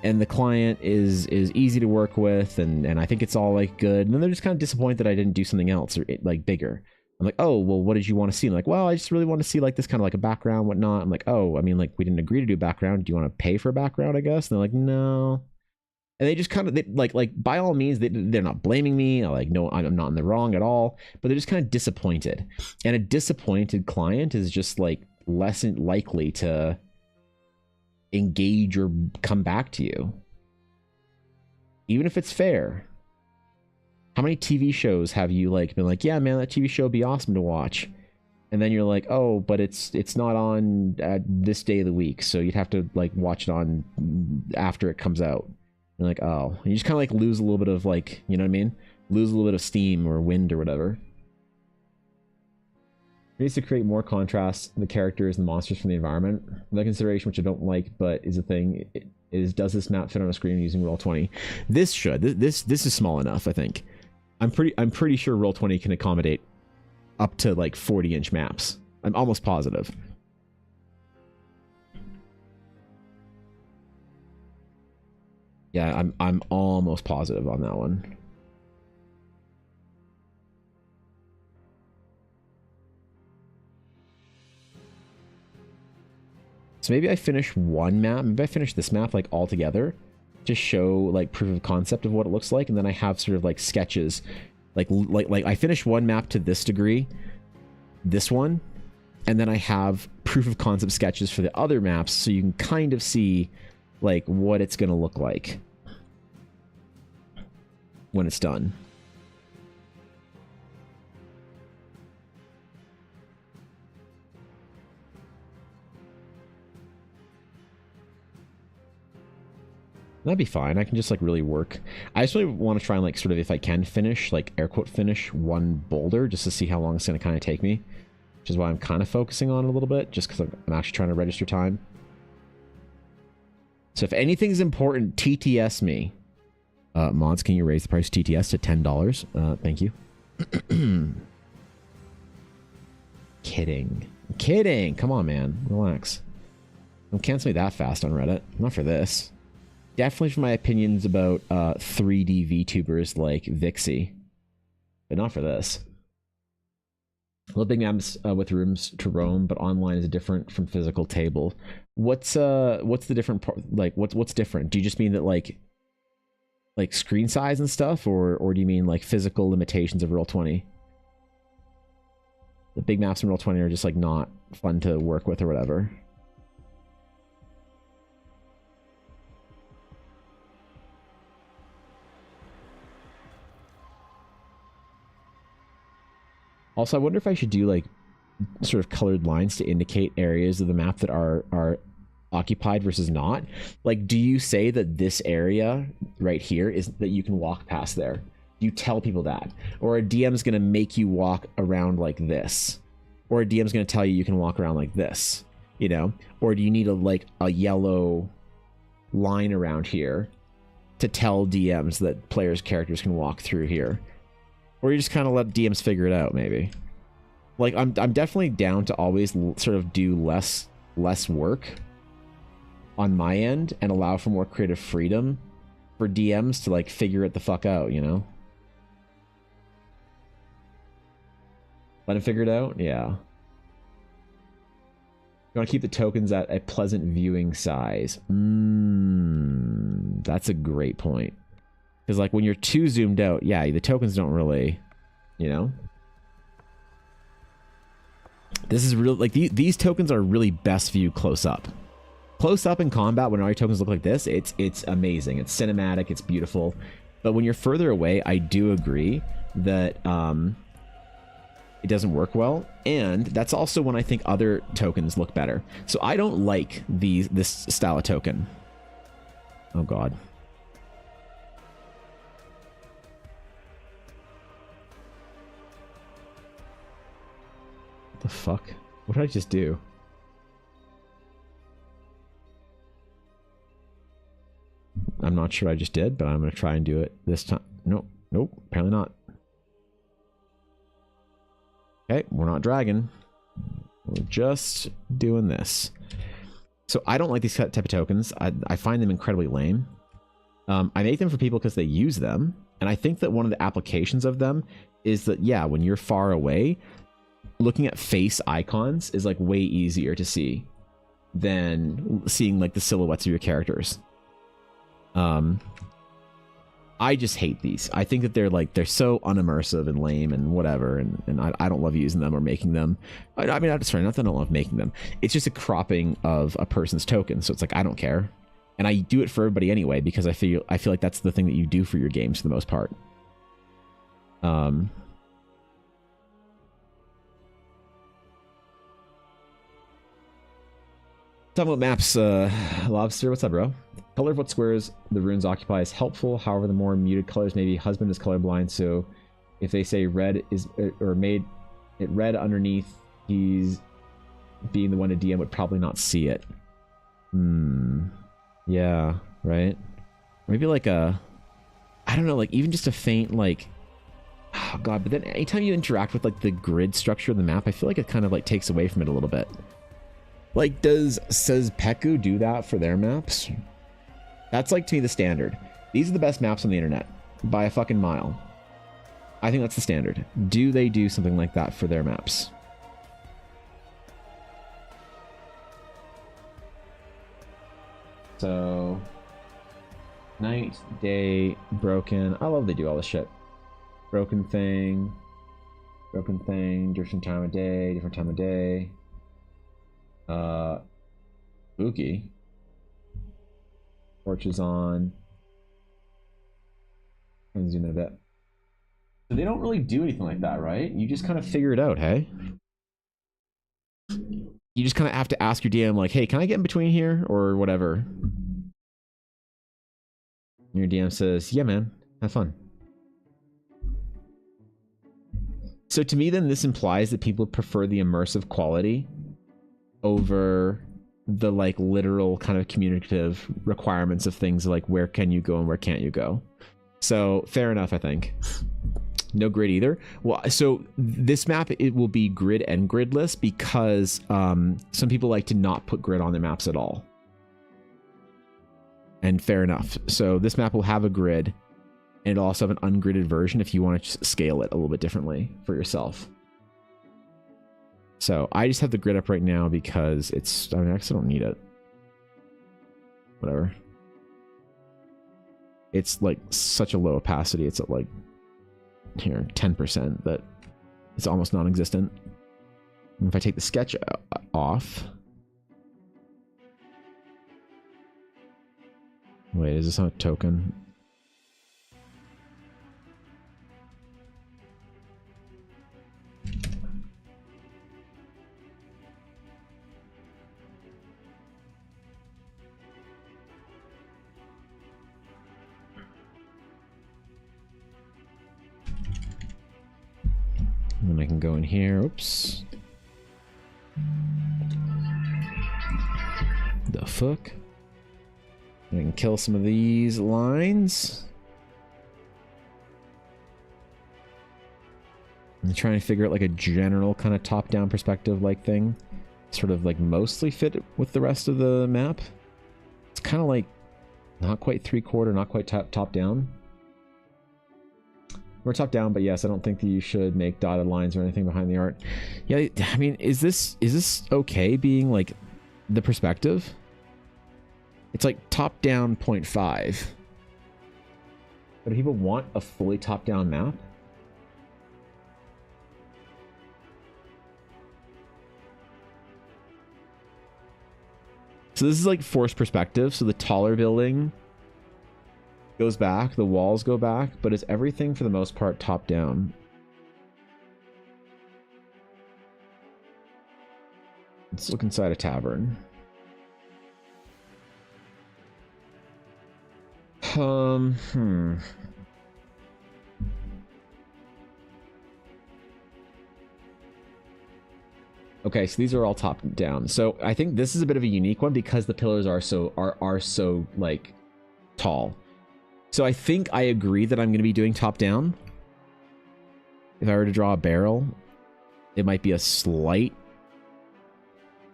And the client is easy to work with, and I think it's all like good. And then they're just kind of disappointed that I didn't do something else or like bigger. I'm like, oh, well, what did you want to see? I'm like, well, I just really want to see like this kind of like a background, whatnot. I'm like, oh, I mean, like we didn't agree to do background. Do you want to pay for a background, I guess? And they're like, no. And they just kind of like by all means, they're not blaming me. I'm like, no, I'm not in the wrong at all. But they're just kind of disappointed. And a disappointed client is just like less likely to engage or come back to you, even if it's fair. How many TV shows have you like been like, yeah, man, that TV show would be awesome to watch, and then you're like, oh, but it's not on at this day of the week, so you'd have to like watch it on after it comes out. You're like, oh, you just kind of like lose a little bit of like, you know what I mean, lose a little bit of steam or wind or whatever. It needs to create more contrast in the characters and the monsters from the environment. Another consideration, which I don't like, but is a thing, is does this map fit on a screen using Roll20? This should. This is small enough, I think. I'm pretty sure Roll20 can accommodate up to like 40-inch maps. I'm almost positive. Yeah, I'm almost positive on that one. So maybe I finish one map, maybe I finish this map like all together to show like proof of concept of what it looks like, and then I have sort of like sketches, like I finish one map to this degree, this one, and then I have proof of concept sketches for the other maps, so you can kind of see like what it's gonna look like when it's done. That'd be fine. I can just like really work. I just really want to try and like sort of, if I can finish, like air quote finish one boulder just to see how long it's going to kind of take me, which is why I'm kind of focusing on it a little bit, just because I'm actually trying to register time. So if anything's important, TTS me. Mods, can you raise the price of TTS to $10? Thank you. Kidding. Come on, man. Relax. Don't cancel me that fast on Reddit. Not for this. Definitely for my opinions about 3D VTubers like Vixie, but not for this. Little big maps with rooms to roam, but online is different from physical table. What's the different part? Like what's different? Do you just mean that like screen size and stuff, or do you mean like physical limitations of Roll20? The big maps in Roll20 are just like not fun to work with or whatever. Also, I wonder if I should do like sort of colored lines to indicate areas of the map that are occupied versus not. Like, do you say that this area right here is that you can walk past there? Do you tell people that? Or a DM's going to make you walk around like this? Or a DM's going to tell you you can walk around like this, you know? Or do you need a yellow line around here to tell DMs that players' characters can walk through here? Or you just kind of let DMs figure it out, maybe. Like, I'm definitely down to always sort of do less work on my end and allow for more creative freedom for DMs to like figure it the fuck out, you know? Let him figure it out? Yeah. You want to keep the tokens at a pleasant viewing size. That's a great point. Because like when you're too zoomed out, yeah, the tokens don't really, you know? This is real, like these tokens are really best viewed close up. Close up in combat, when all your tokens look like this, it's amazing. It's cinematic, it's beautiful. But when you're further away, I do agree that it doesn't work well. And that's also when I think other tokens look better. So I don't like this style of token. Oh god. What the fuck? What did I just do? I'm not sure what I just did, but I'm going to try and do it this time. Nope. Nope. Apparently not. Okay, we're not dragging. We're just doing this. So I don't like these type of tokens. I find them incredibly lame. I make them for people because they use them. And I think that one of the applications of them is that, yeah, when you're far away, looking at face icons is like way easier to see than seeing like the silhouettes of your characters. I just hate these. I think that they're so unimmersive and lame and whatever, and I don't love using them or making them. I mean, I'm sorry, not that I don't love making them. It's just a cropping of a person's token, so it's like I don't care, and I do it for everybody anyway because I feel like that's the thing that you do for your games for the most part. Talking about maps, Lobster, what's up, bro? Color of what squares the runes occupy is helpful. However, the more muted colors, maybe husband is colorblind, so if they say red is or made it red underneath, he's being the one to DM would probably not see it. Yeah, right. Maybe like I don't know, like even just a faint like, oh god. But then anytime you interact with like the grid structure of the map, I feel like it kind of like takes away from it a little bit. Like, says Peku do that for their maps? That's like to me the standard. These are the best maps on the internet by a fucking mile. I think that's the standard. Do they do something like that for their maps? So, night, day, broken. I love they do all this shit. Broken thing, different time of day. Spooky. Torches on. And zoom in a bit. So they don't really do anything like that, right? You just kind of figure it out, hey? You just kind of have to ask your DM, like, hey, can I get in between here? Or whatever. Your DM says, yeah, man, have fun. So to me, then, this implies that people prefer the immersive quality over the like literal kind of communicative requirements of things like where can you go and where can't you go. So fair enough, I think. No grid either. Well, so this map, it will be grid and gridless because some people like to not put grid on their maps at all. And fair enough. So this map will have a grid and it'll also have an ungridded version if you want to scale it a little bit differently for yourself. So I just have the grid up right now because it's, I mean, I actually don't need it. Whatever. It's like such a low opacity. It's at like, here, 10%, that it's almost non-existent. And if I take the sketch off. Wait, is this on a token? And then I can go in here. Oops. The fuck? I can kill some of these lines. I'm trying to figure out like a general kind of top-down perspective like thing. Sort of like mostly fit with the rest of the map. It's kind of like not quite three-quarter, not quite top-down. We're top down, but yes, I don't think that you should make dotted lines or anything behind the art. Yeah, I mean, is this okay being like the perspective? It's like top down 0.5. But do people want a fully top down map? So this is like forced perspective. So the taller building goes back, the walls go back, but is everything for the most part top down? Let's look inside a tavern. Okay, so these are all top down. So I think this is a bit of a unique one because the pillars are so like tall. So I think I agree that I'm going to be doing top down. If I were to draw a barrel, it might be a slight,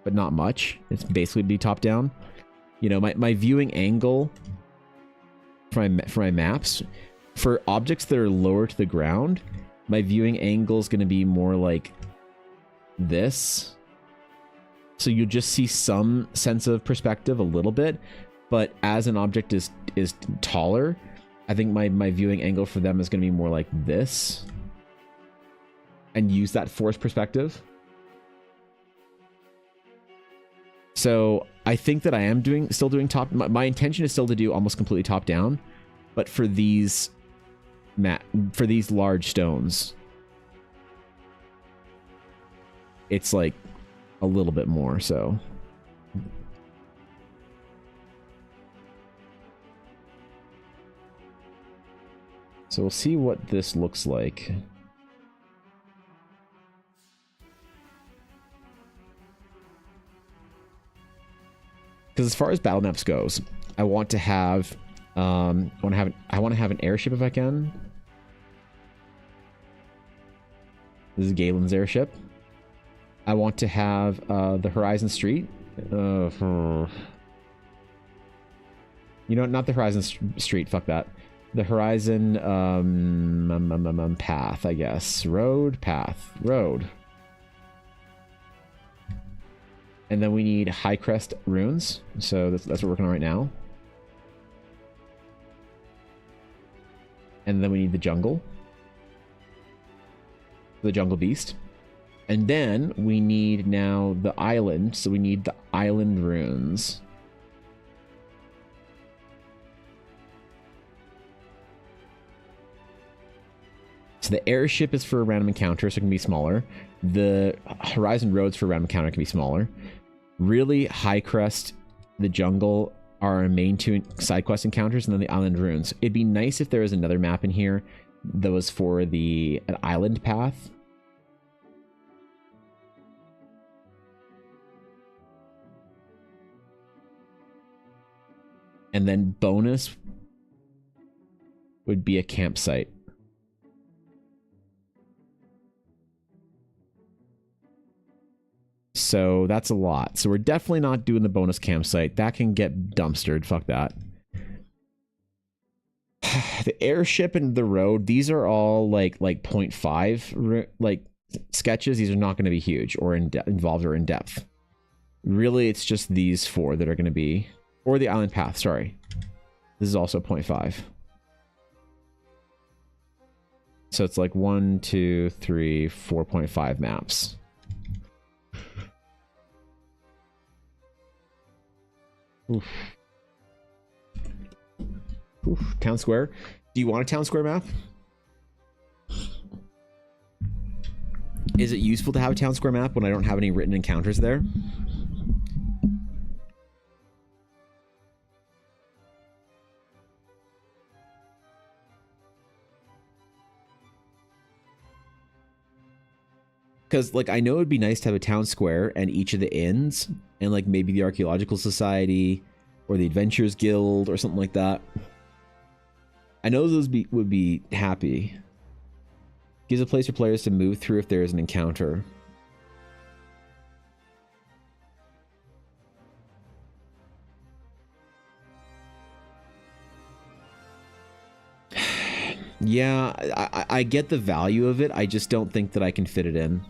but not much. It's basically be top down. You know, my viewing angle for my maps, for objects that are lower to the ground, my viewing angle is going to be more like this. So you just see some sense of perspective a little bit, but as an object is taller, I think my viewing angle for them is going to be more like this and use that forced perspective. So I think that I am still doing top. My intention is still to do almost completely top down, but for these large stones, it's like a little bit more. So we'll see what this looks like. Because as far as battle maps goes, I want to have I want to have an airship if I can. This is Galen's airship. I want to have the Horizon Street. You know, not the Horizon Street. Fuck that. The Horizon path, I guess. Road. And then we need High Crest runes. So that's what we're working on right now. And then we need the jungle. The jungle beast. And then we need now the island. So we need the island runes. So the airship is for a random encounter, so it can be smaller. The Horizon Roads for a random encounter can be smaller. Really, High Crest, the jungle are our main two side quest encounters, and then the island runes. It'd be nice if there was another map in here that was for an island path. And then bonus would be a campsite. So that's a lot. So we're definitely not doing the bonus campsite. That can get dumpstered. Fuck that. The airship and the road, these are all like 0.5 like sketches. These are not going to be huge or involved or in depth. Really, it's just these four that are going to be, or the island path, sorry. This is also 0.5. So it's like 1, 2, 3, 4.5 maps. Oof. Town square. Do you want a town square map? Is it useful to have a town square map when I don't have any written encounters there? Because, like, I know it would be nice to have a town square and each of the inns, and, like, maybe the Archaeological Society or the Adventurers Guild or something like that. I know those would be happy. Gives a place for players to move through if there is an encounter. Yeah, I get the value of it. I just don't think that I can fit it in.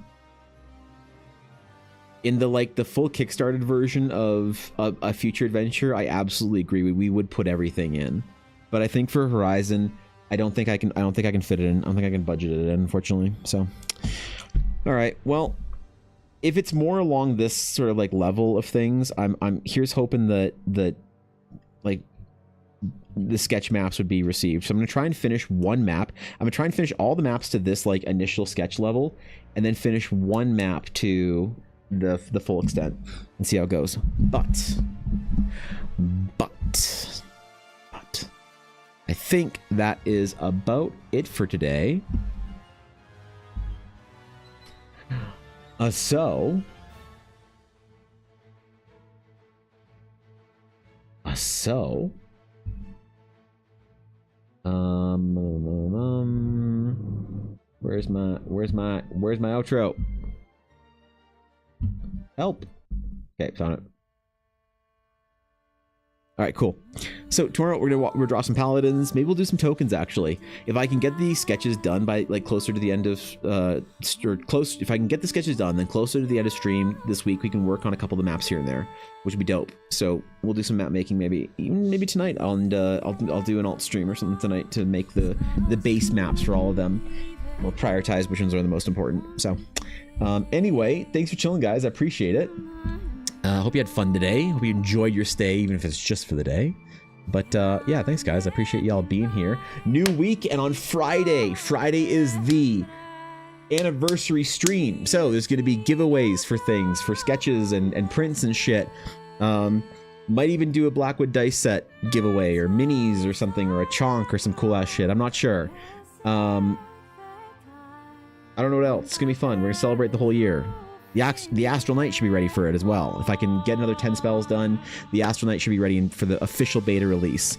In the full kickstarted version of a future adventure, I absolutely agree. We would put everything in, but I think for Horizon, I don't think I can fit it in. I don't think I can budget it in, unfortunately. So, all right. Well, if it's more along this sort of like level of things, I'm here's hoping that like the sketch maps would be received. So I'm going to try and finish one map. I'm going to try and finish all the maps to this like initial sketch level, and then finish one map to the full extent and see how it goes. But I think that is about it for today. So where's my outro? Help. Okay, found it. All right, cool. So tomorrow we're draw some paladins. Maybe we'll do some tokens actually. If I can get these sketches done by like closer to the end of if I can get the sketches done, then closer to the end of stream this week, we can work on a couple of the maps here and there, which would be dope. So we'll do some map making maybe tonight. I'll do an alt stream or something tonight to make the base maps for all of them. We'll prioritize which ones are the most important. So anyway, thanks for chilling, guys. I appreciate it. Hope you had fun today. Hope you enjoyed your stay, even if it's just for the day. But yeah, thanks guys. I appreciate y'all being here. New week, and on Friday is the anniversary stream. So there's going to be giveaways for things, for sketches and prints and shit. Might even do a Blackwood dice set giveaway, or minis or something, or a chonk or some cool ass shit. I'm not sure. I don't know what else. It's going to be fun. We're going to celebrate the whole year. The Astral Knight should be ready for it as well. If I can get another 10 spells done, the Astral Knight should be ready for the official beta release.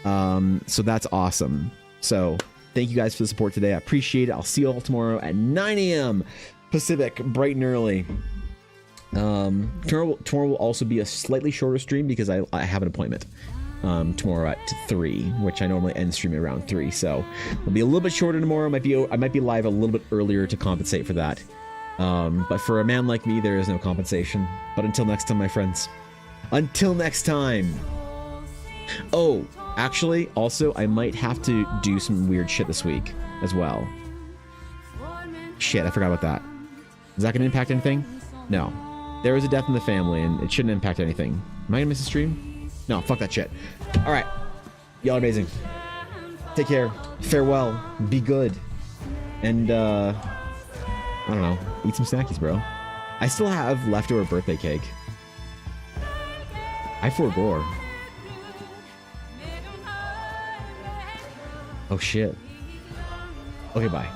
So that's awesome. So thank you guys for the support today. I appreciate it. I'll see you all tomorrow at 9 a.m. Pacific, bright and early. Tomorrow will also be a slightly shorter stream because I have an appointment tomorrow at 3, which I normally end streaming around 3. So it'll be a little bit shorter tomorrow. I might be live a little bit earlier to compensate for that. But for a man like me, there is no compensation. But until next time, my friends. Until next time. Oh, actually, also, I might have to do some weird shit this week as well. Shit, I forgot about that. Is that going to impact anything? No. There was a death in the family, and it shouldn't impact anything. Am I going to miss a stream? No, fuck that shit. All right. Y'all are amazing. Take care. Farewell. Be good. And, I don't know. Eat some snackies, bro. I still have leftover birthday cake. I forbore. Oh, shit. Okay, bye.